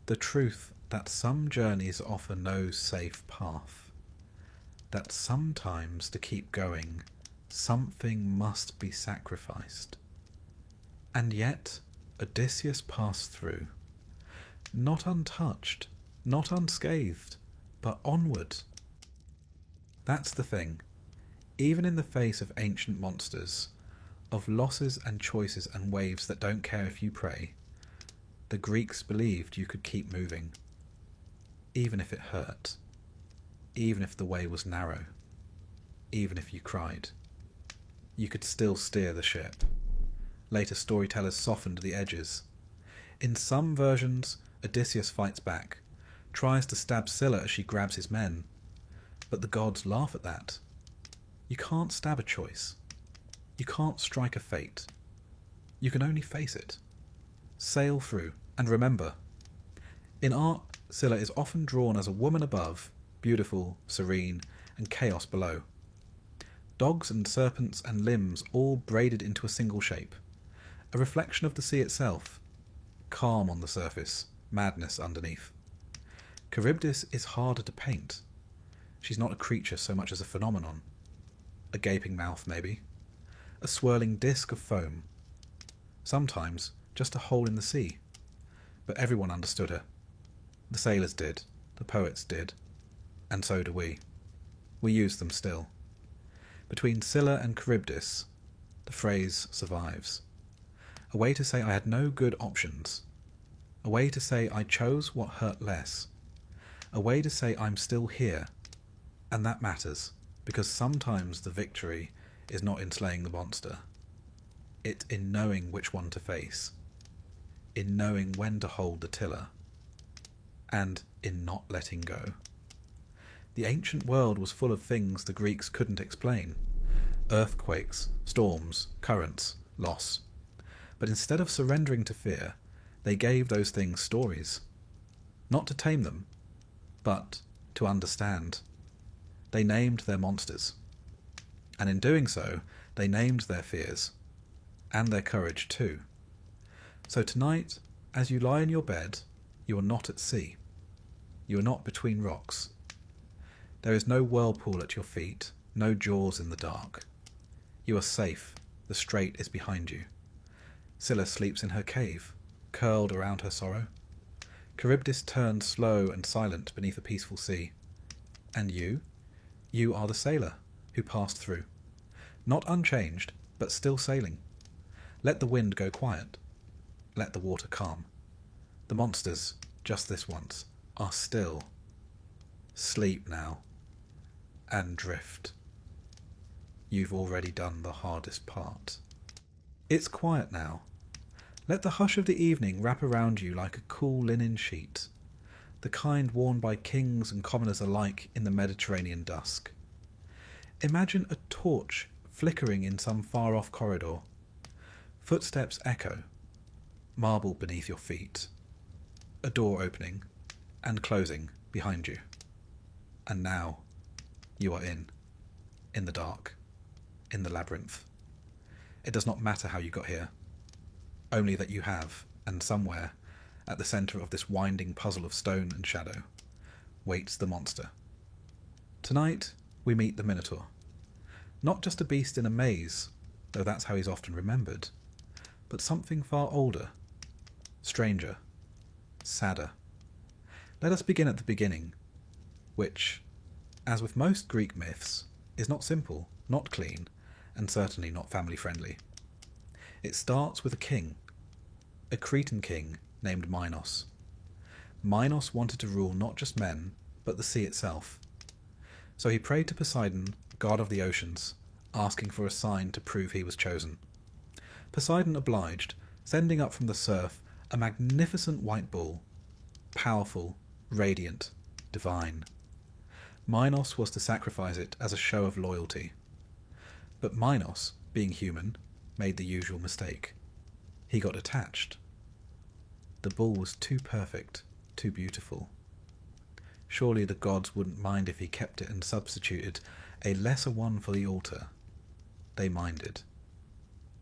The truth that some journeys offer no safe path. That sometimes to keep going, something must be sacrificed. And yet Odysseus passed through, not untouched, not unscathed, but onward. That's the thing. Even in the face of ancient monsters, of losses and choices and waves that don't care if you pray, the Greeks believed you could keep moving, even if it hurt, even if the way was narrow, even if you cried. You could still steer the ship. Later storytellers softened the edges. In some versions, Odysseus fights back, tries to stab Scylla as she grabs his men, but the gods laugh at that. You can't stab a choice. You can't strike a fate. You can only face it. Sail through, and remember, in art, Scylla is often drawn as a woman above, beautiful, serene, and chaos below. Dogs and serpents and limbs all braided into a single shape. A reflection of the sea itself. Calm on the surface, madness underneath. Charybdis is harder to paint. She's not a creature so much as a phenomenon. A gaping mouth, maybe. A swirling disk of foam. Sometimes just a hole in the sea. But everyone understood her. The sailors did, the poets did, and so do we. We use them still. Between Scylla and Charybdis, the phrase survives. A way to say I had no good options. A way to say I chose what hurt less. A way to say I'm still here. And that matters, because sometimes the victory is not in slaying the monster. It's in knowing which one to face. In knowing when to hold the tiller. And in not letting go. The ancient world was full of things the Greeks couldn't explain. Earthquakes, storms, currents, loss. But instead of surrendering to fear, they gave those things stories. Not to tame them, but to understand. They named their monsters. And in doing so, they named their fears. And their courage too. So tonight, as you lie in your bed, you are not at sea. You are not between rocks. There is no whirlpool at your feet, no jaws in the dark. You are safe, the strait is behind you. Scylla sleeps in her cave, curled around her sorrow. Charybdis turns slow and silent beneath a peaceful sea. And you? You are the sailor who passed through. Not unchanged, but still sailing. Let the wind go quiet. Let the water calm. The monsters, just this once, are still. Sleep now. And drift. you've already done the hardest part. It's quiet now. Let the hush of the evening wrap around you like a cool linen sheet, the kind worn by kings and commoners alike in the Mediterranean dusk. Imagine a torch flickering in some far-off corridor. Footsteps echo, marble beneath your feet, a door opening and closing behind you. And now you are in the dark, in the labyrinth. It does not matter how you got here, only that you have, and somewhere, at the centre of this winding puzzle of stone and shadow, waits the monster. Tonight we meet the Minotaur. Not just a beast in a maze, though that's how he's often remembered, but something far older, stranger, sadder. Let us begin at the beginning, which, as with most Greek myths, is not simple, not clean, and certainly not family-friendly. It starts with a king, a Cretan king named Minos. Minos wanted to rule not just men, but the sea itself. So he prayed to Poseidon, god of the oceans, asking for a sign to prove he was chosen. Poseidon obliged, sending up from the surf a magnificent white bull, powerful, radiant, divine. Minos was to sacrifice it as a show of loyalty. But Minos, being human, made the usual mistake. He got attached. The bull was too perfect, too beautiful. Surely the gods wouldn't mind if he kept it and substituted a lesser one for the altar. They minded.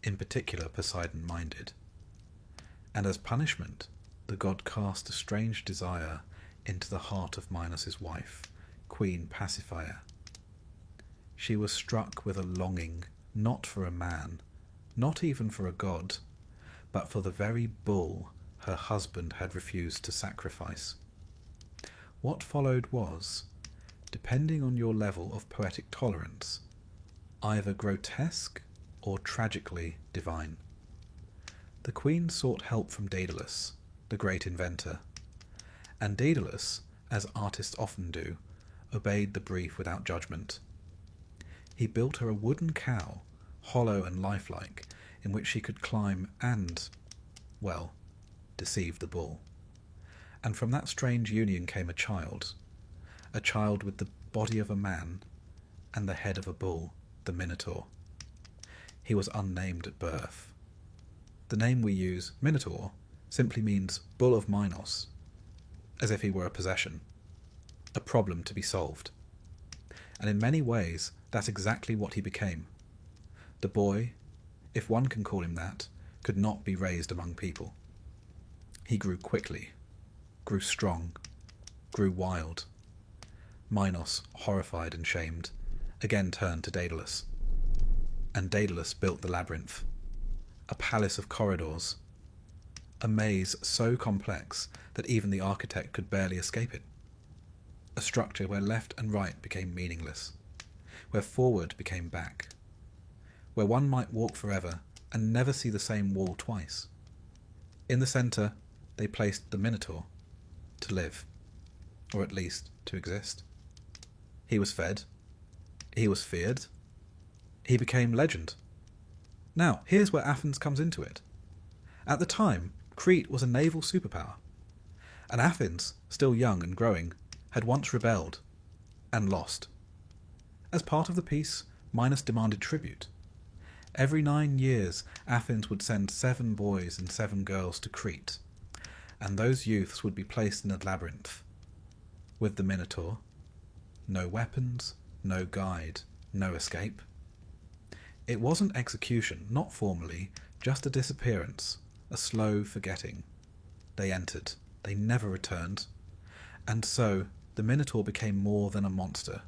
In particular, Poseidon minded. And as punishment, the god cast a strange desire into the heart of Minos' wife, Queen Pasiphae. She was struck with a longing not for a man, not even for a god, but for the very bull her husband had refused to sacrifice. What followed was, depending on your level of poetic tolerance, either grotesque or tragically divine. The queen sought help from Daedalus, the great inventor, and Daedalus, as artists often do, obeyed the brief without judgment. He built her a wooden cow, hollow and lifelike, in which she could climb and, well, deceive the bull. And from that strange union came a child with the body of a man and the head of a bull, the Minotaur. He was unnamed at birth. The name we use, Minotaur, simply means bull of Minos, as if he were a possession, a problem to be solved. And in many ways, that's exactly what he became. The boy, if one can call him that, could not be raised among people. He grew quickly, grew strong, grew wild. Minos, horrified and shamed, again turned to Daedalus. And Daedalus built the labyrinth, a palace of corridors, a maze so complex that even the architect could barely escape it. A structure where left and right became meaningless, where forward became back, where one might walk forever and never see the same wall twice. In the centre, they placed the Minotaur, to live, or at least to exist. He was fed, he was feared, he became legend. Now, here's where Athens comes into it. At the time, Crete was a naval superpower, and Athens, still young and growing, had once rebelled, and lost. As part of the peace, Minos demanded tribute. Every 9 years, Athens would send 7 boys and 7 girls to Crete, and those youths would be placed in a labyrinth. With the Minotaur, no weapons, no guide, no escape. It wasn't execution, not formally, just a disappearance, a slow forgetting. They entered, they never returned, and so the Minotaur became more than a monster.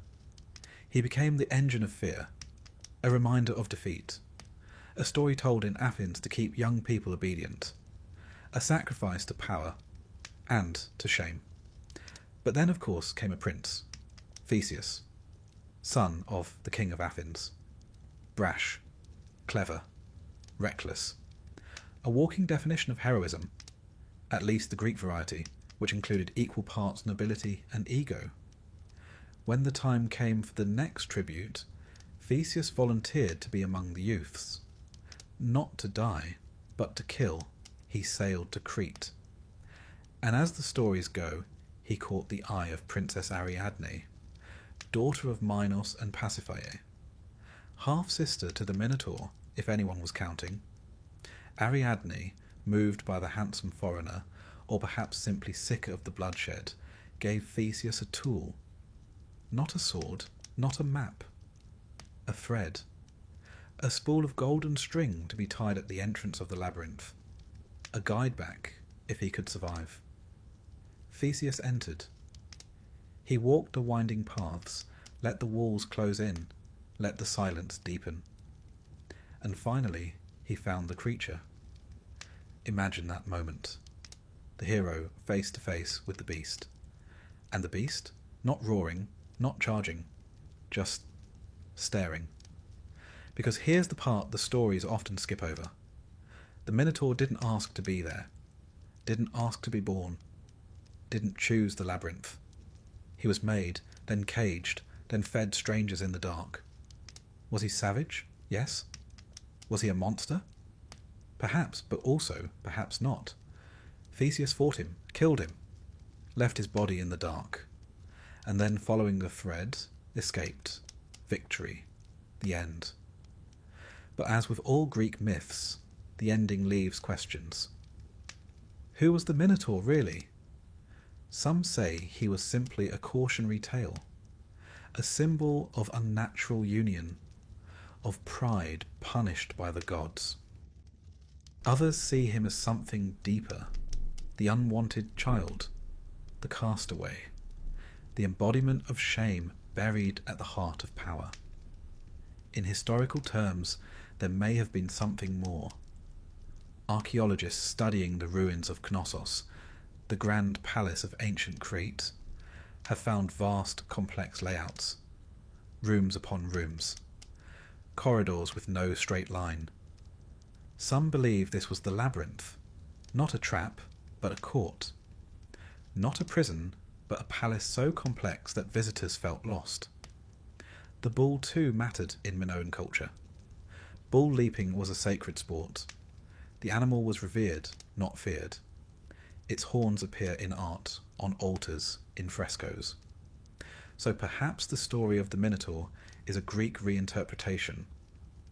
He became the engine of fear, a reminder of defeat, a story told in Athens to keep young people obedient, a sacrifice to power and to shame. But then, of course, came a prince, Theseus, son of the king of Athens. Brash, clever, reckless. A walking definition of heroism, at least the Greek variety, which included equal parts nobility and ego. When the time came for the next tribute, Theseus volunteered to be among the youths. Not to die, but to kill, he sailed to Crete. And as the stories go, he caught the eye of Princess Ariadne, daughter of Minos and Pasiphae, half-sister to the Minotaur, if anyone was counting. Ariadne, moved by the handsome foreigner, or perhaps simply sick of the bloodshed, gave Theseus a tool. Not a sword, not a map. A thread. A spool of golden string to be tied at the entrance of the labyrinth. A guide back, if he could survive. Theseus entered. He walked the winding paths, let the walls close in, let the silence deepen. And finally, he found the creature. Imagine that moment. The hero face to face with the beast. And the beast, not roaring, not charging, just staring. Because here's the part the stories often skip over. The Minotaur didn't ask to be there, didn't ask to be born, didn't choose the labyrinth. He was made, then caged, then fed strangers in the dark. Was he savage? Yes. Was he a monster? Perhaps, but also perhaps not. Theseus fought him, killed him, left his body in the dark, and then, following the thread, escaped. Victory. The end. But as with all Greek myths, the ending leaves questions. Who was the Minotaur, really? Some say he was simply a cautionary tale, a symbol of unnatural union, of pride punished by the gods. Others see him as something deeper, the unwanted child, the castaway, the embodiment of shame buried at the heart of power. In historical terms, there may have been something more. Archaeologists studying the ruins of Knossos, the grand palace of ancient Crete, have found vast, complex layouts, rooms upon rooms, corridors with no straight line. Some believe this was the labyrinth, not a trap, but a court. Not a prison, but a palace so complex that visitors felt lost. The bull too mattered in Minoan culture. Bull leaping was a sacred sport. The animal was revered, not feared. Its horns appear in art, on altars, in frescoes. So perhaps the story of the Minotaur is a Greek reinterpretation,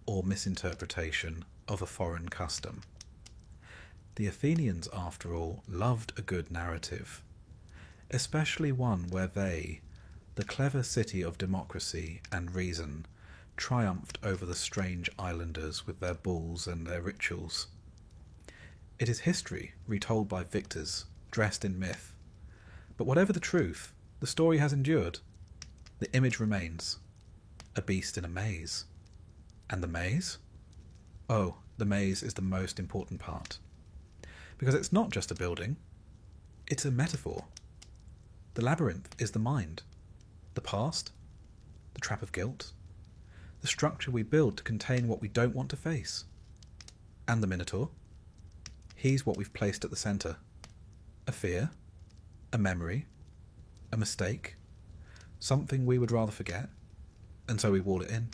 or misinterpretation, of a foreign custom. The Athenians, after all, loved a good narrative, especially one where they, the clever city of democracy and reason, triumphed over the strange islanders with their bulls and their rituals. It is history retold by victors, dressed in myth. But whatever the truth, the story has endured. The image remains. A beast in a maze. And the maze? Oh, the maze is the most important part. Because it's not just a building. It's a metaphor. The labyrinth is the mind. The past. The trap of guilt. The structure we build to contain what we don't want to face. And the Minotaur. He's what we've placed at the centre. A fear. A memory. A mistake. Something we would rather forget. And so we wall it in.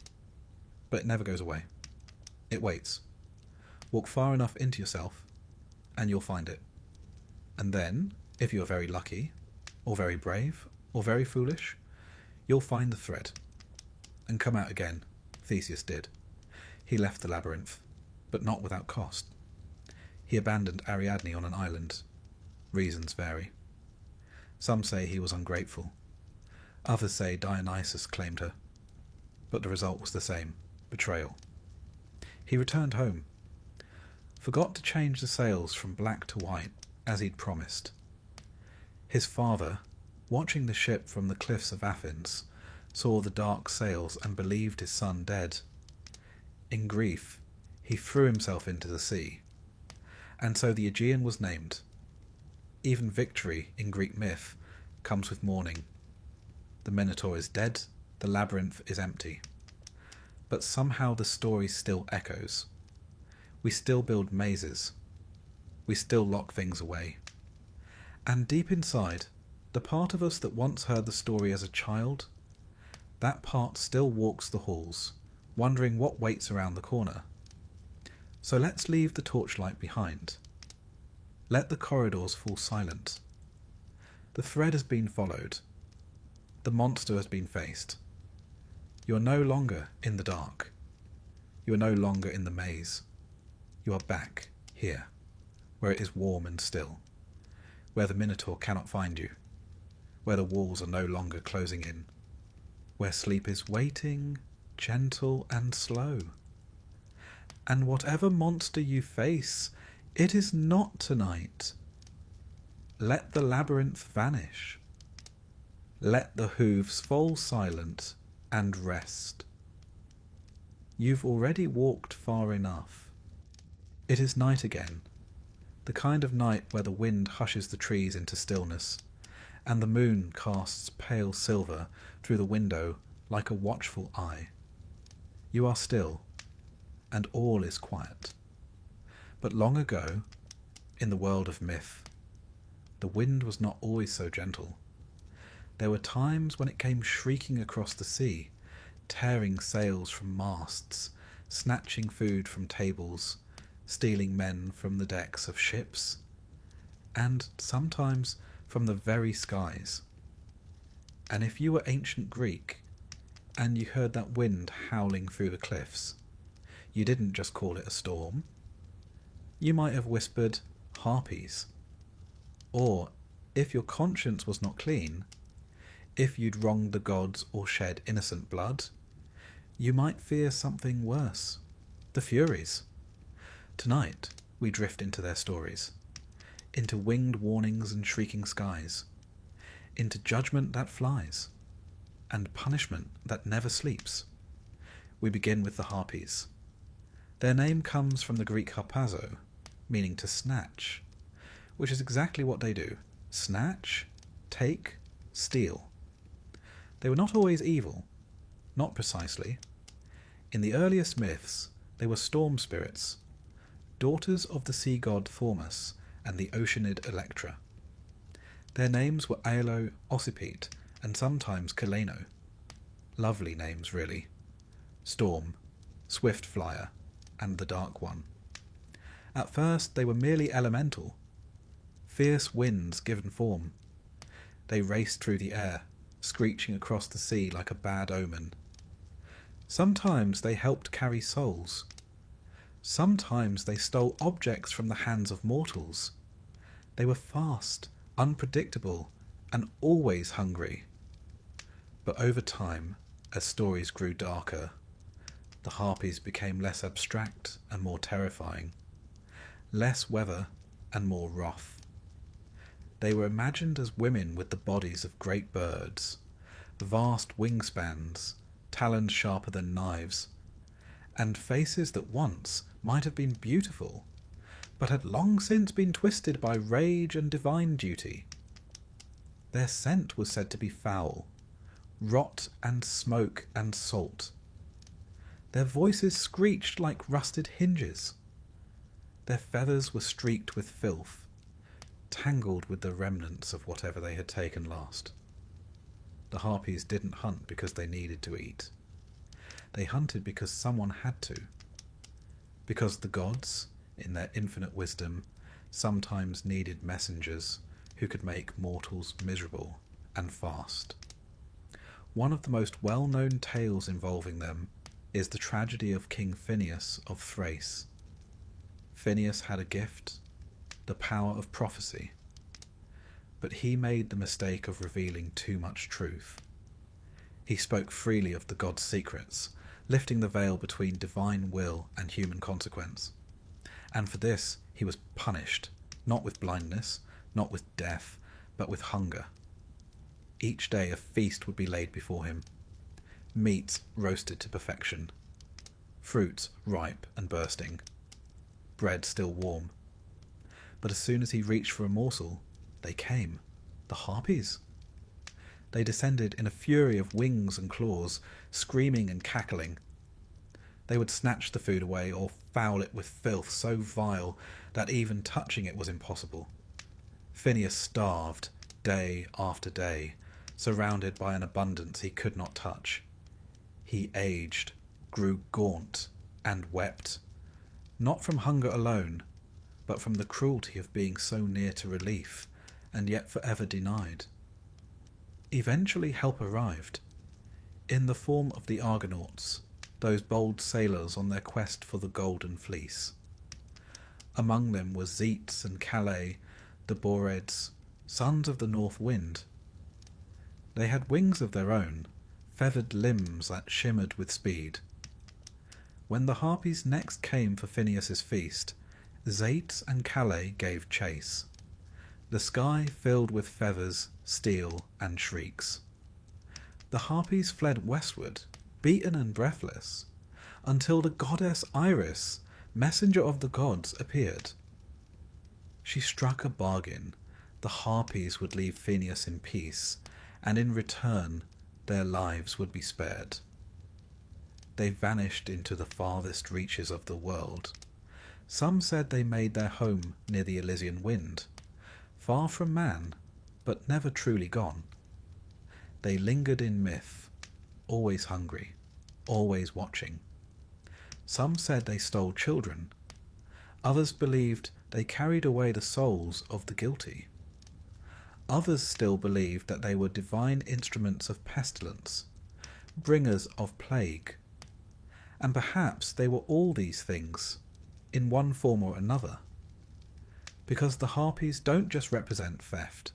But it never goes away. It waits. Walk far enough into yourself, and you'll find it. And then, if you're very lucky, or very brave, or very foolish, you'll find the thread. And come out again. Theseus did. He left the labyrinth, but not without cost. He abandoned Ariadne on an island. Reasons vary. Some say he was ungrateful. Others say Dionysus claimed her. But the result was the same. Betrayal. He returned home. Forgot to change the sails from black to white, as he'd promised. His father, watching the ship from the cliffs of Athens, saw the dark sails and believed his son dead. In grief, he threw himself into the sea. And so the Aegean was named. Even victory in Greek myth comes with mourning. The Minotaur is dead, the labyrinth is empty. But somehow the story still echoes. We still build mazes. We still lock things away. And deep inside, the part of us that once heard the story as a child, that part still walks the halls, wondering what waits around the corner. So let's leave the torchlight behind. Let the corridors fall silent. The thread has been followed. The monster has been faced. You are no longer in the dark. You are no longer in the maze. You are back here, where it is warm and still, where the Minotaur cannot find you, where the walls are no longer closing in, where sleep is waiting, gentle and slow. And whatever monster you face, it is not tonight. Let the labyrinth vanish. Let the hooves fall silent and rest. You've already walked far enough. It is night again, the kind of night where the wind hushes the trees into stillness, and the moon casts pale silver through the window like a watchful eye. You are still, and all is quiet. But long ago, in the world of myth, the wind was not always so gentle. There were times when it came shrieking across the sea, tearing sails from masts, snatching food from tables, stealing men from the decks of ships, and sometimes from the very skies. And if you were ancient Greek, and you heard that wind howling through the cliffs, you didn't just call it a storm. You might have whispered harpies. Or, if your conscience was not clean, if you'd wronged the gods or shed innocent blood, you might fear something worse, the Furies. Tonight we drift into their stories, into winged warnings and shrieking skies, into judgment that flies, and punishment that never sleeps. We begin with the Harpies. Their name comes from the Greek harpazo, meaning to snatch, which is exactly what they do: snatch, take, steal. They were not always evil, not precisely. In the earliest myths, they were storm spirits, daughters of the sea god Thaumas and the oceanid Electra. Their names were Aelo, Ocypete, and sometimes Kaleno. Lovely names, really. Storm, Swift Flyer, and the Dark One. At first they were merely elemental, fierce winds given form. They raced through the air, screeching across the sea like a bad omen. Sometimes they helped carry souls. Sometimes they stole objects from the hands of mortals. They were fast, unpredictable, and always hungry. But over time, as stories grew darker, the Harpies became less abstract and more terrifying, less weather and more wrath. They were imagined as women with the bodies of great birds, vast wingspans, talons sharper than knives, and faces that once might have been beautiful, but had long since been twisted by rage and divine duty. Their scent was said to be foul, rot and smoke and salt. Their voices screeched like rusted hinges. Their feathers were streaked with filth, tangled with the remnants of whatever they had taken last. The Harpies didn't hunt because they needed to eat. They hunted because someone had to. Because the gods, in their infinite wisdom, sometimes needed messengers who could make mortals miserable and fast. One of the most well-known tales involving them is the tragedy of King Phineus of Thrace. Phineus had a gift, the power of prophecy, but he made the mistake of revealing too much truth. He spoke freely of the gods' secrets, lifting the veil between divine will and human consequence. And for this he was punished, not with blindness, not with death, but with hunger. Each day a feast would be laid before him, meats roasted to perfection, fruits ripe and bursting, bread still warm. But as soon as he reached for a morsel, they came, the Harpies. They descended in a fury of wings and claws, screaming and cackling. They would snatch the food away or foul it with filth so vile that even touching it was impossible. Phineus starved day after day, surrounded by an abundance he could not touch. He aged, grew gaunt and wept, not from hunger alone, but from the cruelty of being so near to relief and yet forever denied. Eventually help arrived, in the form of the Argonauts, those bold sailors on their quest for the Golden Fleece. Among them were Zetes and Calais, the Boreads, sons of the North Wind. They had wings of their own, feathered limbs that shimmered with speed. When the Harpies next came for Phineus's feast, Zetes and Calais gave chase. The sky filled with feathers, steel, and shrieks. The Harpies fled westward, beaten and breathless, until the goddess Iris, messenger of the gods, appeared. She struck a bargain. The Harpies would leave Phineus in peace, and in return their lives would be spared. They vanished into the farthest reaches of the world. Some said they made their home near the Elysian wind, far from man, but never truly gone. They lingered in myth, always hungry, always watching. Some said they stole children. Others believed they carried away the souls of the guilty. Others still believed that they were divine instruments of pestilence, bringers of plague. And perhaps they were all these things, in one form or another. Because the Harpies don't just represent theft,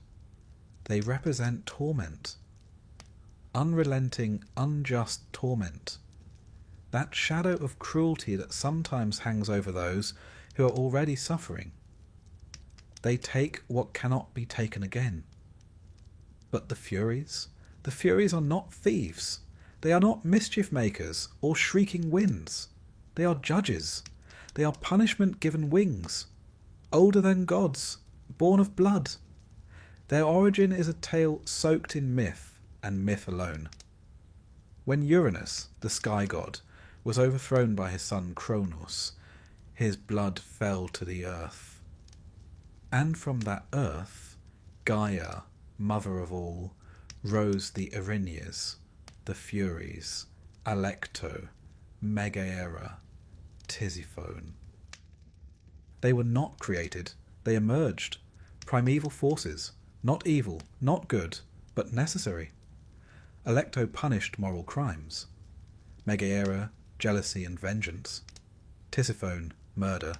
they represent torment. Unrelenting, unjust torment. That shadow of cruelty that sometimes hangs over those who are already suffering. They take what cannot be taken again. But the Furies are not thieves. They are not mischief makers or shrieking winds. They are judges. They are punishment given wings, older than gods, born of blood. Their origin is a tale soaked in myth, and myth alone. When Uranus, the sky god, was overthrown by his son Kronos, his blood fell to the earth. And from that earth, Gaia, mother of all, rose the Erinyes, the Furies, Alecto, Megaera, Tisiphone. They were not created, they emerged, primeval forces, not evil, not good, but necessary. Alecto punished moral crimes. Megaera, jealousy and vengeance. Tisiphone, murder,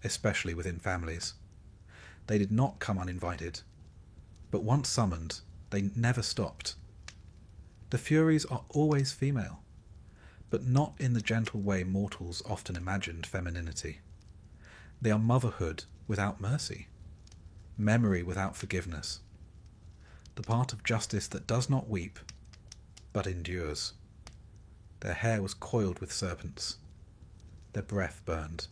especially within families. They did not come uninvited, but once summoned, they never stopped. The Furies are always female, but not in the gentle way mortals often imagined femininity. They are motherhood without mercy, memory without forgiveness, the part of justice that does not weep, but endures. Their hair was coiled with serpents. Their breath burned.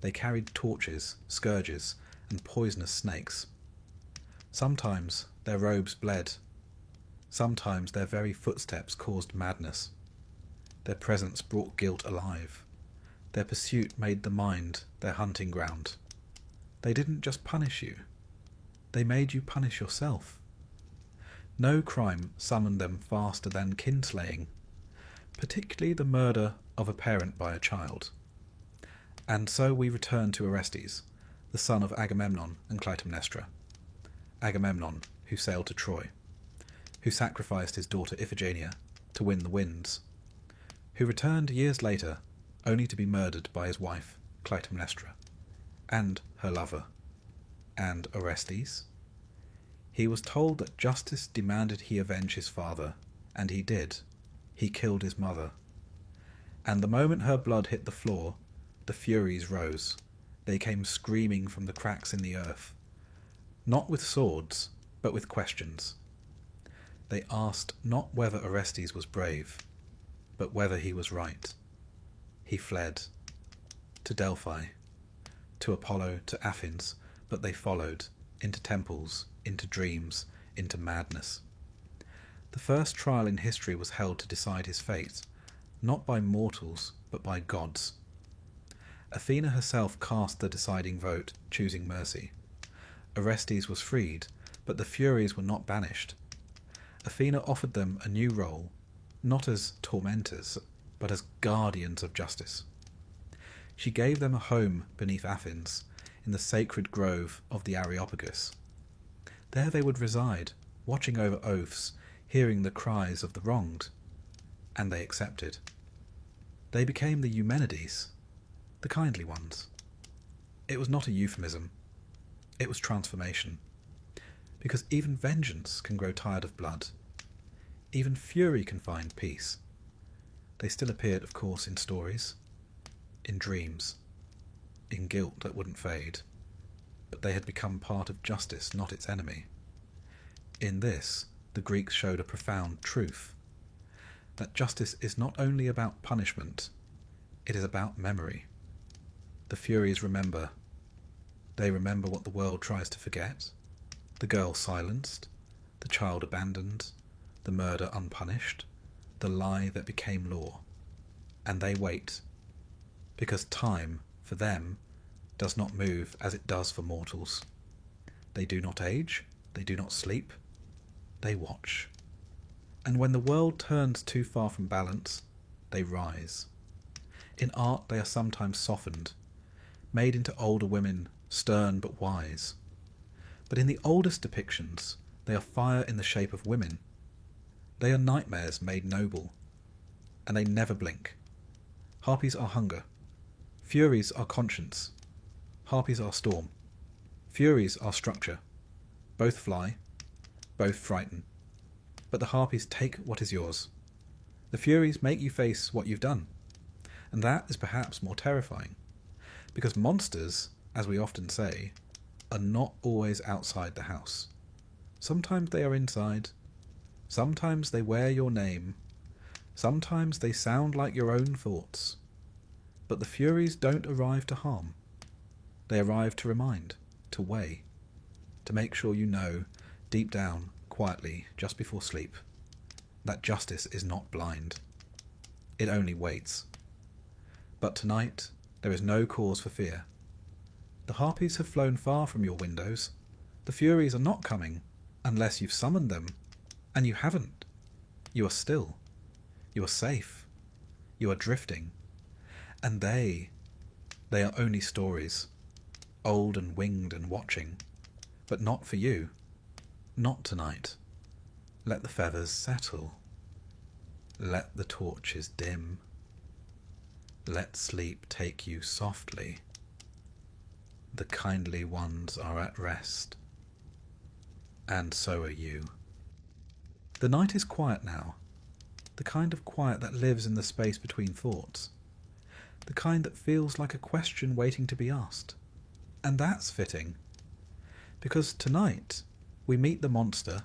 They carried torches, scourges, and poisonous snakes. Sometimes their robes bled. Sometimes their very footsteps caused madness. Their presence brought guilt alive. Their pursuit made the mind their hunting ground. They didn't just punish you. They made you punish yourself. No crime summoned them faster than kinslaying, particularly the murder of a parent by a child. And so we return to Orestes, the son of Agamemnon and Clytemnestra. Agamemnon, who sailed to Troy, who sacrificed his daughter Iphigenia to win the winds, who returned years later only to be murdered by his wife, Clytemnestra, and her lover. And Orestes? He was told that justice demanded he avenge his father, and he did. He killed his mother. And the moment her blood hit the floor, the Furies rose. They came screaming from the cracks in the earth, not with swords, but with questions. They asked not whether Orestes was brave, but whether he was right. He fled to Delphi, to Apollo, to Athens, but they followed, into temples, into dreams, into madness. The first trial in history was held to decide his fate, not by mortals, but by gods. Athena herself cast the deciding vote, choosing mercy. Orestes was freed, but the Furies were not banished. Athena offered them a new role, not as tormentors, but as guardians of justice. She gave them a home beneath Athens, in the sacred grove of the Areopagus. There they would reside, watching over oaths, hearing the cries of the wronged, and they accepted. They became the Eumenides, the kindly ones. It was not a euphemism. It was transformation. Because even vengeance can grow tired of blood. Even fury can find peace. They still appeared, of course, in stories, in dreams, in guilt that wouldn't fade. But they had become part of justice, not its enemy. In this, the Greeks showed a profound truth. That justice is not only about punishment, it is about memory. The Furies remember. They remember what the world tries to forget. The girl silenced, the child abandoned, the murder unpunished, the lie that became law. And they wait, because time, for them, does not move as it does for mortals. They do not age, they do not sleep, they watch. And when the world turns too far from balance, they rise. In art they are sometimes softened, made into older women, stern but wise. But in the oldest depictions, they are fire in the shape of women. They are nightmares made noble, and they never blink. Harpies are hunger. Furies are conscience. Harpies are storm. Furies are structure. Both fly, both frighten. But the harpies take what is yours. The Furies make you face what you've done. And that is perhaps more terrifying. Because monsters, as we often say, are not always outside the house. Sometimes they are inside. Sometimes they wear your name. Sometimes they sound like your own thoughts. But the Furies don't arrive to harm. They arrive to remind, to weigh, to make sure you know, deep down, quietly, just before sleep, that justice is not blind. It only waits. But tonight, there is no cause for fear. The harpies have flown far from your windows. The Furies are not coming, unless you've summoned them. And you haven't. You are still. You are safe. You are drifting. And they are only stories, old and winged and watching, but not for you. Not tonight. Let the feathers settle. Let the torches dim. Let sleep take you softly. The kindly ones are at rest. And so are you. The night is quiet now. The kind of quiet that lives in the space between thoughts. The kind that feels like a question waiting to be asked. And that's fitting. Because tonight we meet the monster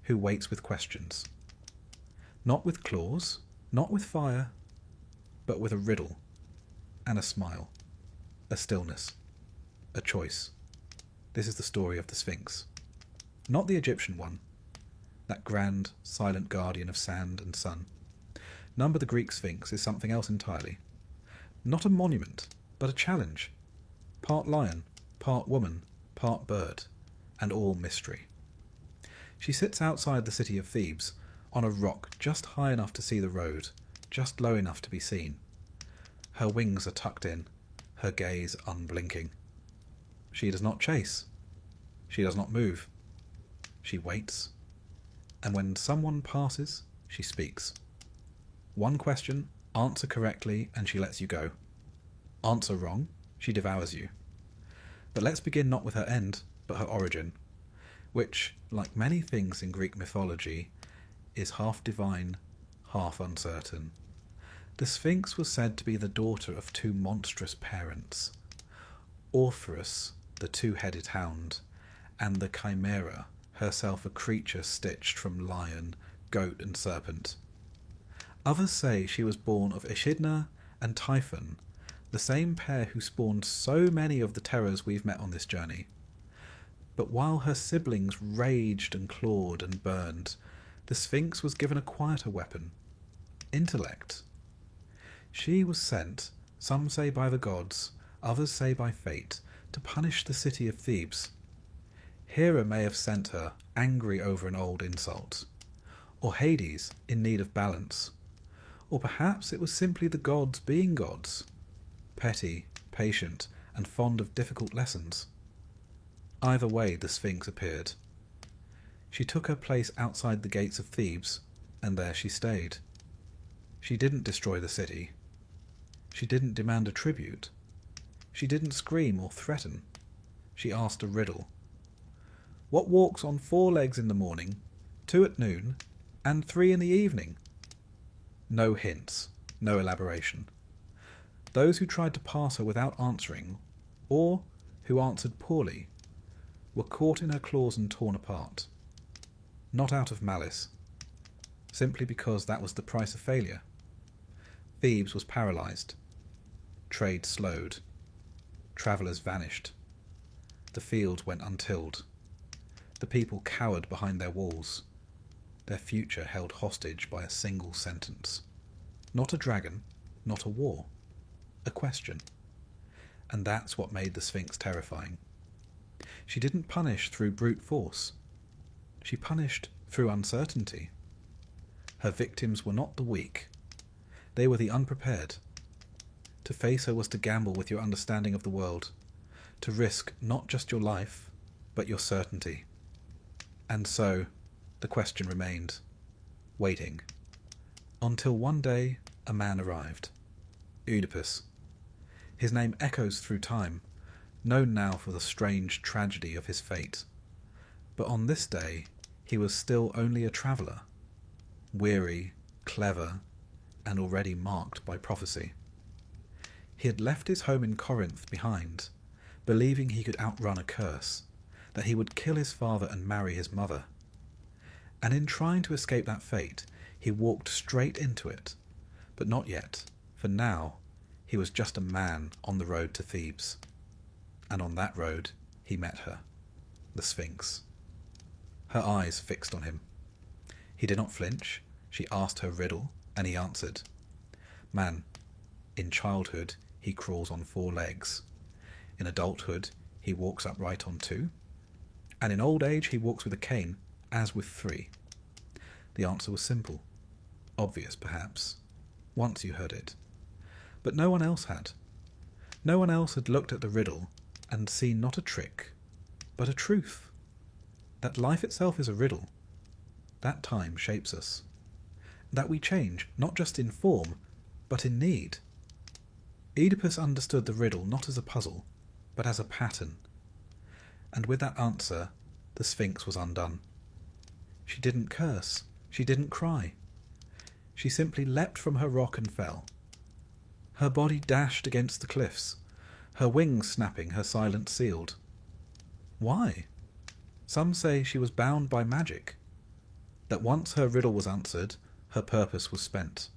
who waits with questions. Not with claws, not with fire, but with a riddle and a smile, a stillness, a choice. This is the story of the Sphinx. Not the Egyptian one, that grand, silent guardian of sand and sun. Number the Greek Sphinx is something else entirely. Not a monument, but a challenge. Part lion, part woman, part bird, and all mystery. She sits outside the city of Thebes, on a rock just high enough to see the road, just low enough to be seen. Her wings are tucked in, her gaze unblinking. She does not chase. She does not move. She waits. And when someone passes, she speaks. One question, answer correctly, and she lets you go. Answer wrong, she devours you. But let's begin not with her end, but her origin, which, like many things in Greek mythology, is half divine, half uncertain. The Sphinx was said to be the daughter of two monstrous parents, Orpheus, the two-headed hound, and the Chimera, herself a creature stitched from lion, goat and serpent. Others say she was born of Echidna and Typhon, the same pair who spawned so many of the terrors we've met on this journey. But while her siblings raged and clawed and burned, the Sphinx was given a quieter weapon, intellect. She was sent, some say by the gods, others say by fate, to punish the city of Thebes. Hera may have sent her, angry over an old insult, or Hades, in need of balance, Or perhaps it was simply the gods being gods, petty, patient, and fond of difficult lessons. Either way, the Sphinx appeared. She took her place outside the gates of Thebes, and there she stayed. She didn't destroy the city. She didn't demand a tribute. She didn't scream or threaten. She asked a riddle. What walks on 4 legs in the morning, 2 at noon, and 3 in the evening? No hints, no elaboration. Those who tried to pass her without answering, or who answered poorly, were caught in her claws and torn apart. Not out of malice, simply because that was the price of failure. Thebes was paralysed. Trade slowed. Travellers vanished. The fields went untilled. The people cowered behind their walls. Their future held hostage by a single sentence. Not a dragon, not a war. A question. And that's what made the Sphinx terrifying. She didn't punish through brute force. She punished through uncertainty. Her victims were not the weak. They were the unprepared. To face her was to gamble with your understanding of the world, to risk not just your life, but your certainty. And so, the question remained, waiting, until one day a man arrived, Oedipus. His name echoes through time, known now for the strange tragedy of his fate. But on this day, he was still only a traveller, weary, clever, and already marked by prophecy. He had left his home in Corinth behind, believing he could outrun a curse, that he would kill his father and marry his mother. And in trying to escape that fate, he walked straight into it, but not yet, for now he was just a man on the road to Thebes. And on that road he met her, the Sphinx. Her eyes fixed on him. He did not flinch. She asked her riddle, and he answered. Man, in childhood he crawls on 4 legs. In adulthood he walks upright on 2. And in old age he walks with a cane, as with 3. The answer was simple. Obvious, perhaps. Once you heard it. But no one else had. No one else had looked at the riddle and seen not a trick, but a truth. That life itself is a riddle. That time shapes us. That we change, not just in form, but in need. Oedipus understood the riddle not as a puzzle, but as a pattern. And with that answer, the Sphinx was undone. She didn't curse. She didn't cry. She simply leapt from her rock and fell. Her body dashed against the cliffs, her wings snapping, her silence sealed. Why? Some say she was bound by magic, that once her riddle was answered, her purpose was spent.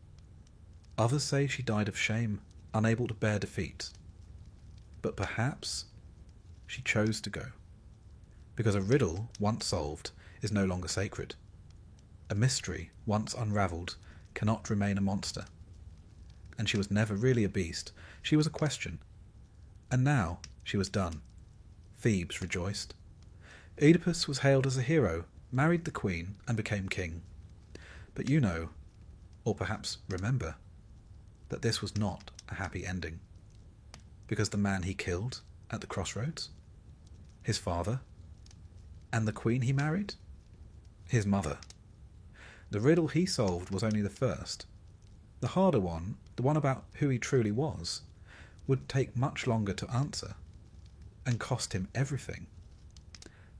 Others say she died of shame, unable to bear defeat. But perhaps she chose to go, because a riddle, once solved, is no longer sacred. A mystery, once unravelled, cannot remain a monster. And she was never really a beast. She was a question. And now she was done. Thebes rejoiced. Oedipus was hailed as a hero, married the queen, and became king. But you know, or perhaps remember, that this was not a happy ending. Because the man he killed at the crossroads, his father, and the queen he married, his mother. The riddle he solved was only the first. The harder one, the one about who he truly was, would take much longer to answer, and cost him everything.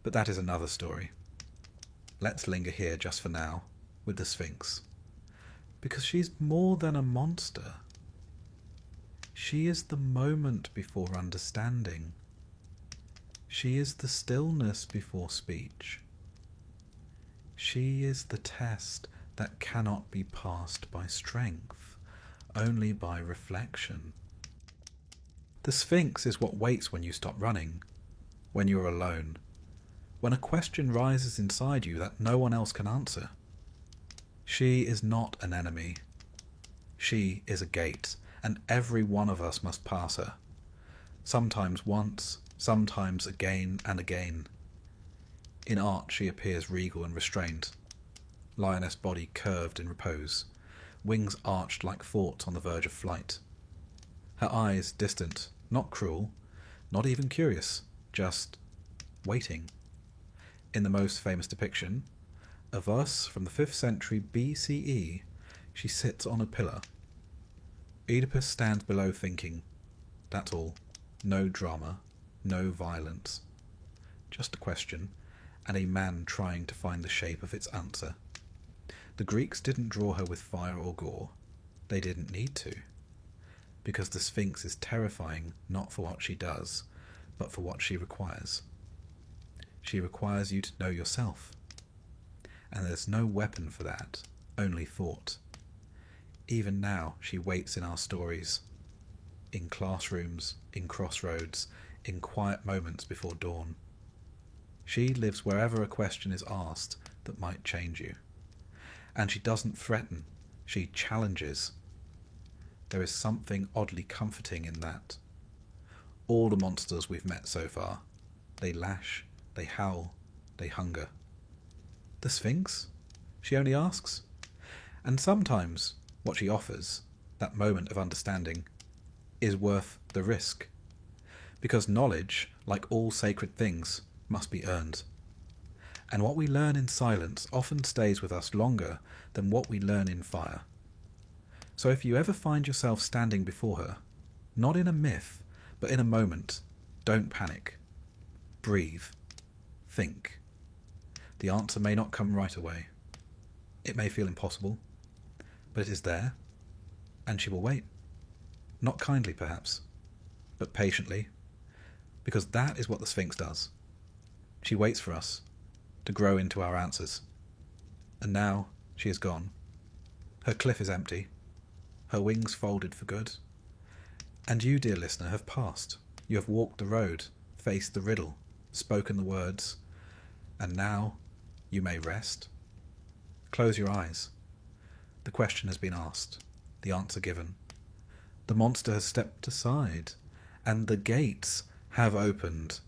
But that is another story. Let's linger here just for now, with the Sphinx. Because she's more than a monster. She is the moment before understanding. She is the stillness before speech. She is the test that cannot be passed by strength, only by reflection. The Sphinx is what waits when you stop running, when you are alone, when a question rises inside you that no one else can answer. She is not an enemy. She is a gate, and every one of us must pass her. Sometimes once, sometimes again and again. In art she appears regal and restrained, lioness body curved in repose, wings arched like thoughts on the verge of flight. Her eyes distant, not cruel, not even curious, just waiting. In the most famous depiction, a verse from the 5th century BCE, she sits on a pillar. Oedipus stands below thinking. That's all. No drama, no violence. Just a question, and a man trying to find the shape of its answer. The Greeks didn't draw her with fire or gore. They didn't need to. Because the Sphinx is terrifying not for what she does, but for what she requires. She requires you to know yourself. And there's no weapon for that, only thought. Even now, she waits in our stories. In classrooms, in crossroads, in quiet moments before dawn. She lives wherever a question is asked that might change you. And she doesn't threaten, she challenges. There is something oddly comforting in that. All the monsters we've met so far, they lash, they howl, they hunger. The Sphinx? She only asks. And sometimes what she offers, that moment of understanding, is worth the risk. Because knowledge, like all sacred things, must be earned. And what we learn in silence often stays with us longer than what we learn in fire. So if you ever find yourself standing before her, not in a myth, but in a moment, don't panic. Breathe. Think. The answer may not come right away. It may feel impossible, but it is there, and she will wait. Not kindly, perhaps, but patiently, because that is what the Sphinx does. She waits for us to grow into our answers. And now she is gone. Her cliff is empty, her wings folded for good. And you, dear listener, have passed. You have walked the road, faced the riddle, spoken the words, and now you may rest. Close your eyes. The question has been asked, the answer given. The monster has stepped aside, and the gates have opened.